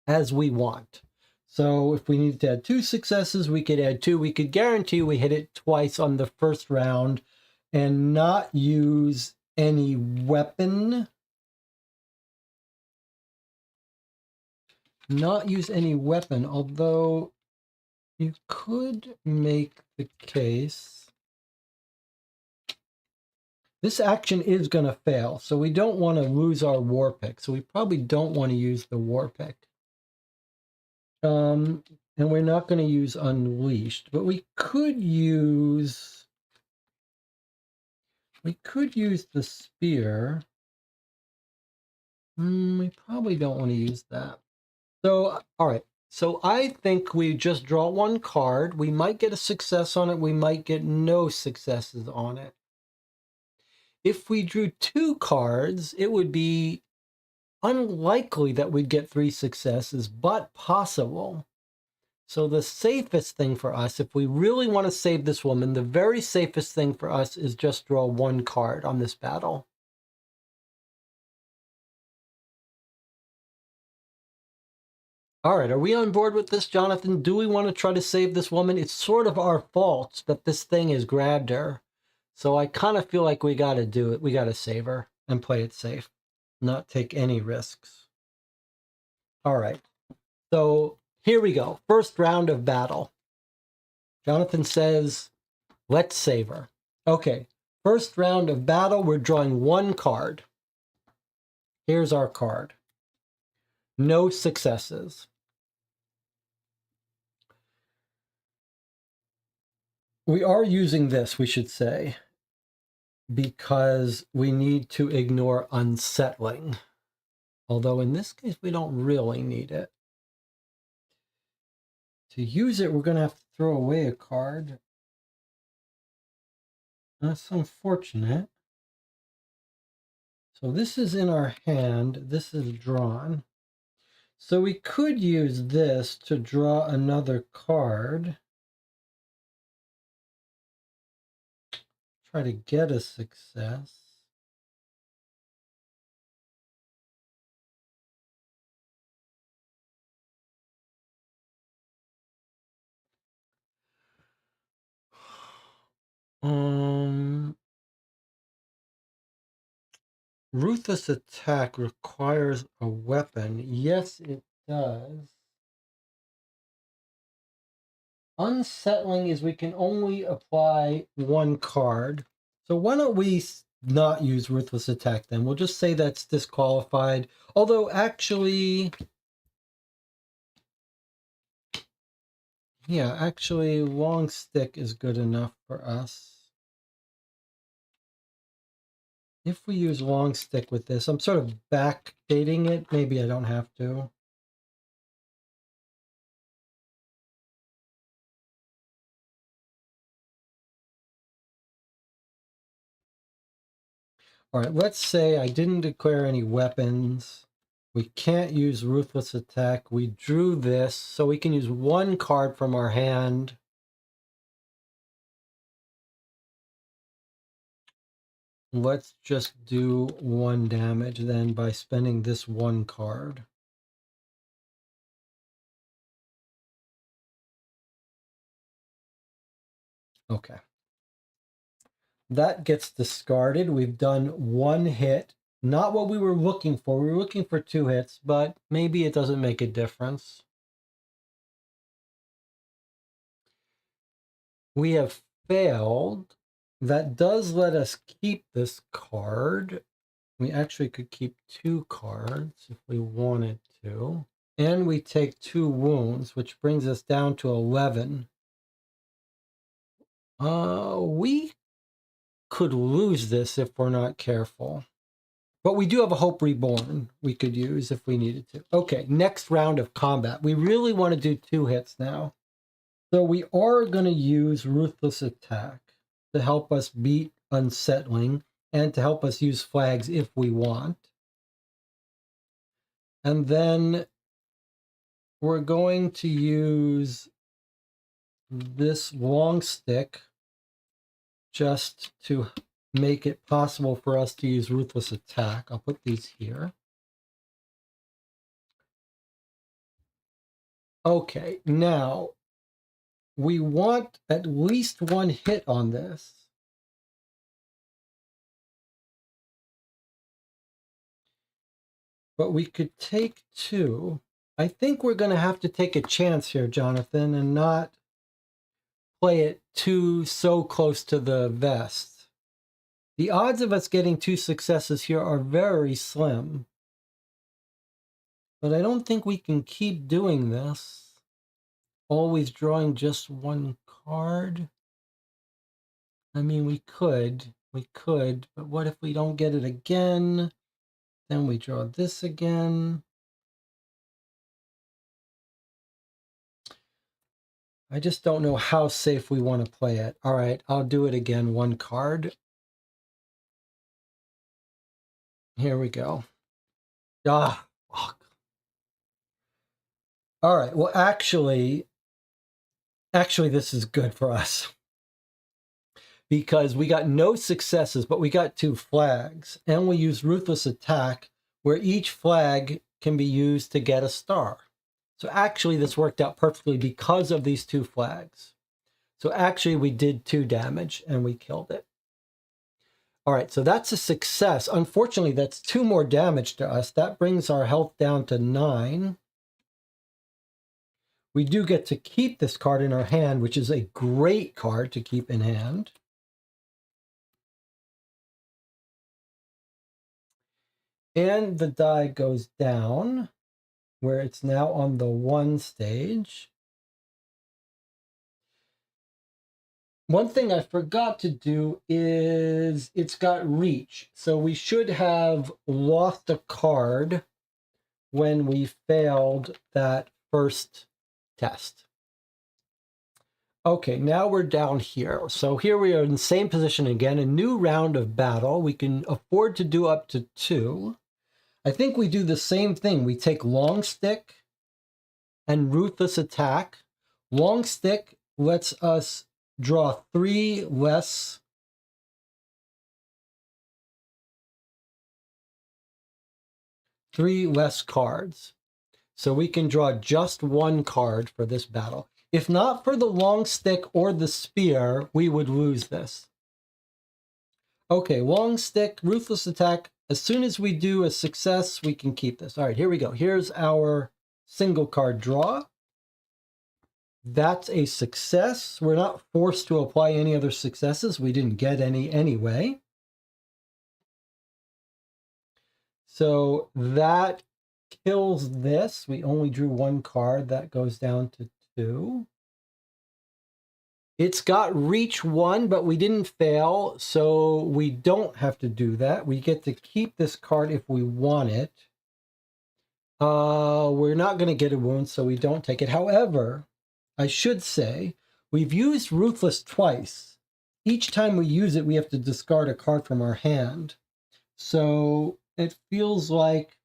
as we want. So if we needed to add 2 successes, we could add 2. We could guarantee we hit it twice on the first round and not use any weapon. Not use any weapon, although you could make the case. This action is going to fail, so we don't want to lose our war pick. So we probably don't want to use the war pick. And we're not going to use Unleashed, but we could use the spear. We probably don't want to use that. So, all right. So I think we just draw 1 card. We might get a success on it. We might get no successes on it. If we drew 2 cards, it would be unlikely that we'd get 3 successes, but possible. So the safest thing for us, if we really want to save this woman, the very safest thing for us is just draw 1 card on this battle. All right, are we on board with this, Jonathan? Do we want to try to save this woman? It's sort of our fault that this thing has grabbed her. So I kind of feel like we got to do it. We got to save her and play it safe, not take any risks. All right, so here we go. First round of battle. Jonathan says, let's save her. Okay, first round of battle, we're drawing 1 card. Here's our card. No successes. We are using this, we should say, because we need to ignore unsettling. Although in this case, we don't really need it. To use it, we're going to have to throw away a card. That's unfortunate. So this is in our hand. This is drawn. So we could use this to draw another card. Try to get a success. Ruthless attack requires a weapon. Yes, it does. Unsettling is we can only apply one card. So why don't we not use Ruthless Attack then? We'll just say that's disqualified. Although actually, yeah, actually Long Stick is good enough for us. If we use Long Stick with this, I'm sort of backdating it. Maybe I don't have to. All right, let's say I didn't declare any weapons. We can't use Ruthless Attack. We drew this, so we can use one card from our hand. Let's just do 1 damage then by spending this one card. Okay. That gets discarded. We've done 1 hit. Not what we were looking for. We were looking for 2 hits, but maybe it doesn't make a difference. We have failed. That does let us keep this card. We actually could keep 2 cards if we wanted to. And we take 2 wounds, which brings us down to 11. We could lose this if we're not careful. But we do have a Hope Reborn we could use if we needed to. Okay, next round of combat. We really want to do 2 hits now. So we are going to use Ruthless Attack to help us beat Unsettling and to help us use flags if we want. And then we're going to use this Long Stick just to make it possible for us to use Ruthless Attack. I'll put these here. Okay, now we want at least 1 hit on this. But we could take 2. I think we're going to have to take a chance here, Jonathan, and not play it so close to the vest. The odds of us getting 2 successes here are very slim. But I don't think we can keep doing this. Always drawing just 1 card. I mean, we could, but what if we don't get it again? Then we draw this again. I just don't know how safe we want to play it. All right, I'll do it again. 1 card. Here we go. Ah, fuck. All right, well, actually, this is good for us. Because we got no successes, but we got 2 flags. And we use Ruthless Attack, where each flag can be used to get a star. So actually, this worked out perfectly because of these 2 flags. So actually, we did 2 damage, and we killed it. All right, so that's a success. Unfortunately, that's 2 more damage to us. That brings our health down to 9. We do get to keep this card in our hand, which is a great card to keep in hand. And the die goes down, where it's now on the 1 stage. One thing I forgot to do is it's got reach. So we should have lost a card when we failed that first test. Okay, now we're down here. So here we are in the same position again, a new round of battle. We can afford to do up to 2. I think we do the same thing. We take long stick and ruthless attack. Long stick lets us draw three less cards. So we can draw just one card for this battle. If not for the long stick or the spear, we would lose this. Okay, long stick, ruthless attack. As soon as we do a success, we can keep this. All right, here we go. Here's our single card draw. That's a success. We're not forced to apply any other successes. We didn't get any anyway. So that kills this. We only drew one card. That goes down to 2. It's got reach 1, but we didn't fail, so we don't have to do that. We get to keep this card if we want it. We're not going to get a wound, so we don't take it. However, I should say, we've used Ruthless twice. Each time we use it, we have to discard a card from our hand. So it feels like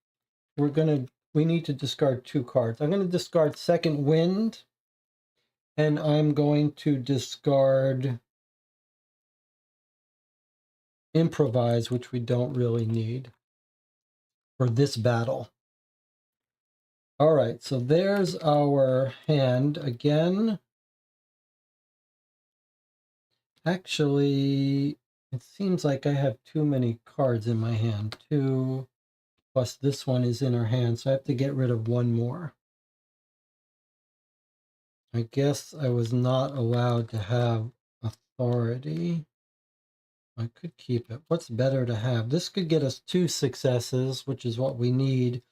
we need to discard 2 cards. I'm going to discard Second Wind, and I'm going to discard Improvise, which we don't really need for this battle. All right, so there's our hand again. Actually, it seems like I have too many cards in my hand. 2, plus this one is in our hand, so I have to get rid of 1 more. I guess I was not allowed to have authority. I could keep it. What's better to have? This could get us 2 successes, which is what we need.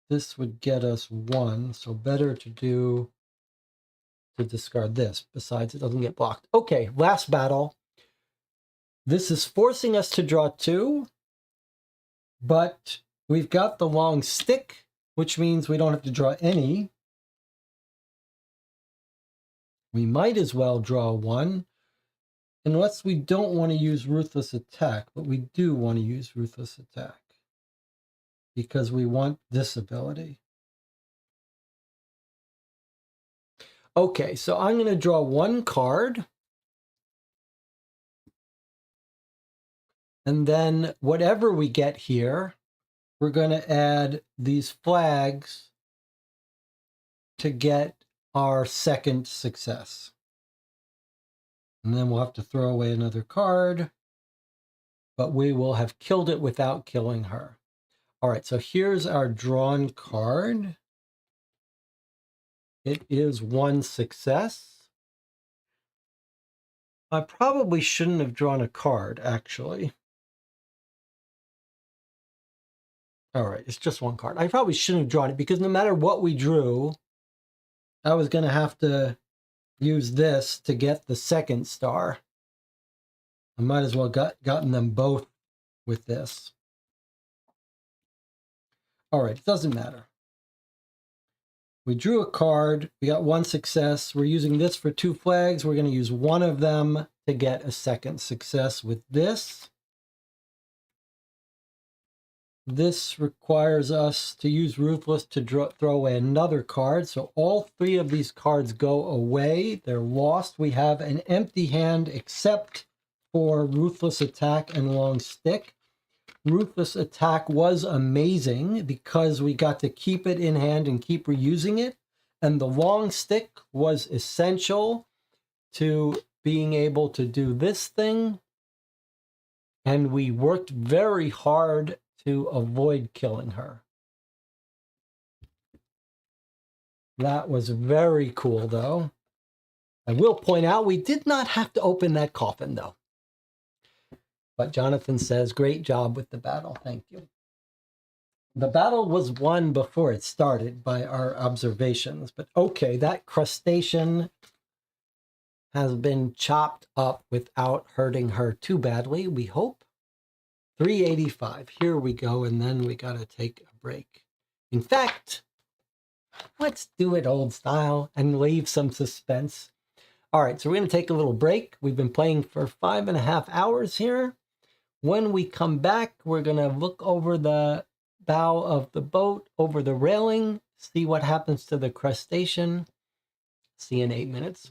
This would get us 1, so better to discard this. Besides, it doesn't get blocked. Okay, last battle. This is forcing us to draw 2, but we've got the long stick, which means we don't have to draw any. We might as well draw 1, unless we don't want to use Ruthless Attack, but we do want to use Ruthless Attack because we want this ability. Okay, so I'm going to draw 1 card. And then whatever we get here, we're going to add these flags to get our second success. And then we'll have to throw away another card, but we will have killed it without killing her. All right, so here's our drawn card. It is 1 success. I probably shouldn't have drawn a card, actually. All right, it's just 1 card. I probably shouldn't have drawn it because no matter what we drew, I was going to have to use this to get the second star. I might as well gotten them both with this. All right, it doesn't matter. We drew a card. We got 1 success. We're using this for 2 flags. We're going to use 1 of them to get a second success with this. This requires us to use Ruthless to throw away another card. So all 3 of these cards go away. They're lost. We have an empty hand except for Ruthless Attack and Long Stick. Ruthless Attack was amazing because we got to keep it in hand and keep reusing it. And the Long Stick was essential to being able to do this thing. And we worked very hard to avoid killing her. That was very cool, though. I will point out we did not have to open that coffin, though. But Jonathan says, great job with the battle. Thank you. The battle was won before it started by our observations. But okay, that crustacean has been chopped up without hurting her too badly, we hope. 385. Here we go, and then we got to take a break. In fact, let's do it old style and leave some suspense. All right, so we're going to take a little break. We've been playing for 5.5 hours here. When we come back, we're going to look over the bow of the boat over the railing, see what happens to the crustacean. See you in 8 minutes.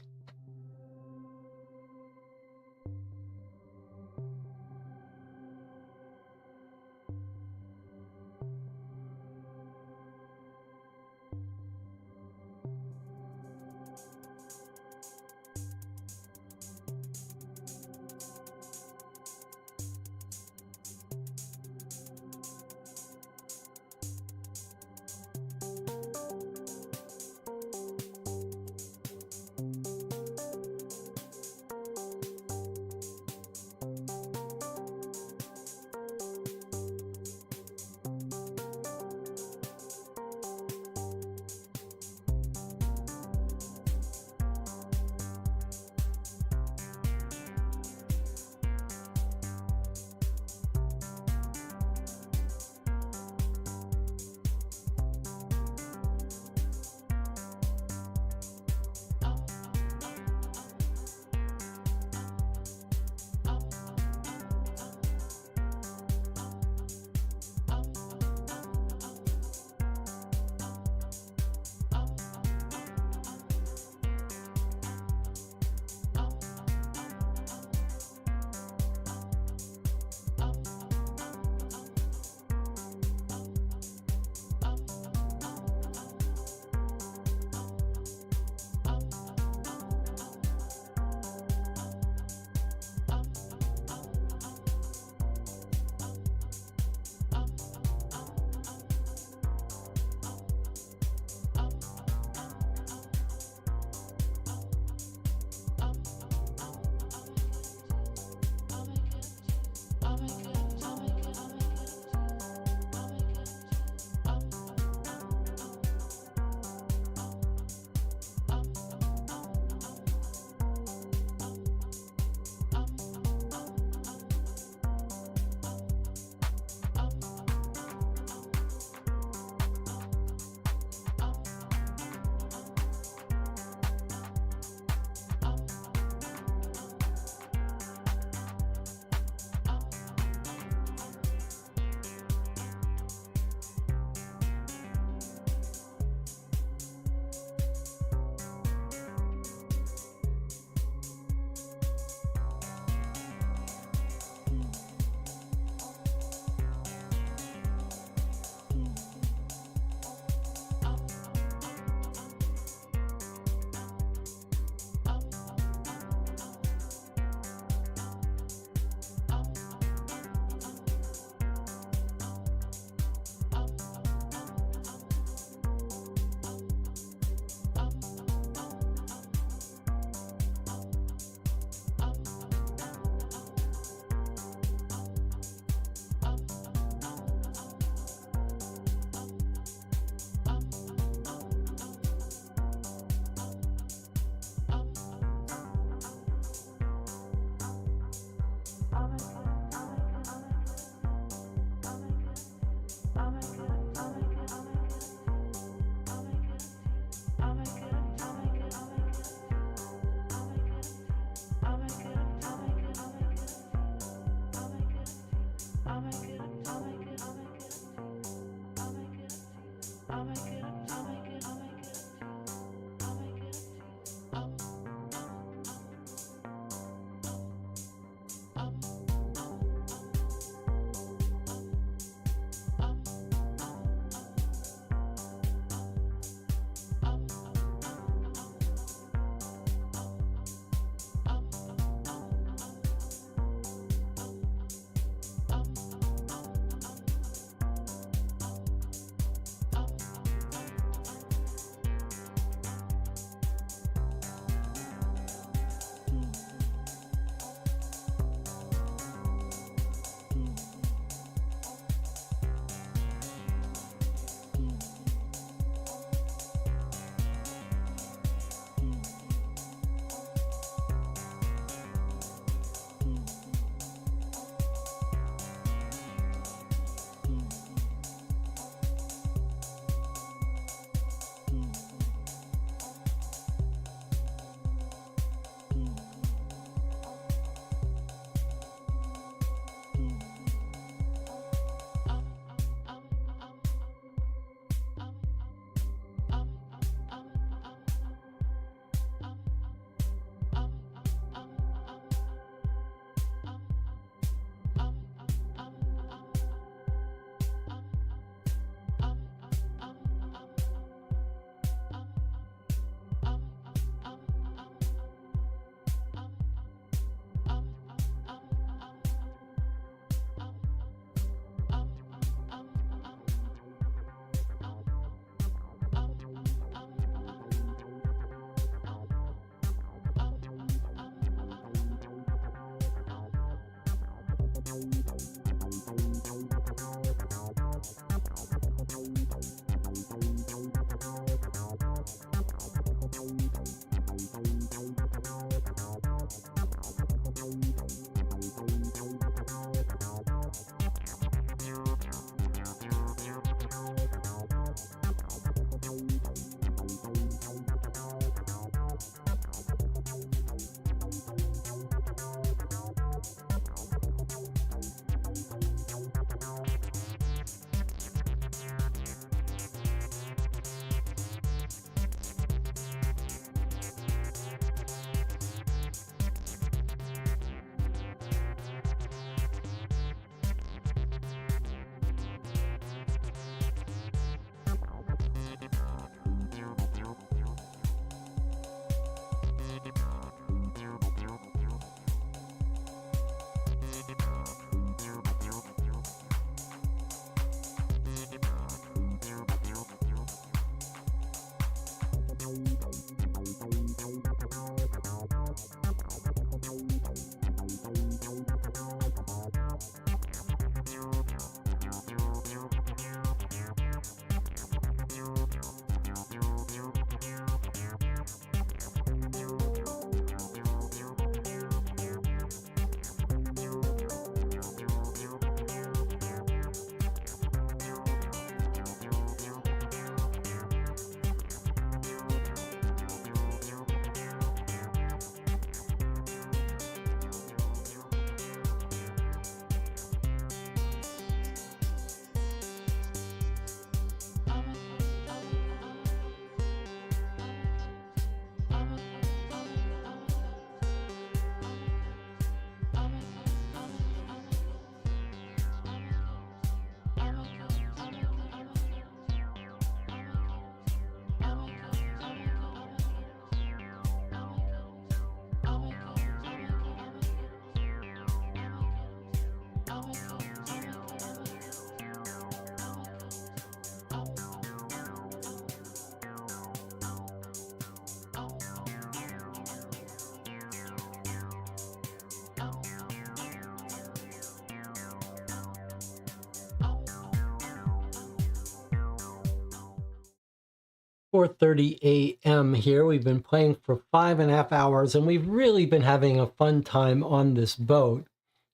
4:30 a.m. here. We've been playing for 5.5 hours, and we've really been having a fun time on this boat.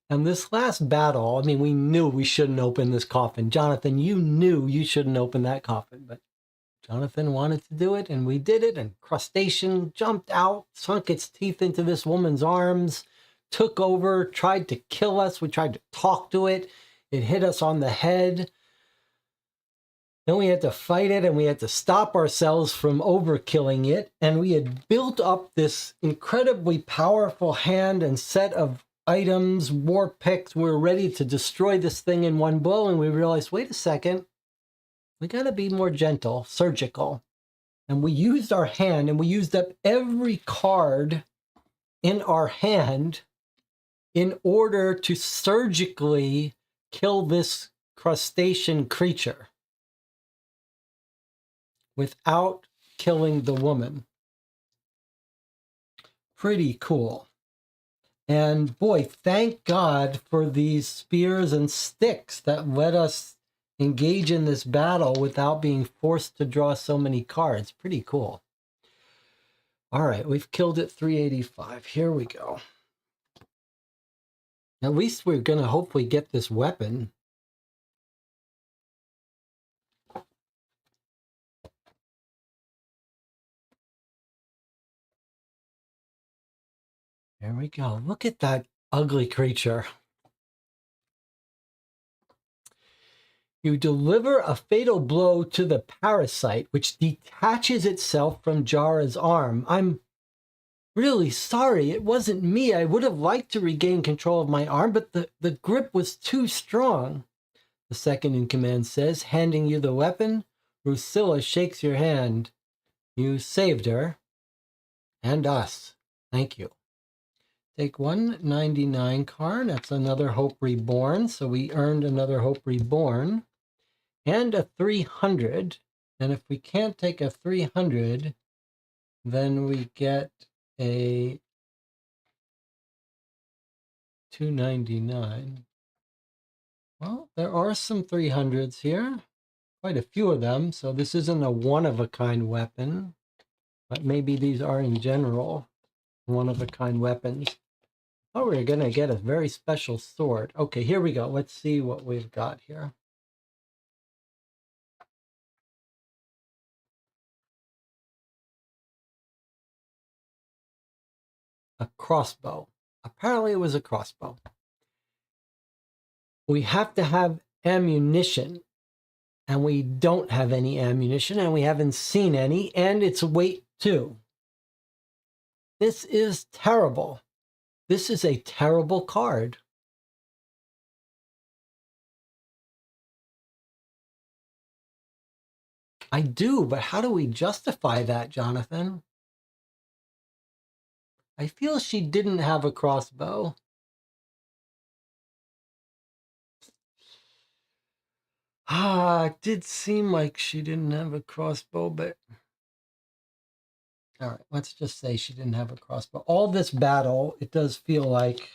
And this last battle, I mean, we knew we shouldn't open this coffin. Jonathan, you knew you shouldn't open that coffin, but Jonathan wanted to do it, and we did it, and Crustacean jumped out, sunk its teeth into this woman's arms, took over, tried to kill us. We tried to talk to it. It hit us on the head. Then we had to fight it, and we had to stop ourselves from overkilling it. And we had built up this incredibly powerful hand and set of items, war picks. We were ready to destroy this thing in one blow, and we realized, wait a second, we got to be more gentle, surgical. And we used our hand, and we used up every card in our hand in order to surgically kill this crustacean creature without killing the woman. Pretty cool. And boy, thank God for these spears and sticks that let us engage in this battle without being forced to draw so many cards. Pretty cool. All right, we've killed it 385. Here we go. At least we're going to hopefully get this weapon. There we go. Look at that ugly creature. You deliver a fatal blow to the parasite, which detaches itself from Jara's arm. I'm really sorry. It wasn't me. I would have liked to regain control of my arm, but the grip was too strong. The second in command says, handing you the weapon. Rusilla shakes your hand. You saved her. And us. Thank you. Take 199 card. That's another Hope Reborn. So we earned another Hope Reborn. And a 300. And if we can't take a 300, then we get a 299. Well, there are some 300s here. Quite a few of them, so this isn't a one-of-a-kind weapon. But maybe these are, in general, one-of-a-kind weapons. Oh, we're going to get a very special sword. Okay, here we go. Let's see what we've got here. A crossbow. Apparently it was a crossbow. We have to have ammunition, and we don't have any ammunition, and we haven't seen any, and it's weight too. This is terrible. This is a terrible card. I do, but how do we justify that, Jonathan? I feel she didn't have a crossbow. It did seem like she didn't have a crossbow, but... All right, let's just say she didn't have a crossbow. All this battle, it does feel like...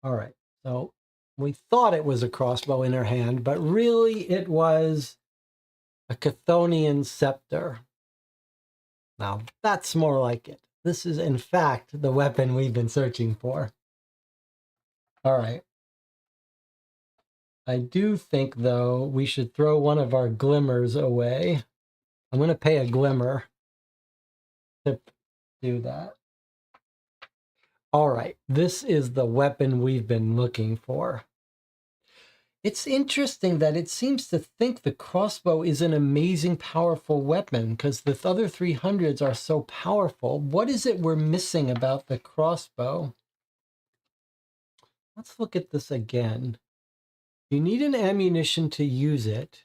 All right, so we thought it was a crossbow in her hand, but really it was a Chthonian scepter. Now, that's more like it. This is, in fact, the weapon we've been searching for. All right. I do think, though, we should throw one of our glimmers away. I'm going to pay a glimmer to do that. All right. This is the weapon we've been looking for. It's interesting that it seems to think the crossbow is an amazing, powerful weapon because the other 300s are so powerful. What is it we're missing about the crossbow? Let's look at this again. You need an ammunition to use it.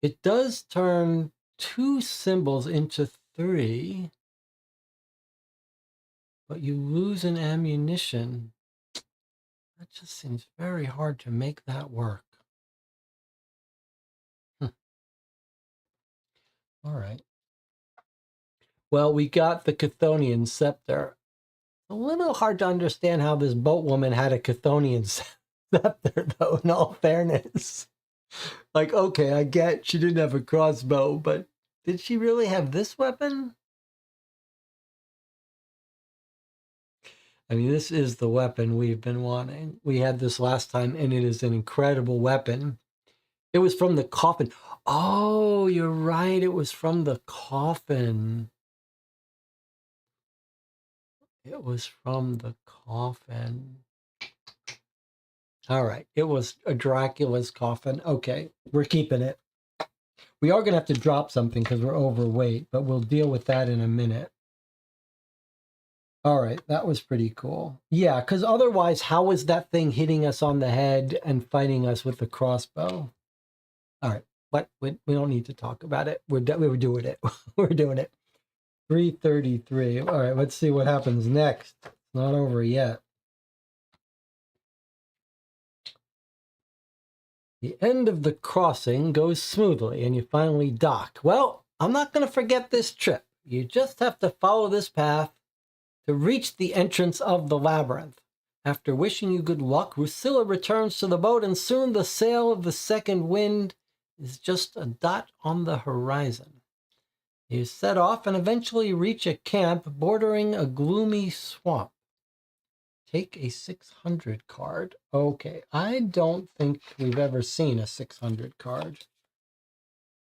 It does turn 2 symbols into 3, but you lose an ammunition. That just seems very hard to make that work. All right. Well, we got the Chthonian scepter. A little hard to understand how this boatwoman had a Chthonian scepter, though, in all fairness. Like, okay, I get she didn't have a crossbow, but did she really have this weapon? I mean, this is the weapon we've been wanting. We had this last time, and it is an incredible weapon. It was from the coffin. Oh, you're right. It was from the coffin. It was from the coffin. All right. It was a Dracula's coffin. Okay, we're keeping it. We are going to have to drop something because we're overweight, but we'll deal with that in a minute. All right, that was pretty cool. Yeah, because otherwise, how was that thing hitting us on the head and fighting us with the crossbow? All right, but we don't need to talk about it. We're doing it. We're doing it. 333. All right, let's see what happens next. It's not over yet. The end of the crossing goes smoothly and you finally dock. Well, I'm not going to forget this trip. You just have to follow this path to reach the entrance of the labyrinth. After wishing you good luck, Rusilla returns to the boat, and soon the sail of the second wind is just a dot on the horizon. You set off and eventually reach a camp bordering a gloomy swamp. Take a 600 card. Okay, I don't think we've ever seen a 600 card.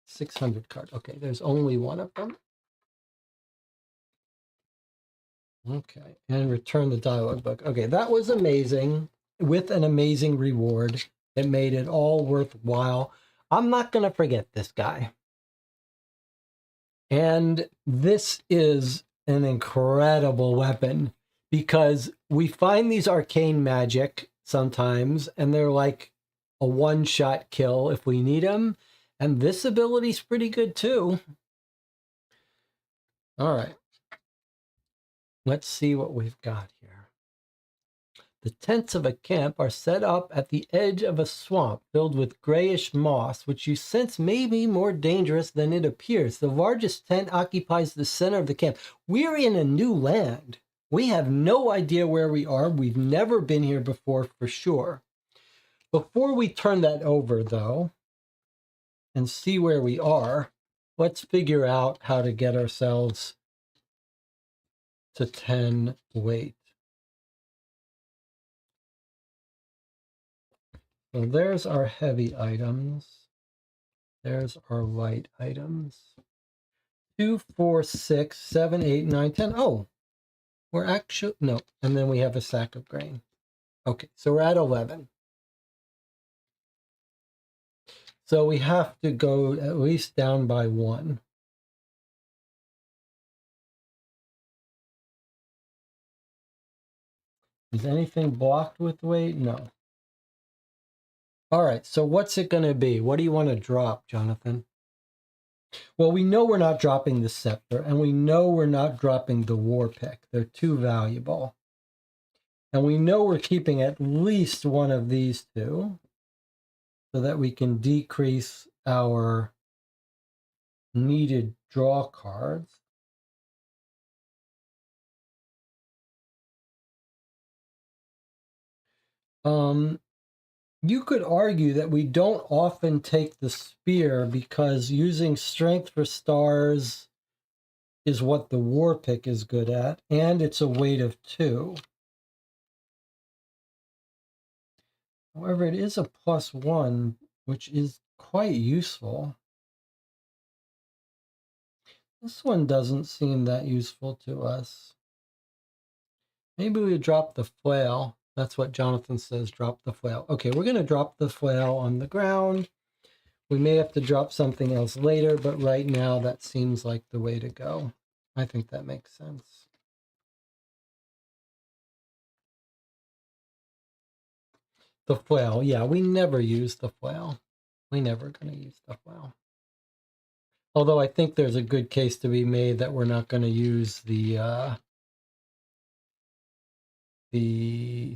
600 card. Okay, there's only one of them. Okay, and return the dialogue book. Okay, that was amazing with an amazing reward. It made it all worthwhile. I'm not going to forget this guy. And this is an incredible weapon because we find these arcane magic sometimes and they're like a one-shot kill if we need them. And this ability's pretty good too. All right. Let's see what we've got here. The tents of a camp are set up at the edge of a swamp filled with grayish moss, which you sense may be more dangerous than it appears. The largest tent occupies the center of the camp. We're in a new land. We have no idea where we are. We've never been here before for sure. Before we turn that over, though, and see where we are, let's figure out how to get ourselves to 10 weight. So there's our heavy items. There's our light items. 2, 4, 6, 7, 8, 9, 10. Oh, we're actually, no. And then we have a sack of grain. Okay, so we're at 11. So we have to go at least down by 1. Is anything blocked with weight? No. All right, so what's it going to be? What do you want to drop, Jonathan? Well, we know we're not dropping the scepter, and we know we're not dropping the war pick. They're too valuable. And we know we're keeping at least one of these two so that we can decrease our needed draw cards. You could argue that we don't often take the spear because using strength for stars is what the war pick is good at, and it's a weight of 2. However, it is a +1, which is quite useful. This one doesn't seem that useful to us. Maybe we drop the flail. That's what Jonathan says, drop the flail. Okay, we're going to drop the flail on the ground. We may have to drop something else later, but right now that seems like the way to go. I think that makes sense. The flail, yeah, we never use the flail. We're never going to use the flail. Although I think there's a good case to be made that we're not going to use the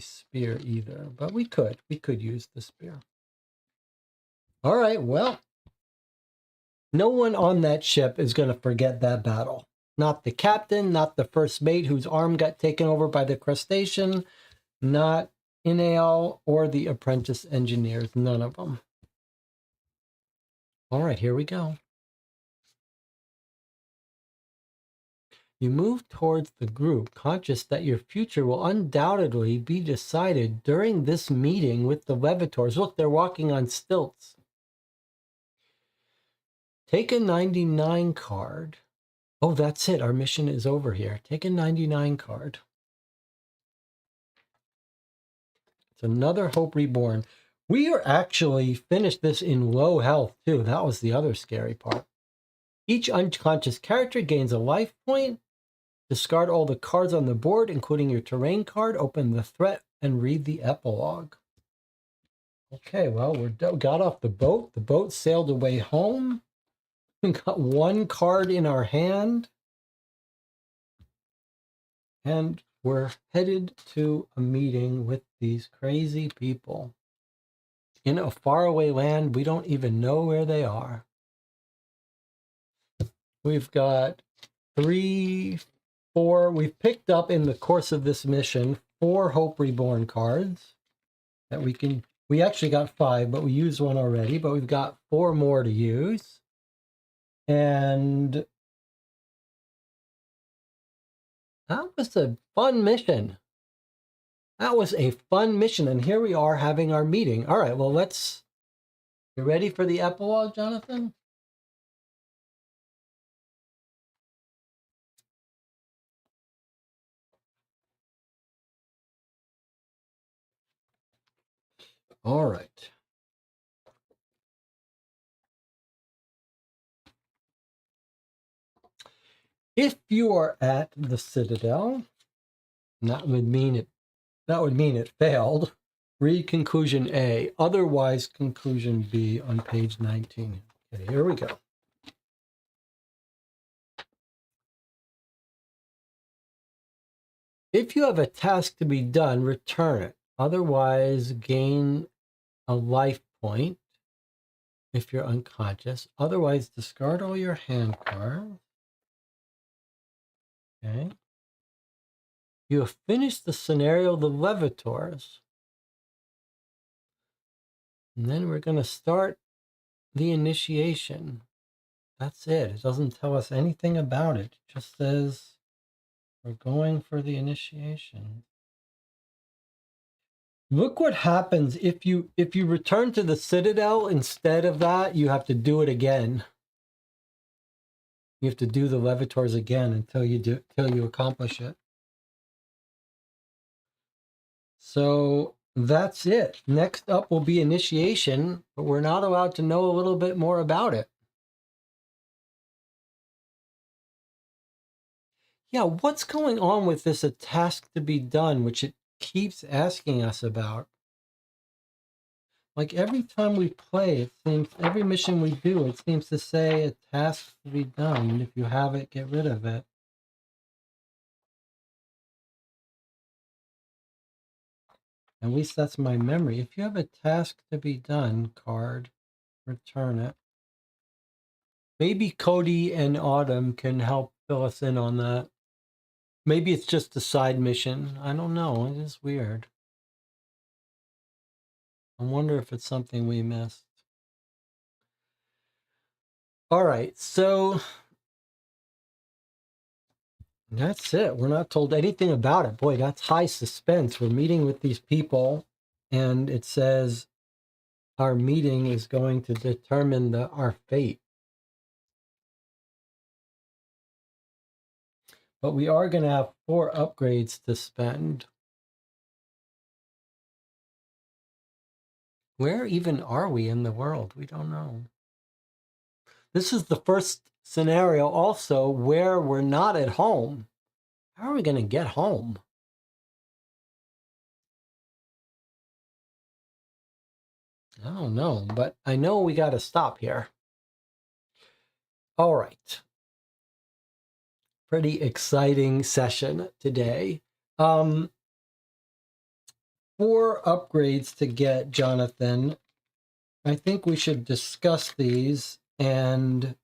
spear either, but we could use the spear. All right, well, no one on that ship is going to forget that battle. Not the captain, not the first mate whose arm got taken over by the crustacean, not Inael or the apprentice engineers, none of them. All right, here we go. You move towards the group, conscious that your future will undoubtedly be decided during this meeting with the Levitors. Look, they're walking on stilts. Take a 99 card. Oh, that's it. Our mission is over here. Take a 99 card. It's another Hope Reborn. We are actually finished this in low health, too. That was the other scary part. Each unconscious character gains a life point. Discard all the cards on the board, including your terrain card. Open the threat and read the epilogue. Okay, well, we got off the boat. The boat sailed away home. We got 1 card in our hand. And we're headed to a meeting with these crazy people. In a faraway land, we don't even know where they are. We've got 3, 4. We've picked up in the course of this mission 4 Hope Reborn cards that we can. We actually got 5, but we used 1 already. But we've got 4 more to use. And that was a fun mission. That was a fun mission. And here we are having our meeting. All right, well, you ready for the epilogue, Jonathan? All right. If you are at the Citadel, that would mean it failed. Read conclusion A. Otherwise, conclusion B on page 19. Okay, here we go. If you have a task to be done, return it. Otherwise, gain a life point if you're unconscious. Otherwise, discard all your hand cards. Okay. You have finished the scenario, the Levitors. And then we're going to start the initiation. That's it. It doesn't tell us anything about it. It just says we're going for the initiation. Look what happens if you return to the Citadel instead of that, you have to do it again. You have to do the Levitors again until you accomplish it. So that's it. Next up will be initiation, but we're not allowed to know a little bit more about it. Yeah, what's going on with this a task to be done, which it keeps asking us about? Like every time we play, it seems, every mission we do, it seems to say a task to be done. And if you have it, get rid of it. At least that's my memory. If you have a task to be done card, return it. Maybe Cody and Autumn can help fill us in on that. Maybe it's just a side mission. I don't know. It is weird. I wonder if it's something we missed. All right, so that's it. We're not told anything about it. Boy, that's high suspense. We're meeting with these people, and it says our meeting is going to determine our fate. But we are going to have 4 upgrades to spend. Where even are we in the world? We don't know. This is the first scenario also where we're not at home. How are we going to get home? I don't know, but I know we got to stop here. All right. Pretty exciting session today. 4 upgrades to get, Jonathan. I think we should discuss these, and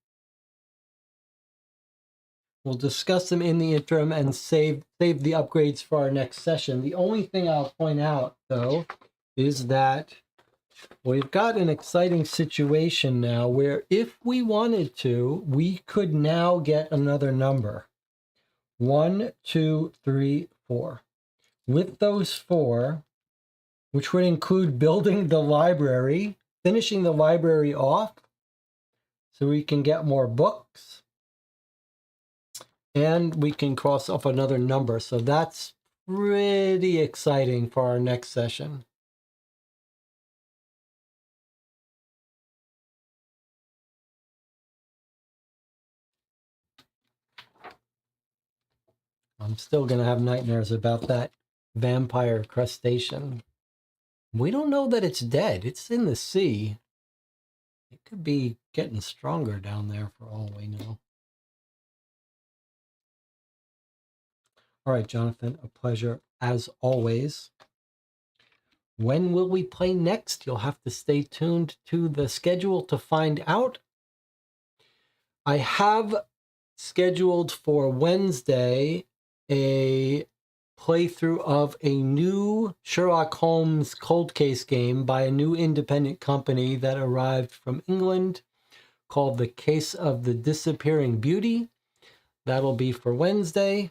we'll discuss them in the interim and save the upgrades for our next session. The only thing I'll point out, though, is that we've got an exciting situation now where if we wanted to, we could now get another number. 1, 2, 3, 4. With those 4, which would include building the library, finishing the library off so we can get more books, and we can cross off another number. So that's pretty exciting for our next session. I'm still going to have nightmares about that vampire crustacean. We don't know that it's dead. It's in the sea. It could be getting stronger down there for all we know. All right, Jonathan, a pleasure as always. When will we play next? You'll have to stay tuned to the schedule to find out. I have scheduled for Wednesday a playthrough of a new Sherlock Holmes cold case game by a new independent company that arrived from England called The Case of the Disappearing Beauty. That'll be for Wednesday.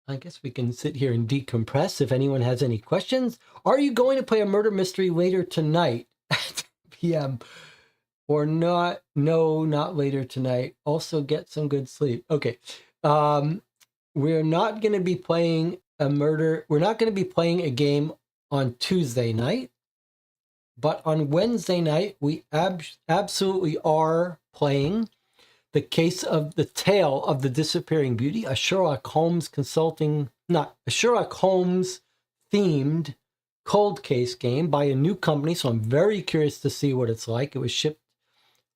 I guess we can sit here and decompress if anyone has any questions. Are you going to play a murder mystery later tonight at 10 p.m.? Or not? No, not later tonight. Also get some good sleep. Okay. We're not going to be playing a murder. We're not going to be playing a game on Tuesday night. But on Wednesday night, we absolutely are playing The Case of the Tale of the Disappearing Beauty, a Sherlock Holmes themed cold case game by a new company. So I'm very curious to see what it's like. It was shipped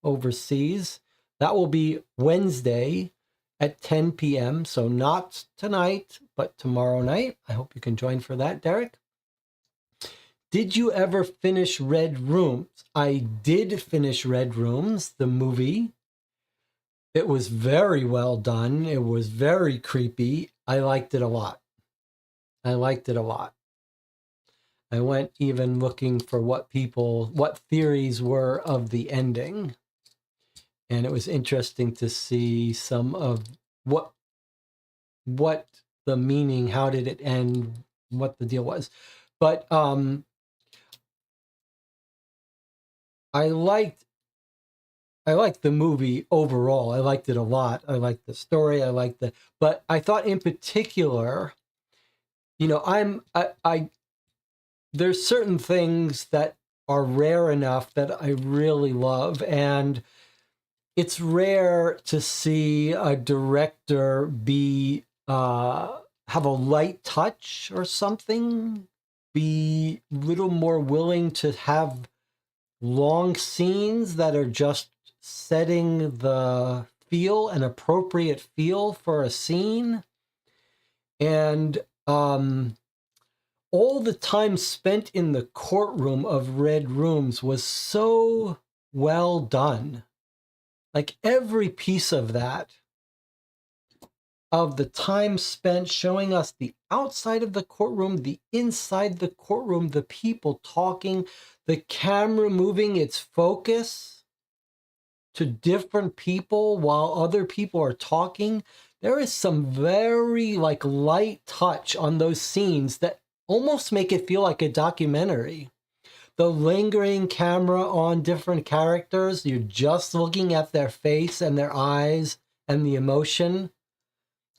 overseas. That will be Wednesday at 10 p.m. So not tonight, but tomorrow night. I hope you can join for that, Derek. Did you ever finish Red Rooms? I did finish Red Rooms, the movie. It was very well done. It was very creepy. I liked it a lot. I liked it a lot. I went even looking for what theories were of the ending. And it was interesting to see some of what the meaning, how did it end, what the deal was. But I liked the movie overall. I liked it a lot. I liked the story. But I thought in particular, you know, I there's certain things that are rare enough that I really love, and it's rare to see a director be have a light touch or something, be a little more willing to have long scenes that are just setting the feel, an appropriate feel for a scene. And all the time spent in the courtroom of Red Rooms was so well done. Like every piece of that, of the time spent showing us the outside of the courtroom, the inside the courtroom, the people talking, the camera moving its focus to different people while other people are talking. There is some very like light touch on those scenes that almost make it feel like a documentary. The lingering camera on different characters, you're just looking at their face and their eyes and the emotion.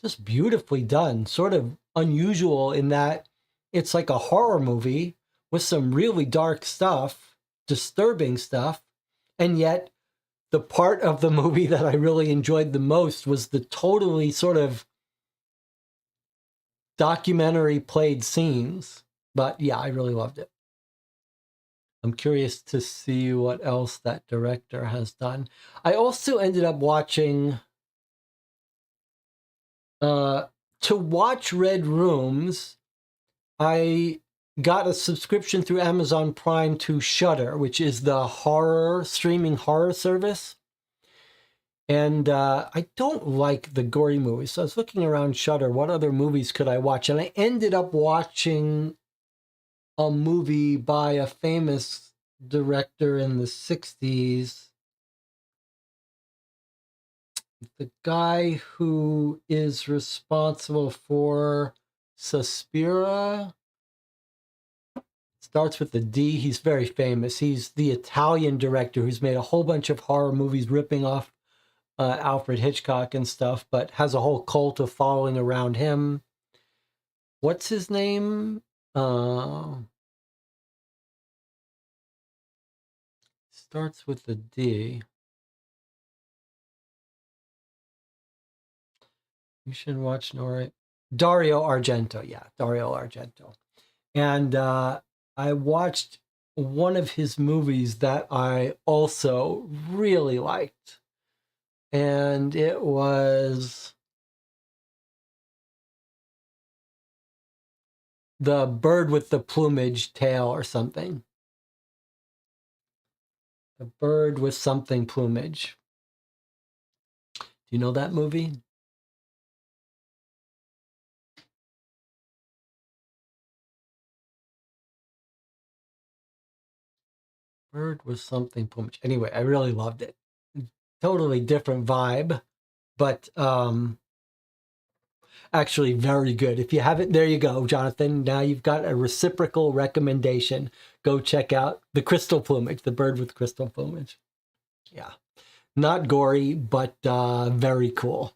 Just beautifully done. Sort of unusual in that it's like a horror movie with some really dark stuff, disturbing stuff, and yet the part of the movie that I really enjoyed the most was the totally sort of documentary played scenes. But yeah, I really loved it. I'm curious to see what else that director has done. I also ended up watching, to watch Red Rooms, I got a subscription through Amazon Prime to Shudder, which is the streaming horror service. And I don't like the gory movies. So I was looking around Shudder, what other movies could I watch? And I ended up watching a movie by a famous director in the 60s. The guy who is responsible for Suspiria. Starts with the D. He's very famous. He's the Italian director who's made a whole bunch of horror movies ripping off Alfred Hitchcock and stuff, but has a whole cult of following around him. What's his name? Starts with the D. You should watch Nora. Dario Argento. Yeah, Dario Argento. And I watched one of his movies that I also really liked. And it was The Bird with the Plumage Tail or something. The Bird with something plumage. Do you know that movie? Bird with something plumage. Anyway, I really loved it. Totally different vibe, but actually very good. If you haven't, there you go, Jonathan. Now you've got a reciprocal recommendation. Go check out The Crystal Plumage, The Bird with Crystal Plumage. Yeah. Not gory, but very cool.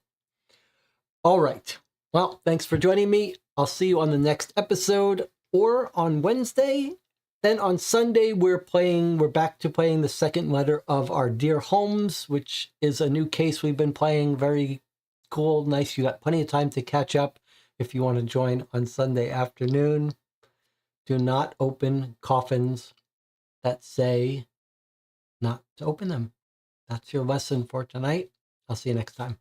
All right. Well, thanks for joining me. I'll see you on the next episode or on Wednesday. Then on Sunday, we're back to playing the second letter of Our Dear Homes, which is a new case we've been playing. Very cool, nice. You got plenty of time to catch up if you want to join on Sunday afternoon. Do not open coffins that say not to open them. That's your lesson for tonight. I'll see you next time.